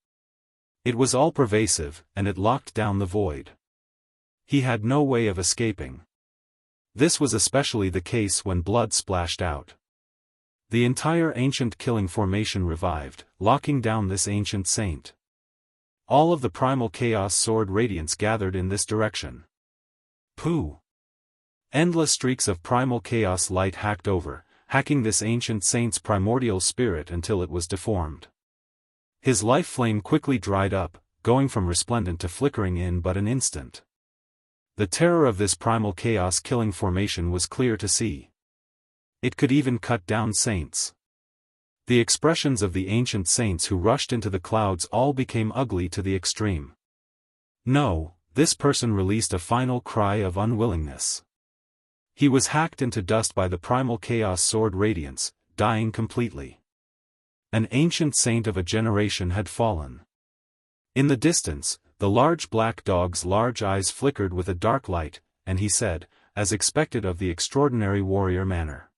It was all-pervasive, and it locked down the void. He had no way of escaping. This was especially the case when blood splashed out. The entire ancient killing formation revived, locking down this ancient saint. All of the primal chaos sword radiance gathered in this direction. Pooh! Endless streaks of primal chaos light hacking this ancient saint's primordial spirit until it was deformed. His life flame quickly dried up, going from resplendent to flickering in but an instant. The terror of this primal chaos-killing formation was clear to see. It could even cut down saints. The expressions of the ancient saints who rushed into the clouds all became ugly to the extreme. No, this person released a final cry of unwillingness. He was hacked into dust by the primal chaos sword radiance, dying completely. An ancient saint of a generation had fallen. In the distance, the large black dog's large eyes flickered with a dark light, and he said, as expected of the extraordinary warrior manner.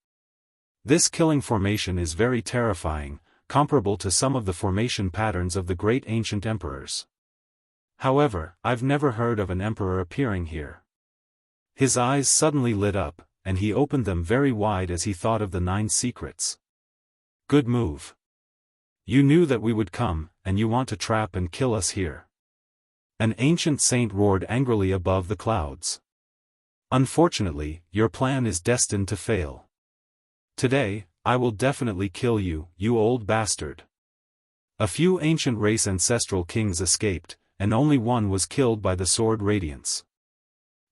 This killing formation is very terrifying, comparable to some of the formation patterns of the great ancient emperors. However, I've never heard of an emperor appearing here. His eyes suddenly lit up, and he opened them very wide as he thought of the 9 secrets. Good move. You knew that we would come, and you want to trap and kill us here. An ancient saint roared angrily above the clouds. Unfortunately, your plan is destined to fail. Today, I will definitely kill you, you old bastard. A few ancient race ancestral kings escaped, and only one was killed by the sword radiance.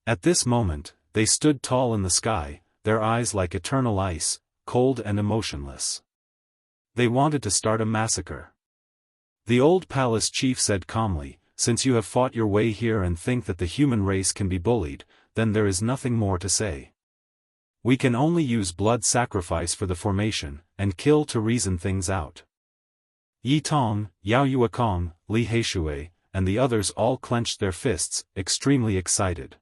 At this moment, they stood tall in the sky, their eyes like eternal ice, cold and emotionless. They wanted to start a massacre. The old palace chief said calmly, "Since you have fought your way here and think that the human race can be bullied, then there is nothing more to say. We can only use blood sacrifice for the formation, and kill to reason things out." Yi Tong, Yao Yuekong, Li Heishui, and the others all clenched their fists, extremely excited.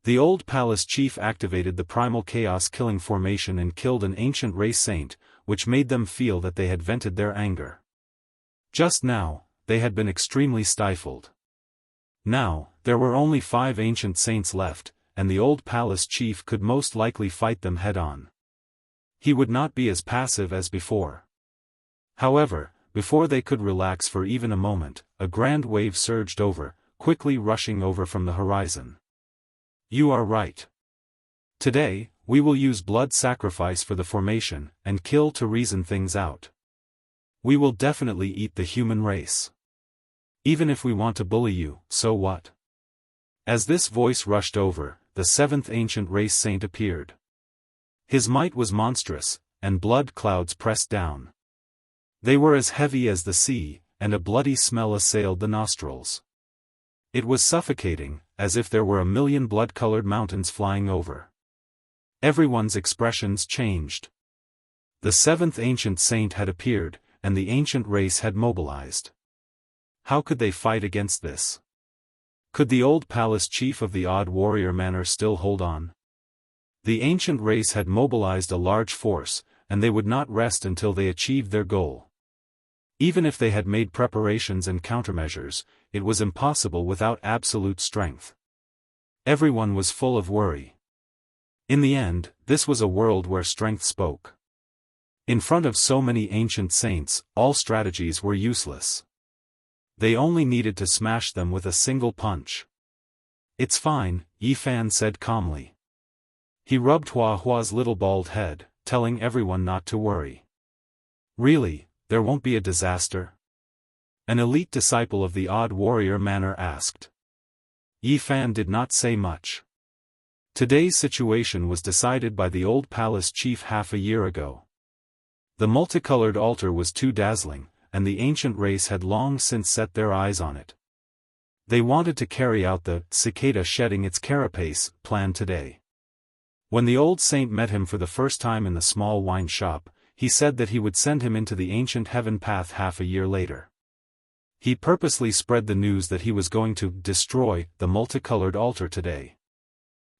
The old palace chief activated the primal chaos killing formation and killed an ancient race saint, which made them feel that they had vented their anger. Just now, they had been extremely stifled. Now, there were only 5 ancient saints left, and the old palace chief could most likely fight them head-on. He would not be as passive as before. However, before they could relax for even a moment, a grand wave surged over, quickly rushing over from the horizon. You are right. Today, we will use blood sacrifice for the formation, and kill to reason things out. We will definitely eat the human race. Even if we want to bully you, so what? As this voice rushed over, the 7th ancient race saint appeared. His might was monstrous, and blood clouds pressed down. They were as heavy as the sea, and a bloody smell assailed the nostrils. It was suffocating, as if there were a million blood-colored mountains flying over. Everyone's expressions changed. The 7th ancient saint had appeared, and the ancient race had mobilized. How could they fight against this? Could the old palace chief of the odd warrior manor still hold on? The ancient race had mobilized a large force, and they would not rest until they achieved their goal. Even if they had made preparations and countermeasures, it was impossible without absolute strength. Everyone was full of worry. In the end, this was a world where strength spoke. In front of so many ancient saints, all strategies were useless. They only needed to smash them with a single punch. It's fine, Yi Fan said calmly. He rubbed Hua Hua's little bald head, telling everyone not to worry. Really, there won't be a disaster? An elite disciple of the odd warrior manor asked. Yi Fan did not say much. Today's situation was decided by the old palace chief half a year ago. The multicolored altar was too dazzling, and the ancient race had long since set their eyes on it. They wanted to carry out the cicada shedding its carapace plan today. When the old saint met him for the first time in the small wine shop, he said that he would send him into the ancient heaven path half a year later. He purposely spread the news that he was going to destroy the multicolored altar today.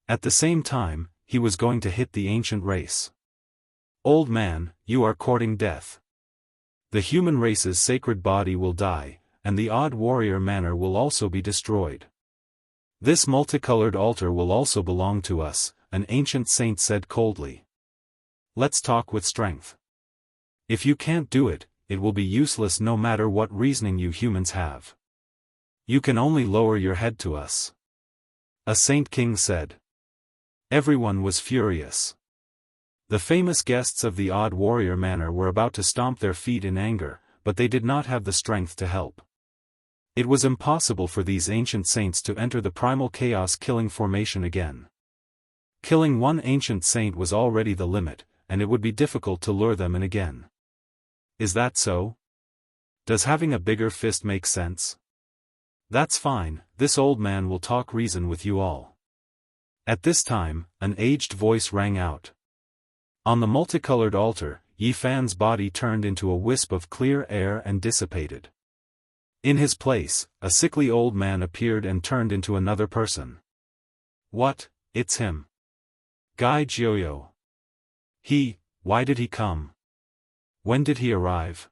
At the same time, he was going to hit the ancient race. Old man, you are courting death. The human race's sacred body will die, and the odd warrior manor will also be destroyed. This multicolored altar will also belong to us, an ancient saint said coldly. Let's talk with strength. If you can't do it, it will be useless no matter what reasoning you humans have. You can only lower your head to us. A saint king said. Everyone was furious. The famous guests of the odd warrior manor were about to stomp their feet in anger, but they did not have the strength to help. It was impossible for these ancient saints to enter the primal chaos-killing formation again. Killing one ancient saint was already the limit, and it would be difficult to lure them in again. Is that so? Does having a bigger fist make sense? That's fine, this old man will talk reason with you all. At this time, an aged voice rang out. On the multicolored altar, Yi Fan's body turned into a wisp of clear air and dissipated. In his place, a sickly old man appeared and turned into another person. What, it's him. Guy Jiuyo. Why did he come? When did he arrive?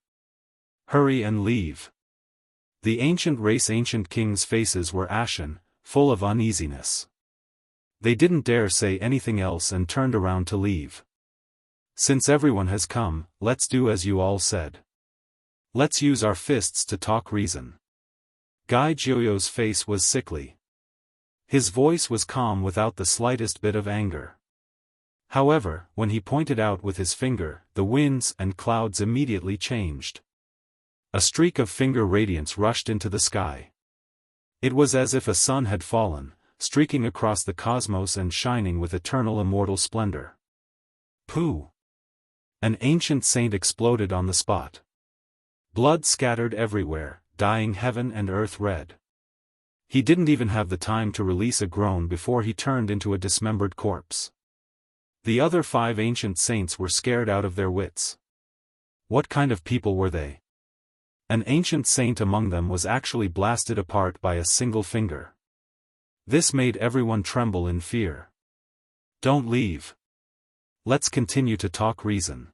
Hurry and leave. The ancient kings' faces were ashen, full of uneasiness. They didn't dare say anything else and turned around to leave. Since everyone has come, let's do as you all said. Let's use our fists to talk reason. Guy Jiuyo's face was sickly. His voice was calm without the slightest bit of anger. However, when he pointed out with his finger, the winds and clouds immediately changed. A streak of finger radiance rushed into the sky. It was as if a sun had fallen, streaking across the cosmos and shining with eternal immortal splendor. Pooh! An ancient saint exploded on the spot. Blood scattered everywhere, dyeing heaven and earth red. He didn't even have the time to release a groan before he turned into a dismembered corpse. The other 5 ancient saints were scared out of their wits. What kind of people were they? An ancient saint among them was actually blasted apart by a single finger. This made everyone tremble in fear. Don't leave. Let's continue to talk reason.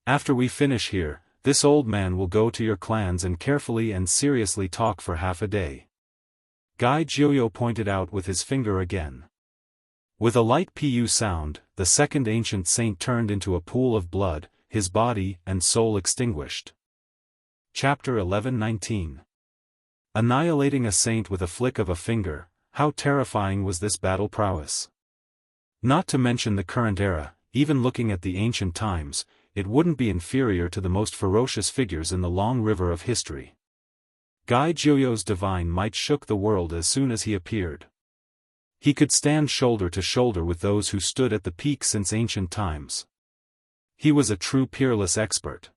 After we finish here, this old man will go to your clans and carefully and seriously talk for half a day. Guy Jiuyo pointed out with his finger again. With a light pu sound, the second ancient saint turned into a pool of blood, his body and soul extinguished. Chapter 11:19. Annihilating a saint with a flick of a finger, how terrifying was this battle prowess? Not to mention the current era, even looking at the ancient times, it wouldn't be inferior to the most ferocious figures in the long river of history. Guy Jiuyo's divine might shook the world as soon as he appeared. He could stand shoulder to shoulder with those who stood at the peak since ancient times. He was a true peerless expert.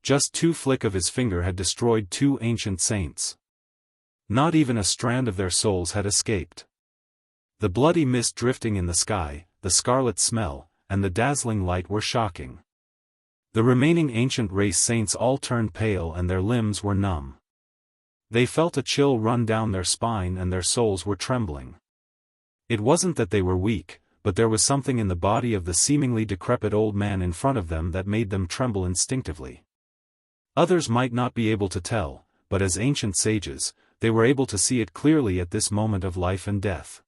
Just 2 flick of his finger had destroyed 2 ancient saints. Not even a strand of their souls had escaped. The bloody mist drifting in the sky, the scarlet smell, and the dazzling light were shocking. The remaining ancient race saints all turned pale and their limbs were numb. They felt a chill run down their spine and their souls were trembling. It wasn't that they were weak, but there was something in the body of the seemingly decrepit old man in front of them that made them tremble instinctively. Others might not be able to tell, but as ancient sages, they were able to see it clearly at this moment of life and death.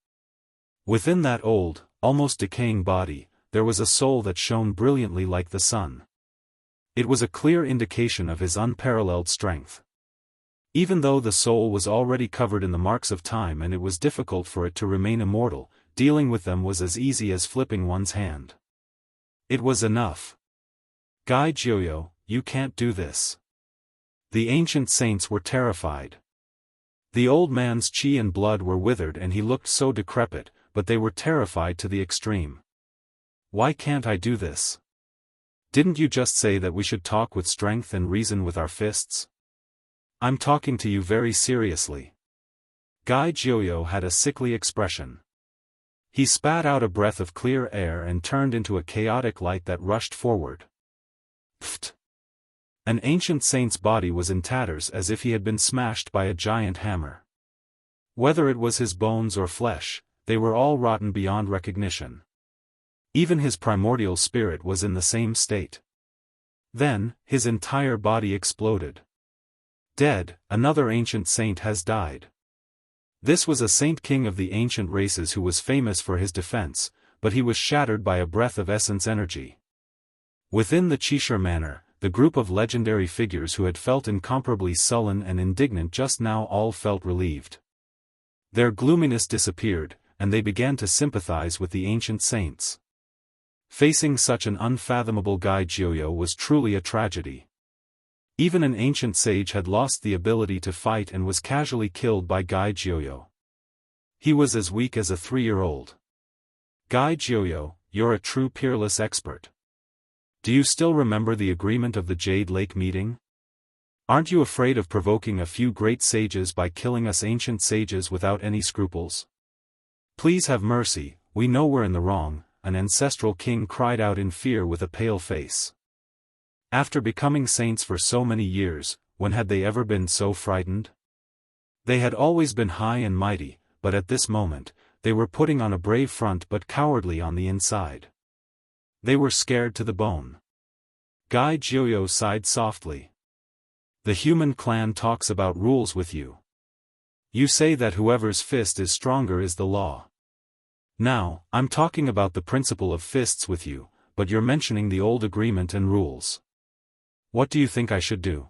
Within that old, almost decaying body, there was a soul that shone brilliantly like the sun. It was a clear indication of his unparalleled strength. Even though the soul was already covered in the marks of time and it was difficult for it to remain immortal, dealing with them was as easy as flipping one's hand. It was enough. Guy Jiuyo, you can't do this. The ancient saints were terrified. The old man's chi and blood were withered and he looked so decrepit, but they were terrified to the extreme. Why can't I do this? Didn't you just say that we should talk with strength and reason with our fists? I'm talking to you very seriously. Guy Jiuyo had a sickly expression. He spat out a breath of clear air and turned into a chaotic light that rushed forward. Pfft! An ancient saint's body was in tatters as if he had been smashed by a giant hammer. Whether it was his bones or flesh, they were all rotten beyond recognition. Even his primordial spirit was in the same state. Then, his entire body exploded. Dead, another ancient saint has died. This was a saint king of the ancient races who was famous for his defense, but he was shattered by a breath of essence energy. Within the Qishir Manor, the group of legendary figures who had felt incomparably sullen and indignant just now all felt relieved. Their gloominess disappeared, and they began to sympathize with the ancient saints. Facing such an unfathomable Guy Jiuyo was truly a tragedy. Even an ancient sage had lost the ability to fight and was casually killed by Guy Jiuyo. He was as weak as a 3-year-old. Guy Jiuyo, you're a true peerless expert. Do you still remember the agreement of the Jade Lake meeting? Aren't you afraid of provoking a few great sages by killing us ancient sages without any scruples? Please have mercy, we know we're in the wrong, an ancestral king cried out in fear with a pale face. After becoming saints for so many years, when had they ever been so frightened? They had always been high and mighty, but at this moment, they were putting on a brave front but cowardly on the inside. They were scared to the bone. Guy Jiuyo sighed softly. The human clan talks about rules with you. You say that whoever's fist is stronger is the law. Now, I'm talking about the principle of fists with you, but you're mentioning the old agreement and rules. What do you think I should do?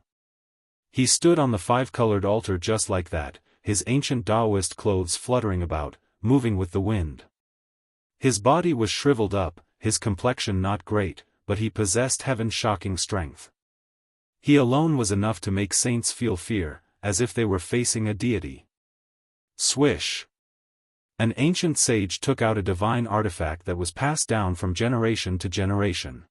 He stood on the 5-colored altar just like that, his ancient Daoist clothes fluttering about, moving with the wind. His body was shriveled up, his complexion not great, but he possessed heaven-shocking strength. He alone was enough to make saints feel fear, as if they were facing a deity. Swish! An ancient sage took out a divine artifact that was passed down from generation to generation.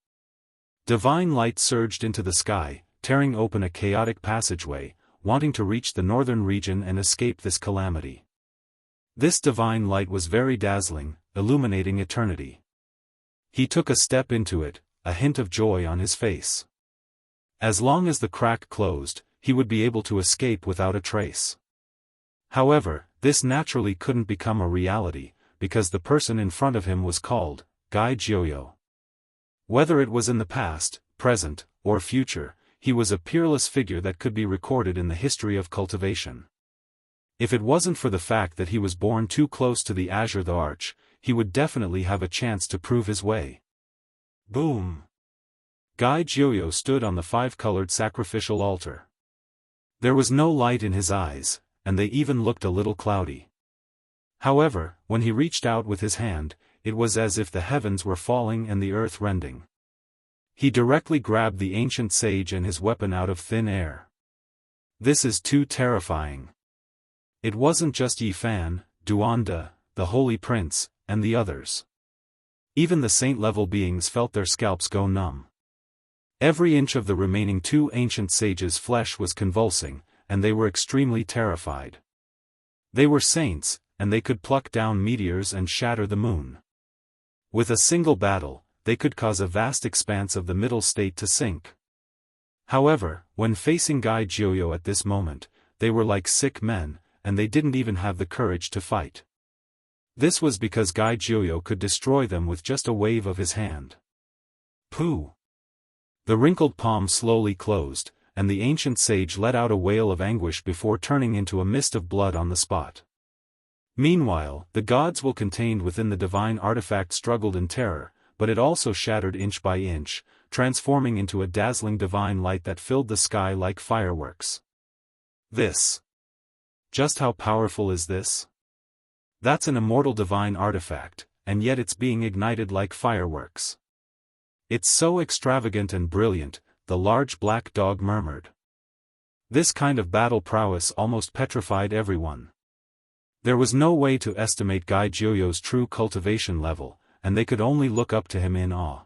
Divine light surged into the sky, tearing open a chaotic passageway, wanting to reach the northern region and escape this calamity. This divine light was very dazzling, illuminating eternity. He took a step into it, a hint of joy on his face. As long as the crack closed, he would be able to escape without a trace. However, this naturally couldn't become a reality, because the person in front of him was called Guy Jiuyo. Whether it was in the past, present, or future, he was a peerless figure that could be recorded in the history of cultivation. If it wasn't for the fact that he was born too close to the Azure the Arch, he would definitely have a chance to prove his way. Boom! Guy Jiuyo stood on the 5-colored sacrificial altar. There was no light in his eyes, and they even looked a little cloudy. However, when he reached out with his hand, it was as if the heavens were falling and the earth rending. He directly grabbed the ancient sage and his weapon out of thin air. This is too terrifying. It wasn't just Yi Fan, Duanda, the Holy Prince, and the others. Even the saint-level beings felt their scalps go numb. Every inch of the remaining 2 ancient sages' flesh was convulsing, and they were extremely terrified. They were saints, and they could pluck down meteors and shatter the moon. With a single battle, they could cause a vast expanse of the middle state to sink. However, when facing Guy Jiuyo at this moment, they were like sick men, and they didn't even have the courage to fight. This was because Guy Jiuyo could destroy them with just a wave of his hand. Pooh! The wrinkled palm slowly closed, and the ancient sage let out a wail of anguish before turning into a mist of blood on the spot. Meanwhile, the gods will contained within the divine artifact struggled in terror, but it also shattered inch by inch, transforming into a dazzling divine light that filled the sky like fireworks. This. Just how powerful is this? That's an immortal divine artifact, and yet it's being ignited like fireworks. It's so extravagant and brilliant, the large black dog murmured. This kind of battle prowess almost petrified everyone. There was no way to estimate Guy Jiuyo's true cultivation level, and they could only look up to him in awe.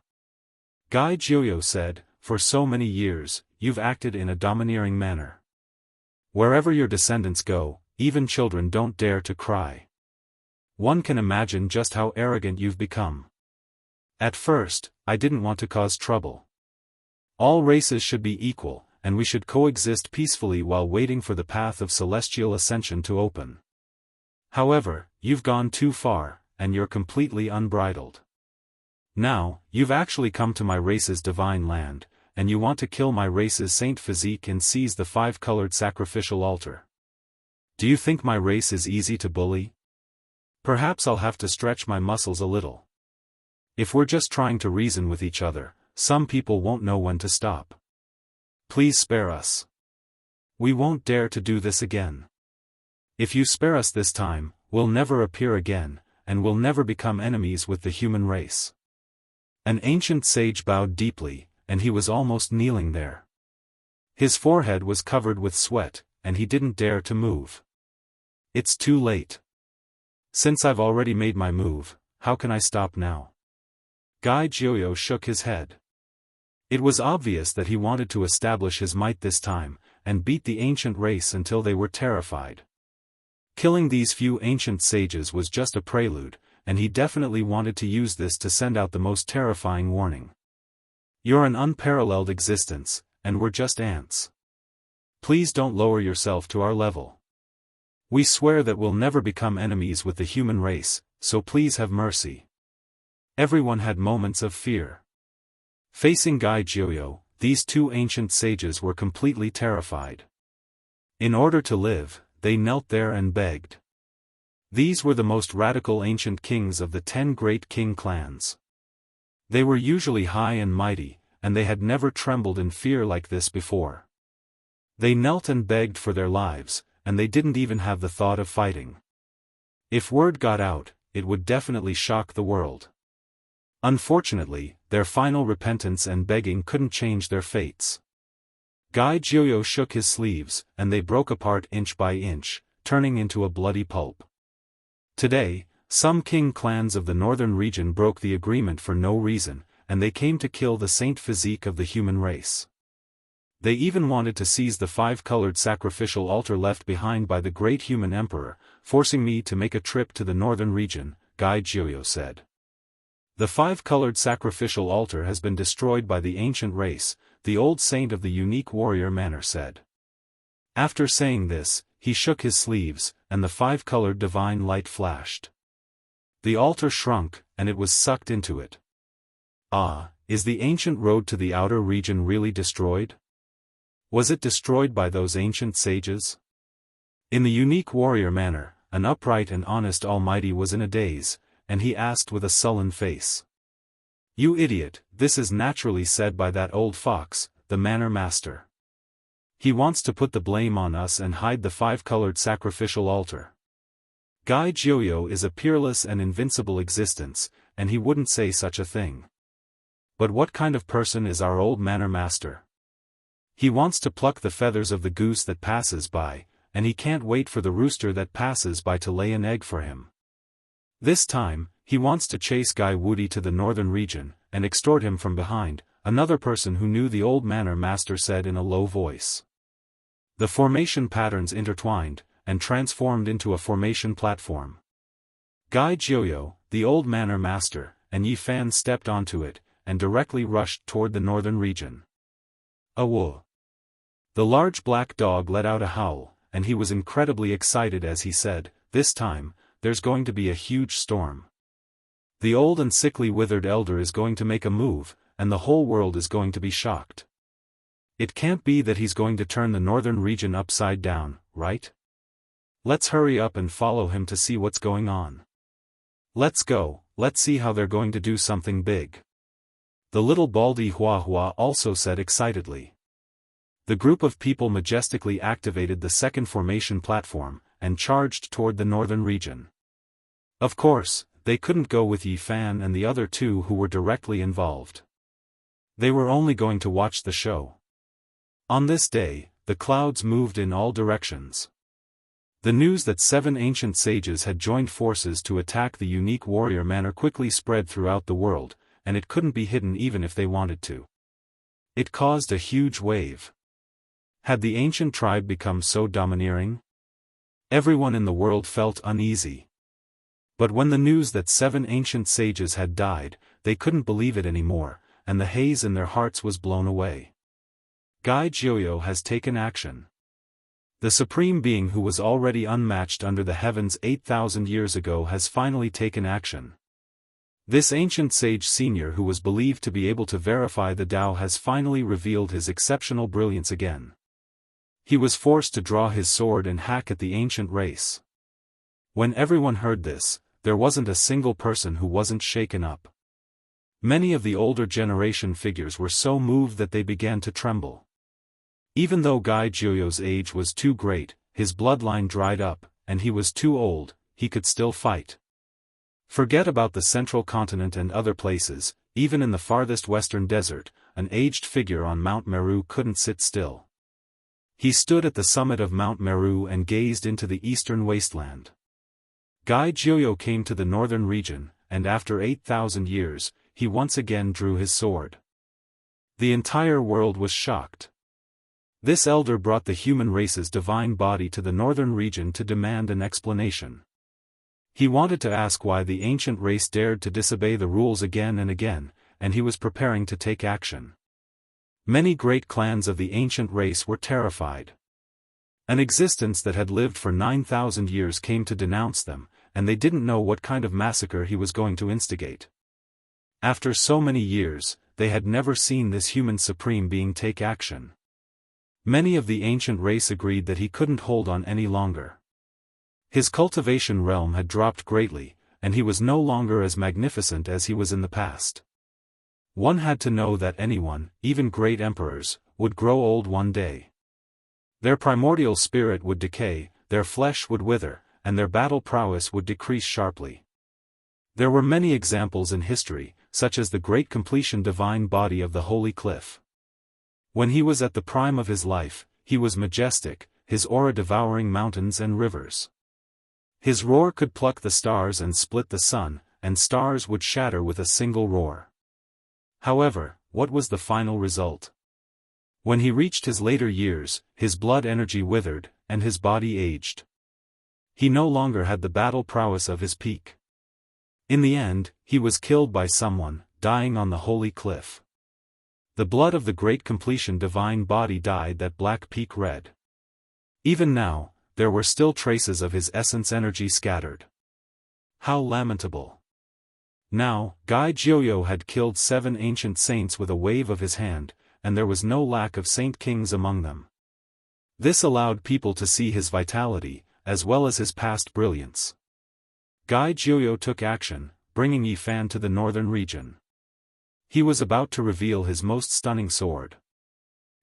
Guy Jiuyo said, "For so many years, you've acted in a domineering manner. Wherever your descendants go, even children don't dare to cry. One can imagine just how arrogant you've become. At first, I didn't want to cause trouble. All races should be equal, and we should coexist peacefully while waiting for the path of celestial ascension to open. However, you've gone too far, and you're completely unbridled. Now, you've actually come to my race's divine land, and you want to kill my race's saint physique and seize the 5-colored sacrificial altar. Do you think my race is easy to bully? Perhaps I'll have to stretch my muscles a little. If we're just trying to reason with each other, some people won't know when to stop. Please spare us. We won't dare to do this again. If you spare us this time, we'll never appear again, and we'll never become enemies with the human race. An ancient sage bowed deeply, and he was almost kneeling there. His forehead was covered with sweat, and he didn't dare to move. It's too late. Since I've already made my move, how can I stop now? Guy Jiuyo shook his head. It was obvious that he wanted to establish his might this time, and beat the ancient race until they were terrified. Killing these few ancient sages was just a prelude, and he definitely wanted to use this to send out the most terrifying warning. You're an unparalleled existence, and we're just ants. Please don't lower yourself to our level. We swear that we'll never become enemies with the human race, so please have mercy. Everyone had moments of fear. Facing Guy Jiuyo, these two ancient sages were completely terrified. In order to live, they knelt there and begged. These were the most radical ancient kings of the 10 great king clans. They were usually high and mighty, and they had never trembled in fear like this before. They knelt and begged for their lives, and they didn't even have the thought of fighting. If word got out, it would definitely shock the world. Unfortunately, their final repentance and begging couldn't change their fates. Guy Jiuyo shook his sleeves, and they broke apart inch by inch, turning into a bloody pulp. Today, some king clans of the northern region broke the agreement for no reason, and they came to kill the saint physique of the human race. They even wanted to seize the 5-colored sacrificial altar left behind by the great human emperor, forcing me to make a trip to the northern region, Guy Jiuyo said. The 5-colored sacrificial altar has been destroyed by the ancient race, the old saint of the unique warrior manner said. After saying this, he shook his sleeves, and the 5-colored divine light flashed. The altar shrunk, and it was sucked into it. Ah, is the ancient road to the outer region really destroyed? Was it destroyed by those ancient sages? In the unique warrior manner, an upright and honest Almighty was in a daze, and he asked with a sullen face. You idiot, this is naturally said by that old fox, the manor master. He wants to put the blame on us and hide the 5-colored sacrificial altar. Guy Jiuyo is a peerless and invincible existence, and he wouldn't say such a thing. But what kind of person is our old manor master? He wants to pluck the feathers of the goose that passes by, and he can't wait for the rooster that passes by to lay an egg for him. This time, he wants to chase Guy Woody to the northern region, and extort him from behind, another person who knew the old manor master said in a low voice. The formation patterns intertwined, and transformed into a formation platform. Guy Jiuyo, the old manor master, and Yi Fan stepped onto it, and directly rushed toward the northern region. Awoo! The large black dog let out a howl, and he was incredibly excited as he said, this time, there's going to be a huge storm. The old and sickly withered elder is going to make a move, and the whole world is going to be shocked. It can't be that he's going to turn the northern region upside down, right? Let's hurry up and follow him to see what's going on. Let's go, let's see how they're going to do something big. The little baldy Hua Hua also said excitedly. The group of people majestically activated the second formation platform, and charged toward the northern region. Of course, they couldn't go with Yi Fan and the other two who were directly involved. They were only going to watch the show. On this day, the clouds moved in all directions. The news that 7 ancient sages had joined forces to attack the unique warrior manor quickly spread throughout the world, and it couldn't be hidden even if they wanted to. It caused a huge wave. Had the ancient tribe become so domineering? Everyone in the world felt uneasy. But when the news that 7 ancient sages had died, they couldn't believe it anymore, and the haze in their hearts was blown away. Gai Jiuyo has taken action. The Supreme Being who was already unmatched under the heavens 8,000 years ago has finally taken action. This ancient sage senior who was believed to be able to verify the Tao has finally revealed his exceptional brilliance again. He was forced to draw his sword and hack at the ancient race. When everyone heard this, there wasn't a single person who wasn't shaken up. Many of the older generation figures were so moved that they began to tremble. Even though Gai Jiuyo's age was too great, his bloodline dried up, and he was too old, he could still fight. Forget about the central continent and other places, even in the farthest western desert, an aged figure on Mount Meru couldn't sit still. He stood at the summit of Mount Meru and gazed into the eastern wasteland. Gai Jiuyo came to the northern region, and after 8,000 years, he once again drew his sword. The entire world was shocked. This elder brought the human race's divine body to the northern region to demand an explanation. He wanted to ask why the ancient race dared to disobey the rules again and again, and he was preparing to take action. Many great clans of the ancient race were terrified. An existence that had lived for 9,000 years came to denounce them, and they didn't know what kind of massacre he was going to instigate. After so many years, they had never seen this human supreme being take action. Many of the ancient race agreed that he couldn't hold on any longer. His cultivation realm had dropped greatly, and he was no longer as magnificent as he was in the past. One had to know that anyone, even great emperors, would grow old one day. Their primordial spirit would decay, their flesh would wither, and their battle prowess would decrease sharply. There were many examples in history, such as the great completion divine body of the Holy Cliff. When he was at the prime of his life, he was majestic, his aura devouring mountains and rivers. His roar could pluck the stars and split the sun, and stars would shatter with a single roar. However, what was the final result? When he reached his later years, his blood energy withered, and his body aged. He no longer had the battle prowess of his peak. In the end, he was killed by someone, dying on the Holy Cliff. The blood of the great completion divine body dyed that black peak red. Even now, there were still traces of his essence energy scattered. How lamentable. Now, Gai Jiuyo had killed 7 ancient saints with a wave of his hand, and there was no lack of saint kings among them. This allowed people to see his vitality, as well as his past brilliance. Gai Jiuyo took action, bringing Yifan to the northern region. He was about to reveal his most stunning sword.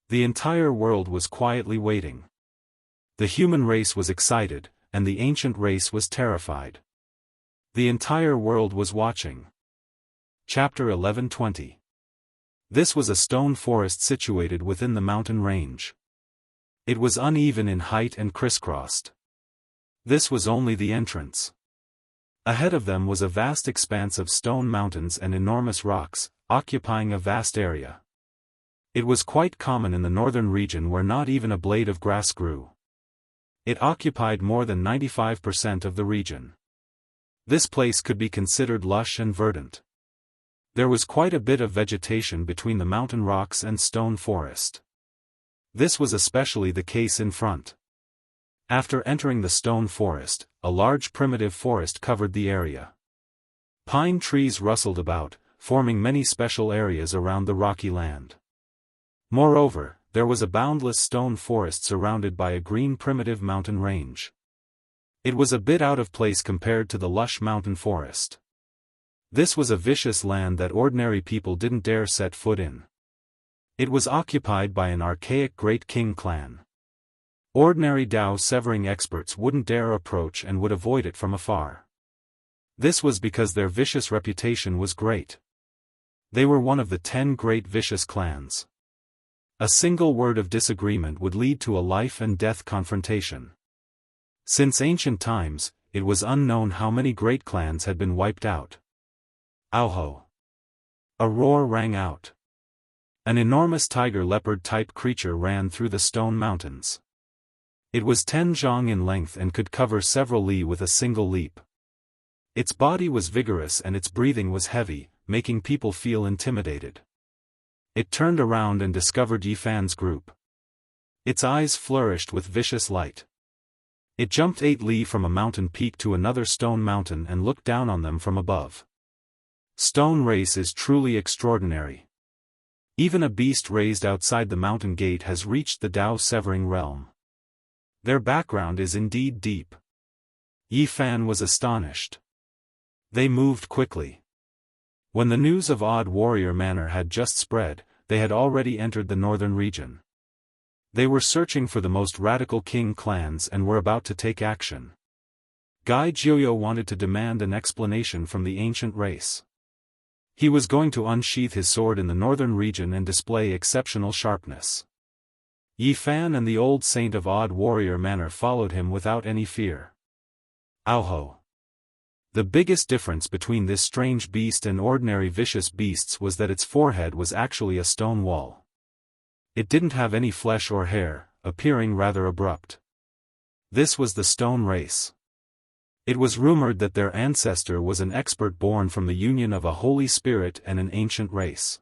The entire world was quietly waiting. The human race was excited, and the ancient race was terrified. The entire world was watching. Chapter 11:20. This was a stone forest situated within the mountain range. It was uneven in height and crisscrossed. This was only the entrance. Ahead of them was a vast expanse of stone mountains and enormous rocks, occupying a vast area. It was quite common in the northern region where not even a blade of grass grew. It occupied more than 95% of the region. This place could be considered lush and verdant. There was quite a bit of vegetation between the mountain rocks and stone forest. This was especially the case in front. After entering the stone forest, a large primitive forest covered the area. Pine trees rustled about, forming many special areas around the rocky land. Moreover, there was a boundless stone forest surrounded by a green primitive mountain range. It was a bit out of place compared to the lush mountain forest. This was a vicious land that ordinary people didn't dare set foot in. It was occupied by an archaic Great King clan. Ordinary Dao severing experts wouldn't dare approach and would avoid it from afar. This was because their vicious reputation was great. They were one of the 10 great vicious clans. A single word of disagreement would lead to a life and death confrontation. Since ancient times, it was unknown how many great clans had been wiped out. Auho! A roar rang out. An enormous tiger-leopard-type creature ran through the stone mountains. It was 10 zhang in length and could cover several li with a single leap. Its body was vigorous and its breathing was heavy, making people feel intimidated. It turned around and discovered Yi Fan's group. Its eyes flourished with vicious light. It jumped 8 li from a mountain peak to another stone mountain and looked down on them from above. Stone race is truly extraordinary. Even a beast raised outside the mountain gate has reached the Dao severing realm. Their background is indeed deep. Yi Fan was astonished. They moved quickly. When the news of Odd Warrior Manor had just spread, they had already entered the northern region. They were searching for the most radical king clans and were about to take action. Guy Jiuyo wanted to demand an explanation from the ancient race. He was going to unsheath his sword in the northern region and display exceptional sharpness. Yi Fan and the old saint of Odd Warrior Manor followed him without any fear. Auho. The biggest difference between this strange beast and ordinary vicious beasts was that its forehead was actually a stone wall. It didn't have any flesh or hair, appearing rather abrupt. This was the stone race. It was rumored that their ancestor was an expert born from the union of a holy spirit and an ancient race.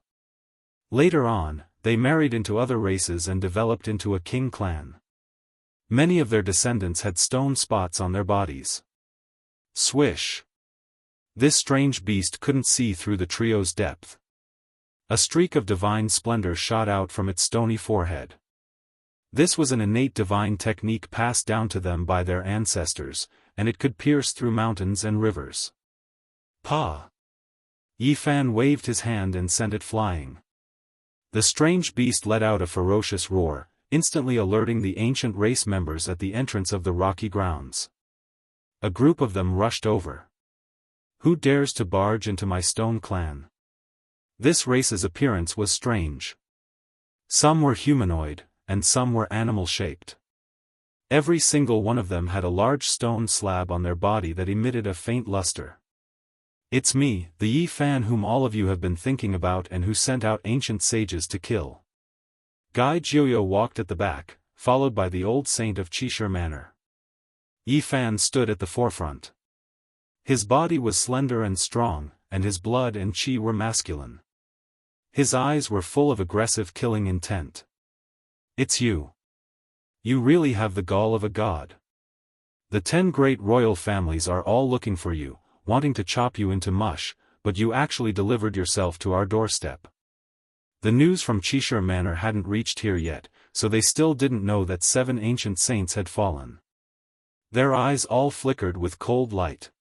Later on, they married into other races and developed into a king clan. Many of their descendants had stone spots on their bodies. Swish! This strange beast couldn't see through the trio's depth. A streak of divine splendor shot out from its stony forehead. This was an innate divine technique passed down to them by their ancestors, and it could pierce through mountains and rivers. Pa! Yi Fan waved his hand and sent it flying. The strange beast let out a ferocious roar, instantly alerting the ancient race members at the entrance of the rocky grounds. A group of them rushed over. Who dares to barge into my stone clan? This race's appearance was strange. Some were humanoid, and some were animal-shaped. Every single one of them had a large stone slab on their body that emitted a faint luster. It's me, the Yi Fan whom all of you have been thinking about and who sent out ancient sages to kill. Guy Jiuyo walked at the back, followed by the old saint of Qishir Manor. Yi Fan stood at the forefront. His body was slender and strong, and his blood and qi were masculine. His eyes were full of aggressive killing intent. It's you. You really have the gall of a god. The 10 great royal families are all looking for you, wanting to chop you into mush, but you actually delivered yourself to our doorstep. The news from Qishir Manor hadn't reached here yet, so they still didn't know that 7 ancient saints had fallen. Their eyes all flickered with cold light.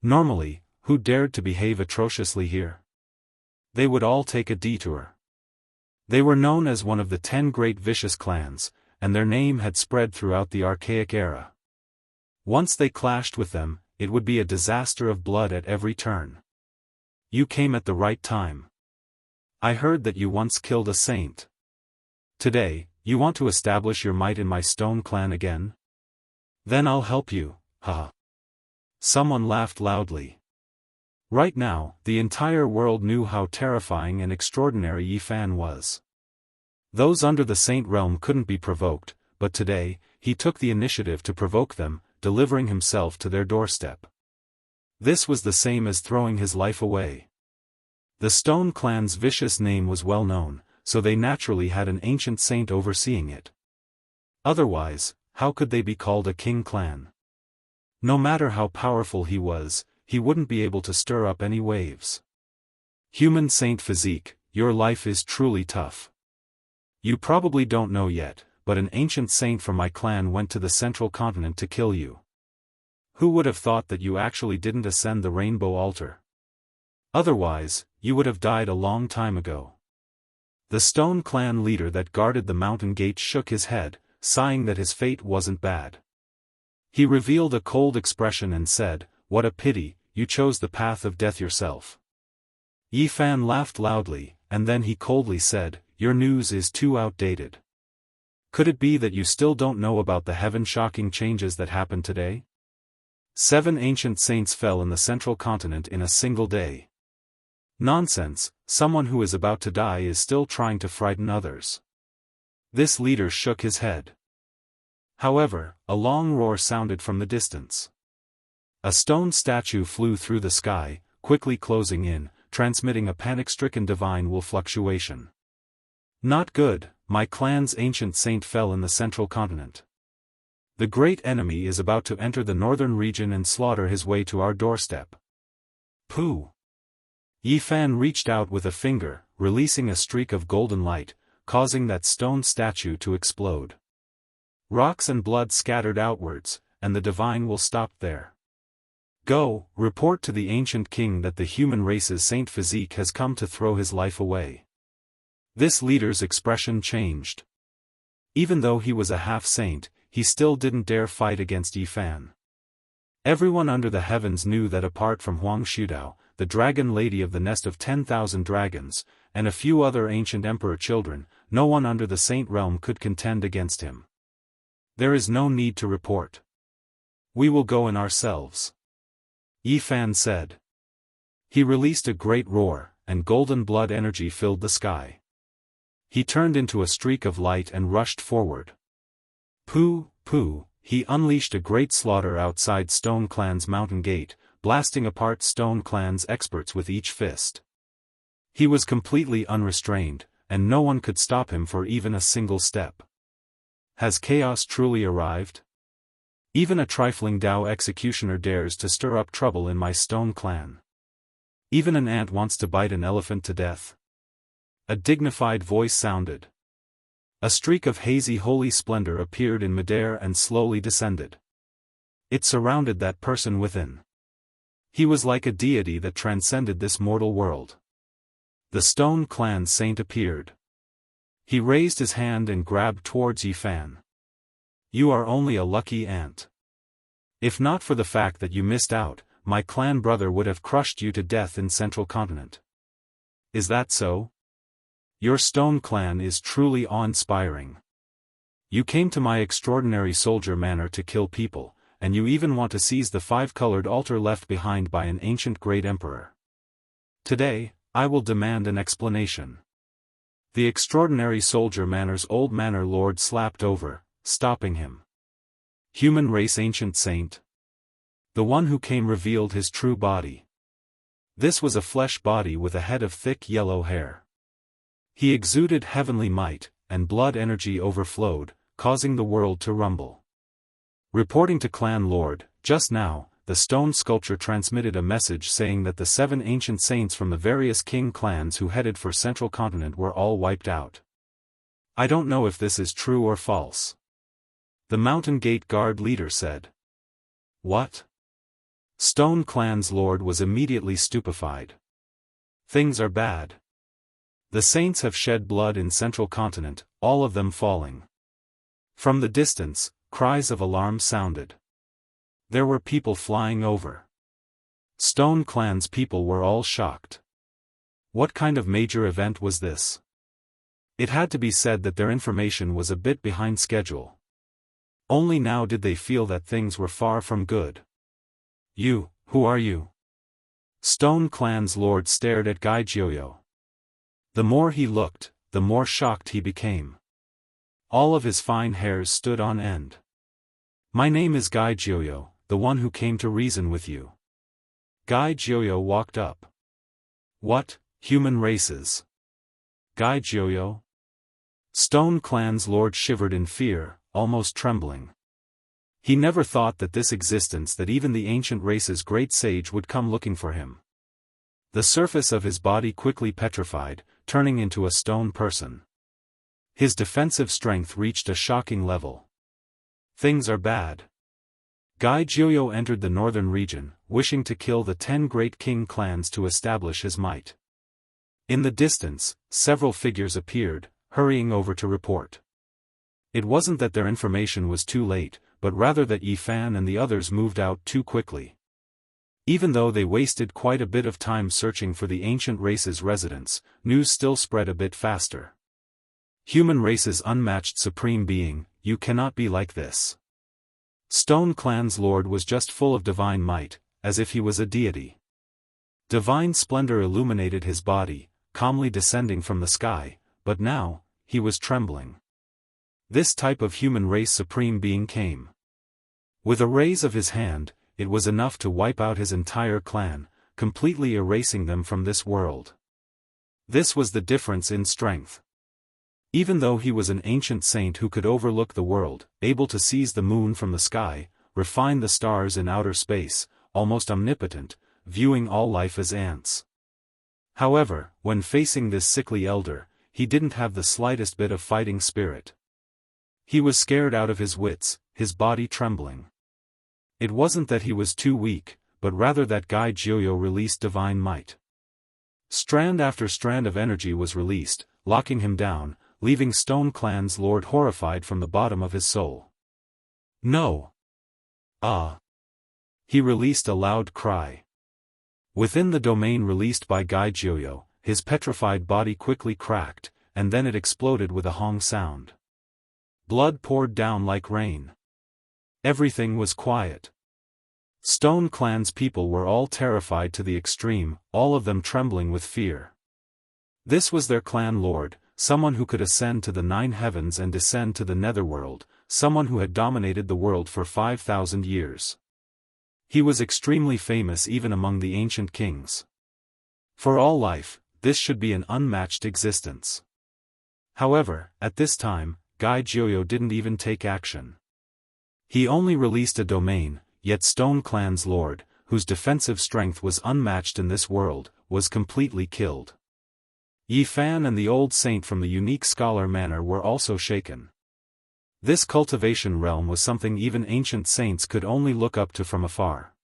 Normally, who dared to behave atrociously here? They would all take a detour. They were known as one of the 10 great vicious clans, and their name had spread throughout the archaic era. Once they clashed with them, it would be a disaster of blood at every turn. You came at the right time. I heard that you once killed a saint. Today, you want to establish your might in my stone clan again? Then I'll help you, haha. Someone laughed loudly. Right now, the entire world knew how terrifying and extraordinary Yi Fan was. Those under the saint realm couldn't be provoked, but today, he took the initiative to provoke them, delivering himself to their doorstep. This was the same as throwing his life away. The Stone clan's vicious name was well known, so they naturally had an ancient saint overseeing it. Otherwise, how could they be called a king clan? No matter how powerful he was, he wouldn't be able to stir up any waves. Human saint physique, your life is truly tough. You probably don't know yet, but an ancient saint from my clan went to the central continent to kill you. Who would have thought that you actually didn't ascend the rainbow altar? Otherwise, you would have died a long time ago. The Stone clan leader that guarded the mountain gate shook his head, sighing that his fate wasn't bad. He revealed a cold expression and said, "What a pity, you chose the path of death yourself." Yi Fan laughed loudly, and then he coldly said, "Your news is too outdated. Could it be that you still don't know about the heaven-shocking changes that happened today? 7 ancient saints fell in the central continent in a single day. Nonsense, someone who is about to die is still trying to frighten others." This leader shook his head. However, a long roar sounded from the distance. A stone statue flew through the sky, quickly closing in, transmitting a panic-stricken divine will fluctuation. Not good, my clan's ancient saint fell in the central continent. The great enemy is about to enter the northern region and slaughter his way to our doorstep. Pooh! Yi Fan reached out with a finger, releasing a streak of golden light, causing that stone statue to explode. Rocks and blood scattered outwards, and the divine will stopped there. Go, report to the ancient king that the human race's saint physique has come to throw his life away. This leader's expression changed. Even though he was a half-saint, he still didn't dare fight against Yi Fan. Everyone under the heavens knew that apart from Huang Shudao, the dragon lady of the nest of 10,000 dragons, and a few other ancient emperor children, no one under the saint realm could contend against him. There is no need to report. We will go in ourselves. Yi Fan said. He released a great roar, and golden blood energy filled the sky. He turned into a streak of light and rushed forward. Pooh, pooh, he unleashed a great slaughter outside Stone Clan's mountain gate, blasting apart Stone Clan's experts with each fist. He was completely unrestrained, and no one could stop him for even a single step. Has chaos truly arrived? Even a trifling Dao executioner dares to stir up trouble in my Stone Clan. Even an ant wants to bite an elephant to death. A dignified voice sounded. A streak of hazy holy splendor appeared in midair and slowly descended. It surrounded that person within. He was like a deity that transcended this mortal world. The Stone Clan saint appeared. He raised his hand and grabbed towards Yi Fan. You are only a lucky ant. If not for the fact that you missed out, my clan brother would have crushed you to death in Central Continent. Is that so? Your Stone Clan is truly awe-inspiring. You came to my extraordinary soldier manor to kill people, and you even want to seize the 5-colored altar left behind by an ancient great emperor. Today, I will demand an explanation. The extraordinary soldier manor's old manor lord slapped over, stopping him. Human race ancient saint. The one who came revealed his true body. This was a flesh body with a head of thick yellow hair. He exuded heavenly might, and blood energy overflowed, causing the world to rumble. Reporting to Clan Lord, just now, the stone sculpture transmitted a message saying that the 7 ancient saints from the various king clans who headed for Central Continent were all wiped out. I don't know if this is true or false. The Mountain Gate Guard leader said. What? Stone Clan's lord was immediately stupefied. Things are bad. The saints have shed blood in Central Continent, all of them falling. From the distance, cries of alarm sounded. There were people flying over. Stone Clan's people were all shocked. What kind of major event was this? It had to be said that their information was a bit behind schedule. Only now did they feel that things were far from good. You, who are you? Stone Clan's lord stared at Gai Jioyo. The more he looked, the more shocked he became. All of his fine hairs stood on end. My name is Gai Jioyo, the one who came to reason with you. Gai Jioyo walked up. What, human races? Gai Jioyo? Stone Clan's lord shivered in fear, almost trembling. He never thought that this existence that even the ancient race's great sage would come looking for him. The surface of his body quickly petrified, turning into a stone person. His defensive strength reached a shocking level. Things are bad. Gai Jioyo entered the northern region, wishing to kill the 10 great king clans to establish his might. In the distance, several figures appeared, hurrying over to report. It wasn't that their information was too late, but rather that Yi Fan and the others moved out too quickly. Even though they wasted quite a bit of time searching for the ancient race's residence, news still spread a bit faster. Human race's unmatched supreme being, you cannot be like this. Stone Clan's lord was just full of divine might, as if he was a deity. Divine splendor illuminated his body, calmly descending from the sky, but now, he was trembling. This type of human race supreme being came. With a raise of his hand, it was enough to wipe out his entire clan, completely erasing them from this world. This was the difference in strength. Even though he was an ancient saint who could overlook the world, able to seize the moon from the sky, refine the stars in outer space, almost omnipotent, viewing all life as ants. However, when facing this sickly elder, he didn't have the slightest bit of fighting spirit. He was scared out of his wits, his body trembling. It wasn't that he was too weak, but rather that Guy Jiuyo released divine might. Strand after strand of energy was released, locking him down, leaving Stone Clan's lord horrified from the bottom of his soul. No! Ah! He released a loud cry. Within the domain released by Guy Jiuyo, his petrified body quickly cracked, and then it exploded with a hong sound. Blood poured down like rain. Everything was quiet. Stone Clan's people were all terrified to the extreme, all of them trembling with fear. This was their clan lord, someone who could ascend to the 9 heavens and descend to the netherworld, someone who had dominated the world for 5,000 years. He was extremely famous even among the ancient kings. For all life, this should be an unmatched existence. However, at this time, Guy Jiuyo didn't even take action. He only released a domain, yet Stone Clan's lord, whose defensive strength was unmatched in this world, was completely killed. Yi Fan and the old saint from the unique scholar manor were also shaken. This cultivation realm was something even ancient saints could only look up to from afar.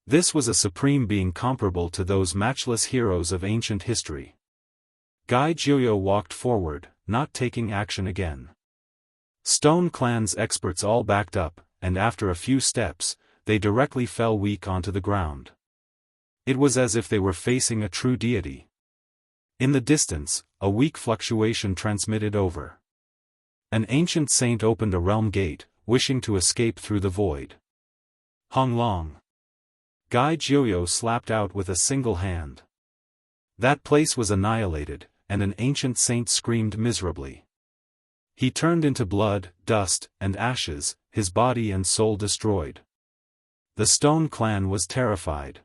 This was a supreme being comparable to those matchless heroes of ancient history. Guy Jiuyo walked forward, not taking action again. Stone Clan's experts all backed up, and after a few steps, they directly fell weak onto the ground. It was as if they were facing a true deity. In the distance, a weak fluctuation transmitted over. An ancient saint opened a realm gate, wishing to escape through the void. Hong Long. Guy Jiuyo slapped out with a single hand. That place was annihilated, and an ancient saint screamed miserably. He turned into blood, dust, and ashes, his body and soul destroyed. The Stone Clan was terrified.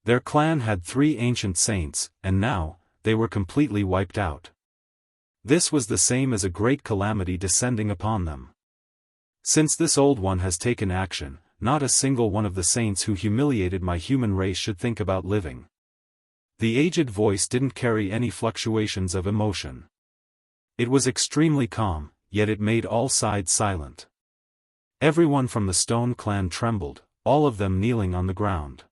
Their clan had 3 ancient saints, and now, they were completely wiped out. This was the same as a great calamity descending upon them. Since this old one has taken action, not a single one of the saints who humiliated my human race should think about living. The aged voice didn't carry any fluctuations of emotion. It was extremely calm, yet it made all sides silent. Everyone from the Stone Clan trembled, all of them kneeling on the ground.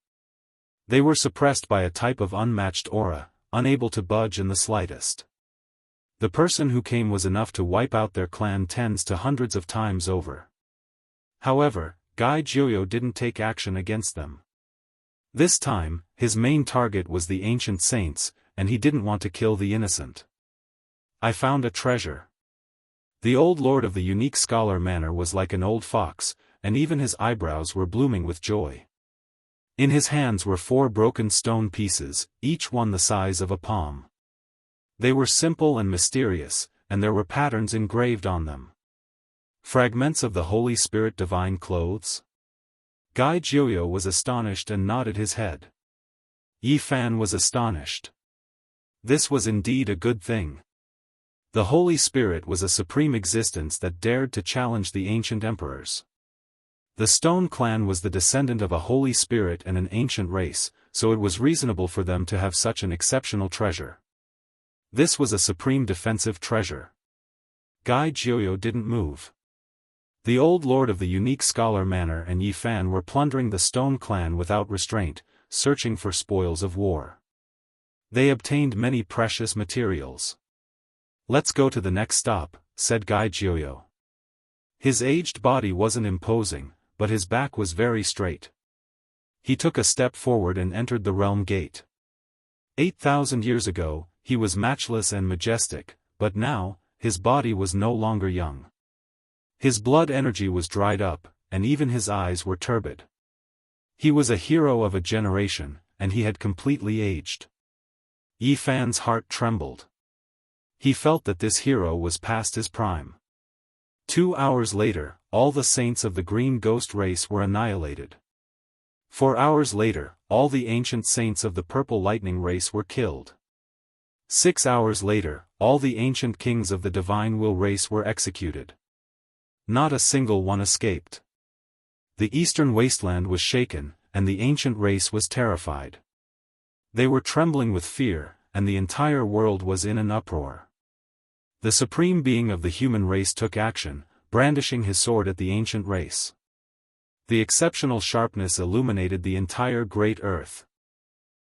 They were suppressed by a type of unmatched aura, unable to budge in the slightest. The person who came was enough to wipe out their clan tens to hundreds of times over. However, Guy Jiuyo didn't take action against them. This time, his main target was the ancient saints, and he didn't want to kill the innocent. I found a treasure. The old lord of the unique scholar manor was like an old fox, and even his eyebrows were blooming with joy. In his hands were 4 broken stone pieces, each one the size of a palm. They were simple and mysterious, and there were patterns engraved on them. Fragments of the Holy Spirit divine clothes? Guy Jiuyo was astonished and nodded his head. Yi Fan was astonished. This was indeed a good thing. The Holy Spirit was a supreme existence that dared to challenge the ancient emperors. The Stone Clan was the descendant of a Holy Spirit and an ancient race, so it was reasonable for them to have such an exceptional treasure. This was a supreme defensive treasure. Guy Jiuyo didn't move. The old lord of the unique scholar manor and Yi Fan were plundering the Stone Clan without restraint, searching for spoils of war. They obtained many precious materials. "Let's go to the next stop," said Guy Jiuyo. His aged body wasn't imposing, but his back was very straight. He took a step forward and entered the realm gate. 8,000 years ago, he was matchless and majestic, but now, his body was no longer young. His blood energy was dried up, and even his eyes were turbid. He was a hero of a generation, and he had completely aged. Yi Fan's heart trembled. He felt that this hero was past his prime. 2 hours later, all the saints of the green ghost race were annihilated. 4 hours later, all the ancient saints of the purple lightning race were killed. 6 hours later, all the ancient kings of the divine will race were executed. Not a single one escaped. The eastern wasteland was shaken, and the ancient race was terrified. They were trembling with fear, and the entire world was in an uproar. The supreme being of the human race took action, brandishing his sword at the ancient race. The exceptional sharpness illuminated the entire great earth.